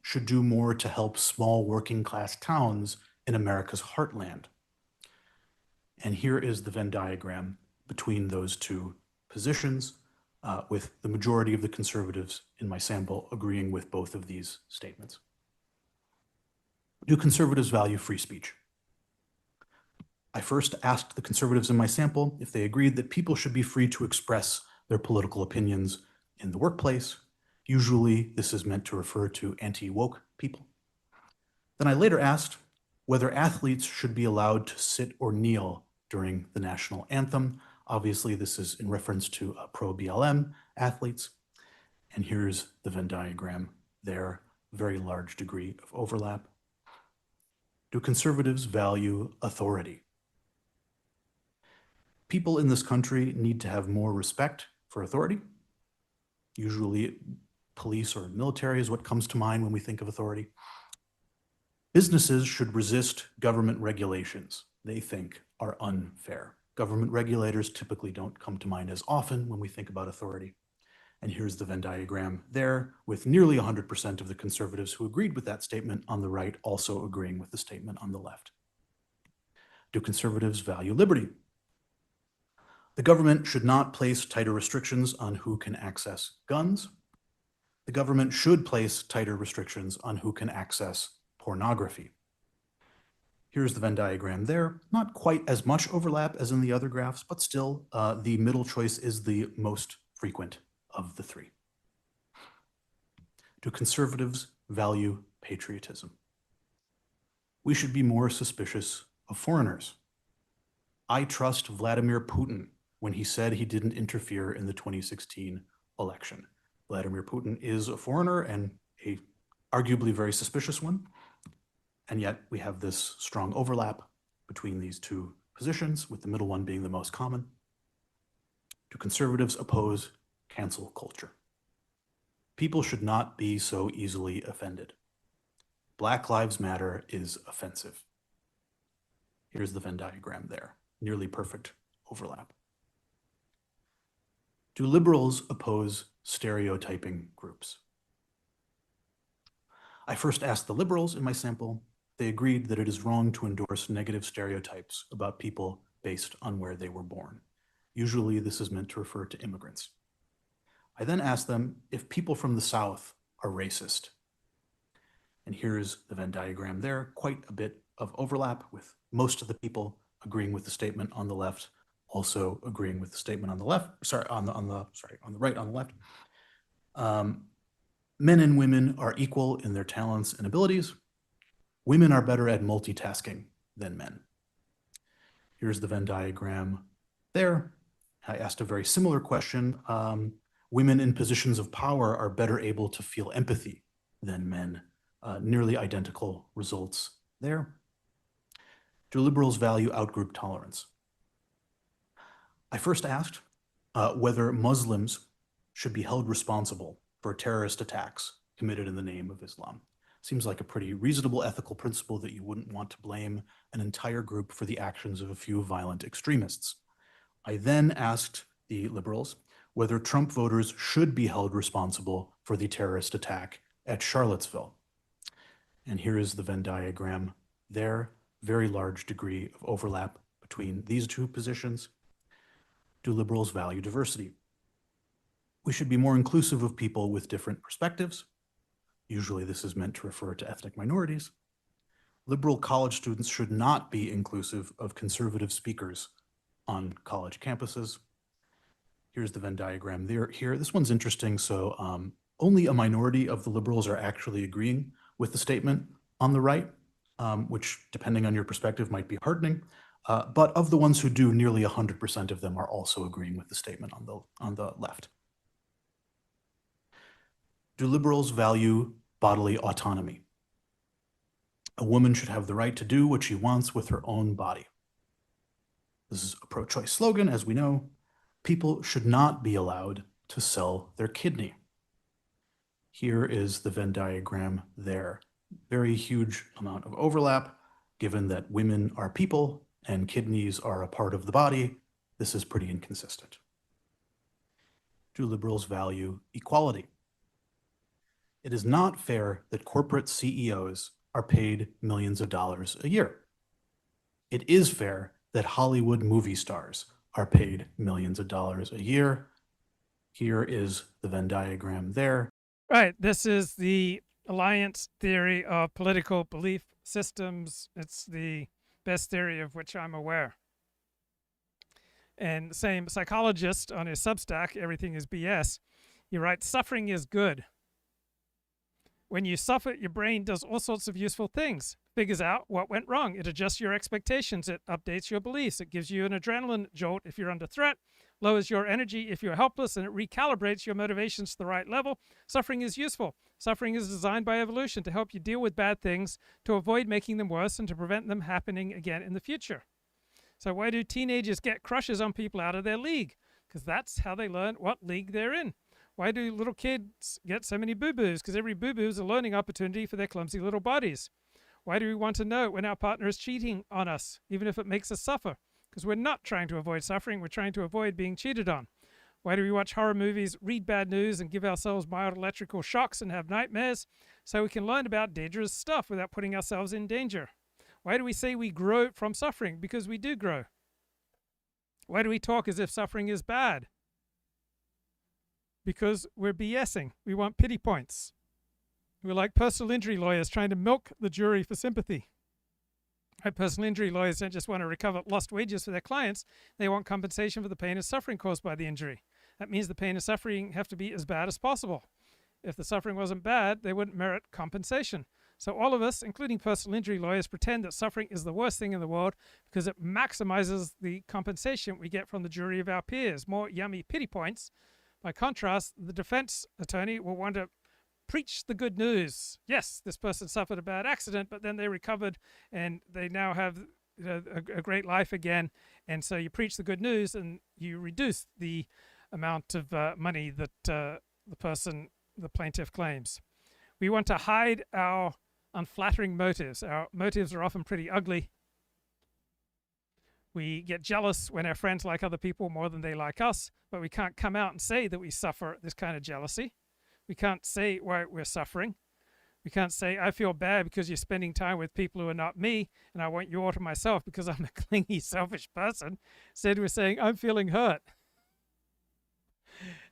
Should do more to help small working class towns in America's heartland. And here is the Venn diagram between those two positions, with the majority of the conservatives in my sample agreeing with both of these statements. Do conservatives value free speech? I first asked the conservatives in my sample if they agreed that people should be free to express their political opinions in the workplace. Usually, this is meant to refer to anti-woke people. Then I later asked whether athletes should be allowed to sit or kneel during the national anthem. Obviously, this is in reference to pro-BLM athletes. And here's the Venn diagram there, very large degree of overlap. Do conservatives value authority? People in this country need to have more respect for authority. Usually, police or military is what comes to mind when we think of authority. Businesses should resist government regulations they think are unfair. Government regulators typically don't come to mind as often when we think about authority. And here's the Venn diagram there, with nearly 100% of the conservatives who agreed with that statement on the right also agreeing with the statement on the left. Do conservatives value liberty? The government should not place tighter restrictions on who can access guns. The government should place tighter restrictions on who can access pornography. Here's the Venn diagram there. Not quite as much overlap as in the other graphs, but still the middle choice is the most frequent of the three. Do conservatives value patriotism? We should be more suspicious of foreigners. I trust Vladimir Putin when he said he didn't interfere in the 2016 election. Vladimir Putin is a foreigner and a arguably very suspicious one. And yet we have this strong overlap between these two positions, with the middle one being the most common. Do conservatives oppose cancel culture? People should not be so easily offended. Black Lives Matter is offensive. Here's the Venn diagram there, nearly perfect overlap. Do liberals oppose stereotyping groups? I first asked the liberals in my sample. They agreed that it is wrong to endorse negative stereotypes about people based on where they were born. Usually this is meant to refer to immigrants. I then asked them if people from the South are racist. And here's the Venn diagram there, quite a bit of overlap, with most of the people agreeing with the statement on the left, also agreeing with the statement on the left, on the right, on the left. Men and women are equal in their talents and abilities. Women are better at multitasking than men. Here's the Venn diagram there. I asked a very similar question. Women in positions of power are better able to feel empathy than men. Nearly identical results there. Do liberals value outgroup tolerance? I first asked whether Muslims should be held responsible for terrorist attacks committed in the name of Islam. Seems like a pretty reasonable ethical principle that you wouldn't want to blame an entire group for the actions of a few violent extremists. I then asked the liberals whether Trump voters should be held responsible for the terrorist attack at Charlottesville. And here is the Venn diagram there, very large degree of overlap between these two positions. Do liberals value diversity? We should be more inclusive of people with different perspectives. Usually this is meant to refer to ethnic minorities. Liberal college students should not be inclusive of conservative speakers on college campuses. Here's the Venn diagram there. Here, this one's interesting. So only a minority of the liberals are actually agreeing with the statement on the right, which, depending on your perspective, might be heartening. But of the ones who do, nearly 100% of them are also agreeing with the statement on the left. Do liberals value bodily autonomy? A woman should have the right to do what she wants with her own body. This is a pro-choice slogan, as we know. People should not be allowed to sell their kidney. Here is the Venn diagram there. Very huge amount of overlap, given that women are people and kidneys are a part of the body. This is pretty inconsistent. Do liberals value equality? It is not fair that corporate CEOs are paid millions of dollars a year. It is fair that Hollywood movie stars are paid millions of dollars a year. Here is the Venn diagram there. Right, this is the alliance theory of political belief systems. It's the best theory of which I'm aware. And the same psychologist on his Substack, Everything is BS, he writes, suffering is good. When you suffer, your brain does all sorts of useful things. Figures out what went wrong. It adjusts your expectations. It updates your beliefs. It gives you an adrenaline jolt if you're under threat, lowers your energy if you're helpless, and it recalibrates your motivations to the right level. Suffering is useful. Suffering is designed by evolution to help you deal with bad things, to avoid making them worse, and to prevent them happening again in the future. So why do teenagers get crushes on people out of their league? Because that's how they learn what league they're in. Why do little kids get so many boo-boos? Because every boo-boo is a learning opportunity for their clumsy little bodies. Why do we want to know when our partner is cheating on us, even if it makes us suffer? Because we're not trying to avoid suffering, we're trying to avoid being cheated on. Why do we watch horror movies, read bad news, and give ourselves mild electrical shocks and have nightmares? So we can learn about dangerous stuff without putting ourselves in danger. Why do we say we grow from suffering? Because we do grow. Why do we talk as if suffering is bad? Because we're BSing. We want pity points. We're like personal injury lawyers trying to milk the jury for sympathy. Personal injury lawyers don't just want to recover lost wages for their clients. They want compensation for the pain and suffering caused by the injury. That means the pain and suffering have to be as bad as possible. If the suffering wasn't bad, they wouldn't merit compensation. So all of us, including personal injury lawyers, pretend that suffering is the worst thing in the world because it maximizes the compensation we get from the jury of our peers. More yummy pity points. By contrast, the defense attorney will want to preach the good news. Yes, this person suffered a bad accident, but then they recovered and they now have a great life again. And so you preach the good news and you reduce the amount of money that the plaintiff claims. We want to hide our unflattering motives. Our motives are often pretty ugly. We get jealous when our friends like other people more than they like us, but we can't come out and say that we suffer this kind of jealousy. We can't say why we're suffering. We can't say, I feel bad because you're spending time with people who are not me, and I want you all to myself because I'm a clingy, selfish person. Instead, we're saying, I'm feeling hurt.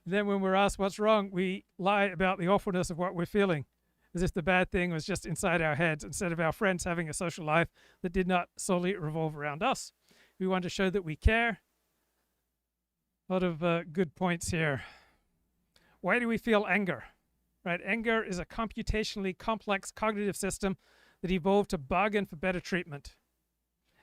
Then when we're asked what's wrong, we lie about the awfulness of what we're feeling, as if the bad thing was just inside our heads, instead of our friends having a social life that did not solely revolve around us. We want to show that we care. A lot of good points here. Why do we feel anger? Right? Anger is a computationally complex cognitive system that evolved to bargain for better treatment.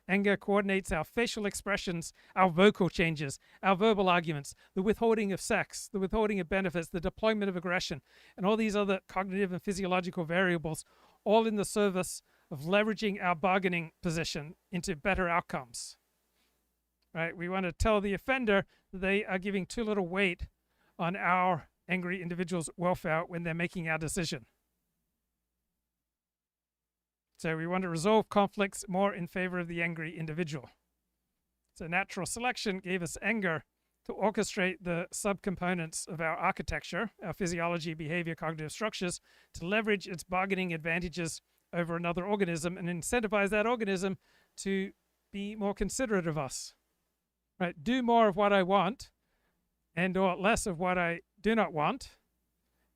Anger coordinates our facial expressions, our vocal changes, our verbal arguments, the withholding of sex, the withholding of benefits, the deployment of aggression, and all these other cognitive and physiological variables, all in the service of leveraging our bargaining position into better outcomes. right? We want to tell the offender that they are giving too little weight on our angry individuals' welfare when they're making our decision. So we want to resolve conflicts more in favor of the angry individual. So natural selection gave us anger to orchestrate the subcomponents of our architecture, our physiology, behavior, cognitive structures, to leverage its bargaining advantages over another organism and incentivize that organism to be more considerate of us. Right? Do more of what I want and or less of what I do not want.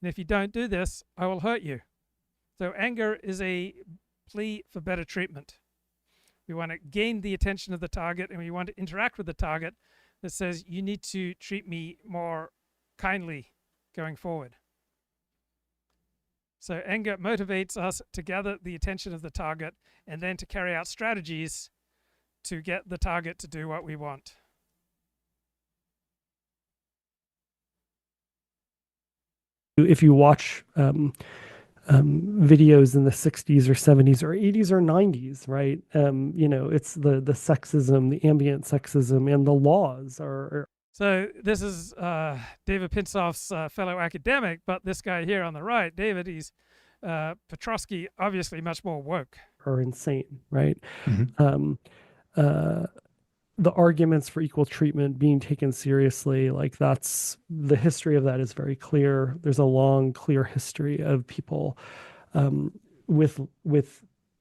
And if you don't do this, I will hurt you. So anger is a plea for better treatment. We want to gain the attention of the target, and we want to interact with the target that says, you need to treat me more kindly going forward. So anger motivates us to gather the attention of the target and then to carry out strategies to get the target to do what we want. If you watch videos in the 60s or 70s or 80s or 90s, right? You know, it's the sexism, the ambient sexism, and the laws are. So this is David Pinsof's fellow academic, but this guy here on the right, David, he's Petrosky, obviously much more woke. Are insane, right? The arguments for equal treatment being taken seriously, like that's the history of that is very clear. There's a long, clear history of people with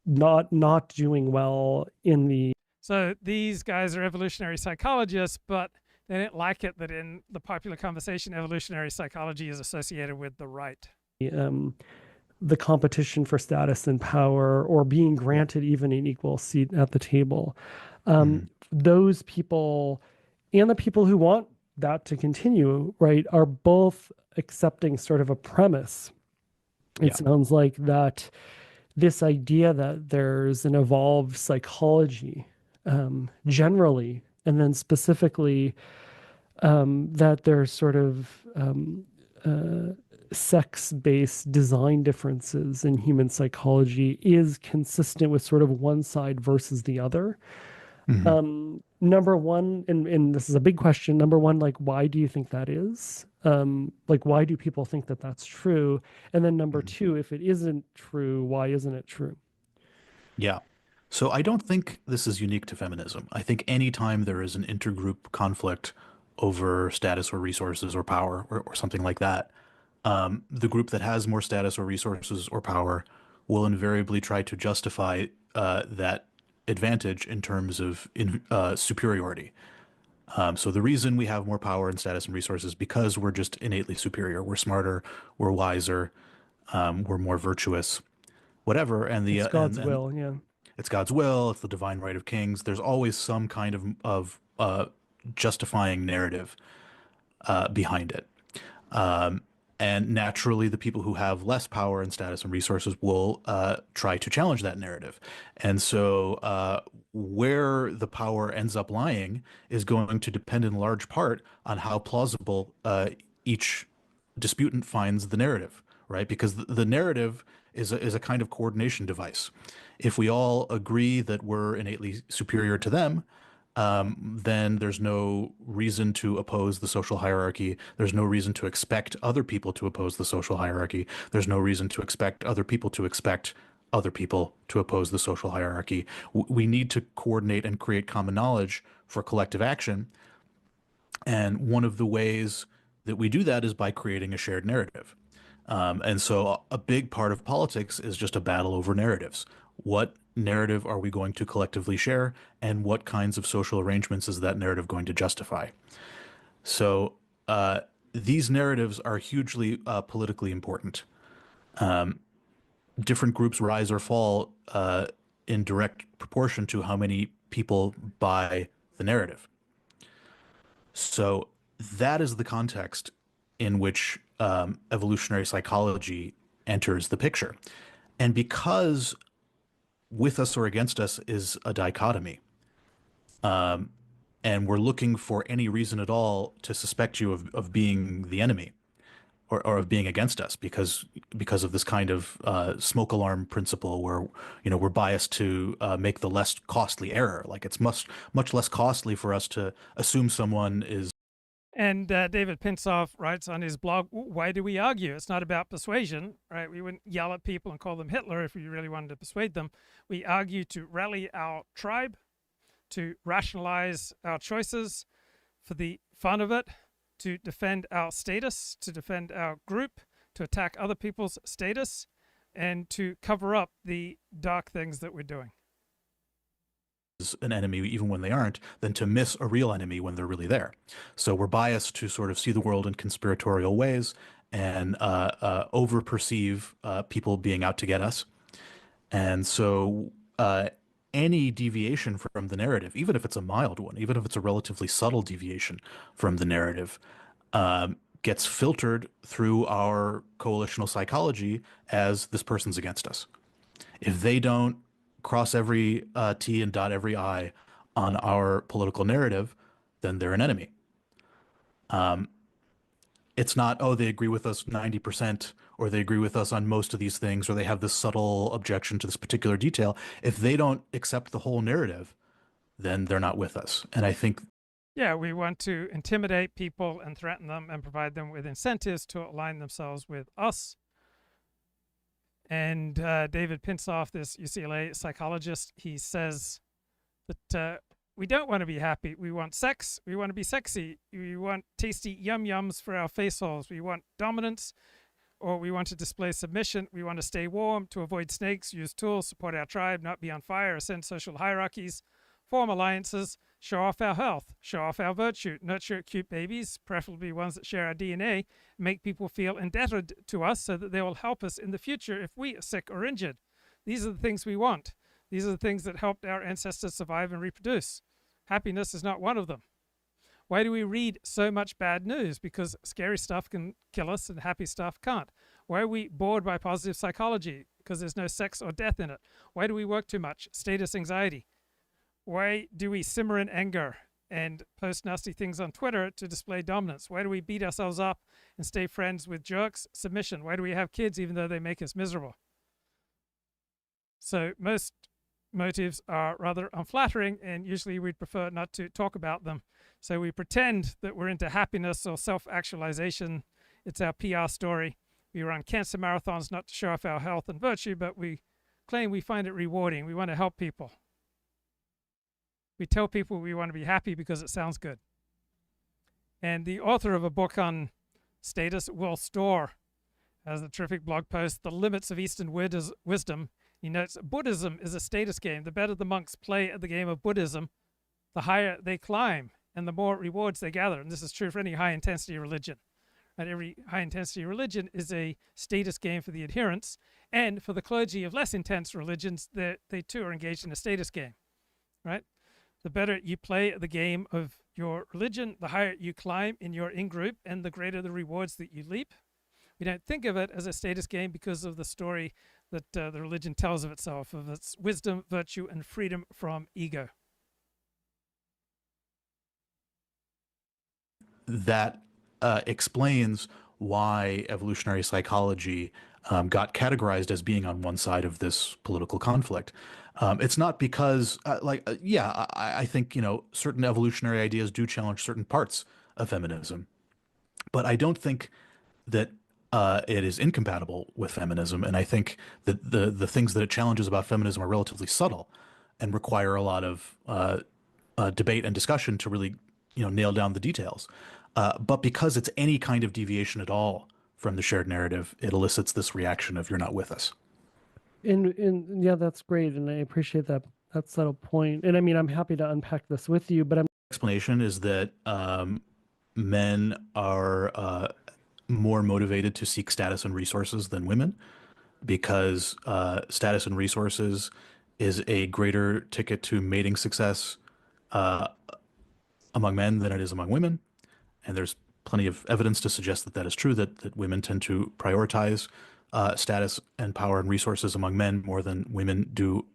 not doing well in the. So these guys are evolutionary psychologists, but they didn't like it that in the popular conversation, evolutionary psychology is associated with the right. The competition for status and power, or being granted even an equal seat at the table. Those people and the people who want that to continue, right, are both accepting sort of a premise. It sounds like that this idea that there's an evolved psychology generally, and then specifically that there's sort of sex-based design differences in human psychology is consistent with sort of one side versus the other. Number one, and this is a big question, number one, like, why do you think that is? Like, why do people think that that's true? And then number two, if it isn't true, why isn't it true? Yeah. So I don't think this is unique to feminism. I think anytime there is an intergroup conflict over status or resources or power or something like that, the group that has more status or resources or power will invariably try to justify that advantage in terms of superiority. So the reason we have more power and status and resources is because we're just innately superior. We're smarter, we're wiser, we're more virtuous, whatever. And the it's God's will, yeah. It's God's will. It's the divine right of kings. There's always some kind of justifying narrative behind it. And naturally, the people who have less power and status and resources will try to challenge that narrative. And so where the power ends up lying is going to depend in large part on how plausible each disputant finds the narrative, right? Because the narrative is a kind of coordination device. If we all agree that we're innately superior to them, then there's no reason to oppose the social hierarchy. There's no reason to expect other people to oppose the social hierarchy. There's no reason to expect other people to expect other people to oppose the social hierarchy. We need to coordinate and create common knowledge for collective action. And one of the ways that we do that is by creating a shared narrative. And so a big part of politics is just a battle over narratives. What narrative are we going to collectively share, and what kinds of social arrangements is that narrative going to justify? So these narratives are hugely politically important. Different groups rise or fall in direct proportion to how many people buy the narrative. So that is the context in which evolutionary psychology enters the picture. And because with us or against us is a dichotomy, and we're looking for any reason at all to suspect you of being the enemy or of being against us because of this kind of smoke alarm principle where we're biased to make the less costly error. Like it's much less costly for us to assume someone is. And David Pinsof writes on his blog, why do we argue? It's not about persuasion, right? We wouldn't yell at people and call them Hitler if we really wanted to persuade them. We argue to rally our tribe, to rationalize our choices for the fun of it, to defend our status, to defend our group, to attack other people's status, and to cover up the dark things that we're doing. An enemy even when they aren't, than to miss a real enemy when they're really there. So we're biased to sort of see the world in conspiratorial ways and over-perceive people being out to get us. And so any deviation from the narrative, even if it's a mild one, even if it's a relatively subtle deviation from the narrative, gets filtered through our coalitional psychology as this person's against us. If they don't cross every T and dot every I on our political narrative, then they're an enemy. It's not, oh, they agree with us 90%, or they agree with us on most of these things, or they have this subtle objection to this particular detail. If they don't accept the whole narrative, then they're not with us. And I think... Yeah, we want to intimidate people and threaten them and provide them with incentives to align themselves with us. And David Pinsof, this UCLA psychologist, he says that we don't want to be happy. We want sex. We want to be sexy. We want tasty yum-yums for our face holes. We want dominance, or we want to display submission. We want to stay warm, to avoid snakes, use tools, support our tribe, not be on fire, ascend social hierarchies, form alliances, show off our health, show off our virtue, nurture cute babies, preferably ones that share our DNA, make people feel indebted to us so that they will help us in the future if we are sick or injured. These are the things we want. These are the things that helped our ancestors survive and reproduce. Happiness is not one of them. Why do we read so much bad news? Because scary stuff can kill us and happy stuff can't. Why are we bored by positive psychology? Because there's no sex or death in it. Why do we work too much? Status anxiety. Why do we simmer in anger and post nasty things on Twitter to display dominance? Why do we beat ourselves up and stay friends with jerks? Submission. Why do we have kids even though they make us miserable? So most motives are rather unflattering, and usually we'd prefer not to talk about them. So we pretend that we're into happiness or self-actualization. It's our PR story. We run cancer marathons not to show off our health and virtue, but we claim we find it rewarding. We want to help people. We tell people we want to be happy because it sounds good. And the author of a book on status, Will Storr, has a terrific blog post, The Limits of Eastern Wisdom. He notes, Buddhism is a status game. The better the monks play at the game of Buddhism, the higher they climb and the more rewards they gather. And this is true for any high-intensity religion. Right? Every high-intensity religion is a status game for the adherents. And for the clergy of less intense religions, they too are engaged in a status game. Right? The better you play the game of your religion, the higher you climb in your in-group and the greater the rewards that you leap. We don't think of it as a status game because of the story that the religion tells of itself, of its wisdom, virtue, and freedom from ego. That explains why evolutionary psychology got categorized as being on one side of this political conflict. It's not because, I think, certain evolutionary ideas do challenge certain parts of feminism, but I don't think that it is incompatible with feminism. And I think that the things that it challenges about feminism are relatively subtle and require a lot of debate and discussion to really, nail down the details. But because it's any kind of deviation at all from the shared narrative, it elicits this reaction of you're not with us. And yeah, that's great. And I appreciate that subtle point. And I mean, I'm happy to unpack this with you, but Explanation is that men are more motivated to seek status and resources than women, because status and resources is a greater ticket to mating success among men than it is among women. And there's plenty of evidence to suggest that that is true, that women tend to prioritize status and power and resources among men more than women do.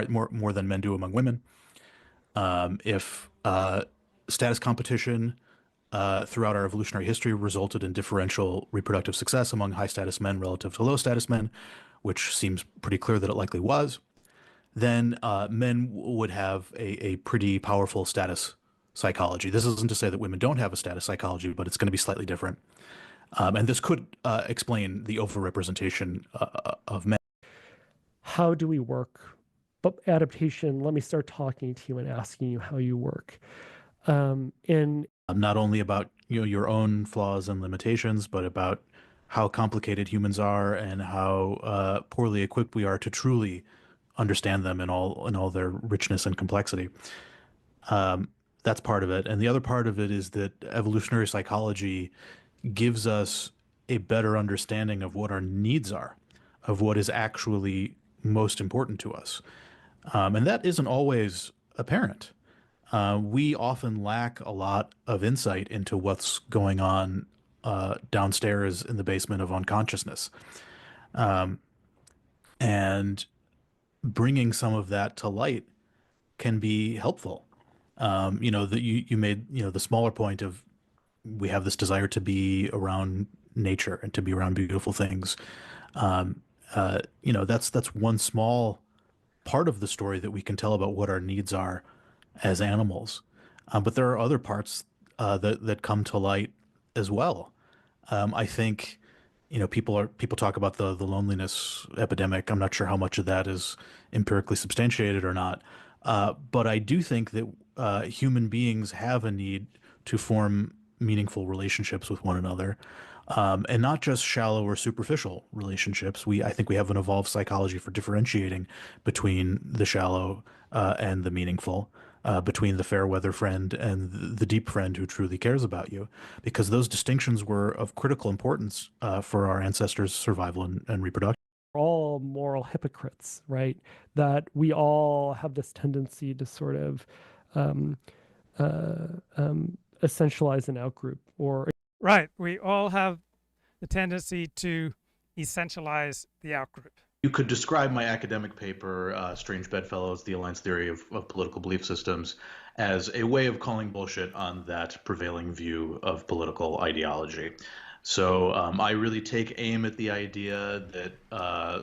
More than men do among women. If status competition throughout our evolutionary history resulted in differential reproductive success among high-status men relative to low-status men, which seems pretty clear that it likely was, then men would have a pretty powerful status psychology. This isn't to say that women don't have a status psychology, but it's going to be slightly different. And this could explain the overrepresentation of men. How do we work? But adaptation, let me start talking to you and asking you how you work. And not only about your own flaws and limitations, but about how complicated humans are and how poorly equipped we are to truly understand them in all their richness and complexity. That's part of it. And the other part of it is that evolutionary psychology gives us a better understanding of what our needs are, of what is actually most important to us. And that isn't always apparent. We often lack a lot of insight into what's going on downstairs in the basement of unconsciousness. And bringing some of that to light can be helpful. You made the smaller point of we have this desire to be around nature and to be around beautiful things. That's one small part of the story that we can tell about what our needs are as animals. But there are other parts that come to light as well. I think people talk about the loneliness epidemic. I'm not sure how much of that is empirically substantiated or not. But I do think that human beings have a need to form meaningful relationships with one another, and not just shallow or superficial relationships. I think we have an evolved psychology for differentiating between the shallow and the meaningful, between the fair weather friend and the deep friend who truly cares about you, because those distinctions were of critical importance for our ancestors' survival and reproduction. We're all moral hypocrites, right? That we all have this tendency to sort of essentialize an outgroup, or right. We all have the tendency to essentialize the outgroup. You could describe my academic paper, Strange Bedfellows, The Alliance Theory of Political Belief Systems, as a way of calling bullshit on that prevailing view of political ideology. So I really take aim at the idea that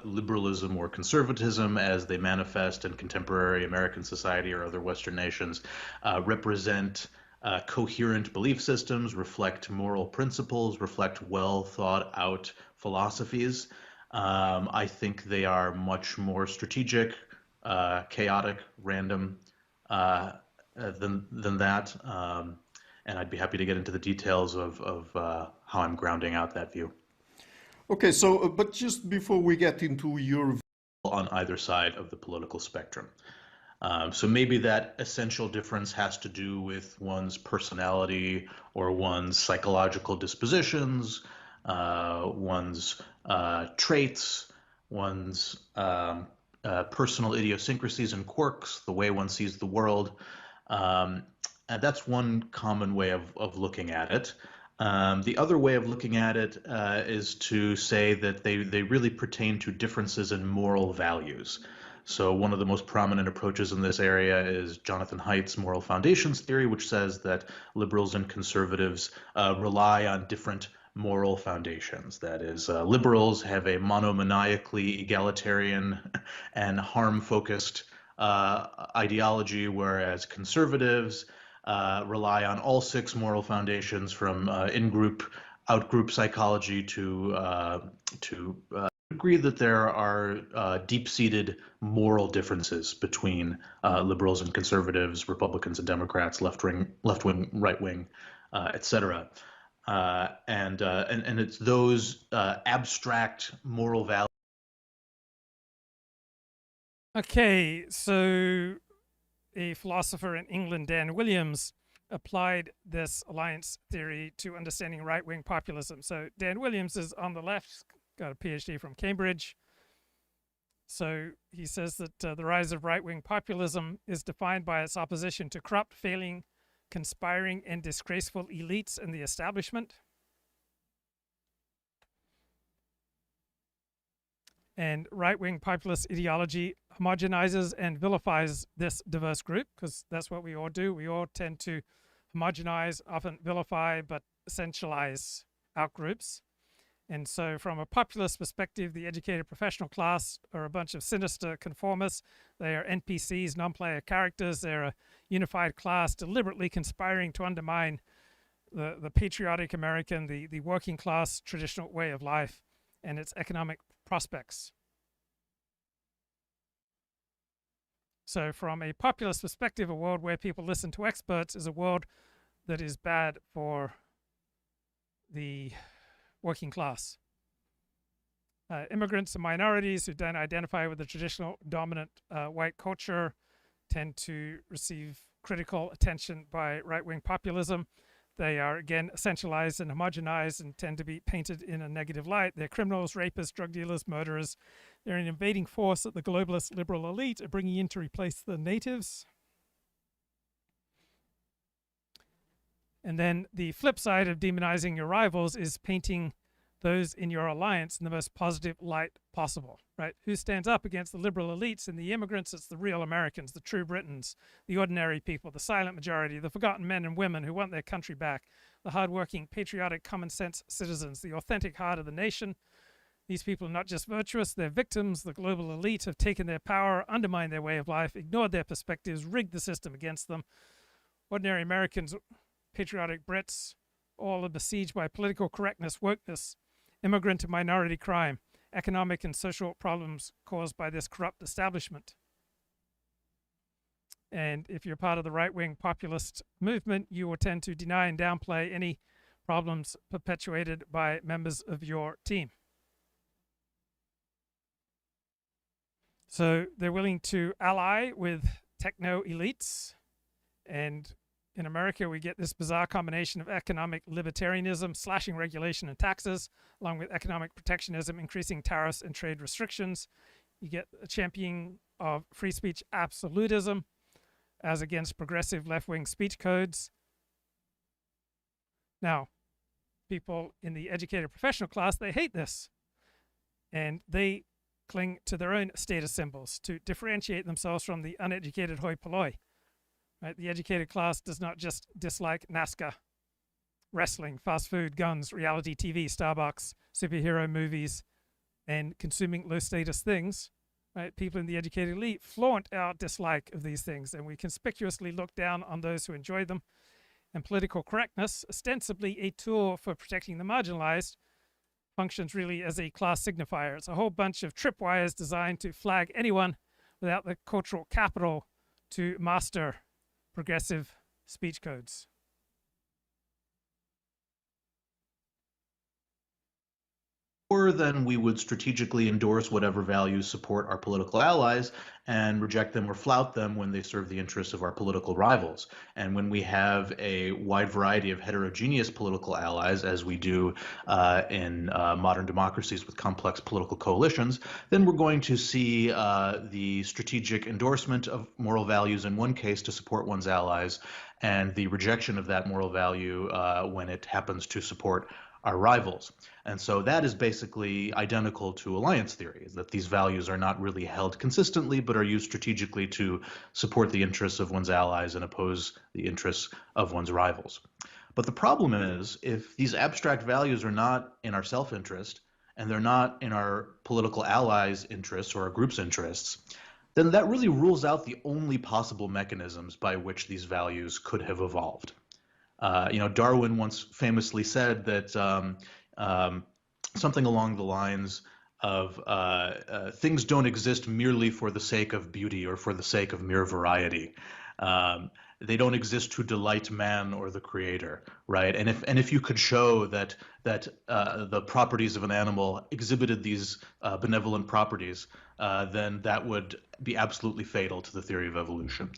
liberalism or conservatism, as they manifest in contemporary American society or other Western nations, represent coherent belief systems, reflect moral principles, reflect well thought out philosophies. I think they are much more strategic, chaotic, random than that. And I'd be happy to get into the details of how I'm grounding out that view. Okay, so, but just before we get into your... On either side of the political spectrum. So maybe that essential difference has to do with one's personality or one's psychological dispositions, one's traits, one's personal idiosyncrasies and quirks, the way one sees the world. And that's one common way of looking at it. The other way of looking at it is to say that they really pertain to differences in moral values. So one of the most prominent approaches in this area is Jonathan Haidt's moral foundations theory, which says that liberals and conservatives rely on different moral foundations. That is, liberals have a monomaniacally egalitarian and harm-focused ideology, whereas conservatives rely on all 6 moral foundations, from in-group, out-group psychology to agree that there are deep-seated moral differences between liberals and conservatives, Republicans and Democrats, left-wing, right-wing, etc. And it's those abstract moral values. Okay, so a philosopher in England, Dan Williams, applied this alliance theory to understanding right-wing populism. So Dan Williams is on the left, got a PhD from Cambridge. So he says that the rise of right-wing populism is defined by its opposition to corrupt, failing, conspiring, and disgraceful elites in the establishment. And right-wing populist ideology homogenizes and vilifies this diverse group, because that's what we all do. We all tend to homogenize, often vilify, but essentialize outgroups. And so from a populist perspective, the educated professional class are a bunch of sinister conformists. They are NPCs, non-player characters. They're a unified class deliberately conspiring to undermine the patriotic American, the working class traditional way of life and its economic prospects. So from a populist perspective, a world where people listen to experts is a world that is bad for the working class. Immigrants and minorities who don't identify with the traditional dominant white culture tend to receive critical attention by right-wing populism. They are, again, essentialized and homogenized and tend to be painted in a negative light. They're criminals, rapists, drug dealers, murderers. They're an invading force that the globalist liberal elite are bringing in to replace the natives. And then the flip side of demonizing your rivals is painting those in your alliance in the most positive light possible, right? Who stands up against the liberal elites and the immigrants? It's the real Americans, the true Britons, the ordinary people, the silent majority, the forgotten men and women who want their country back, the hardworking, patriotic, common sense citizens, the authentic heart of the nation. These people are not just virtuous, they're victims. The global elite have taken their power, undermined their way of life, ignored their perspectives, rigged the system against them. Ordinary Americans, patriotic Brits, all are besieged by political correctness, wokeness, immigrant and minority crime, economic and social problems caused by this corrupt establishment. And if you're part of the right-wing populist movement, you will tend to deny and downplay any problems perpetuated by members of your team. So they're willing to ally with techno elites, and in America, we get this bizarre combination of economic libertarianism, slashing regulation and taxes, along with economic protectionism, increasing tariffs and trade restrictions. You get a championing of free speech absolutism as against progressive left-wing speech codes. Now, people in the educated professional class, they hate this. And they cling to their own status symbols to differentiate themselves from the uneducated hoi polloi. Right? The educated class does not just dislike NASCAR, wrestling, fast food, guns, reality TV, Starbucks, superhero movies, and consuming low-status things. Right? People in the educated elite flaunt our dislike of these things, and we conspicuously look down on those who enjoy them. And political correctness, ostensibly a tool for protecting the marginalized, functions really as a class signifier. It's a whole bunch of tripwires designed to flag anyone without the cultural capital to master progressive speech codes. Or then we would strategically endorse whatever values support our political allies and reject them or flout them when they serve the interests of our political rivals. And when we have a wide variety of heterogeneous political allies, as we do in modern democracies with complex political coalitions, then we're going to see the strategic endorsement of moral values in one case to support one's allies, and the rejection of that moral value when it happens to support our rivals. And so that is basically identical to alliance theory, is that these values are not really held consistently, but are used strategically to support the interests of one's allies and oppose the interests of one's rivals. But the problem is, if these abstract values are not in our self-interest, and they're not in our political allies' interests or our group's interests, then that really rules out the only possible mechanisms by which these values could have evolved. Darwin once famously said that something along the lines of things don't exist merely for the sake of beauty or for the sake of mere variety. They don't exist to delight man or the creator, right? And if you could show that the properties of an animal exhibited these benevolent properties, then that would be absolutely fatal to the theory of evolution.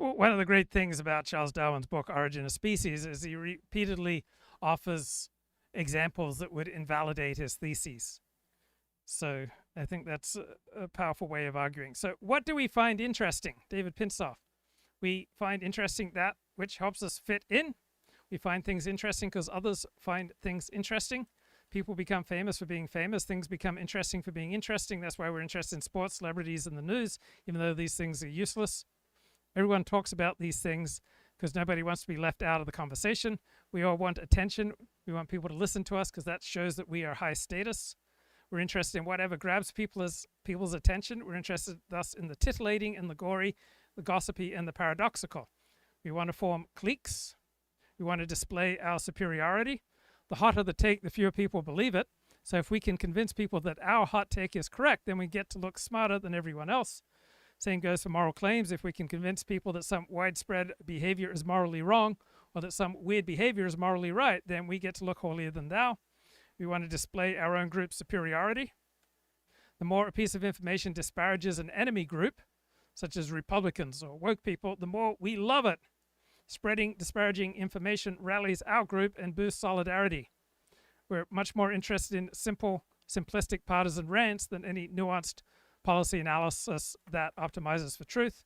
One of the great things about Charles Darwin's book, Origin of Species, is he repeatedly offers examples that would invalidate his theses. So I think that's a powerful way of arguing. So what do we find interesting? David Pinsof. We find interesting that which helps us fit in. We find things interesting because others find things interesting. People become famous for being famous. Things become interesting for being interesting. That's why we're interested in sports, celebrities, and the news, even though these things are useless. Everyone talks about these things because nobody wants to be left out of the conversation. We all want attention. We want people to listen to us because that shows that we are high status. We're interested in whatever grabs people's attention. We're interested thus in the titillating and the gory, the gossipy and the paradoxical. We want to form cliques. We want to display our superiority. The hotter the take, the fewer people believe it. So if we can convince people that our hot take is correct, then we get to look smarter than everyone else. Same goes for moral claims. If we can convince people that some widespread behavior is morally wrong, or that some weird behavior is morally right, then we get to look holier than thou. We want to display our own group's superiority. The more a piece of information disparages an enemy group, such as Republicans or woke people, the more we love it. Spreading disparaging information rallies our group and boosts solidarity. We're much more interested in simple, simplistic partisan rants than any nuanced policy analysis that optimizes for truth.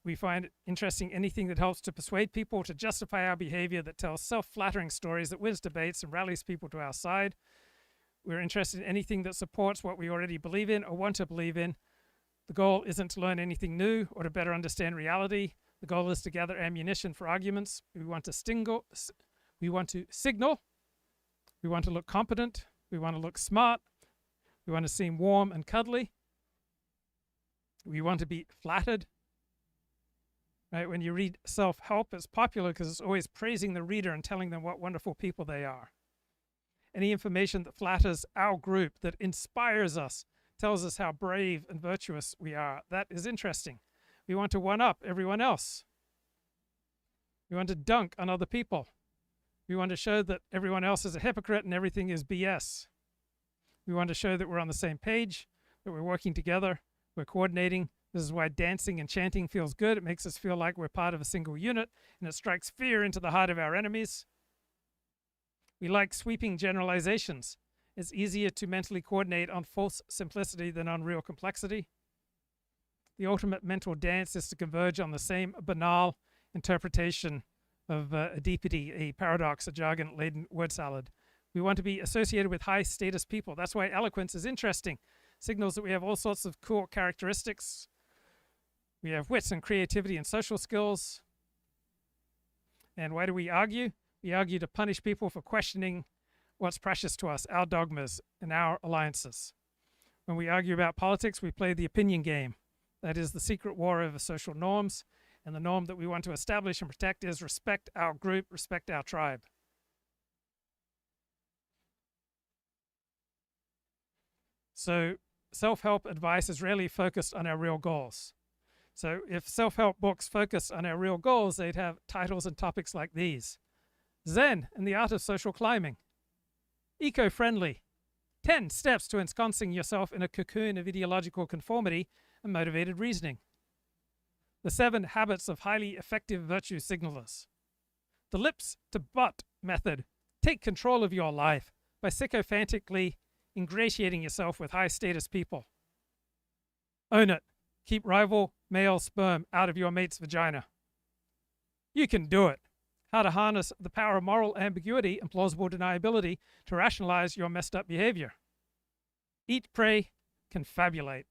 We find it interesting anything that helps to persuade people to justify our behavior, that tells self-flattering stories, that wins debates and rallies people to our side. We're interested in anything that supports what we already believe in or want to believe in. The goal isn't to learn anything new or to better understand reality. The goal is to gather ammunition for arguments. We want to signal. We want to look competent. We want to look smart. We want to seem warm and cuddly. We want to be flattered. Right? When you read self-help, it's popular because it's always praising the reader and telling them what wonderful people they are. Any information that flatters our group, that inspires us, tells us how brave and virtuous we are, that is interesting. We want to one-up everyone else. We want to dunk on other people. We want to show that everyone else is a hypocrite and everything is BS. We want to show that we're on the same page, that we're working together, we're coordinating. This is why dancing and chanting feels good. It makes us feel like we're part of a single unit, and it strikes fear into the heart of our enemies. We like sweeping generalizations. It's easier to mentally coordinate on false simplicity than on real complexity. The ultimate mental dance is to converge on the same banal interpretation of a deepity, a paradox, a jargon-laden word salad. We want to be associated with high-status people. That's why eloquence is interesting. Signals that we have all sorts of cool characteristics. We have wits and creativity and social skills. And why do we argue? We argue to punish people for questioning what's precious to us, our dogmas and our alliances. When we argue about politics, we play the opinion game. That is the secret war over social norms. And the norm that we want to establish and protect is respect our group, respect our tribe. So self-help advice is rarely focused on our real goals. So if self-help books focused on our real goals, they'd have titles and topics like these: Zen and the Art of Social Climbing, Eco-Friendly, 10 Steps to Ensconcing Yourself in a Cocoon of Ideological Conformity and Motivated Reasoning, The 7 Habits of Highly Effective Virtue Signalers, The Lips to Butt Method, Take Control of Your Life by sycophantically ingratiating yourself with high-status people. Own It. Keep rival male sperm out of your mate's vagina. You can do it. How to harness the power of moral ambiguity and plausible deniability to rationalize your messed up behavior. Eat, Pray, Confabulate.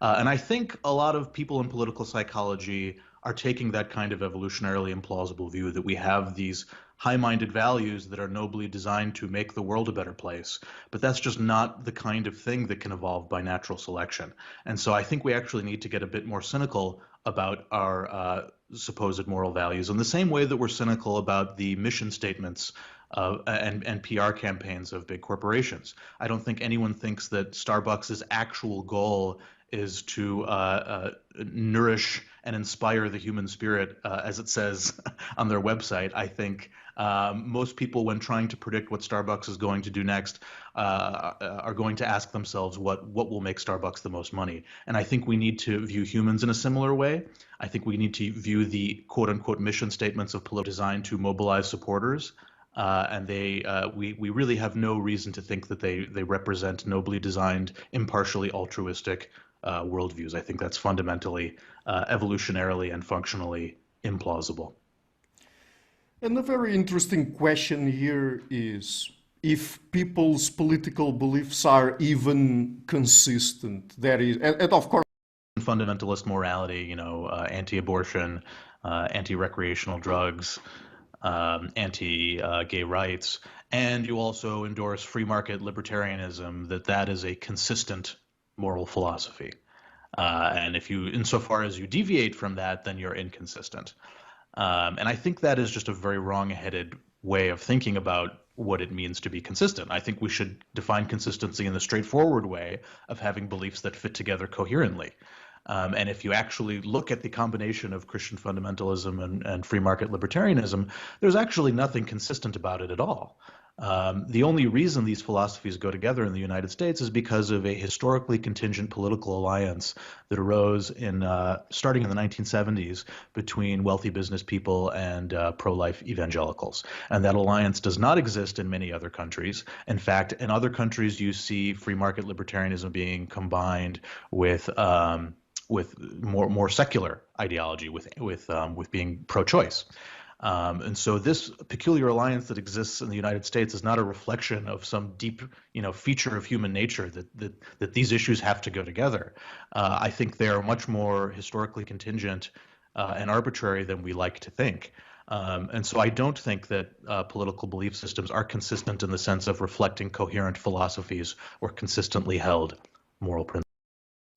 And I think a lot of people in political psychology are taking that kind of evolutionarily implausible view that we have these high-minded values that are nobly designed to make the world a better place. But that's just not the kind of thing that can evolve by natural selection. And so I think we actually need to get a bit more cynical about our supposed moral values in the same way that we're cynical about the mission statements and PR campaigns of big corporations. I don't think anyone thinks that Starbucks' actual goal is to nourish and inspire the human spirit, as it says on their website. I think most people, when trying to predict what Starbucks is going to do next, are going to ask themselves what will make Starbucks the most money. And I think we need to view humans in a similar way. I think we need to view the quote-unquote mission statements of political design to mobilize supporters. And we really have no reason to think that they represent nobly designed, impartially altruistic worldviews. I think that's fundamentally, evolutionarily and functionally implausible. And a very interesting question here is if people's political beliefs are even consistent. That is, and of course, fundamentalist morality, anti-abortion, anti-recreational drugs, anti-gay rights, and you also endorse free market libertarianism, that is a consistent moral philosophy. And if you, insofar as you deviate from that, then you're inconsistent. And I think that is just a very wrong-headed way of thinking about what it means to be consistent. I think we should define consistency in the straightforward way of having beliefs that fit together coherently. And if you actually look at the combination of Christian fundamentalism and free market libertarianism, there's actually nothing consistent about it at all. The only reason these philosophies go together in the United States is because of a historically contingent political alliance that arose starting in the 1970s between wealthy business people and pro-life evangelicals. And that alliance does not exist in many other countries. In fact, in other countries, you see free market libertarianism being combined with more secular ideology, with being pro-choice. And so this peculiar alliance that exists in the United States is not a reflection of some deep, feature of human nature that these issues have to go together. I think they are much more historically contingent and arbitrary than we like to think. And so I don't think that political belief systems are consistent in the sense of reflecting coherent philosophies or consistently held moral principles.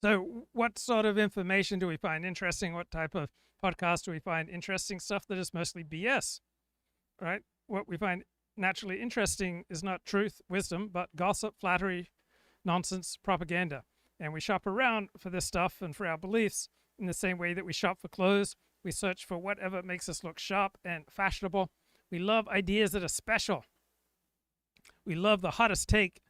So what sort of information do we find interesting? What type of podcast do we find interesting? Stuff that is mostly BS, right? What we find naturally interesting is not truth, wisdom, but gossip, flattery, nonsense, propaganda. And we shop around for this stuff and for our beliefs in the same way that we shop for clothes. We search for whatever makes us look sharp and fashionable. We love ideas that are special. We love the hottest take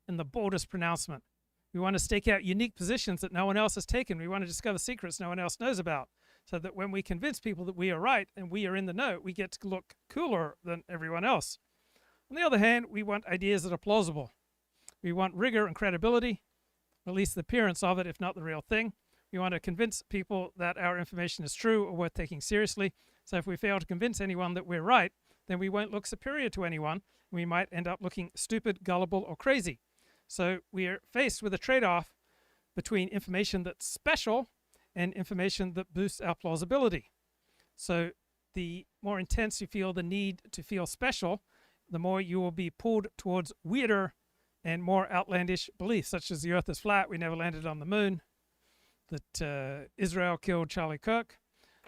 and the boldest pronouncement. We want to stake out unique positions that no one else has taken. We want to discover secrets no one else knows about, so that when we convince people that we are right and we are in the know, we get to look cooler than everyone else. On the other hand, we want ideas that are plausible. We want rigor and credibility, at least the appearance of it, if not the real thing. We want to convince people that our information is true or worth taking seriously. So if we fail to convince anyone that we're right, then we won't look superior to anyone. We might end up looking stupid, gullible, or crazy. So we are faced with a trade-off between information that's special and information that boosts our plausibility. So the more intense you feel the need to feel special, the more you will be pulled towards weirder and more outlandish beliefs, such as the earth is flat, we never landed on the moon, that Israel killed Charlie Kirk.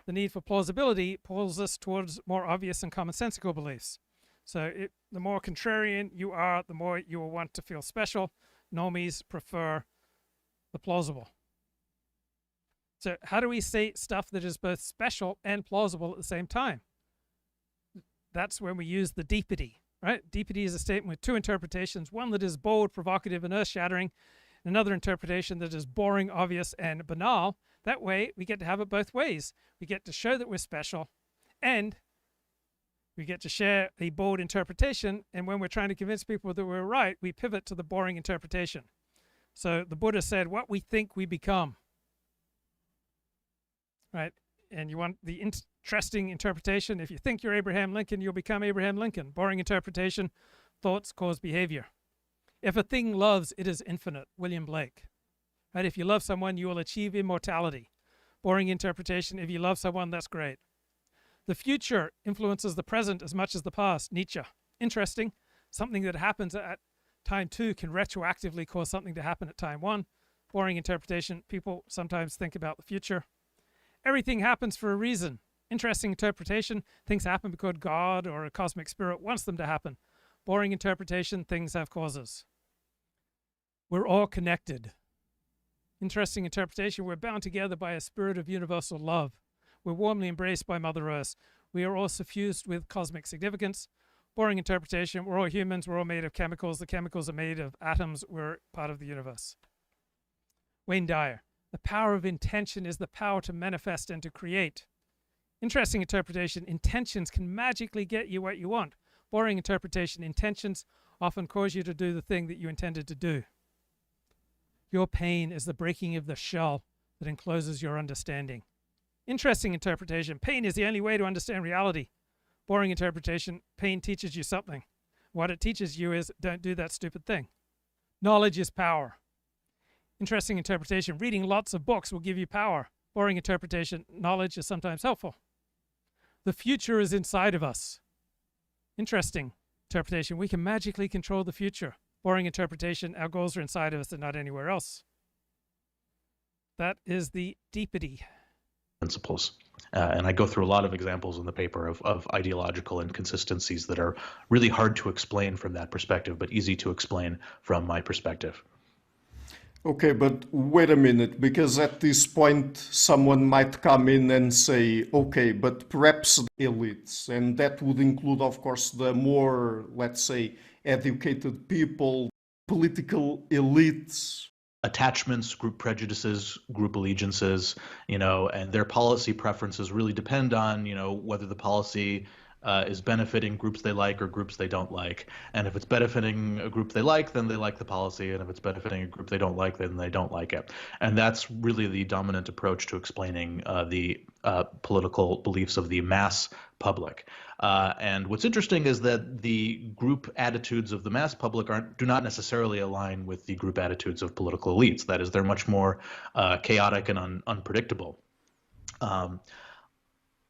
The need for plausibility pulls us towards more obvious and commonsensical beliefs. So the more contrarian you are, the more you will want to feel special. Normies prefer the plausible. So how do we say stuff that is both special and plausible at the same time? That's when we use the deepity, right? Deepity is a statement with two interpretations, one that is bold, provocative, and earth-shattering, and another interpretation that is boring, obvious, and banal. That way, we get to have it both ways. We get to show that we're special, and we get to share a bold interpretation, and when we're trying to convince people that we're right, we pivot to the boring interpretation. So the Buddha said, what we think we become. Right? And you want the interesting interpretation. If you think you're Abraham Lincoln, you'll become Abraham Lincoln. Boring interpretation, thoughts cause behavior. If a thing loves, it is infinite. William Blake. Right? If you love someone, you will achieve immortality. Boring interpretation, if you love someone, that's great. The future influences the present as much as the past. Nietzsche. Interesting. Something that happens at time 2 can retroactively cause something to happen at time 1. Boring interpretation. People sometimes think about the future. Everything happens for a reason. Interesting interpretation. Things happen because God or a cosmic spirit wants them to happen. Boring interpretation. Things have causes. We're all connected. Interesting interpretation. We're bound together by a spirit of universal love. We're warmly embraced by Mother Earth. We are all suffused with cosmic significance. Boring interpretation. We're all humans. We're all made of chemicals. The chemicals are made of atoms. We're part of the universe. Wayne Dyer. The power of intention is the power to manifest and to create. Interesting interpretation. Intentions can magically get you what you want. Boring interpretation. Intentions often cause you to do the thing that you intended to do. Your pain is the breaking of the shell that encloses your understanding. Interesting interpretation. Pain is the only way to understand reality. Boring interpretation. Pain teaches you something. What it teaches you is don't do that stupid thing. Knowledge is power. Interesting interpretation. Reading lots of books will give you power. Boring interpretation. Knowledge is sometimes helpful. The future is inside of us. Interesting interpretation. We can magically control the future. Boring interpretation. Our goals are inside of us and not anywhere else. That is the deepity. Principles. And I go through a lot of examples in the paper of ideological inconsistencies that are really hard to explain from that perspective, but easy to explain from my perspective. Okay, but wait a minute, because at this point, someone might come in and say, okay, but perhaps the elites, and that would include, of course, the more, let's say, educated people, political elites. Attachments, group prejudices, group allegiances, and their policy preferences really depend on, whether the policy is benefiting groups they like or groups they don't like. And if it's benefiting a group they like, then they like the policy. And if it's benefiting a group they don't like, then they don't like it. And that's really the dominant approach to explaining the political beliefs of the mass public. And what's interesting is that the group attitudes of the mass public do not necessarily align with the group attitudes of political elites. That is, they're much more chaotic and unpredictable.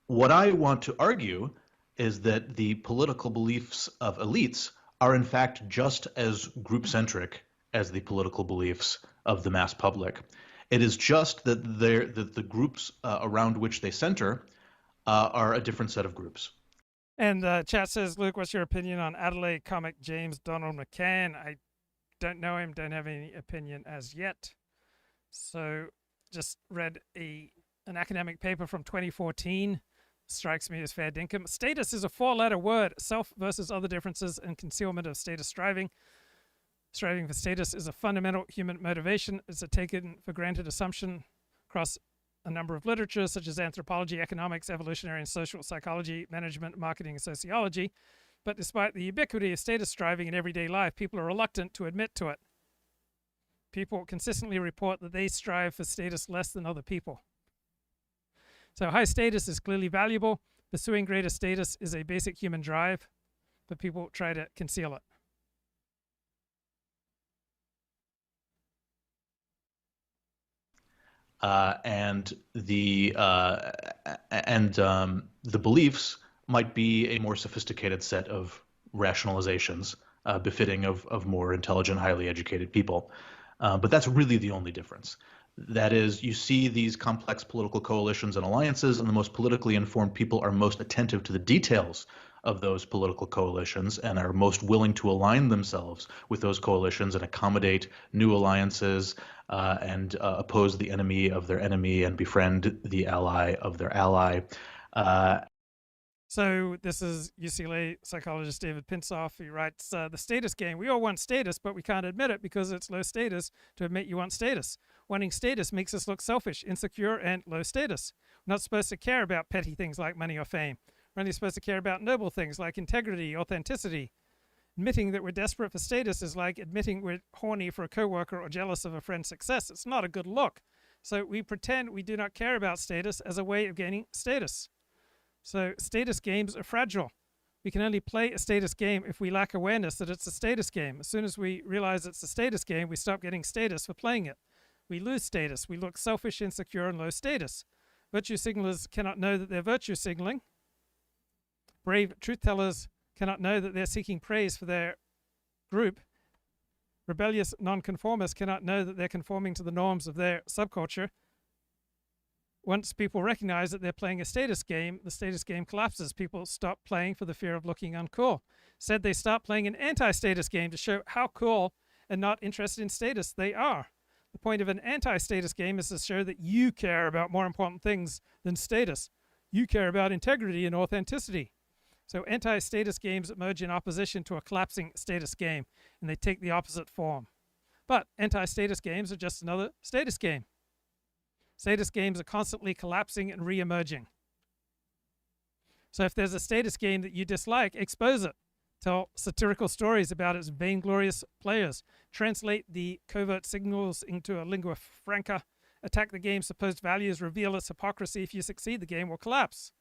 What I want to argue is that the political beliefs of elites are in fact just as group-centric as the political beliefs of the mass public. It is just that the groups around which they center are a different set of groups. And chat says, Luke, what's your opinion on Adelaide comic James Donald McCann? I don't know him, don't have any opinion as yet. So just read an academic paper from 2014. Strikes me as fair dinkum. Status is a four-letter word. Self versus other differences and concealment of status striving. Striving for status is a fundamental human motivation. It's a taken for granted assumption across a number of literatures such as anthropology, economics, evolutionary and social psychology, management, marketing, and sociology. But despite the ubiquity of status striving in everyday life, people are reluctant to admit to it. People consistently report that they strive for status less than other people. So high status is clearly valuable. Pursuing greater status is a basic human drive, but people try to conceal it. And the beliefs might be a more sophisticated set of rationalizations befitting of more intelligent, highly educated people. But that's really the only difference. That is, you see these complex political coalitions and alliances, and the most politically informed people are most attentive to the details of those political coalitions and are most willing to align themselves with those coalitions and accommodate new alliances and oppose the enemy of their enemy and befriend the ally of their ally. So this is UCLA psychologist David Pinsof. He writes, the status game. We all want status, but we can't admit it because it's low status to admit you want status. Wanting status makes us look selfish, insecure, and low status. We're not supposed to care about petty things like money or fame. We're only supposed to care about noble things like integrity, authenticity. Admitting that we're desperate for status is like admitting we're horny for a coworker or jealous of a friend's success. It's not a good look. So we pretend we do not care about status as a way of gaining status. So status games are fragile. We can only play a status game if we lack awareness that it's a status game. As soon as we realize it's a status game, we stop getting status for playing it. We lose status. We look selfish, insecure, and low status. Virtue signalers cannot know that they're virtue signaling. Brave truth tellers cannot know that they're seeking praise for their group. Rebellious nonconformists cannot know that they're conforming to the norms of their subculture. Once people recognize that they're playing a status game, the status game collapses. People stop playing for the fear of looking uncool. Said they start playing an anti-status game to show how cool and not interested in status they are. The point of an anti-status game is to show that you care about more important things than status. You care about integrity and authenticity. So anti-status games emerge in opposition to a collapsing status game, and they take the opposite form. But anti-status games are just another status game. Status games are constantly collapsing and re-emerging. So if there's a status game that you dislike, expose it. Tell satirical stories about its vainglorious players. Translate the covert signals into a lingua franca. Attack the game's supposed values. Reveal its hypocrisy. If you succeed, the game will collapse.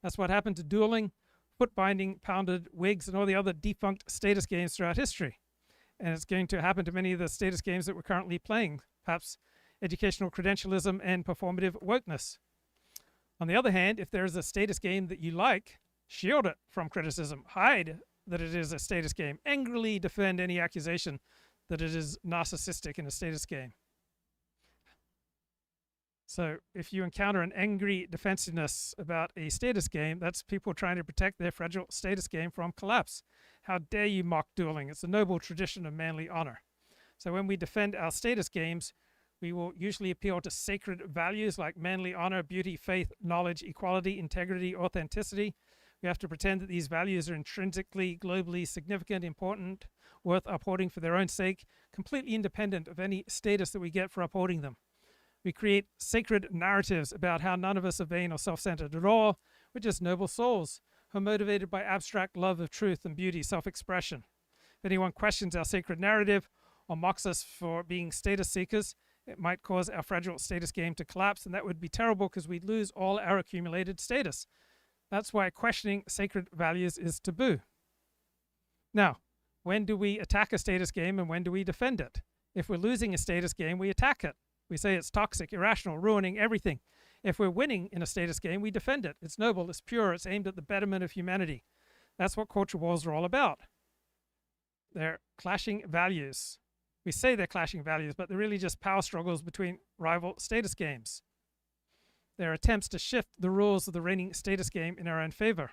That's what happened to dueling, foot binding, pounded, wigs, and all the other defunct status games throughout history. And it's going to happen to many of the status games that we're currently playing. Perhaps educational credentialism and performative wokeness. On the other hand, if there is a status game that you like, shield it from criticism, hide that it is a status game, angrily defend any accusation that it is narcissistic in a status game. So if you encounter an angry defensiveness about a status game, that's people trying to protect their fragile status game from collapse. How dare you mock dueling? It's a noble tradition of manly honor. So when we defend our status games, we will usually appeal to sacred values like manly honor, beauty, faith, knowledge, equality, integrity, authenticity. We have to pretend that these values are intrinsically, globally significant, important, worth upholding for their own sake, completely independent of any status that we get for upholding them. We create sacred narratives about how none of us are vain or self-centered at all. We're just noble souls who are motivated by abstract love of truth and beauty, self-expression. If anyone questions our sacred narrative or mocks us for being status seekers, it might cause our fragile status game to collapse, and that would be terrible because we'd lose all our accumulated status. That's why questioning sacred values is taboo. Now, when do we attack a status game and when do we defend it? If we're losing a status game, we attack it. We say it's toxic, irrational, ruining everything. If we're winning in a status game, we defend it. It's noble, it's pure, it's aimed at the betterment of humanity. That's what culture wars are all about. They're clashing values. We say they're clashing values, but they're really just power struggles between rival status games. They're attempts to shift the rules of the reigning status game in our own favor.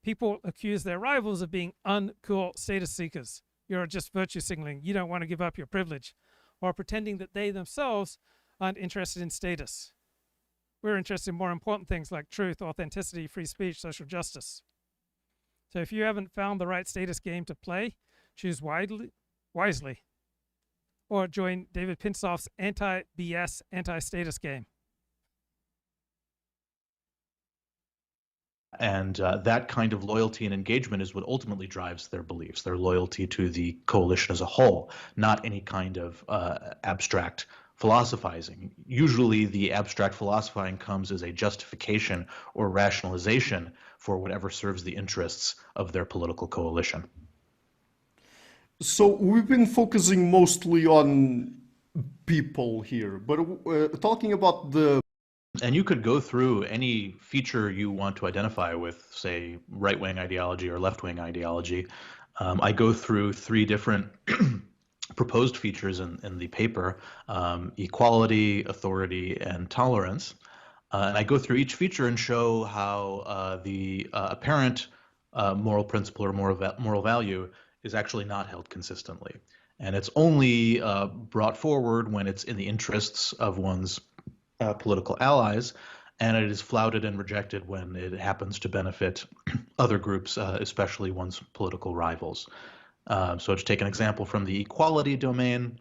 People accuse their rivals of being uncool status seekers. You're just virtue signaling. You don't want to give up your privilege. Or pretending that they themselves aren't interested in status. We're interested in more important things like truth, authenticity, free speech, social justice. So if you haven't found the right status game to play, choose wisely. Or join David Pinsof's anti-BS, anti-status game. And that kind of loyalty and engagement is what ultimately drives their beliefs, their loyalty to the coalition as a whole, not any kind of abstract philosophizing. Usually the abstract philosophizing comes as a justification or rationalization for whatever serves the interests of their political coalition. So we've been focusing mostly on people here, but talking about the... And you could go through any feature you want to identify with, say, right-wing ideology or left-wing ideology. I go through 3 different proposed features in the paper, equality, authority, and tolerance. And I go through each feature and show how the apparent moral principle or moral value is actually not held consistently. And it's only brought forward when it's in the interests of one's political allies, and it is flouted and rejected when it happens to benefit other groups, especially one's political rivals. So to take an example from the equality domain,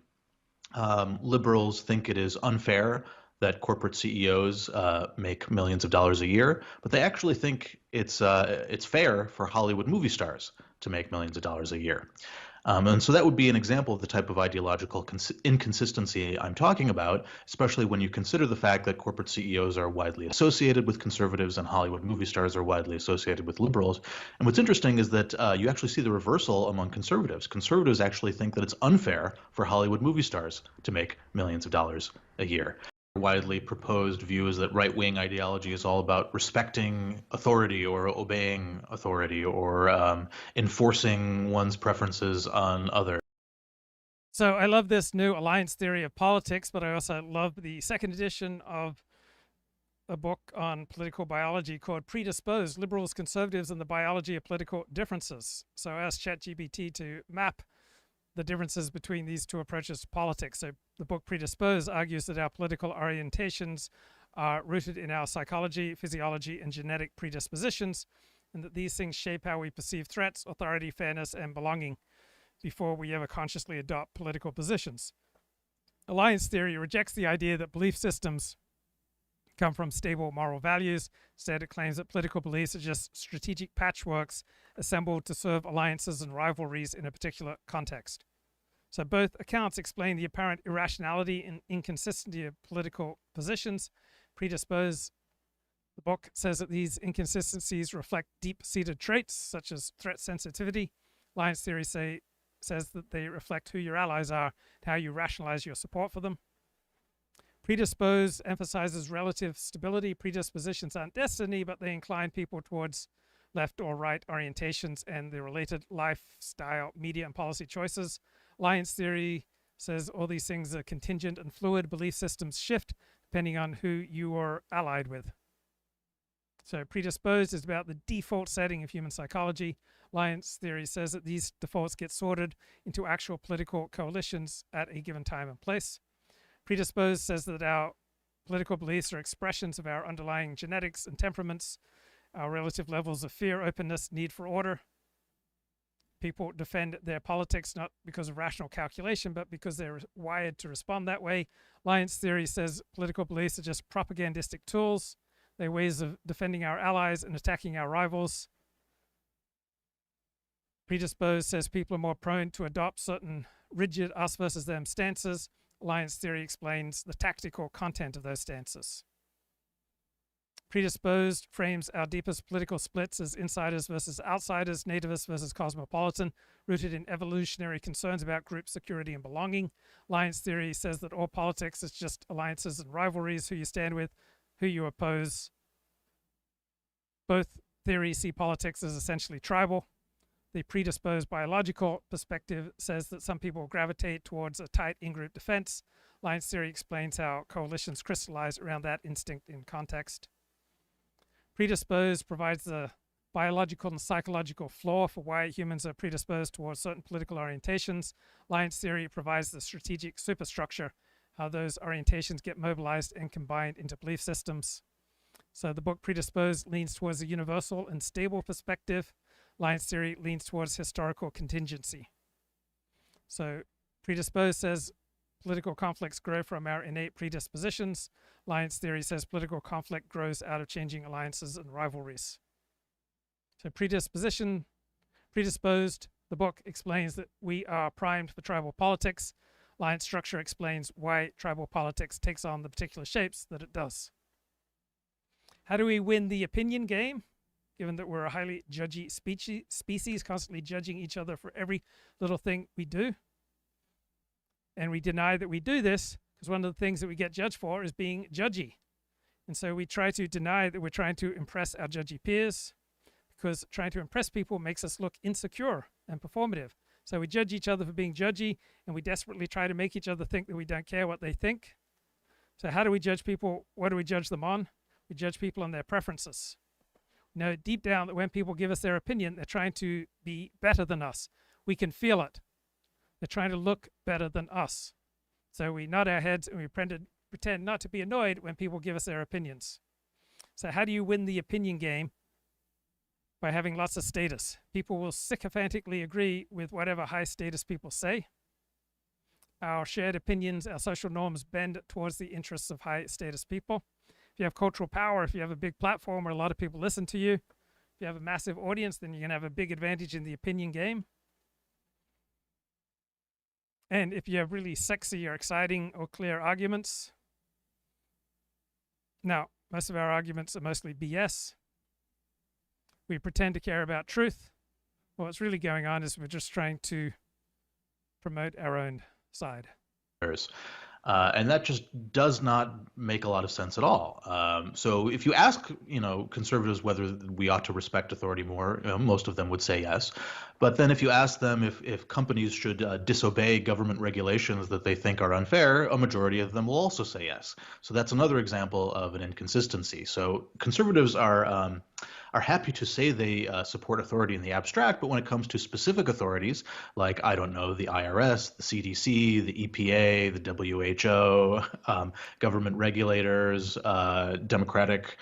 liberals think it is unfair that corporate CEOs make millions of dollars a year, but they actually think it's fair for Hollywood movie stars to make millions of dollars a year. And so that would be an example of the type of ideological inconsistency I'm talking about, especially when you consider the fact that corporate CEOs are widely associated with conservatives and Hollywood movie stars are widely associated with liberals. And what's interesting is that you actually see the reversal among conservatives. Conservatives actually think that it's unfair for Hollywood movie stars to make millions of dollars a year. Widely proposed view is that right-wing ideology is all about respecting authority or obeying authority or enforcing one's preferences on others. So I love this new alliance theory of politics, but I also love the second edition of a book on political biology called Predisposed, Liberals, Conservatives, and the Biology of Political Differences. So I asked ChatGPT to map the differences between these 2 approaches to politics. So the book Predisposed argues that our political orientations are rooted in our psychology, physiology, and genetic predispositions, and that these things shape how we perceive threats, authority, fairness, and belonging before we ever consciously adopt political positions. Alliance theory rejects the idea that belief systems come from stable moral values. Instead, it claims that political beliefs are just strategic patchworks assembled to serve alliances and rivalries in a particular context. So both accounts explain the apparent irrationality and inconsistency of political positions. Predisposed, the book says that these inconsistencies reflect deep-seated traits such as threat sensitivity. Alliance theory says that they reflect who your allies are and how you rationalize your support for them. Predisposed emphasizes relative stability. Predispositions aren't destiny, but they incline people towards left or right orientations and the related lifestyle, media, and policy choices. Alliance theory says all these things are contingent and fluid. Belief systems shift depending on who you are allied with. So predisposed is about the default setting of human psychology. Alliance theory says that these defaults get sorted into actual political coalitions at a given time and place. Predisposed says that our political beliefs are expressions of our underlying genetics and temperaments, our relative levels of fear, openness, need for order. People defend their politics not because of rational calculation, but because they're wired to respond that way. Alliance theory says political beliefs are just propagandistic tools. They're ways of defending our allies and attacking our rivals. Predisposed says people are more prone to adopt certain rigid us versus them stances. Alliance theory explains the tactical content of those stances. Predisposed frames our deepest political splits as insiders versus outsiders, nativists versus cosmopolitan, rooted in evolutionary concerns about group security and belonging. Alliance theory says that all politics is just alliances and rivalries, who you stand with, who you oppose. Both theories see politics as essentially tribal. The predisposed biological perspective says that some people gravitate towards a tight in-group defense. Alliance theory explains how coalitions crystallize around that instinct in context. Predisposed provides the biological and psychological floor for why humans are predisposed towards certain political orientations. Alliance theory provides the strategic superstructure, how those orientations get mobilized and combined into belief systems. So the book Predisposed leans towards a universal and stable perspective. Alliance theory leans towards historical contingency. So Predisposed says political conflicts grow from our innate predispositions. Alliance theory says political conflict grows out of changing alliances and rivalries. So predisposed, the book explains that we are primed for tribal politics. Alliance structure explains why tribal politics takes on the particular shapes that it does. How do we win the opinion game? Given that we're a highly judgy species, constantly judging each other for every little thing we do. And we deny that we do this because one of the things that we get judged for is being judgy. And so we try to deny that we're trying to impress our judgy peers, because trying to impress people makes us look insecure and performative. So we judge each other for being judgy, and we desperately try to make each other think that we don't care what they think. So how do we judge people? What do we judge them on? We judge people on their preferences. We know deep down that when people give us their opinion, they're trying to be better than us. We can feel it. They're trying to look better than us. So we nod our heads and we pretend not to be annoyed when people give us their opinions. So how do you win the opinion game? By having lots of status. People will sycophantically agree with whatever high status people say. Our shared opinions, our social norms bend towards the interests of high status people. If you have cultural power, if you have a big platform where a lot of people listen to you, if you have a massive audience, then you're going to have a big advantage in the opinion game. And if you have really sexy or exciting or clear arguments, now, most of our arguments are mostly BS. We pretend to care about truth. What's really going on is we're just trying to promote our own side. And that just does not make a lot of sense at all. So if you ask, conservatives whether we ought to respect authority more, most of them would say yes. But then if you ask them if companies should disobey government regulations that they think are unfair, a majority of them will also say yes. So that's another example of an inconsistency. So conservatives are happy to say they support authority in the abstract, but when it comes to specific authorities, like, I don't know, the IRS, the CDC, the EPA, the WHO, government regulators, Democratic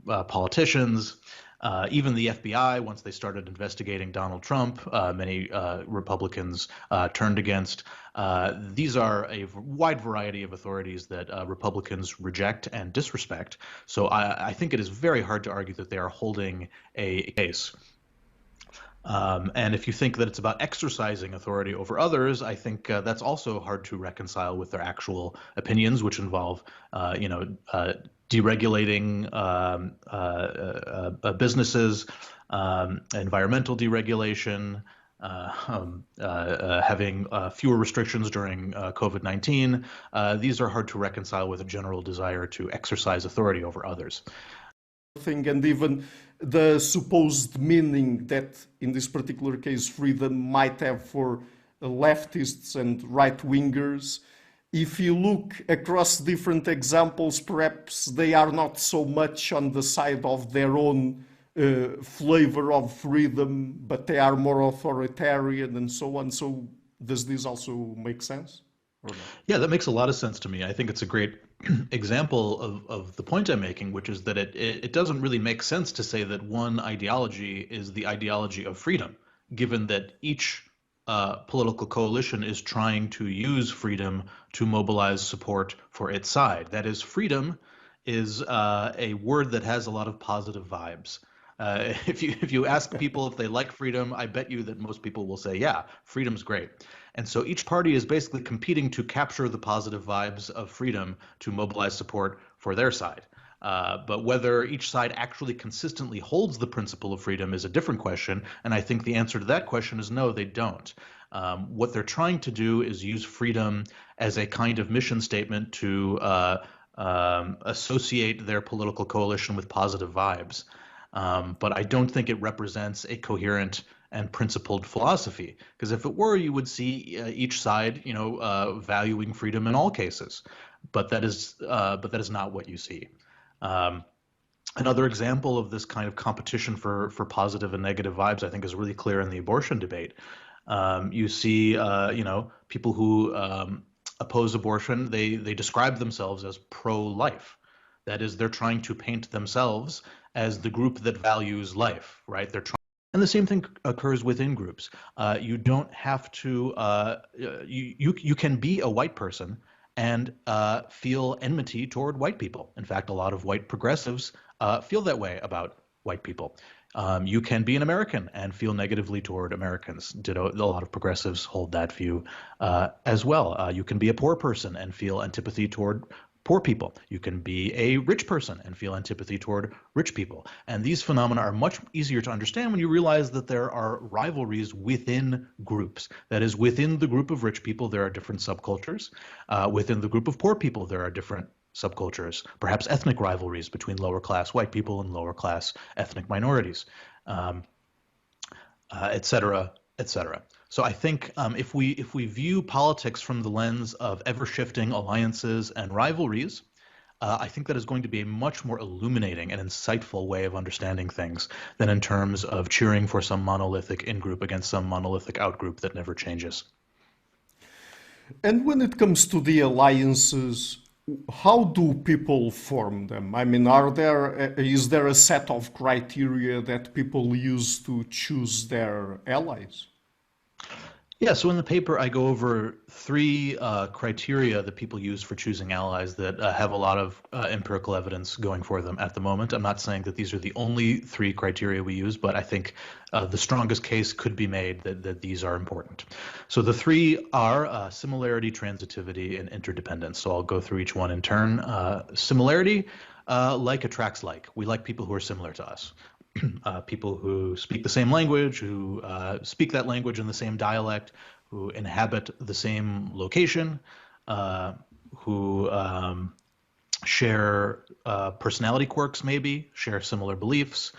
politicians, even the FBI, once they started investigating Donald Trump, many Republicans turned against. These are a wide variety of authorities that Republicans reject and disrespect. So I think it is very hard to argue that they are holding a case. And if you think that it's about exercising authority over others, I think that's also hard to reconcile with their actual opinions, which involve, deregulating businesses, environmental deregulation, having fewer restrictions during COVID-19. These are hard to reconcile with a general desire to exercise authority over others. And even the supposed meaning that, in this particular case, freedom might have for leftists and right-wingers. If you look across different examples, perhaps they are not so much on the side of their own flavor of freedom, but they are more authoritarian and so on. So does this also make sense? Yeah, that makes a lot of sense to me. I think it's a great example of the point I'm making, which is that it doesn't really make sense to say that one ideology is the ideology of freedom, given that each political coalition is trying to use freedom to mobilize support for its side. That is, freedom is a word that has a lot of positive vibes. If you ask people if they like freedom, I bet you that most people will say, yeah, freedom's great. And so each party is basically competing to capture the positive vibes of freedom to mobilize support for their side. But whether each side actually consistently holds the principle of freedom is a different question. And I think the answer to that question is no, they don't. What they're trying to do is use freedom as a kind of mission statement to associate their political coalition with positive vibes. But I don't think it represents a coherent and principled philosophy, because if it were, you would see each side, valuing freedom in all cases. But that is not what you see. Another example of this kind of competition for positive and negative vibes, I think, is really clear in the abortion debate. You see, people who oppose abortion, they describe themselves as pro-life. That is, they're trying to paint themselves as the group that values life, right? And the same thing occurs within groups. You don't have to, you can be a white person and feel enmity toward white people. In fact, a lot of white progressives feel that way about white people. You can be an American and feel negatively toward Americans. A lot of progressives hold that view as well. You can be a poor person and feel antipathy toward poor people. You can be a rich person and feel antipathy toward rich people. And these phenomena are much easier to understand when you realize that there are rivalries within groups. That is, within the group of rich people, there are different subcultures. Within the group of poor people, there are different subcultures, perhaps ethnic rivalries between lower class white people and lower class ethnic minorities, et cetera, et cetera. So I think if we view politics from the lens of ever-shifting alliances and rivalries, I think that is going to be a much more illuminating and insightful way of understanding things than in terms of cheering for some monolithic in-group against some monolithic out-group that never changes. And when it comes to the alliances, how do people form them? I mean, is there a set of criteria that people use to choose their allies? Yeah, so in the paper, I go over three criteria that people use for choosing allies that have a lot of empirical evidence going for them at the moment. I'm not saying that these are the only three criteria we use, but I think the strongest case could be made that these are important. So the three are similarity, transitivity, and interdependence. So I'll go through each one in turn. Similarity, like attracts like. We like people who are similar to us. People who speak the same language, who speak that language in the same dialect, who inhabit the same location, who share personality quirks, maybe, share similar beliefs,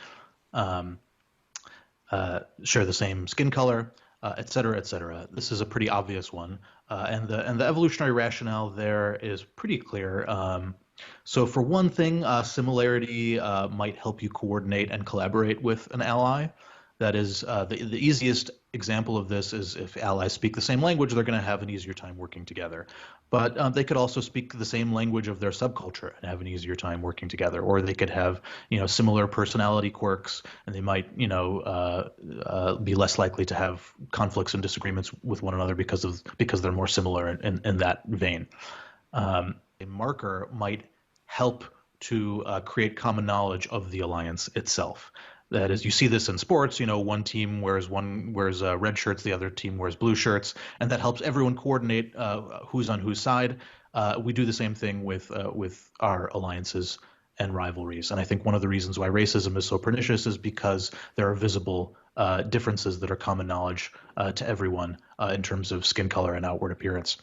share the same skin color, et cetera, et cetera. This is a pretty obvious one. And the evolutionary rationale there is pretty clear. So for one thing, similarity might help you coordinate and collaborate with an ally. That is, the easiest example of this is if allies speak the same language, they're going to have an easier time working together. But they could also speak the same language of their subculture and have an easier time working together. Or they could have, similar personality quirks, and they might, be less likely to have conflicts and disagreements with one another because they're more similar in that vein. A marker might help to create common knowledge of the alliance itself. That is, you see this in sports, one team wears red shirts, the other team wears blue shirts, and that helps everyone coordinate who's on whose side. We do the same thing with our alliances and rivalries. And I think one of the reasons why racism is so pernicious is because there are visible differences that are common knowledge to everyone in terms of skin color and outward appearance.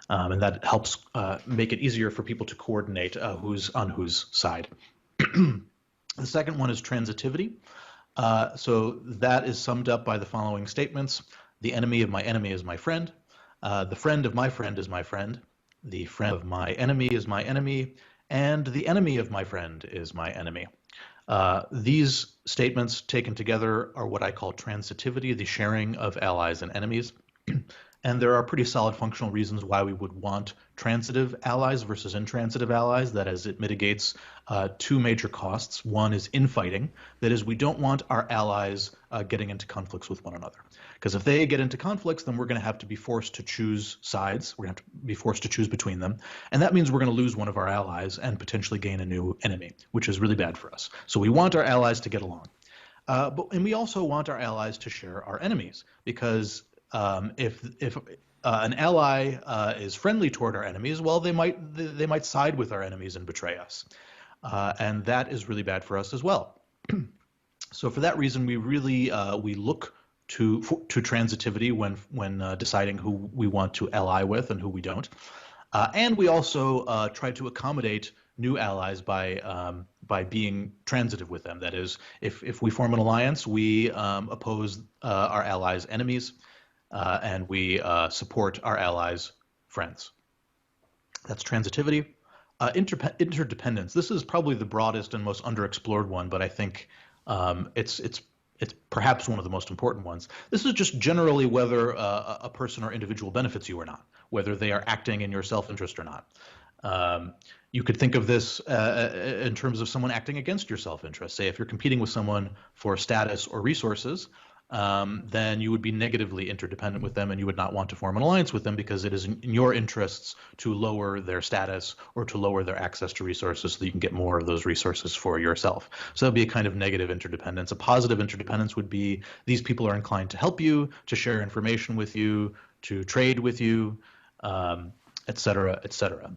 And that helps make it easier for people to coordinate who's on whose side. The second one is transitivity. So that is summed up by the following statements. The enemy of my enemy is my friend. The friend of my friend is my friend. The friend of my enemy is my enemy. And the enemy of my friend is my enemy. These statements taken together are what I call transitivity, the sharing of allies and enemies. And there are pretty solid functional reasons why we would want transitive allies versus intransitive allies. That is, it mitigates two major costs. One is infighting. That is, we don't want our allies getting into conflicts with one another. Because if they get into conflicts, then we're going to have to be forced to choose sides. We're going to have to be forced to choose between them. And that means we're going to lose one of our allies and potentially gain a new enemy, which is really bad for us. So we want our allies to get along. And we also want our allies to share our enemies, because if an ally is friendly toward our enemies, well, they might side with our enemies and betray us, and that is really bad for us as well. So for that reason, we really we look to transitivity when deciding who we want to ally with and who we don't, and we also try to accommodate new allies by being transitive with them. That is, if we form an alliance, we oppose our allies' enemies. And we support our allies' friends. That's transitivity. Interdependence. This is probably the broadest and most underexplored one, but I think it's perhaps one of the most important ones. This is just generally whether a person or individual benefits you or not, whether they are acting in your self-interest or not. You could think of this in terms of someone acting against your self-interest. Say if you're competing with someone for status or resources, then you would be negatively interdependent with them and you would not want to form an alliance with them because it is in your interests to lower their status or to lower their access to resources so that you can get more of those resources for yourself. So that would be a kind of negative interdependence. A positive interdependence would be these people are inclined to help you, to share information with you, to trade with you, et cetera, et cetera.